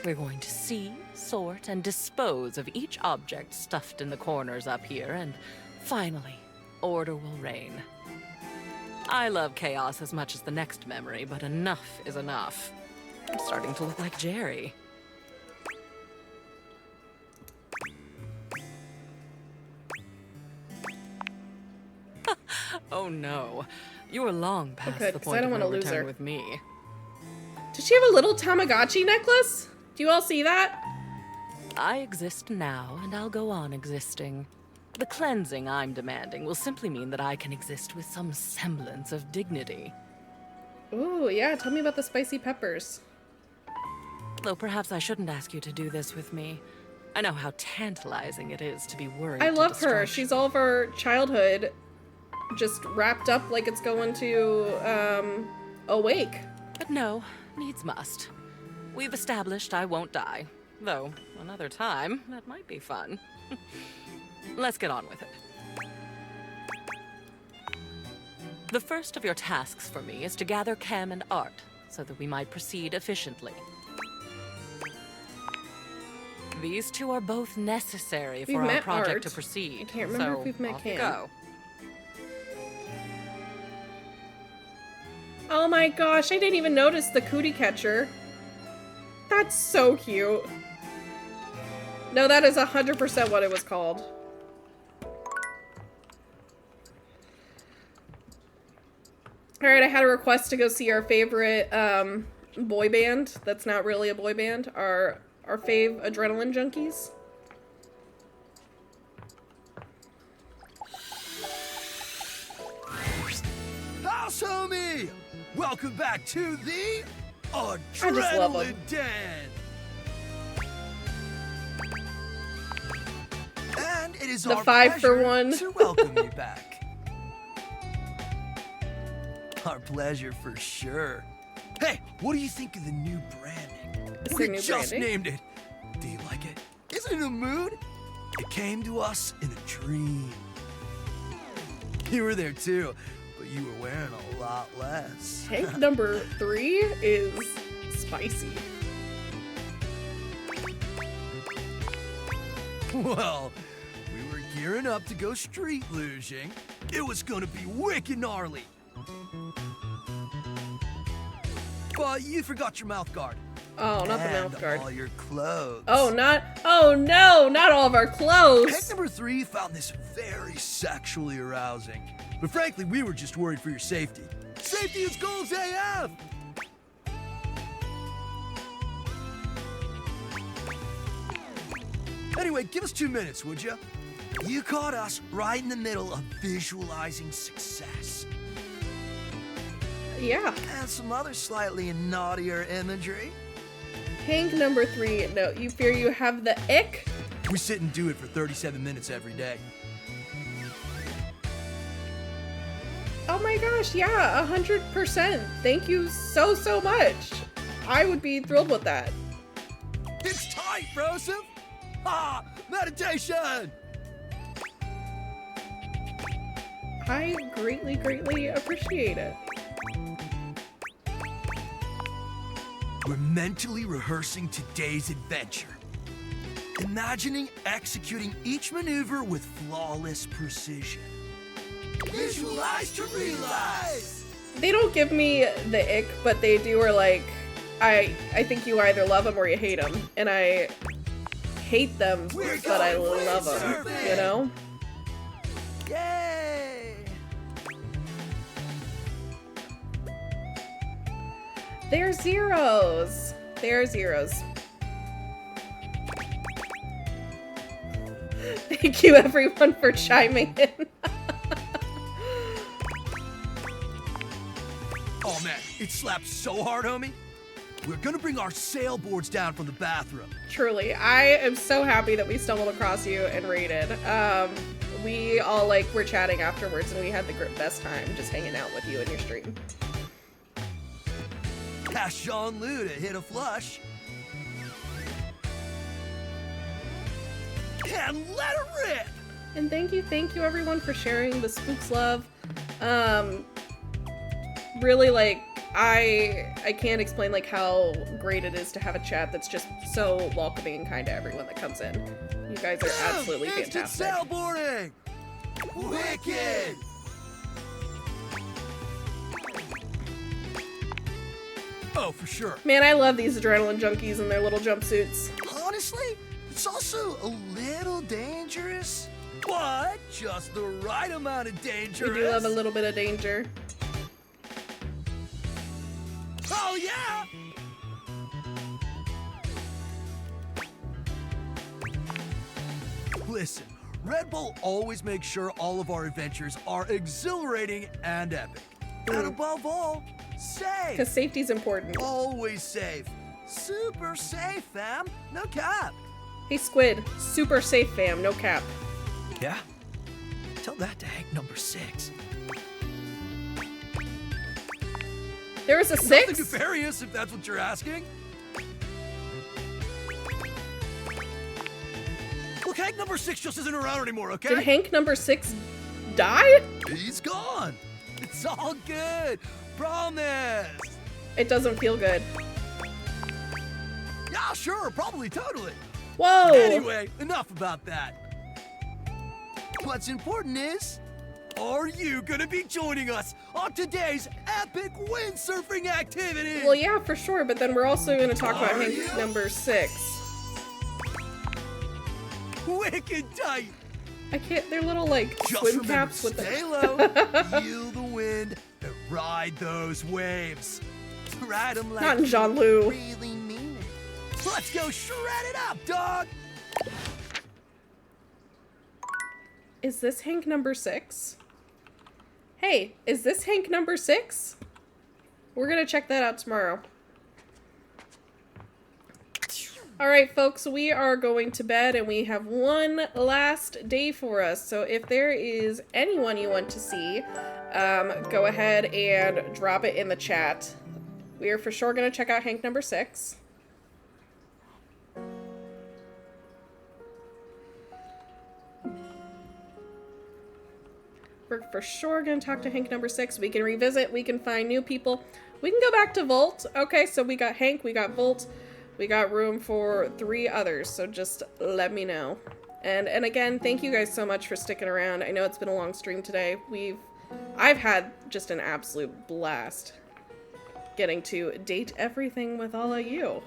We're going to see, sort, and dispose of each object stuffed in the corners up here, and finally, order will reign. I love chaos as much as the next memory, but enough is enough. I'm starting to look like Jerry. Oh no. You are long past good, the 'cause point I don't of wanna no lose return her. with me. Does she have a little Tamagotchi necklace? Do you all see that? I exist now, and I'll go on existing. The cleansing I'm demanding will simply mean that I can exist with some semblance of dignity. Ooh, yeah, tell me about the spicy peppers. Though perhaps I shouldn't ask you to do this with me. I know how tantalizing it is to be worried. I to love her. distract. She's all of our childhood just wrapped up like it's going to, awake. But no, needs must. We've established I won't die. Though, another time, that might be fun. Let's get on with it. The first of your tasks for me is to gather Chem and Art, so that we might proceed efficiently. These two are both necessary We've for our met project Art. to proceed. I can't remember so if we've met off you Cam. go. Oh my gosh, I didn't even notice the cootie catcher. That's so cute. No, that is 100% what it was called. Alright, I had a request to go see our favorite boy band. That's not really a boy band. Our our fave adrenaline junkies. House homie! Welcome back to the I just love Adrenaline 'em. Den! And it is The our 5 for pleasure 1. to welcome you back. Our pleasure for sure. Hey, what do you think of the new branding? Is We there new just branding? named it. Do you like it? Isn't it a mood? It came to us in a dream. You were there too, but you were wearing a lot less. Hank number 3 is spicy. Well, we were gearing up to go street luging. It was gonna be wicked gnarly. But you forgot your mouth guard. Oh, not the And mouth guard. all your clothes. Oh no, not all of our clothes. Hank number 3 found this very sexually arousing. But frankly, we were just worried for your safety. Safety is goals AF! Anyway, give us 2 minutes, would you? You caught us right in the middle of visualizing success. Yeah. And some other slightly naughtier imagery. Hank number 3, no, you fear you have the ick? We sit and do it for 37 minutes every day. Oh my gosh, yeah, 100%. Thank you so much. I would be thrilled with that. It's tight, Broseph! Ah, meditation! I greatly appreciate it. We're mentally rehearsing today's adventure. Imagining executing each maneuver with flawless precision. Visualize to realize! They don't give me the ick, but they do are like, I think you either love them or you hate them. And I hate them, but I love them, you know? Yay! They're zeros. They're zeros. Thank you everyone for chiming in. Oh man, it slaps so hard, homie. We're gonna bring our sailboards down from the bathroom. Truly, I am so happy that we stumbled across you and raided. We all were chatting afterwards and we had the best time just hanging out with you in your stream. Ask Jean Lou to hit a flush. And let it rip! And thank you everyone for sharing the Spooks love. Really, I can't explain how great it is to have a chat that's just so welcoming and kind to everyone that comes in. You guys are absolutely Instant fantastic. sailboarding! Wicked! Oh, for sure. Man, I love these adrenaline junkies in their little jumpsuits. Honestly, it's also a little dangerous, but just the right amount of dangerous. We do love a little bit of danger. Oh yeah! Listen, Red Bull always makes sure all of our adventures are exhilarating and epic. And above all, safe. Because safety's important. Always safe. Super safe, fam. No cap. Hey Squid, super safe fam, no cap. Yeah? Tell that to Hank number 6. There was a Nothing 6? nefarious, if that's what you're asking. Look, Hank number 6 just isn't around anymore, okay? Did Hank number 6 die? He's gone. It's all good. Promise. It doesn't feel good. Yeah, sure, probably, totally. Whoa! Anyway, enough about that. What's important is, are you gonna be joining us on today's epic windsurfing activity? Well, yeah, for sure, but then we're also going to talk about Are Hank you? number 6. Wicked tight. I can't, they're little, Just swim remember, caps with stay the... low, feel the wind, and ride those waves. Ride them like Not in Jean-Lou. you really mean it. Let's go shred it up, dog! Is this Hank number 6? Hey, is this Hank number 6? We're gonna check that out tomorrow. Alright, folks, we are going to bed, and we have one last day for us. So if there is anyone you want to see, go ahead and drop it in the chat. We are for sure going to check out Hank number 6. We're for sure going to talk to Hank number 6. We can revisit. We can find new people. We can go back to Volt. Okay, so we got Hank. We got Volt. We got room for 3 others. So just let me know. And again, thank you guys so much for sticking around. I know it's been a long stream today. I've had just an absolute blast getting to date everything with all of you.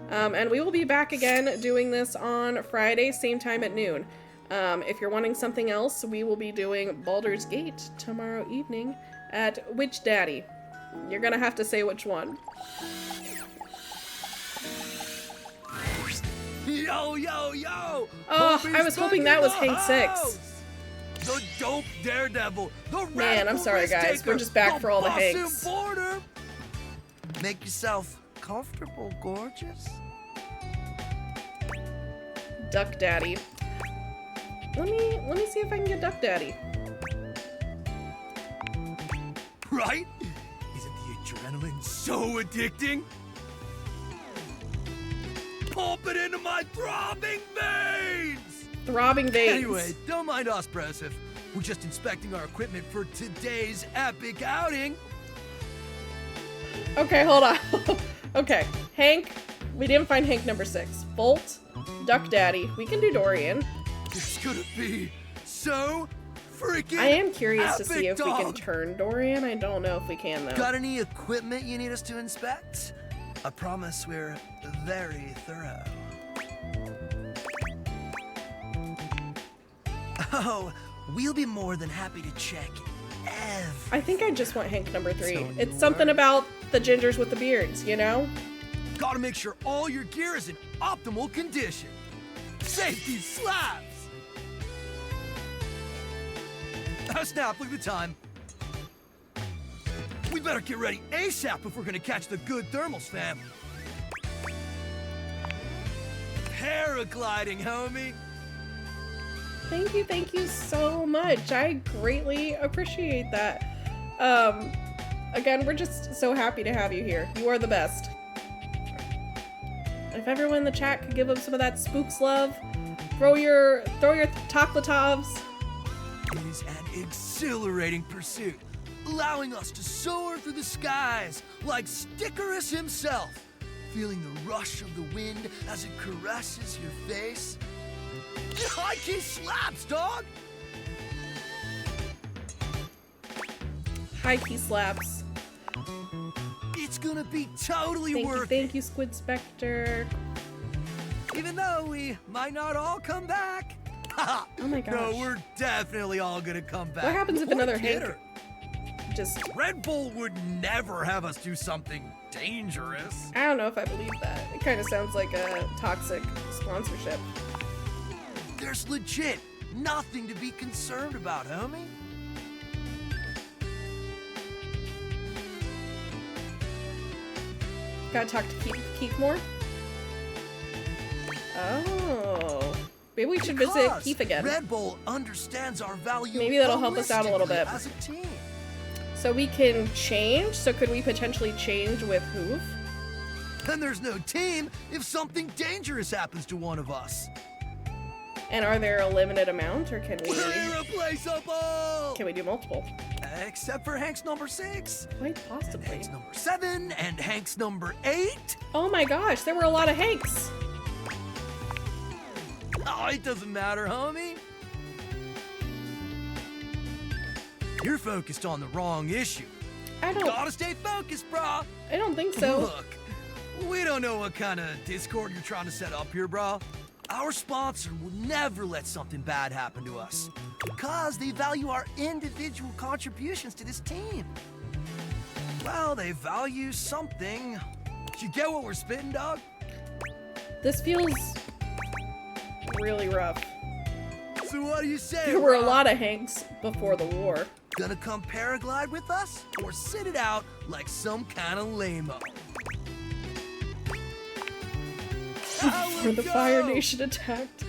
And we will be back again doing this on Friday, same time at noon. If you're wanting something else, we will be doing Baldur's Gate tomorrow evening at Witch Daddy. You're gonna have to say which one. Yo, yo, yo! Oh, I was hoping that was Hank 6. The dope daredevil, the Man, I'm sorry guys, we're just back for all the Hanks. Border. Make yourself comfortable, gorgeous. Duck Daddy. Let me see if I can get Duck Daddy. Right? Isn't the adrenaline so addicting? Pump it into my throbbing veins! Throbbing veins. Anyway, don't mind us, Broseph. We're just inspecting our equipment for today's epic outing. Okay, hold on. Okay, Hank. We didn't find Hank number 6. Bolt, Duck Daddy. We can do Dorian. It's gonna be so freaking I am curious to epic, see if we can dog. turn Dorian. I don't know if we can, though. Got any equipment you need us to inspect? I promise we're very thorough. Oh, we'll be more than happy to check I think I just want Hank number 3. So It's something about the gingers with the beards, you know? Gotta make sure all your gear is in optimal condition. Safety slaps! Oh snap, look at the time. We better get ready ASAP if we're gonna catch the good thermals, fam. Paragliding, homie. Thank you so much. I greatly appreciate that. Again, we're just so happy to have you here. You are the best. If everyone in the chat could give him some of that spooks love, throw your Toklatovs. It is an exhilarating pursuit, allowing us to soar through the skies like Stickerus himself, feeling the rush of the wind as it caresses your face. High key slaps, dog! High key slaps. It's gonna be totally worth it. Thank you, Squid Spectre. Even though we might not all come back. Oh my gosh. No, we're definitely all gonna come back. What happens if Or another get Hank her. just... Red Bull would never have us do something dangerous. I don't know if I believe that. It kind of sounds like a toxic sponsorship. There's legit nothing to be concerned about, homie. Gotta talk to Keith more. Oh. Maybe we should visit Because Keith again. Red Bull understands our value. Maybe that'll help us out a little bit. holistically as a team. So we can change? So could we potentially change with Hoof? And there's no team if something dangerous happens to one of us. And are there a limited amount, or can we... We're irreplaceable! Can we do multiple? Except for Hank's number 6. Quite possibly. And Hank's number 7, and Hank's number 8. Oh my gosh, there were a lot of Hanks. Oh, it doesn't matter, homie. You're focused on the wrong issue. I don't... Gotta stay focused, brah. I don't think so. Look, we don't know what kind of Discord you're trying to set up here, brah. Our sponsor will never let something bad happen to us because they value our individual contributions to this team. Well, they value something You get what we're spitting, dog? This feels really rough. So what do you say, There were a Rob? lot of Hanks before the war. Gonna come paraglide with us? Or sit it out like some kind of lame-o? Before the Fire Nation attacked.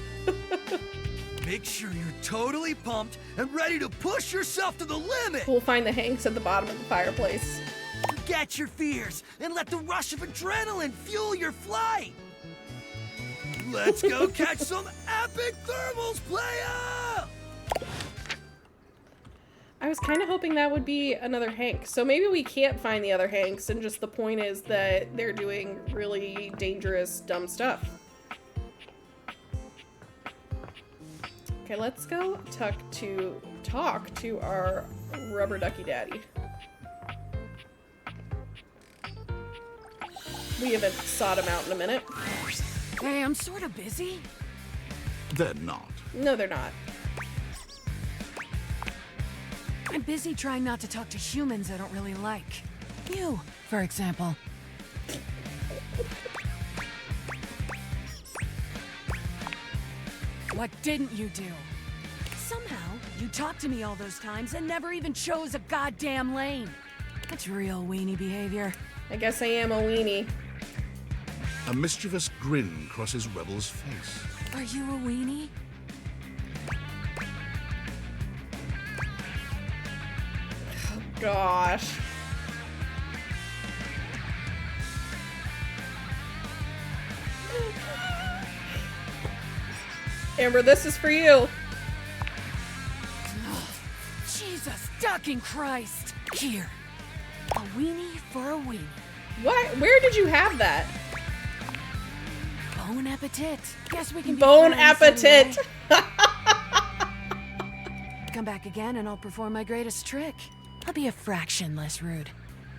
Make sure you're totally pumped and ready to push yourself to the limit! We'll find the Hanks at the bottom of the fireplace. Forget your fears and let the rush of adrenaline fuel your flight! Let's go catch some epic thermals, playa! I was kind of hoping that would be another Hank. So maybe we can't find the other Hanks, and just the point is that they're doing really dangerous, dumb stuff. Okay, let's go talk to our rubber ducky daddy. We haven't sought him out in a minute. Hey, I'm sort of busy. They're not. No, they're not. I'm busy trying not to talk to humans I don't really like. You, for example. What didn't you do? Somehow, you talked to me all those times and never even chose a goddamn lane. That's real weenie behavior. I guess I am a weenie. A mischievous grin crosses Rebel's face. Are you a weenie? Gosh. Amber, this is for you. Jesus fucking Christ. Here. A weenie for a weenie. What? Where did you have that? Bon appetit. Guess we can be Bon friends appetit. anyway. Come back again and I'll perform my greatest trick. I'll be a fraction less rude.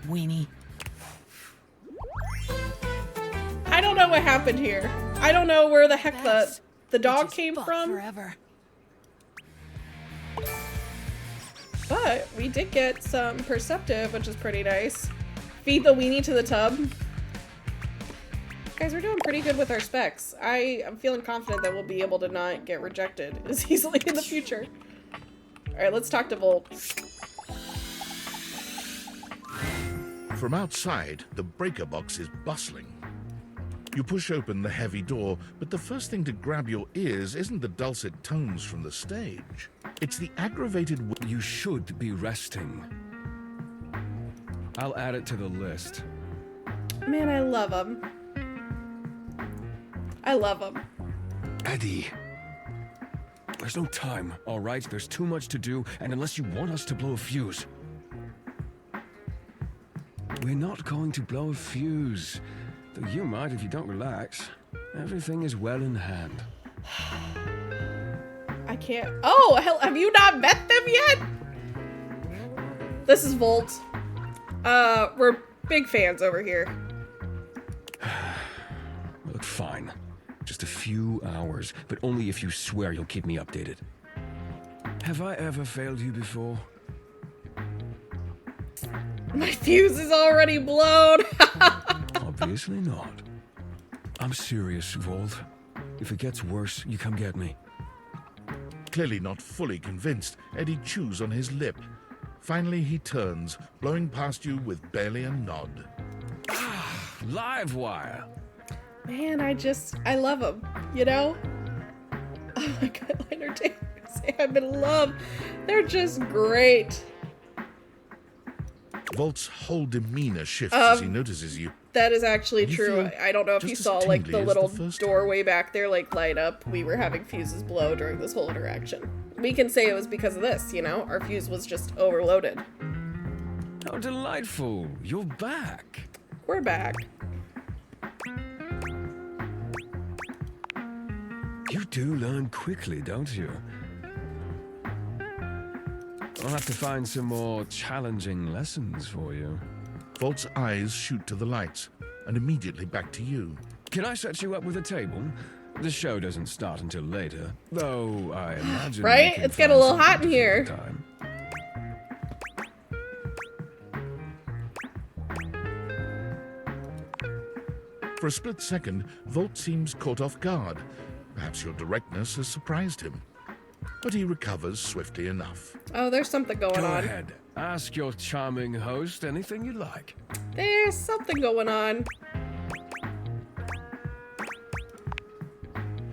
Weenie. I don't know what happened here. I don't know where the heck the dog came from. Forever. But we did get some perceptive, which is pretty nice. Feed the weenie to the tub. Guys, we're doing pretty good with our specs. I'm feeling confident that we'll be able to not get rejected as easily in the future. Alright, let's talk to Volt. From outside, the breaker box is bustling. You push open the heavy door, but the first thing to grab your ears isn't the dulcet tones from the stage. It's the aggravated... You should be resting. I'll add it to the list. Man, I love him. I love him. Eddie. There's no time, all right? There's too much to do, and unless you want us to blow a fuse... We're not going to blow a fuse. Though you might if you don't relax. Everything is well in hand. I can't... Oh, hell, have you not met them yet? This is Volt. We're big fans over here. Look, fine. Just a few hours, but only if you swear you'll keep me updated. Have I ever failed you before? My fuse is already blown. Obviously not. I'm serious, Volt. If it gets worse, you come get me. Clearly not fully convinced, Eddie chews on his lip. Finally, he turns, blowing past you with barely a nod. Live wire. Man, I love him, you know? Oh my god, Liner Taylor, say I'm in love. They're just great. Volt's whole demeanor shifts as he notices you. That is actually You true. feel I don't know if you just as saw like tingly the as little the first doorway back there like light up. We were having fuses blow during this whole interaction. We can say it was because of this, you know? Our fuse was just overloaded. How delightful. You're back. We're back. You do learn quickly, don't you? I'll have to find some more challenging lessons for you. Volt's eyes shoot to the lights, and immediately back to you. Can I set you up with a table? The show doesn't start until later, though I imagine... Right? It's getting a little hot in here. Time. For a split second, Volt seems caught off guard. Perhaps your directness has surprised him. But he recovers swiftly enough. Oh, there's something going Go on. ahead. Ask your charming host anything you like. There's something going on.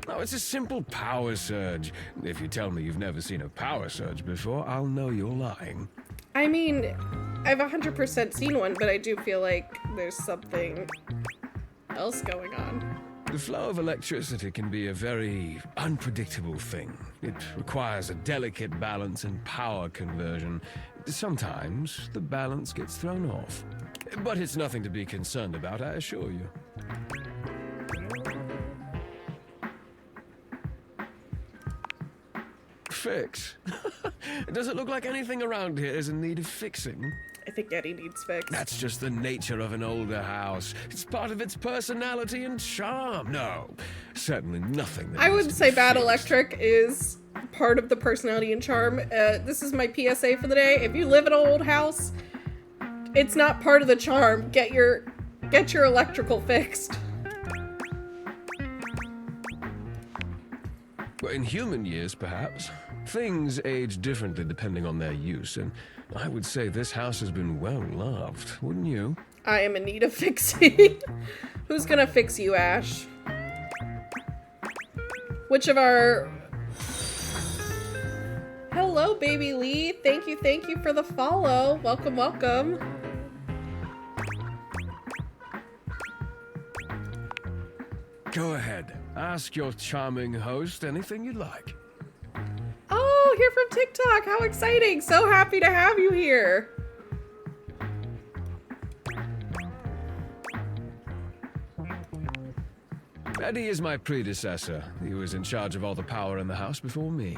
Oh, it's a simple power surge. If you tell me you've never seen a power surge before, I'll know you're lying. I mean, I've 100% seen one, but I do feel like there's something else going on. The flow of electricity can be a very unpredictable thing. It requires a delicate balance and power conversion. Sometimes the balance gets thrown off. But it's nothing to be concerned about, I assure you. Fix? Does it look like anything around here is in need of fixing? I think Eddie needs fixed. That's just the nature of an older house. It's part of its personality and charm. No, certainly nothing that I needs would to say be Bad fixed. Electric is part of the personality and charm. This is my PSA for the day. If you live in an old house, it's not part of the charm. Get your electrical fixed. Well, in human years, perhaps. Things age differently depending on their use, and I would say this house has been well loved, wouldn't you? I am in need of fixing. Who's gonna fix you, Ash? Which of our... Hello, Baby Lee. Thank you for the follow. Welcome, welcome. Go ahead. Ask your charming host anything you'd like. Oh, here from TikTok. How exciting. So happy to have you here. Eddie is my predecessor. He was in charge of all the power in the house before me.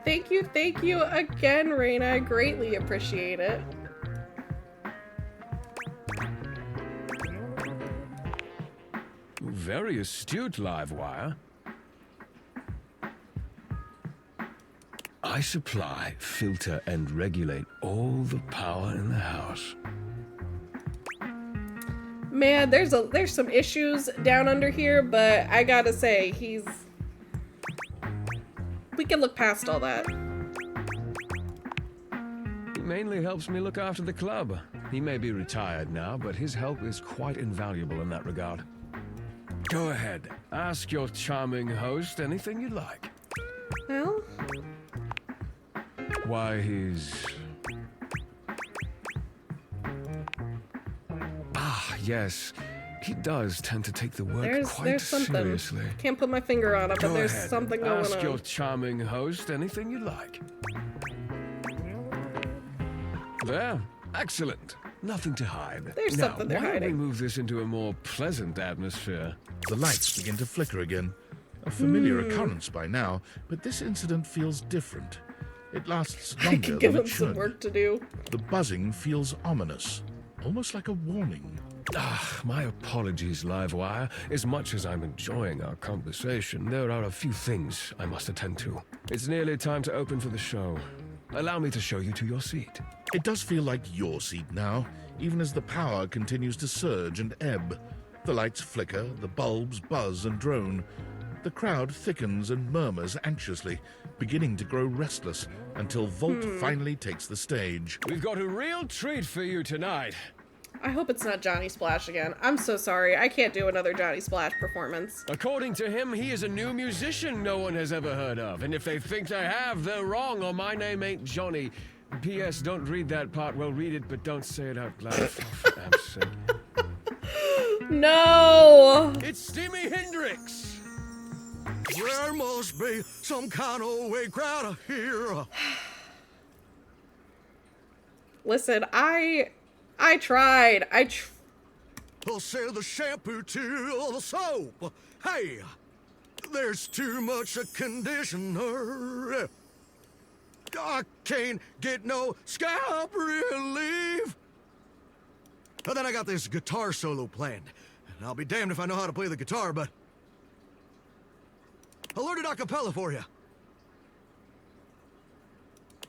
Thank you again, Raina. I greatly appreciate it. Very astute, Livewire. I supply, filter, and regulate all the power in the house. Man, there's some issues down under here, but I gotta say, we can look past all that. He mainly helps me look after the club. He may be retired now, but his help is quite invaluable in that regard. Go ahead. Ask your charming host anything you'd like. Well? Why, he's... Ah, yes. He does tend to take the work quite There's something. seriously. Can't put my finger on it, but Go there's ahead. something going Ask on. your charming host anything you'd like. There. Excellent. Nothing to hide. There's now, something they're why don't we hiding. move this into a more pleasant atmosphere? The lights begin to flicker again. A familiar occurrence by now, but this incident feels different. It lasts I longer can give than him it some should. work to do. The buzzing feels ominous, almost like a warning. Ah, my apologies, Livewire. As much as I'm enjoying our conversation, there are a few things I must attend to. It's nearly time to open for the show. Allow me to show you to your seat. It does feel like your seat now, even as the power continues to surge and ebb. The lights flicker, the bulbs buzz and drone. The crowd thickens and murmurs anxiously, beginning to grow restless until Volt finally takes the stage. We've got a real treat for you tonight. I hope it's not Johnny Splash again. I'm so sorry. I can't do another Johnny Splash performance. According to him, he is a new musician no one has ever heard of. And if they think they have, they're wrong, or my name ain't Johnny. P.S. Don't read that part. Well, read it, but don't say it out loud. For God's sake. No! It's Steamy Hendrix! There must be some kind of way crowd here. Listen, I tried. I'll sell the shampoo to the soap. Hey, there's too much conditioner. I can't get no scalp relief. But then I got this guitar solo planned. And I'll be damned if I know how to play the guitar, but I learned it a cappella for you.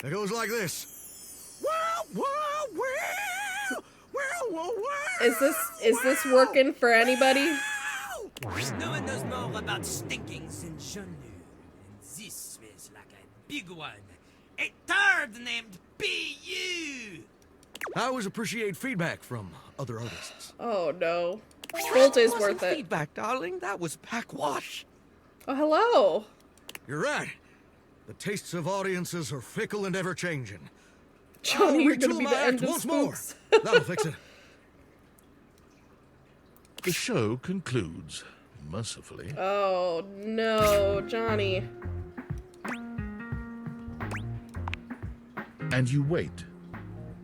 It goes like this. Is this working for anybody? No one knows more about stinkings than Jean-Luc. And this smells like a big one. A turd named B.U. I always appreciate feedback from other artists. Oh no. Bolt is worth it. Feedback, darling. That was backwash. Oh, hello. You're right. The tastes of audiences are fickle and ever-changing. Johnny, you're gonna retool be my the act end of once more. Spooks. That'll fix it. The show concludes, mercifully. Oh no, Johnny. And you wait.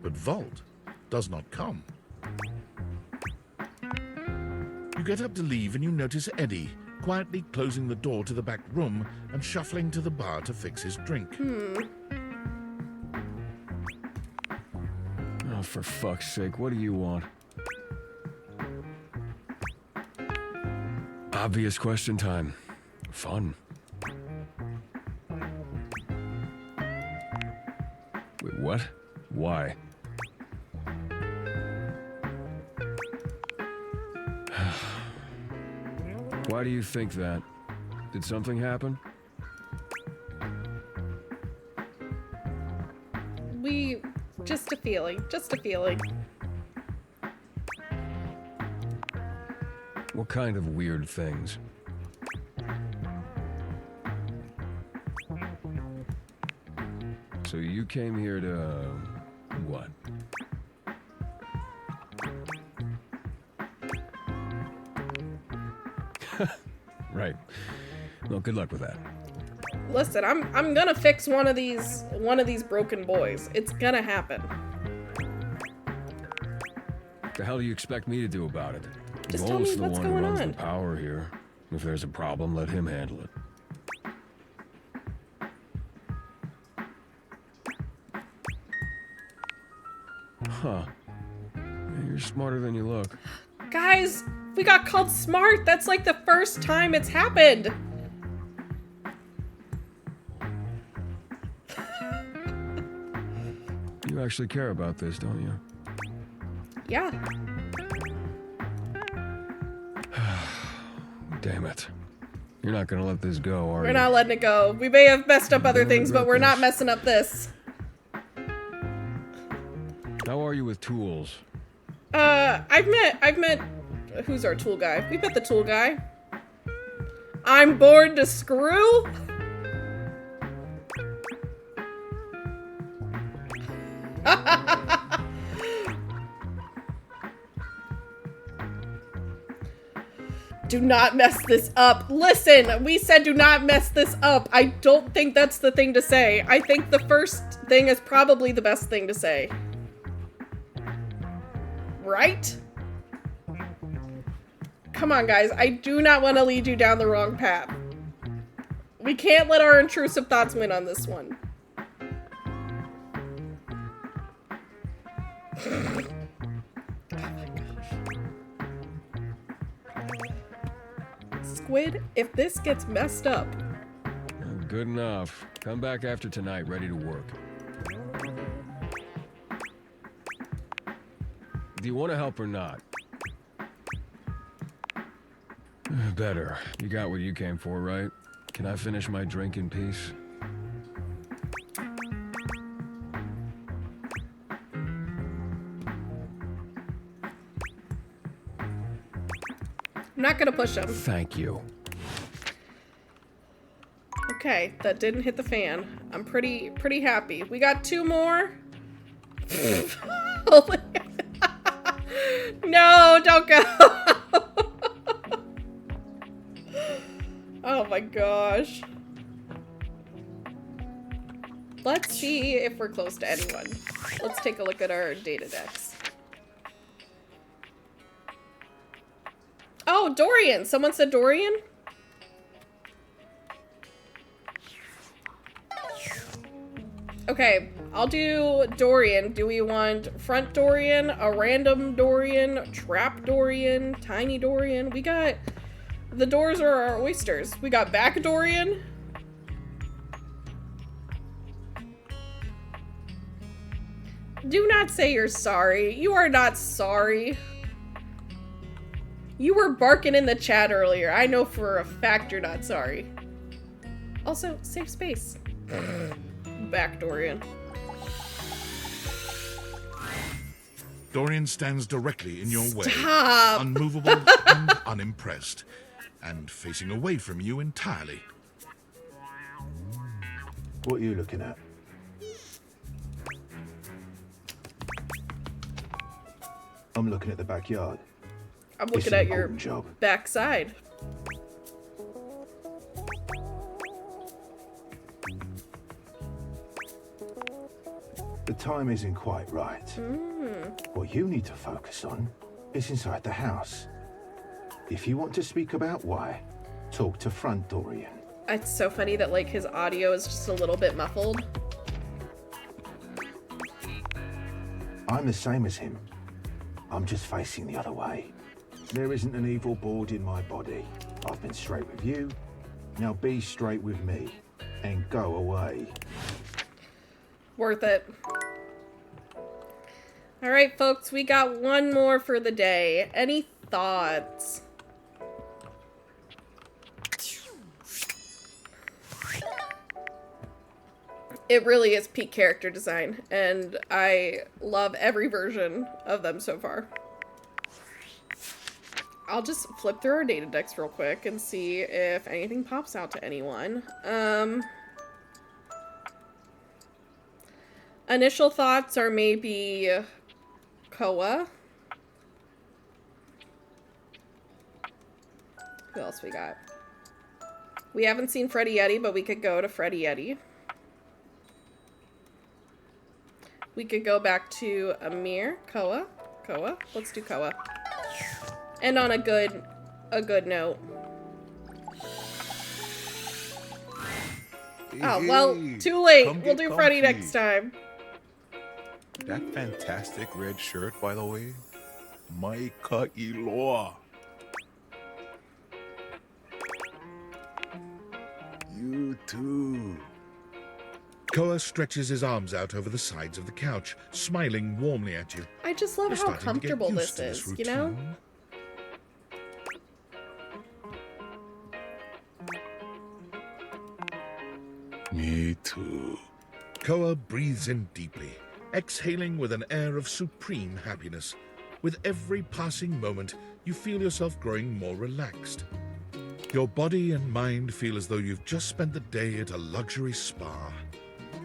But Vault does not come. You get up to leave and you notice Eddie quietly closing the door to the back room and shuffling to the bar to fix his drink. Oh, for fuck's sake, what do you want? Obvious question time. Fun. Wait, what? Why? Why do you think that? Did something happen? Just a feeling. Just a feeling. What kind of weird things? So you came here to... what? Right. Well, good luck with that. Listen, I'm gonna fix one of these broken boys. It's gonna happen. What the hell do you expect me to do about it? Just tell me the what's one who going runs on. the power here. If there's a problem, let him handle it. Huh. Yeah, you're smarter than you look. Guys, we got called smart. That's like the first time it's happened. You actually care about this, don't you? Yeah. Damn it. You're not gonna let this go, are you? We're not letting it go. We may have messed up other things, but regret we're not this. messing up this. How are you with tools? I've met, who's our tool guy? We met the tool guy. I'm bored to screw? Do not mess this up. Listen, we said do not mess this up. I don't think that's the thing to say. I think the first thing is probably the best thing to say. Right? Come on, guys. I do not want to lead you down the wrong path. We can't let our intrusive thoughts win on this one. Squid, if this gets messed up. Good enough. Come back after tonight, ready to work. Do you want to help or not? Better. You got what you came for, right? Can I finish my drink in peace? I'm not gonna push him. Thank you. Okay, that didn't hit the fan. I'm pretty happy. We got 2 more. No, don't go. Oh my gosh. Let's see if we're close to anyone. Let's take a look at our data decks. Oh, Dorian. Someone said Dorian? Okay, I'll do Dorian. Do we want front Dorian, a random Dorian, trap Dorian, tiny Dorian? We got The doors are our oysters. We got back Dorian. Do not say you're sorry. You are not sorry. You were barking in the chat earlier. I know for a fact you're not sorry. Also, safe space. Back Dorian. Dorian stands directly in your way, Stop. unmovable and unimpressed, and facing away from you entirely. What are you looking at? I'm looking at the backyard. I'm looking It's an at your important job. backside. The time isn't quite right. What you need to focus on is inside the house. If you want to speak about why, talk to front Dorian. It's so funny that like his audio is just a little bit muffled. I'm the same as him. I'm just facing the other way. There isn't an evil board in my body. I've been straight with you. Now be straight with me and go away. Worth it. All right, folks, we got one more for the day. Any thoughts? It really is peak character design, and I love every version of them so far. I'll just flip through our data decks real quick and see if anything pops out to anyone. Initial thoughts are maybe Koa. Who else we got? We haven't seen Freddy Yeti, but we could go to Freddy Yeti. We could go back to Amir. Koa. Let's do Koa. And on a good note. Oh, well, too late. Come We'll get do Freddy comfy. next time. That fantastic red shirt, by the way, Maika Iloa. You too. Koa stretches his arms out over the sides of the couch, smiling warmly at you. I just love You're how starting to get comfortable used this to is, you know? routine. Me too. Koa breathes in deeply, exhaling with an air of supreme happiness. With every passing moment, you feel yourself growing more relaxed. Your body and mind feel as though you've just spent the day at a luxury spa.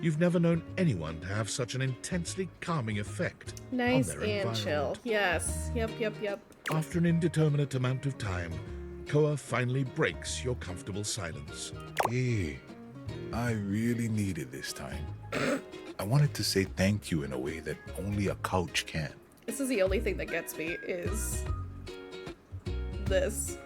You've never known anyone to have such an intensely calming effect Nice on their and environment. chill. Yes. Yep. After an indeterminate amount of time, Koa finally breaks your comfortable silence. Hey, I really needed this time. I wanted to say thank you in a way that only a couch can. This is the only thing that gets me is this.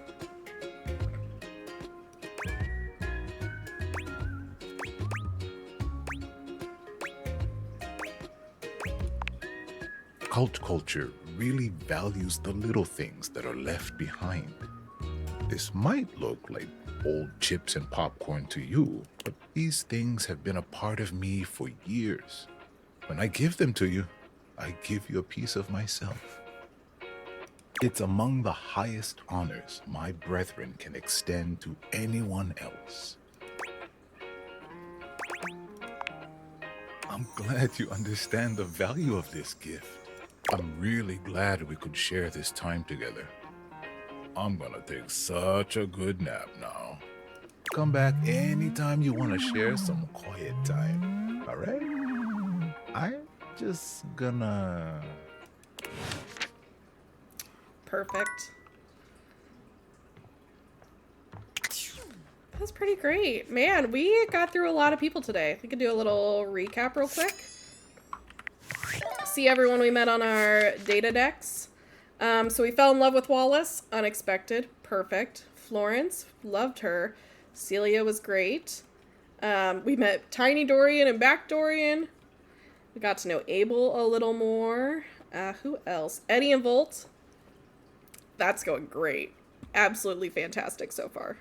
Cult culture really values the little things that are left behind. This might look like old chips and popcorn to you, but these things have been a part of me for years. When I give them to you, I give you a piece of myself. It's among the highest honors my brethren can extend to anyone else. I'm glad you understand the value of this gift. I'm really glad we could share this time together. I'm gonna take such a good nap now. Come back anytime you want to share some quiet time, all right? I'm just gonna... Perfect. That's pretty great. Man, we got through a lot of people today. We could do a little recap real quick. See everyone we met on our data decks. So we fell in love with Wallace. Unexpected. Perfect. Florence. Loved her. Celia was great. We met Tiny Dorian and Back Dorian. We got to know Abel a little more. Who else? Eddie and Volt. That's going great. absolutely fantastic so far.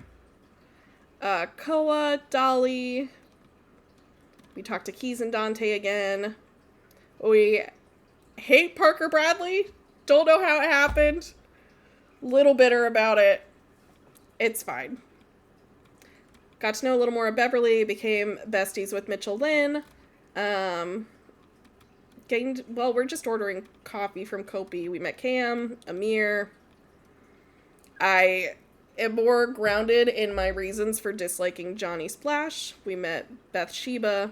Koa, Dolly. We talked to Keys and Dante again. We hate Parker Bradley. Don't know how it happened. Little bitter about it. It's fine. Got to know a little more of Beverly. Became besties with Mitchell Lynn. We're just ordering coffee from Kopi. We met Cam, Amir. I am more grounded in my reasons for disliking Johnny Splash. We met Bathsheba.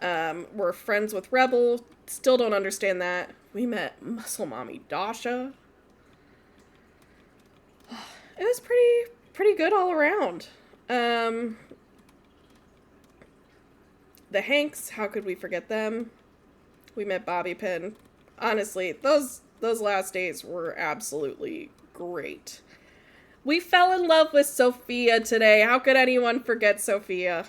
We're friends with Rebel. Still don't understand that. We met Muscle Mommy Dasha. It was pretty good all around. The Hanks, how could we forget them? We met Bobby Pin. Honestly, those last days were absolutely great. We fell in love with Sophia today. How could anyone forget Sophia?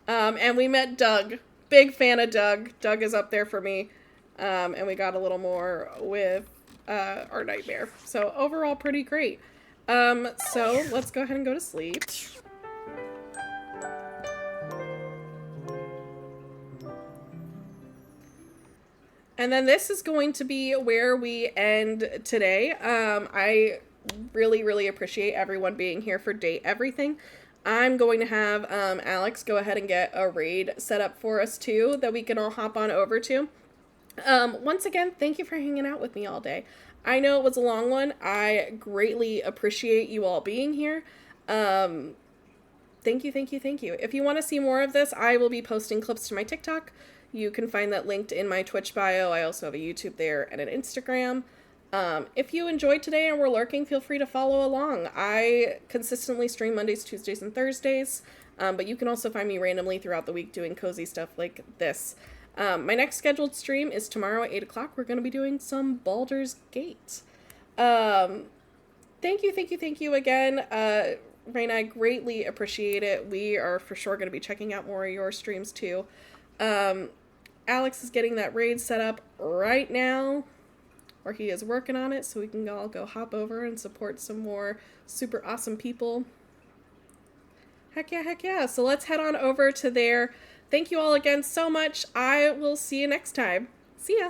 And we met Doug. Big fan of Doug. Doug is up there for me. And we got a little more with our nightmare. So overall, pretty great. So let's go ahead and go to sleep. And then this is going to be where we end today. I really appreciate everyone being here for Date Everything. I'm going to have Alex go ahead and get a raid set up for us too that we can all hop on over to. Once again, thank you for hanging out with me all day. I know it was a long one. I greatly appreciate you all being here. Thank you. If you want to see more of this, I will be posting clips to my TikTok. You can find that linked in my Twitch bio. I also have a YouTube there and an Instagram. If you enjoyed today and were lurking, feel free to follow along. I consistently stream Mondays, Tuesdays, and Thursdays, but you can also find me randomly throughout the week doing cozy stuff like this. My next scheduled stream is tomorrow at 8 o'clock. We're going to be doing some Baldur's Gate. Thank you again. Raina, I greatly appreciate it. We are for sure going to be checking out more of your streams too. Alex is getting that raid set up right now, or he is working on it, so we can all go hop over and support some more super awesome people. Heck yeah. So let's head on over to there. Thank you all again so much. I will see you next time. See ya.